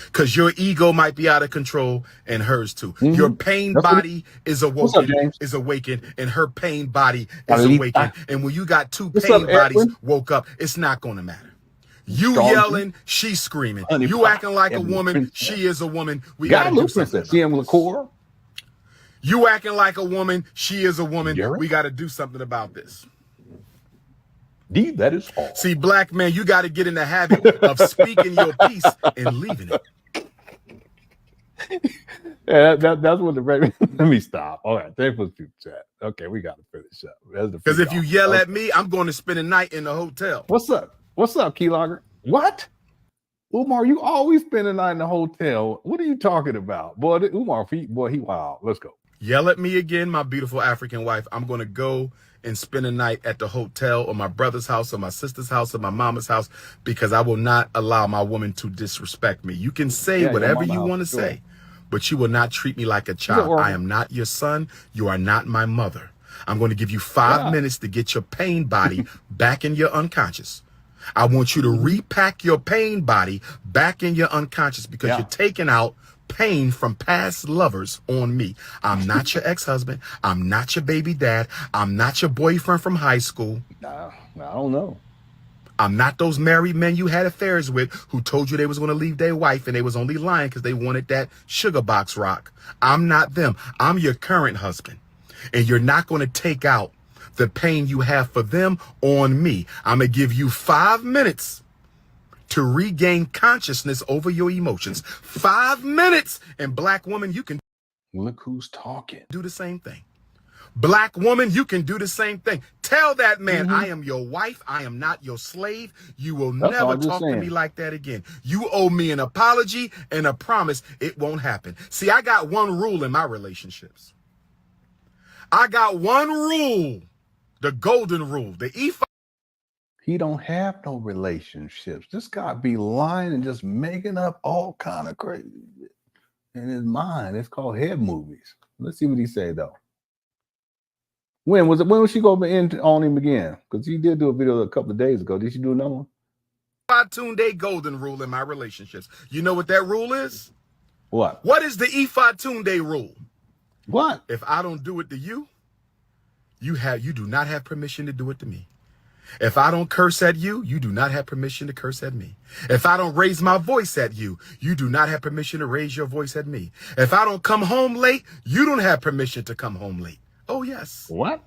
Because your ego might be out of control and hers too. Your pain body is awakened, and her pain body is awakened. And when you got two pain bodies woke up, it's not going to matter. You yelling, she's screaming. You acting like a woman, she is a woman. We got to do something. You acting like a woman, she is a woman. We got to do something about this. That is all. See, black man, you got to get in the habit of speaking your piece and leaving it. Yeah, that's what the let me stop. All right, thanks for the chat. Okay, we got to finish up. Because if you yell at me, I'm going to spend a night in the hotel. What's up? What's up, Keylogger? What? Umar, you always spend the night in the hotel. What are you talking about? Boy, Umar, he wild. Let's go. Yell at me again, my beautiful African wife. I'm going to go and spend a night at the hotel or my brother's house or my sister's house or my mama's house because I will not allow my woman to disrespect me. You can say whatever you want to say, but you will not treat me like a child. I am not your son. You are not my mother. I'm going to give you 5 minutes to get your pain body back in your unconscious. I want you to repack your pain body back in your unconscious because you're taking out pain from past lovers on me. I'm not your ex-husband. I'm not your baby dad. I'm not your boyfriend from high school. I don't know. I'm not those married men you had affairs with who told you they was going to leave their wife and they was only lying because they wanted that sugar box rock. I'm not them. I'm your current husband. And you're not going to take out the pain you have for them on me. I'm going to give you 5 minutes to regain consciousness over your emotions. 5 minutes. And black woman, you can look who's talking. Do the same thing. Black woman, you can do the same thing. Tell that man, I am your wife. I am not your slave. You will never talk to me like that again. You owe me an apology and a promise it won't happen. See, I got one rule in my relationships. I got one rule, the golden rule, the E5. He don't have no relationships. This guy be lying and just making up all kind of crazy in his mind. It's called head movies. Let's see what he say though. When was she going to end on him again? Because he did do a video a couple of days ago. Did she do another one? 5-day golden rule in my relationships. You know what that rule is? What? What is the E5-day rule? What? If I don't do it to you, you do not have permission to do it to me. If I don't curse at you, you do not have permission to curse at me. If I don't raise my voice at you, you do not have permission to raise your voice at me. If I don't come home late, you don't have permission to come home late. Oh, yes. What?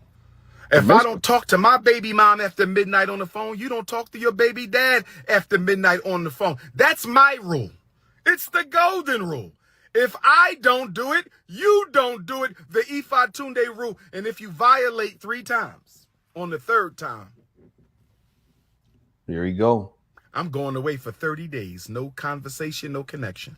If I don't talk to my baby mom after midnight on the phone, you don't talk to your baby dad after midnight on the phone. That's my rule. It's the golden rule. If I don't do it, you don't do it. The E5-day rule. And if you violate 3 times, on the 3rd time, there you go. I'm going away for 30 days. No conversation, no connection.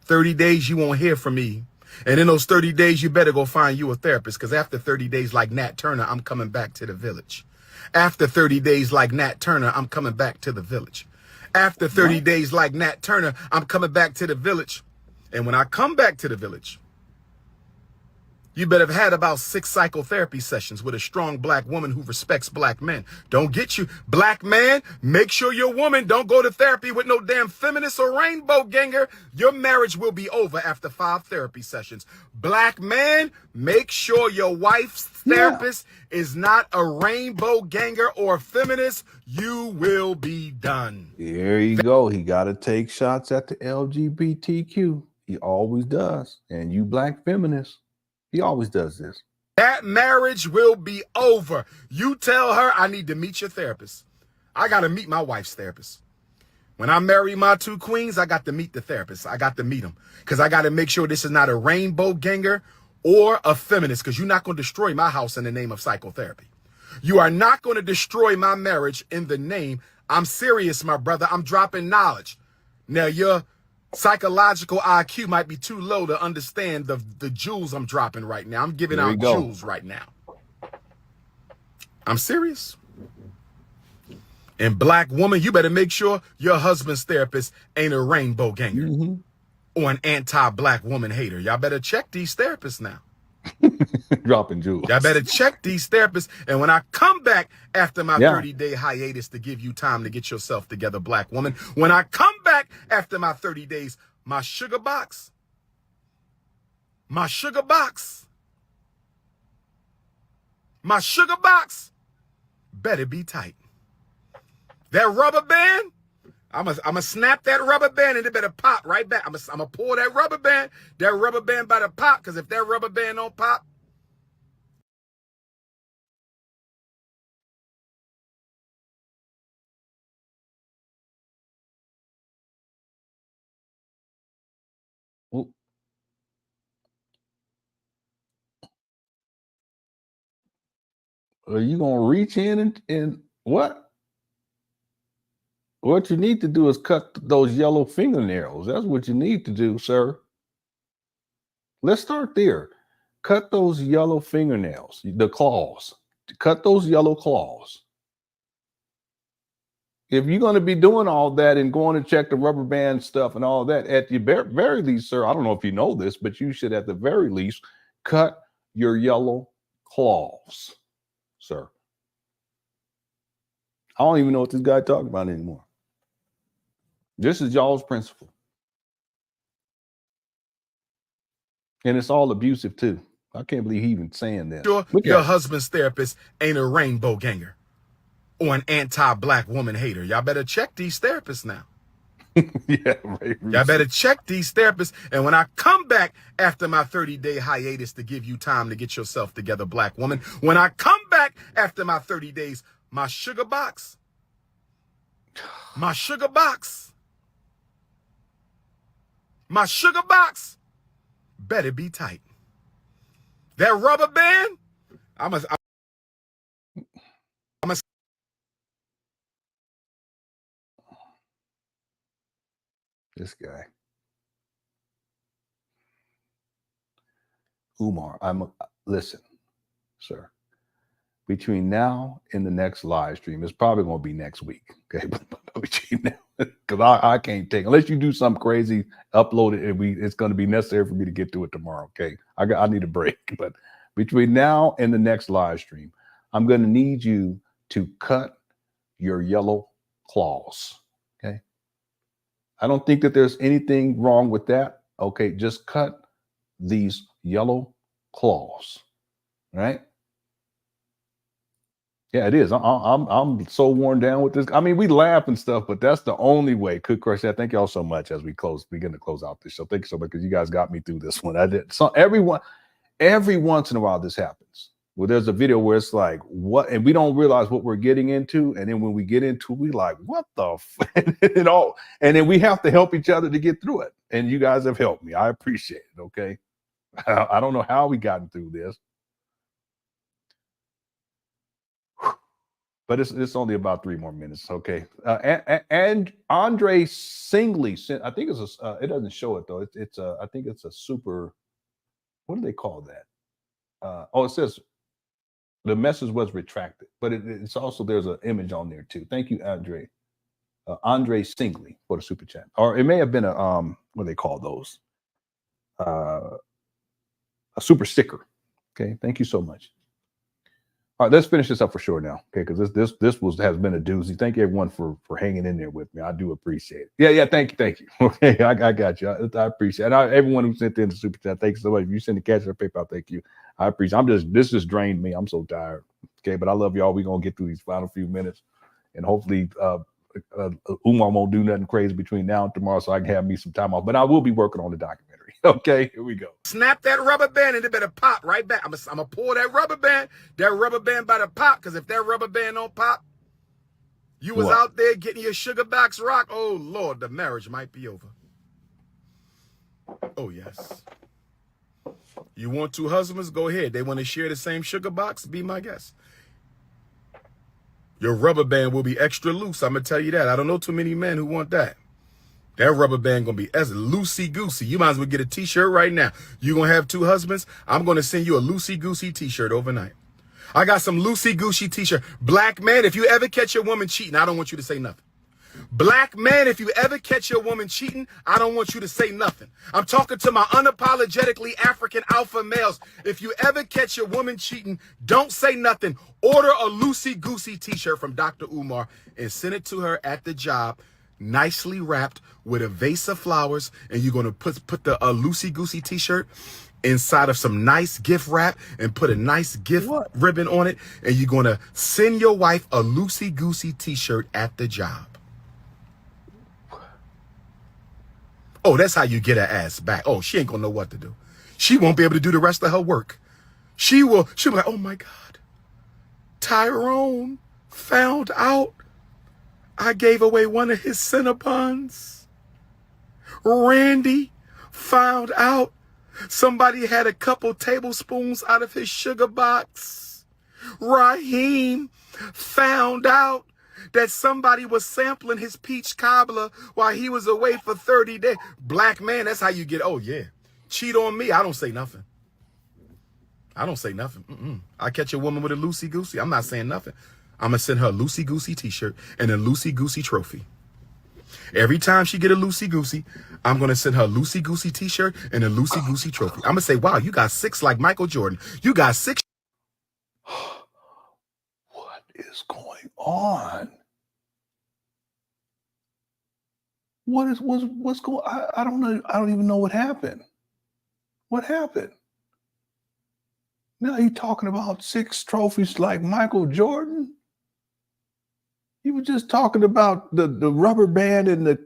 30 days, you won't hear from me. And in those 30 days, you better go find you a therapist because after 30 days like Nat Turner, I'm coming back to the village. After 30 days like Nat Turner, I'm coming back to the village. After 30 days like Nat Turner, I'm coming back to the village. And when I come back to the village, you better have had about 6 psychotherapy sessions with a strong black woman who respects black men. Don't get you. Black man, make sure your woman don't go to therapy with no damn feminist or rainbow ganger. Your marriage will be over after 5 therapy sessions. Black man, make sure your wife's therapist is not a rainbow ganger or a feminist. You will be done. There you go. He got to take shots at the LGBTQ. He always does. And you black feminists. He always does this. That marriage will be over. You tell her I need to meet your therapist. I got to meet my wife's therapist. When I marry my 2 queens, I got to meet the therapist. I got to meet them because I got to make sure this is not a rainbow ganger or a feminist because you're not going to destroy my house in the name of psychotherapy. You are not going to destroy my marriage in the name. I'm serious, my brother. I'm dropping knowledge. Now, your psychological IQ might be too low to understand the jewels I'm dropping right now. I'm giving out jewels right now. I'm serious. And black woman, you better make sure your husband's therapist ain't a rainbow ganger or an anti-black woman hater. Y'all better check these therapists now. Dropping jewels. Y'all better check these therapists. And when I come back after my 30-day hiatus to give you time to get yourself together, black woman, when I come back after my 30 days, my sugar box better be tight. That rubber band, I'm gonna snap that rubber band and it better pop right back. I'm gonna pull that rubber band. That rubber band better pop because if that rubber band don't pop, are you gonna reach in and what? What you need to do is cut those yellow fingernails. That's what you need to do, sir. Let's start there. Cut those yellow fingernails, the claws. Cut those yellow claws. If you're going to be doing all that and going to check the rubber band stuff and all that, at the very least, sir, I don't know if you know this, but you should at the very least cut your yellow claws, sir. I don't even know what this guy talking about anymore. This is y'all's principle. And it's all abusive too. I can't believe he even saying that. Your husband's therapist ain't a rainbow ganger or an anti-black woman hater. Y'all better check these therapists now. Yeah, right. Y'all better check these therapists. And when I come back after my 30-day hiatus to give you time to get yourself together, black woman, when I come back after my 30 days, my sugar box better be tight. That rubber band, I'm a This guy. Umar, listen, sir. Between now and the next live stream, it's probably going to be next week. Okay, between now, because I can't take, unless you do something crazy, upload it, and it's going to be necessary for me to get to it tomorrow. Okay, I need a break. But between now and the next live stream, I'm going to need you to cut your yellow claws. Okay, I don't think that there's anything wrong with that. Okay, just cut these yellow claws. Right? Yeah, it is. I'm so worn down with this. I mean, we laugh and stuff, but that's the only way. Could Crush that. Thank y'all so much as we begin to close out this show. Thank you so much because you guys got me through this one. I did. So every once in a while this happens. Well, there's a video where it's like, what, and we don't realize what we're getting into, and then when we get into it, we like, what the and then we have to help each other to get through it. And you guys have helped me. I appreciate it. Okay, I don't know how we gotten through this. But it's only about 3 more minutes, okay? And Andre Singley sent, I think it's it doesn't show it though. It's I think it's a super. What do they call that? It says the message was retracted, but it's also there's an image on there too. Thank you, Andre. Andre Singley for the super chat, or it may have been a what do they call those? A super sticker. Okay, thank you so much. All right, let's finish this up for sure now, okay? Because this has been a doozy. Thank you everyone for hanging in there with me. I do appreciate it. Yeah, thank you. Okay, I got you. I appreciate it. And everyone who sent in the super chat, thank you so much. If you send the CashApp PayPal, thank you. I appreciate it. This just drained me. I'm so tired. Okay, but I love y'all. We're gonna get through these final few minutes, and hopefully Umar won't do nothing crazy between now and tomorrow, so I can have me some time off. But I will be working on the documentary. Okay, here we go. Snap that rubber band and it better pop right back. I'm gonna pull that rubber band better pop, because if that rubber band don't pop, you was out there getting your sugar box rock. Oh Lord, the marriage might be over. Oh yes. You want 2 husbands? Go ahead. They want to share the same sugar box? Be my guest. Your rubber band will be extra loose. I'm gonna tell you that. I don't know too many men who want that. That rubber band gonna be as loosey-goosey. You might as well get a t-shirt right now. You gonna have 2 husbands? I'm gonna send you a loosey-goosey t-shirt overnight. I got some loosey-goosey t-shirt. Black man, if you ever catch your woman cheating, I don't want you to say nothing. Black man, if you ever catch your woman cheating, I don't want you to say nothing. I'm talking to my unapologetically African alpha males. If you ever catch your woman cheating, don't say nothing. Order a loosey-goosey t-shirt from Dr. Umar and send it to her at the job, nicely wrapped with a vase of flowers, and you're going to put the loosey-goosey t-shirt inside of some nice gift wrap and put a nice gift ribbon on it, and you're going to send your wife a loosey-goosey t-shirt at the job. Oh, that's how you get her ass back. Oh, she ain't going to know what to do. She won't be able to do the rest of her work. She'll be like, oh my God, Tyrone found out I gave away one of his Cinnabons. Randy found out somebody had a couple tablespoons out of his sugar box. Raheem found out that somebody was sampling his peach cobbler while he was away for 30 days. Black man, that's how you get, oh yeah. Cheat on me, I don't say nothing. I don't say nothing. I catch a woman with a loosey-goosey, I'm not saying nothing. I'm going to send her a loosey-goosey t-shirt and a loosey-goosey trophy. Every time she get a loosey-goosey, I'm going to send her a loosey-goosey t-shirt and a loosey-goosey trophy. I'm going to say, wow, you got 6 like Michael Jordan. You got 6. What is going on? What's going on? I don't know. I don't even know what happened. What happened? Now you're talking about 6 trophies like Michael Jordan? You were just talking about the rubber band and the...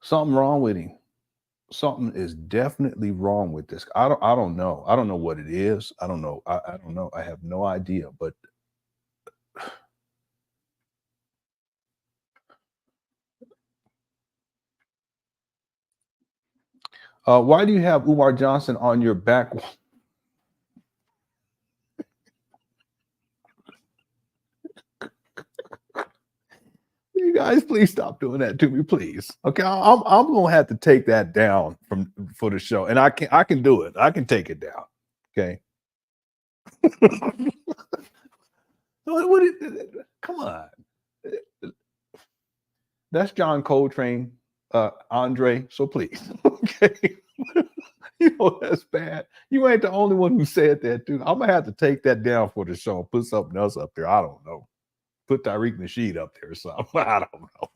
Something wrong with him. Something is definitely wrong with this. I don't know. I don't know what it is. I don't know. I don't know. I have no idea. But why do you have Umar Johnson on your back? You guys, please stop doing that to me, please. Okay, I'm gonna have to take that down for the show, and I can do it. I can take it down. Okay. Come on. That's John Coltrane, Andre. So please, okay. You know that's bad. You ain't the only one who said that, dude. I'm gonna have to take that down for the show. Put something else up there. I don't know. Put Tariq Nasheed up there or something. I don't know.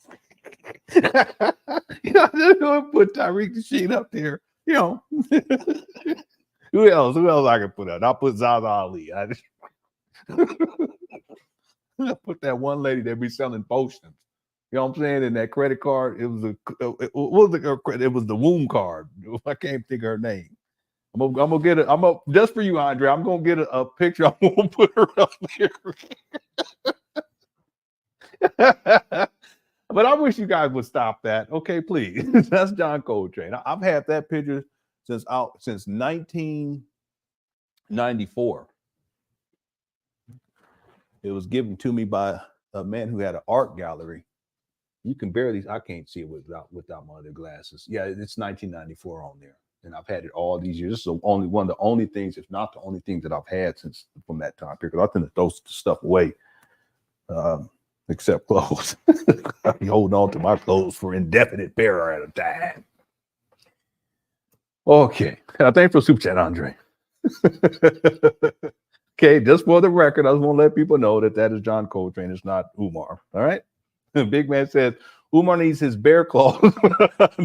You know, put Tariq Nasheed up there. You know, who else? Who else I can put up? I'll put Zaza Ali. I put that one lady that be selling potions. You know what I'm saying? In that credit card, it was it was the womb card. I can't think of her name. I'm gonna get it. Just for you, Andre. I'm gonna get a picture. I'm gonna put her up there. But I wish you guys would stop that. Okay, please. That's John Coltrane. I've had that picture since 1994. It was given to me by a man who had an art gallery. You can barely, I can't see it without my other glasses. Yeah, it's 1994 on there. And I've had it all these years. This is only one of the only things, if not the only thing that I've had since from that time period. I tend to throw stuff away. Except clothes. I'll be holding on to my clothes for indefinite period at a time. Okay. Thanks for super chat, Andre. Okay, just for the record, I just want to let people know that is John Coltrane. It's not Umar. All right. Big man says Umar needs his bear claws.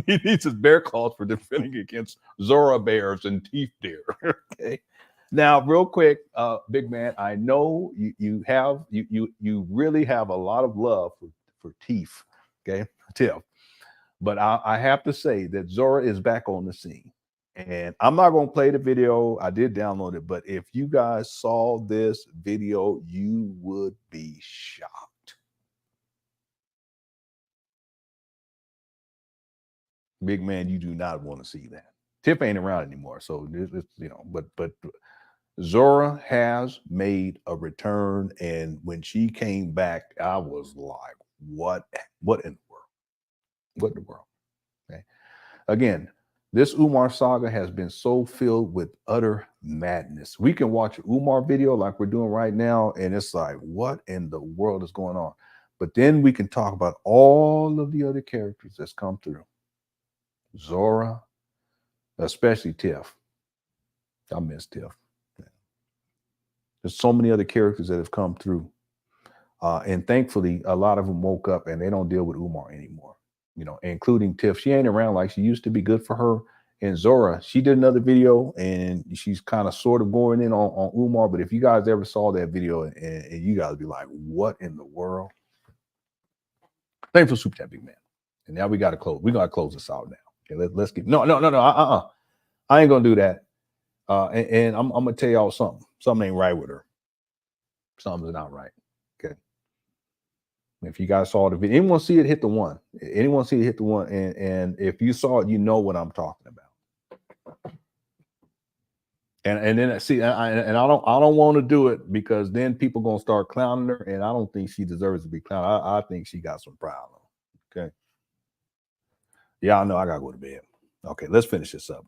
He needs his bear claws for defending against Zora bears and teeth deer. Okay. Now, real quick, big man, I know you really have a lot of love for teeth, okay, Tiff. But I have to say that Zora is back on the scene. And I'm not going to play the video. I did download it. But if you guys saw this video, you would be shocked. Big man, you do not want to see that. Tiff ain't around anymore. So, it's, you know, but Zora has made a return, and when she came back, I was like, what in the world? What in the world? Okay. Again, this Umar saga has been so filled with utter madness. We can watch an Umar video like we're doing right now, and it's like, what in the world is going on? But then we can talk about all of the other characters that's come through. Zora, especially Tiff. I miss Tiff. There's so many other characters that have come through. And thankfully, a lot of them woke up and they don't deal with Umar anymore, you know, including Tiff. She ain't around like she used to be. Good for her. And Zora, she did another video and she's kind of sort of going in on Umar. But if you guys ever saw that video and you guys be like, what in the world? Thanks for super chat, big man. And now we got to close. We got to close this out now. Okay, let's get, no. I ain't going to do that. And I'm going to tell y'all something. Something ain't right with her. Something's not right. Okay. If you guys saw the video, anyone see it, hit the one. Anyone see it, hit the one. And if you saw it, you know what I'm talking about. And then see, I don't want to do it because then people gonna start clowning her, and I don't think she deserves to be clowned. I think she got some problem. Okay. Yeah, I know I gotta go to bed. Okay, let's finish this up.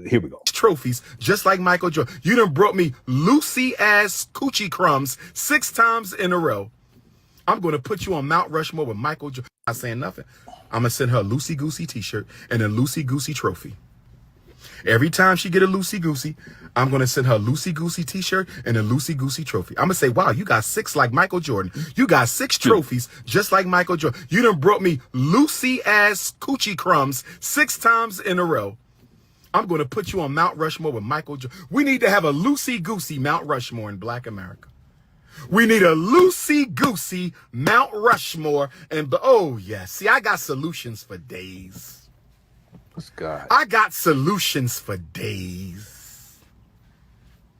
Here we go. Trophies, just like Michael Jordan. You done brought me Lucy ass coochie crumbs 6 times in a row. I'm going to put you on Mount Rushmore with Michael Jordan. Not saying nothing. I'm going to send her a Lucy Goosey t-shirt and a Lucy Goosey trophy. Every time she get a Lucy Goosey, I'm going to send her a Lucy Goosey t-shirt and a Lucy Goosey trophy. I'm going to say, wow, you got 6 like Michael Jordan. You got 6 trophies just like Michael Jordan. You done brought me Lucy ass coochie crumbs 6 times in a row. I'm going to put you on Mount Rushmore with Michael Jordan. We need to have a Lucy Goosey Mount Rushmore in Black America. We need a Lucy Goosey Mount Rushmore. And oh, yeah. See, I got solutions for days. This guy. I got solutions for days.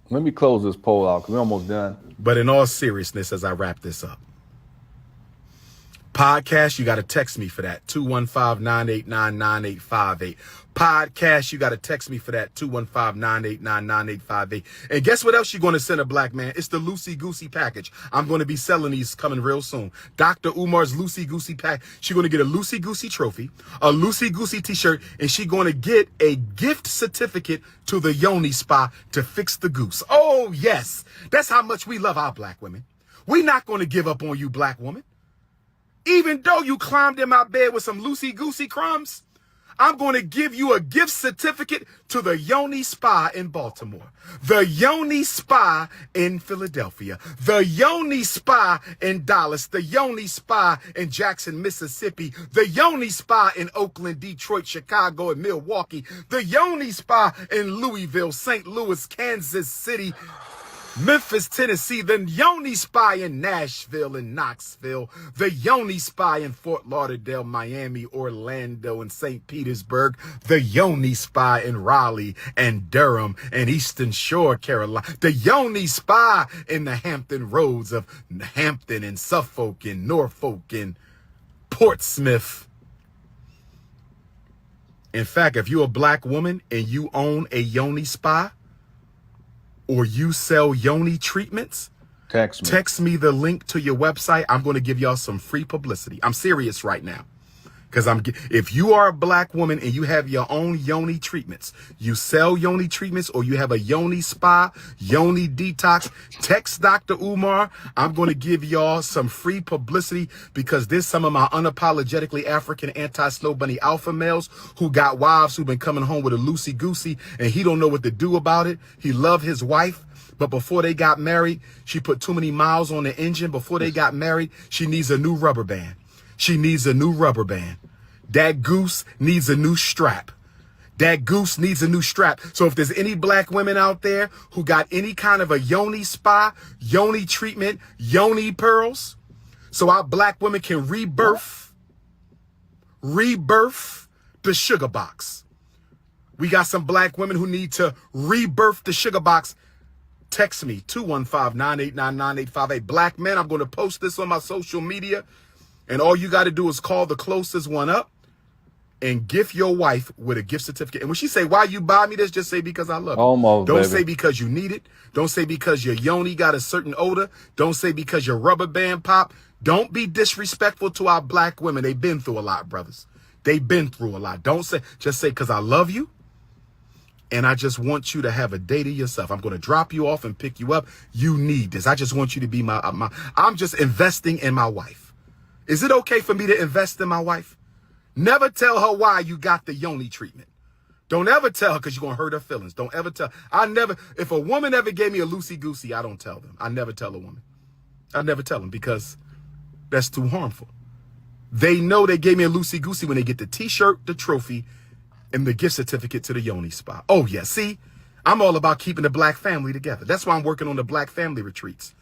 Let me close this poll out because we're almost done. But in all seriousness, as I wrap this up, podcast, you got to text me for that. 215-989-9858. Podcast, you got to text me for that. 215-989-9858. And guess what else you're going to send a black man? It's the Lucy Goosey package. I'm going to be selling these coming real soon. Dr. Umar's Lucy Goosey pack. She's going to get a Lucy Goosey trophy, a Lucy Goosey t-shirt, and she's going to get a gift certificate to the Yoni Spa to fix the goose. Oh, yes. That's how much we love our black women. We're not going to give up on you, black woman. Even though you climbed in my bed with some Lucy Goosey crumbs, I'm going to give you a gift certificate to the Yoni Spa in Baltimore, the Yoni Spa in Philadelphia, the Yoni Spa in Dallas, the Yoni Spa in Jackson, Mississippi, the Yoni Spa in Oakland, Detroit, Chicago, and Milwaukee, the Yoni Spa in Louisville, St. Louis, Kansas City, Memphis, Tennessee, the Yoni Spa in Nashville and Knoxville, the Yoni Spa in Fort Lauderdale, Miami, Orlando, and St. Petersburg, the Yoni Spa in Raleigh and Durham and Eastern Shore, Carolina, the Yoni Spa in the Hampton Roads of Hampton and Suffolk and Norfolk and Portsmouth. In fact, if you're a black woman and you own a Yoni Spa, or you sell Yoni treatments, text me the link to your website. I'm going to give y'all some free publicity. I'm serious right now. Because if you are a black woman and you have your own Yoni treatments, you sell Yoni treatments, or you have a Yoni Spa, Yoni Detox, text Dr. Umar. I'm going to give y'all some free publicity because there's some of my unapologetically African anti-snow bunny alpha males who got wives who've been coming home with a Lucy Goosey and he don't know what to do about it. He loved his wife, but before they got married, she put too many miles on the engine. Before they got married, she needs a new rubber band. She needs a new rubber band. That goose needs a new strap. That goose needs a new strap. So if there's any black women out there who got any kind of a Yoni Spa, Yoni treatment, Yoni pearls, so our black women can rebirth the sugar box. We got some black women who need to rebirth the sugar box. Text me, 215-989-9858. Black men, I'm going to post this on my social media. And all you got to do is call the closest one up and gift your wife with a gift certificate. And when she say, why you buy me this, just say because I love you. Almost, Don't baby. say because you need it. Don't say because your Yoni got a certain odor. Don't say because your rubber band pop. Don't be disrespectful to our black women. They've been through a lot, brothers. They've been through a lot. Don't say, just say because I love you. And I just want you to have a day to yourself. I'm going to drop you off and pick you up. You need this. I just want you to be I'm just investing in my wife. Is it okay for me to invest in my wife? Never tell her why you got the Yoni treatment. Don't ever tell her because you're going to hurt her feelings. Don't ever tell. If a woman ever gave me a Lucy Goosey, I don't tell them. I never tell a woman. I never tell them because that's too harmful. They know they gave me a Lucy Goosey when they get the t-shirt, the trophy, and the gift certificate to the Yoni Spa. Oh, yeah. See, I'm all about keeping the black family together. That's why I'm working on the black family retreats.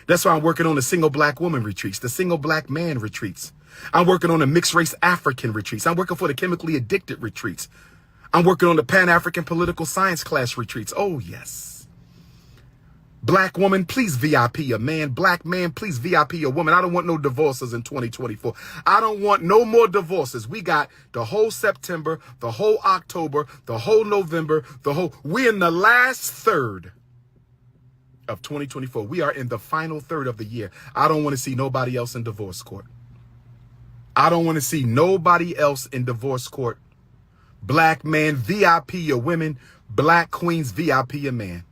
That's why I'm working on the single black woman retreats, the single black man retreats. I'm working on the mixed race African retreats. I'm working for the chemically addicted retreats. I'm working on the Pan African political science class retreats. Oh, yes. Black woman, please VIP a man. Black man, please VIP a woman. I don't want no divorces in 2024. I don't want no more divorces. We got the whole September, the whole October, the whole November, we're in the last third of 2024. We are in the final third of the year. I don't want to see nobody else in divorce court. I don't want to see nobody else in divorce court. Black man, VIP your women. Black queens, VIP your man.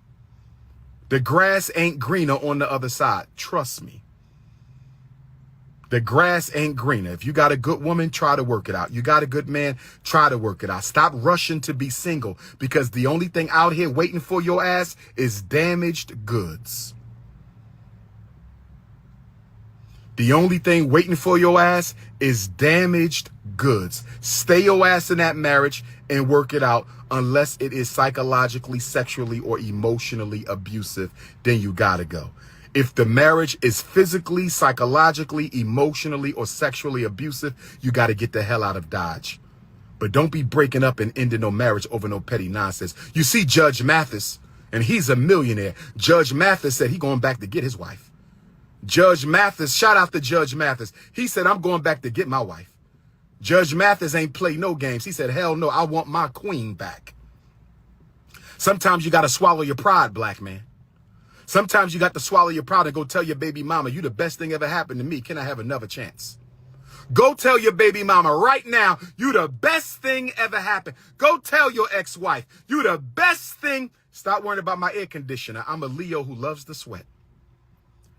The grass ain't greener on the other side. Trust me. The grass ain't greener. If you got a good woman, try to work it out. You got a good man, try to work it out. Stop rushing to be single, because the only thing out here waiting for your ass is damaged goods. The only thing waiting for your ass is damaged goods. Stay your ass in that marriage and work it out. Unless it is psychologically, sexually, or emotionally abusive, then you gotta go. If the marriage is physically, psychologically, emotionally, or sexually abusive, you gotta get the hell out of Dodge. But don't be breaking up and ending no marriage over no petty nonsense. You see Judge Mathis, and he's a millionaire. Judge Mathis said he going back to get his wife. Judge Mathis, shout out to Judge Mathis. He said, I'm going back to get my wife. Judge Mathis ain't play no games. He said, hell no, I want my queen back. Sometimes you got to swallow your pride, black man. Sometimes you got to swallow your pride and go tell your baby mama, you the best thing ever happened to me. Can I have another chance? Go tell your baby mama right now, you the best thing ever happened. Go tell your ex-wife, you the best thing. Stop worrying about my air conditioner. I'm a Leo who loves to sweat.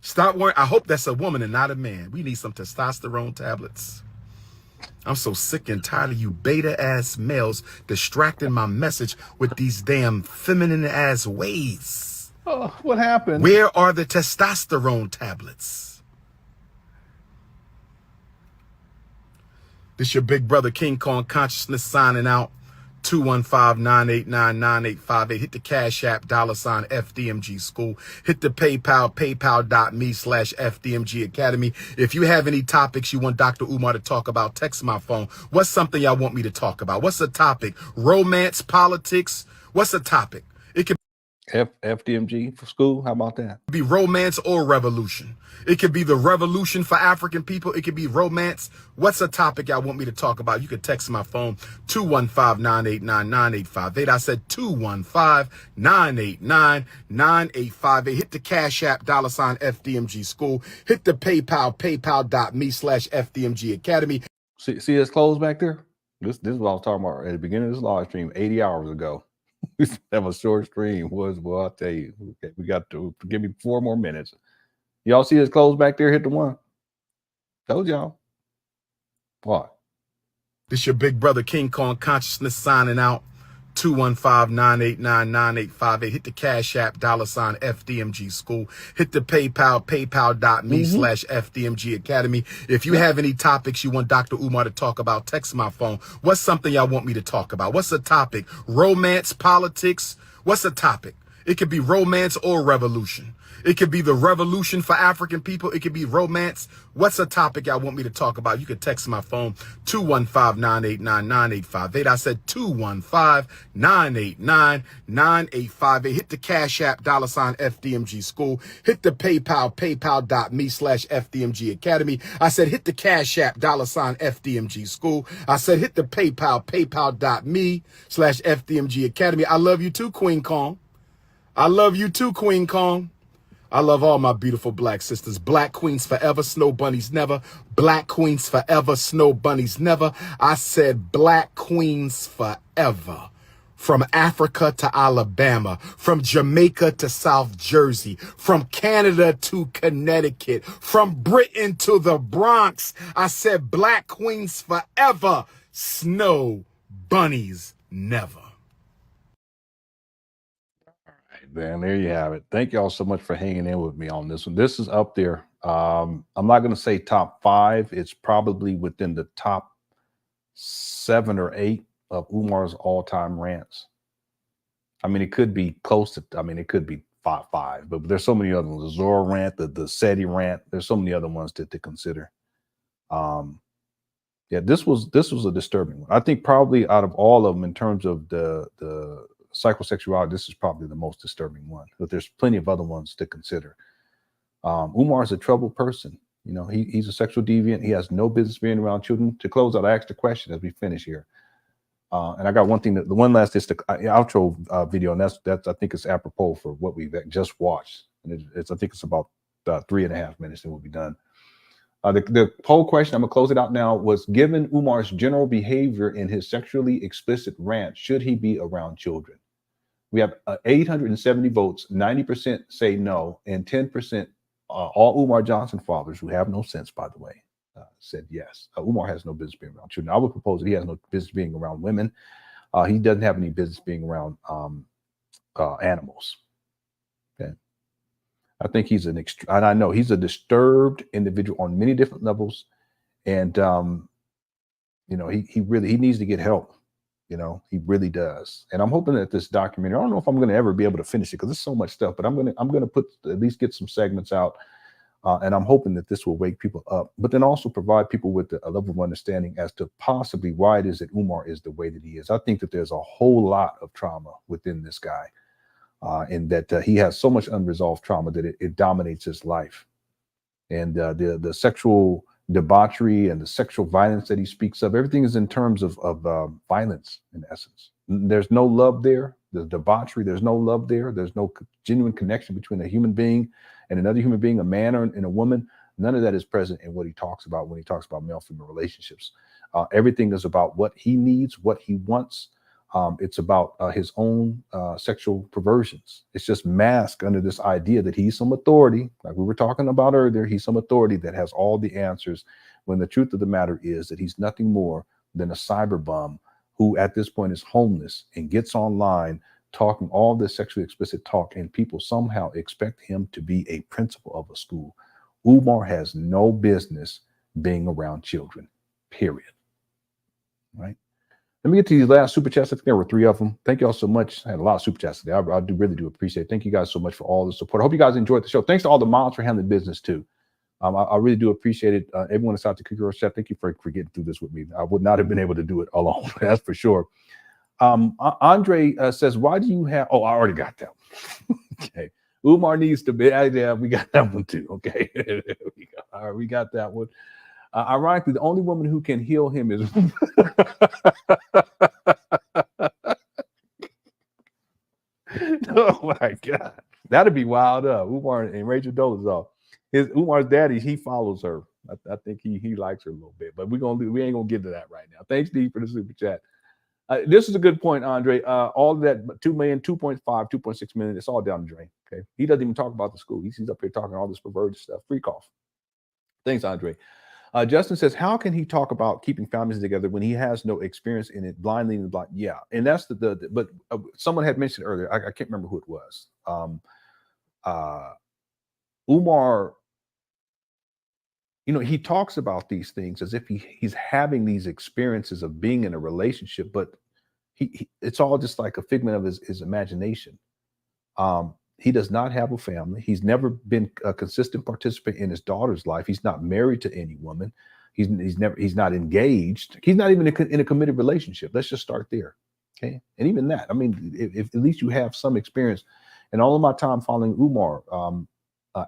Stop worrying. I hope that's a woman and not a man. We need some testosterone tablets. I'm so sick and tired of you beta-ass males distracting my message with these damn feminine-ass ways. Oh, what happened? Where are the testosterone tablets? This your big brother King Kong Consciousness signing out. 215-989-9858. Hit the Cash App, $ FDMG School. Hit the PayPal, paypal.me/FDMG Academy. If you have any topics you want Dr. Umar to talk about, text my phone. What's something y'all want me to talk about? What's a topic? Romance, politics? What's a topic? It could FDMG for school. How about that? be romance or revolution. It could be the revolution for African people. It could be romance. What's a topic y'all want me to talk about? You could text my phone, 215-989-9858. I said 215-989-9858. Hit the Cash App, $ FDMG School. Hit the PayPal, paypal.me/FDMG Academy. See us closed back there? This is what I was talking about at the beginning of this live stream 80 hours ago. We have a short stream. Well, I'll tell you, okay, we got to give me 4 more minutes. Y'all see us close back there? Hit the one. Told y'all. What? This your big brother King Kong Consciousness signing out. 215-989-9858. Hit the Cash App, $ FDMG School. Hit the PayPal, paypal.me/FDMG Academy. If you have any topics you want Dr. Umar to talk about, text my phone. What's something y'all want me to talk about? What's a topic? Romance, politics? What's a topic? It could be romance or revolution. It could be the revolution for African people. It could be romance. What's a topic y'all want me to talk about? You could text my phone, 215-989-9858. I said 215-989-9858. Hit the Cash App, $ FDMG School. Hit the PayPal, paypal.me/FDMG Academy. I said hit the Cash App, $ FDMG School. I said hit the PayPal, paypal.me/FDMG Academy. I love you too, Queen Kong. I love you too, Queen Kong. I love all my beautiful black sisters. Black queens forever, snow bunnies never. Black queens forever, snow bunnies never. I said black queens forever. From Africa to Alabama, from Jamaica to South Jersey, from Canada to Connecticut, from Britain to the Bronx. I said black queens forever, snow bunnies never. Then there you have it. Thank y'all so much for hanging in with me on this one. This is up there. I'm not going to say top 5. It's probably within the top 7 or 8 of Umar's all-time rants. I mean, it could be close to, I mean, it could be 5, but there's so many other ones. The Zora rant, the SETI rant. There's so many other ones to consider. Yeah, this was a disturbing one. I think probably out of all of them in terms of the psychosexuality, this is probably the most disturbing one, but there's plenty of other ones to consider. Umar is a troubled person. You know, he's a sexual deviant. He has no business being around children. To close out, I asked a question as we finish here. And I got one thing, the one last is the outro video, and that's I think it's apropos for what we just watched. And I think it's about 3.5 minutes and we'll be done. The poll question, I'm gonna close it out now, was given Umar's general behavior in his sexually explicit rant, should he be around children? We have 870 votes, 90% say no, and 10%, all Umar Johnson fathers, who have no sense, by the way, said yes. Umar has no business being around children. I would propose that he has no business being around women. He doesn't have any business being around animals. Okay. I think he's and I know he's a disturbed individual on many different levels. And, you know, he needs to get help. You know, he really does. And I'm hoping that this documentary, I don't know if I'm going to ever be able to finish it because there's so much stuff, but I'm going to put at least get some segments out. And I'm hoping that this will wake people up, but then also provide people with a level of understanding as to possibly why it is that Umar is the way that he is. I think that there's a whole lot of trauma within this guy. And that he has so much unresolved trauma that it dominates his life. And the sexual debauchery and the sexual violence that he speaks of, everything is in terms of violence, in essence. There's no love there. The debauchery, there's no love there. There's no genuine connection between a human being and another human being, a man and a woman. None of that is present in what he talks about when he talks about male-female relationships. Everything is about what he needs, what he wants. It's about his own sexual perversions. It's just masked under this idea that he's some authority, like we were talking about earlier. He's some authority that has all the answers, when the truth of the matter is that he's nothing more than a cyber bum who at this point is homeless and gets online talking all this sexually explicit talk, and people somehow expect him to be a principal of a school. Umar has no business being around children, period. Right? Let me get to these last super chats. I think there were 3 of them. Thank you all so much. I had a lot of super chats today. I really do appreciate it. Thank you guys so much for all the support. I hope you guys enjoyed the show. Thanks to all the moms for handling business too. I really do appreciate it. Everyone that's out to Cookie Chat, thank you for getting through this with me. I would not have been able to do it alone. That's for sure. Andre says, why do you have, oh, I already got that one. Okay. Umar needs to be, yeah, we got that one too. Okay. All right, we got that one. Ironically, the only woman who can heal him is oh my God, that'd be wild up. Umar and Rachel Dolezal. Umar's daddy, he follows her. I think he likes her a little bit, but we ain't gonna get to that right now. Thanks, Steve, for the super chat. This is a good point, Andre. All of that 2 million, 2.5, 2.6 million, it's all down the drain. Okay, he doesn't even talk about the school. He's up here talking all this perverted stuff. Freak off. Thanks, Andre. Justin says, how can he talk about keeping families together when he has no experience in it, blindly and blind? Yeah, and that's but someone had mentioned earlier, I can't remember who it was. Umar, you know, he talks about these things as if he's having these experiences of being in a relationship, but it's all just like a figment of his imagination. He does not have a family. He's never been a consistent participant in his daughter's life. He's not married to any woman. He's not engaged. He's not even in a committed relationship. Let's just start there. Okay. And even that, I mean, if at least you have some experience. And all of my time following Umar,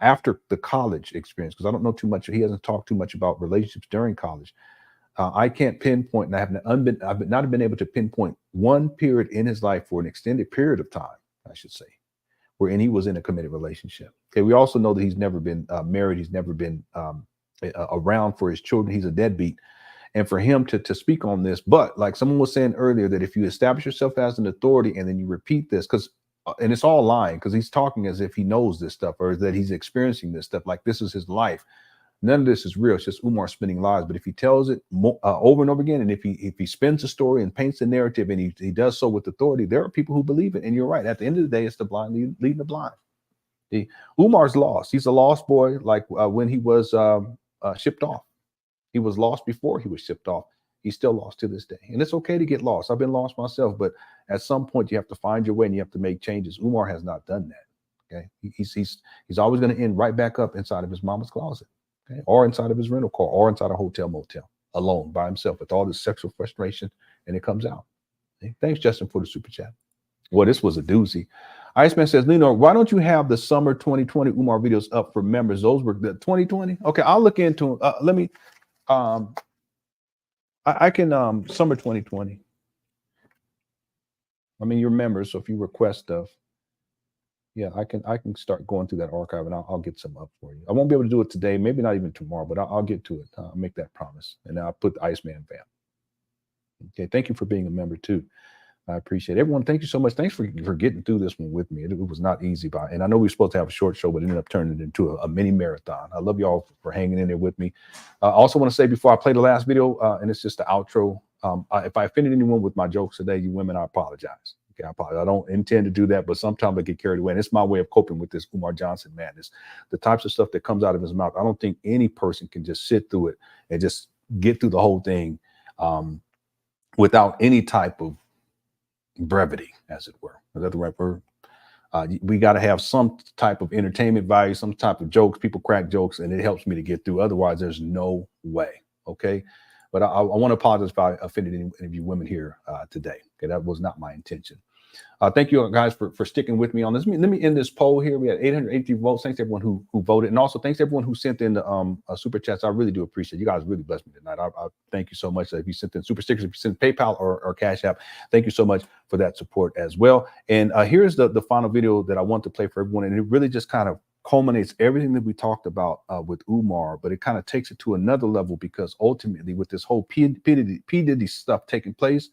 after the college experience, because I don't know too much, he hasn't talked too much about relationships during college. I can't pinpoint, and I've not been able to pinpoint one period in his life for an extended period of time, I should say, wherein he was in a committed relationship. Okay, we also know that he's never been married. He's never been around for his children. He's a deadbeat. And for him to speak on this, but like someone was saying earlier, that if you establish yourself as an authority and then you repeat this, and it's all lying, because he's talking as if he knows this stuff or that he's experiencing this stuff, like this is his life. None of this is real. It's just Umar spinning lies. But if he tells it over and over again, and if he spins a story and paints a narrative, and he does so with authority, there are people who believe it. And you're right. At the end of the day, it's the blind leading the blind. Umar's lost. He's a lost boy, like when he was shipped off. He was lost before he was shipped off. He's still lost to this day. And it's okay to get lost. I've been lost myself, but at some point you have to find your way and you have to make changes. Umar has not done that. Okay. He's always going to end right back up inside of his mama's closet, okay, or inside of his rental car, or inside a hotel motel, alone by himself with all this sexual frustration, and it comes out. Okay? Thanks, Justin, for the super chat. Well, this was a doozy. Iceman says, Lenon, why don't you have the summer 2020 Umar videos up for members? Those were the 2020. Okay, I'll look into let me I can summer 2020. I mean, you're members, so if you request stuff, yeah, I can start going through that archive and I'll get some up for you. I won't be able to do it today, maybe not even tomorrow, but I'll get to it. I'll make that promise, and I'll put the Iceman fam. Okay, thank you for being a member too. I appreciate it. Everyone. Thank you so much. Thanks for getting through this one with me. It was not easy, and I know we were supposed to have a short show, but it ended up turning it into a mini marathon. I love y'all for hanging in there with me. I also want to say before I play the last video, and it's just the outro. If I offended anyone with my jokes today, you women, I apologize. Okay, I apologize. I don't intend to do that, but sometimes I get carried away, and it's my way of coping with this Umar Johnson madness. The types of stuff that comes out of his mouth, I don't think any person can just sit through it and just get through the whole thing without any type of brevity, as it were. Is that the right word? We got to have some type of entertainment value, some type of jokes. People crack jokes, and it helps me to get through. Otherwise, there's no way. Okay. But I want to apologize if I offended any of you women here today. Okay, that was not my intention. Thank you guys for sticking with me on this. Let me end this poll here. We had 883 votes. Thanks to everyone who voted, and also thanks to everyone who sent in the super chats. I really do appreciate it. You guys really blessed me tonight. I thank you so much. If you sent in super stickers, if you sent PayPal or Cash App, thank you so much for that support as well. And here's the final video that I want to play for everyone, and it really just kind of culminates everything that we talked about with Umar, but it kind of takes it to another level, because ultimately with this whole P. Diddy stuff taking place,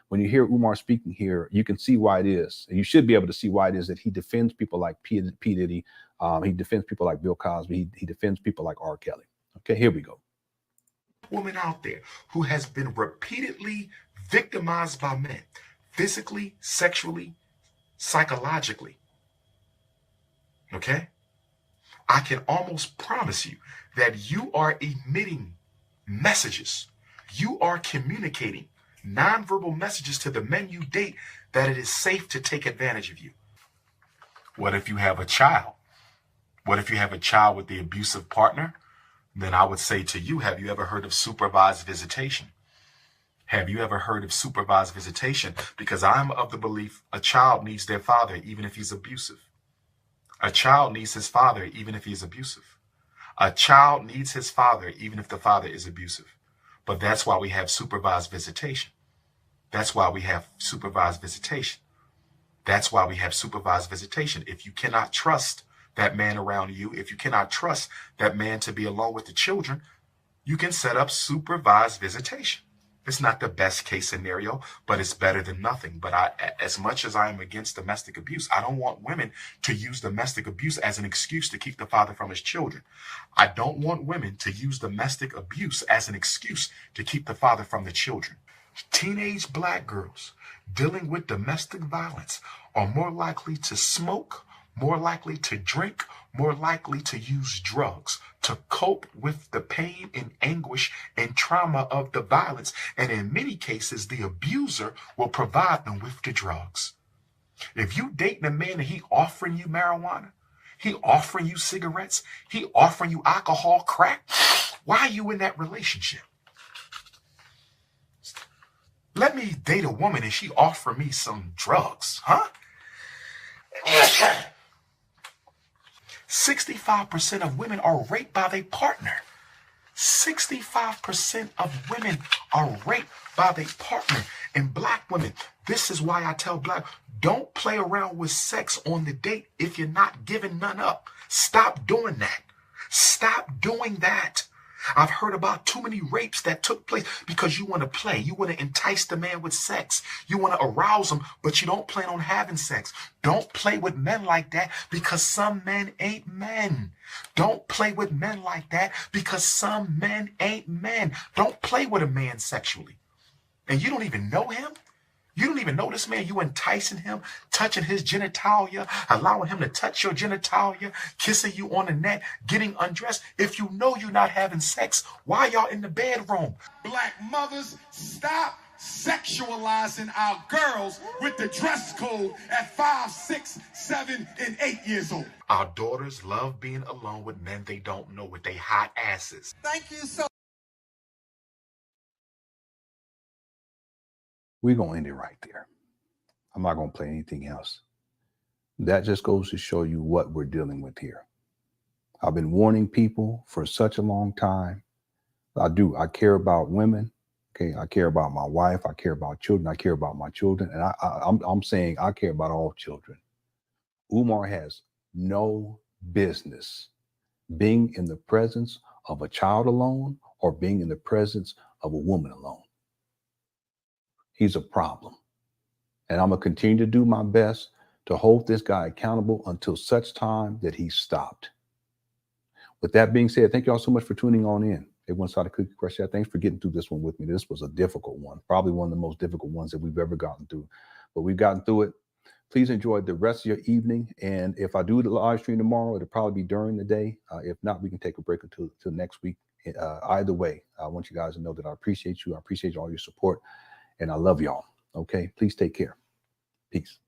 when you hear Umar speaking here, you can see why it is. And you should be able to see why it is that he defends people like P. Diddy. He defends people like Bill Cosby. He defends people like R. Kelly. Okay, here we go. Woman out there who has been repeatedly victimized by men, physically, sexually, psychologically. Okay? I can almost promise you that you are emitting messages. You are communicating nonverbal messages to the men you date that it is safe to take advantage of you. What if you have a child? What if you have a child with the abusive partner? Then I would say to you, have you ever heard of supervised visitation? Have you ever heard of supervised visitation? Because I'm of the belief a child needs their father even if he's abusive. A child needs his father even if he's abusive. A child needs his father even if the father is abusive. But that's why we have supervised visitation. That's why we have supervised visitation. That's why we have supervised visitation. If you cannot trust that man around you, if you cannot trust that man to be alone with the children, you can set up supervised visitation. It's not the best case scenario, but it's better than nothing. But as much as I am against domestic abuse, I don't want women to use domestic abuse as an excuse to keep the father from his children. I don't want women to use domestic abuse as an excuse to keep the father from the children. Teenage black girls dealing with domestic violence are more likely to smoke, more likely to drink, more likely to use drugs to cope with the pain and anguish and trauma of the violence. And in many cases, the abuser will provide them with the drugs. If you dating a man and he offering you marijuana, he offering you cigarettes, he offering you alcohol, crack, why are you in that relationship? Let me date a woman and she offer me some drugs, huh? 65% of women are raped by their partner. 65% of women are raped by their partner. And black women, this is why I tell black, don't play around with sex on the date if you're not giving none up. Stop doing that. Stop doing that. I've heard about too many rapes that took place because you want to play. You want to entice the man with sex. You want to arouse him, but you don't plan on having sex. Don't play with men like that because some men ain't men. Don't play with men like that because some men ain't men. Don't play with a man sexually. And you don't even know him. You don't even know this man. You enticing him, touching his genitalia, allowing him to touch your genitalia, kissing you on the neck, getting undressed. If you know you're not having sex, why y'all in the bedroom? Black mothers, stop sexualizing our girls with the dress code at 5, 6, 7, and 8 years old. Our daughters love being alone with men they don't know with their hot asses. Thank you so We're going to end it right there. I'm not going to play anything else. That just goes to show you what we're dealing with here. I've been warning people for such a long time. I do. I care about women. Okay. I care about my wife. I care about children. I care about my children. And I'm saying I care about all children. Umar has no business being in the presence of a child alone or being in the presence of a woman alone. He's a problem. And I'm going to continue to do my best to hold this guy accountable until such time that he stopped. With that being said, thank you all so much for tuning on in. Everyone saw the Cookie Crush Chat. Thanks for getting through this one with me. This was a difficult one, probably one of the most difficult ones that we've ever gotten through. But we've gotten through it. Please enjoy the rest of your evening. And if I do the live stream tomorrow, it'll probably be during the day. If not, we can take a break until next week. Either way, I want you guys to know that I appreciate you. I appreciate all your support. And I love y'all. Okay, please take care. Peace.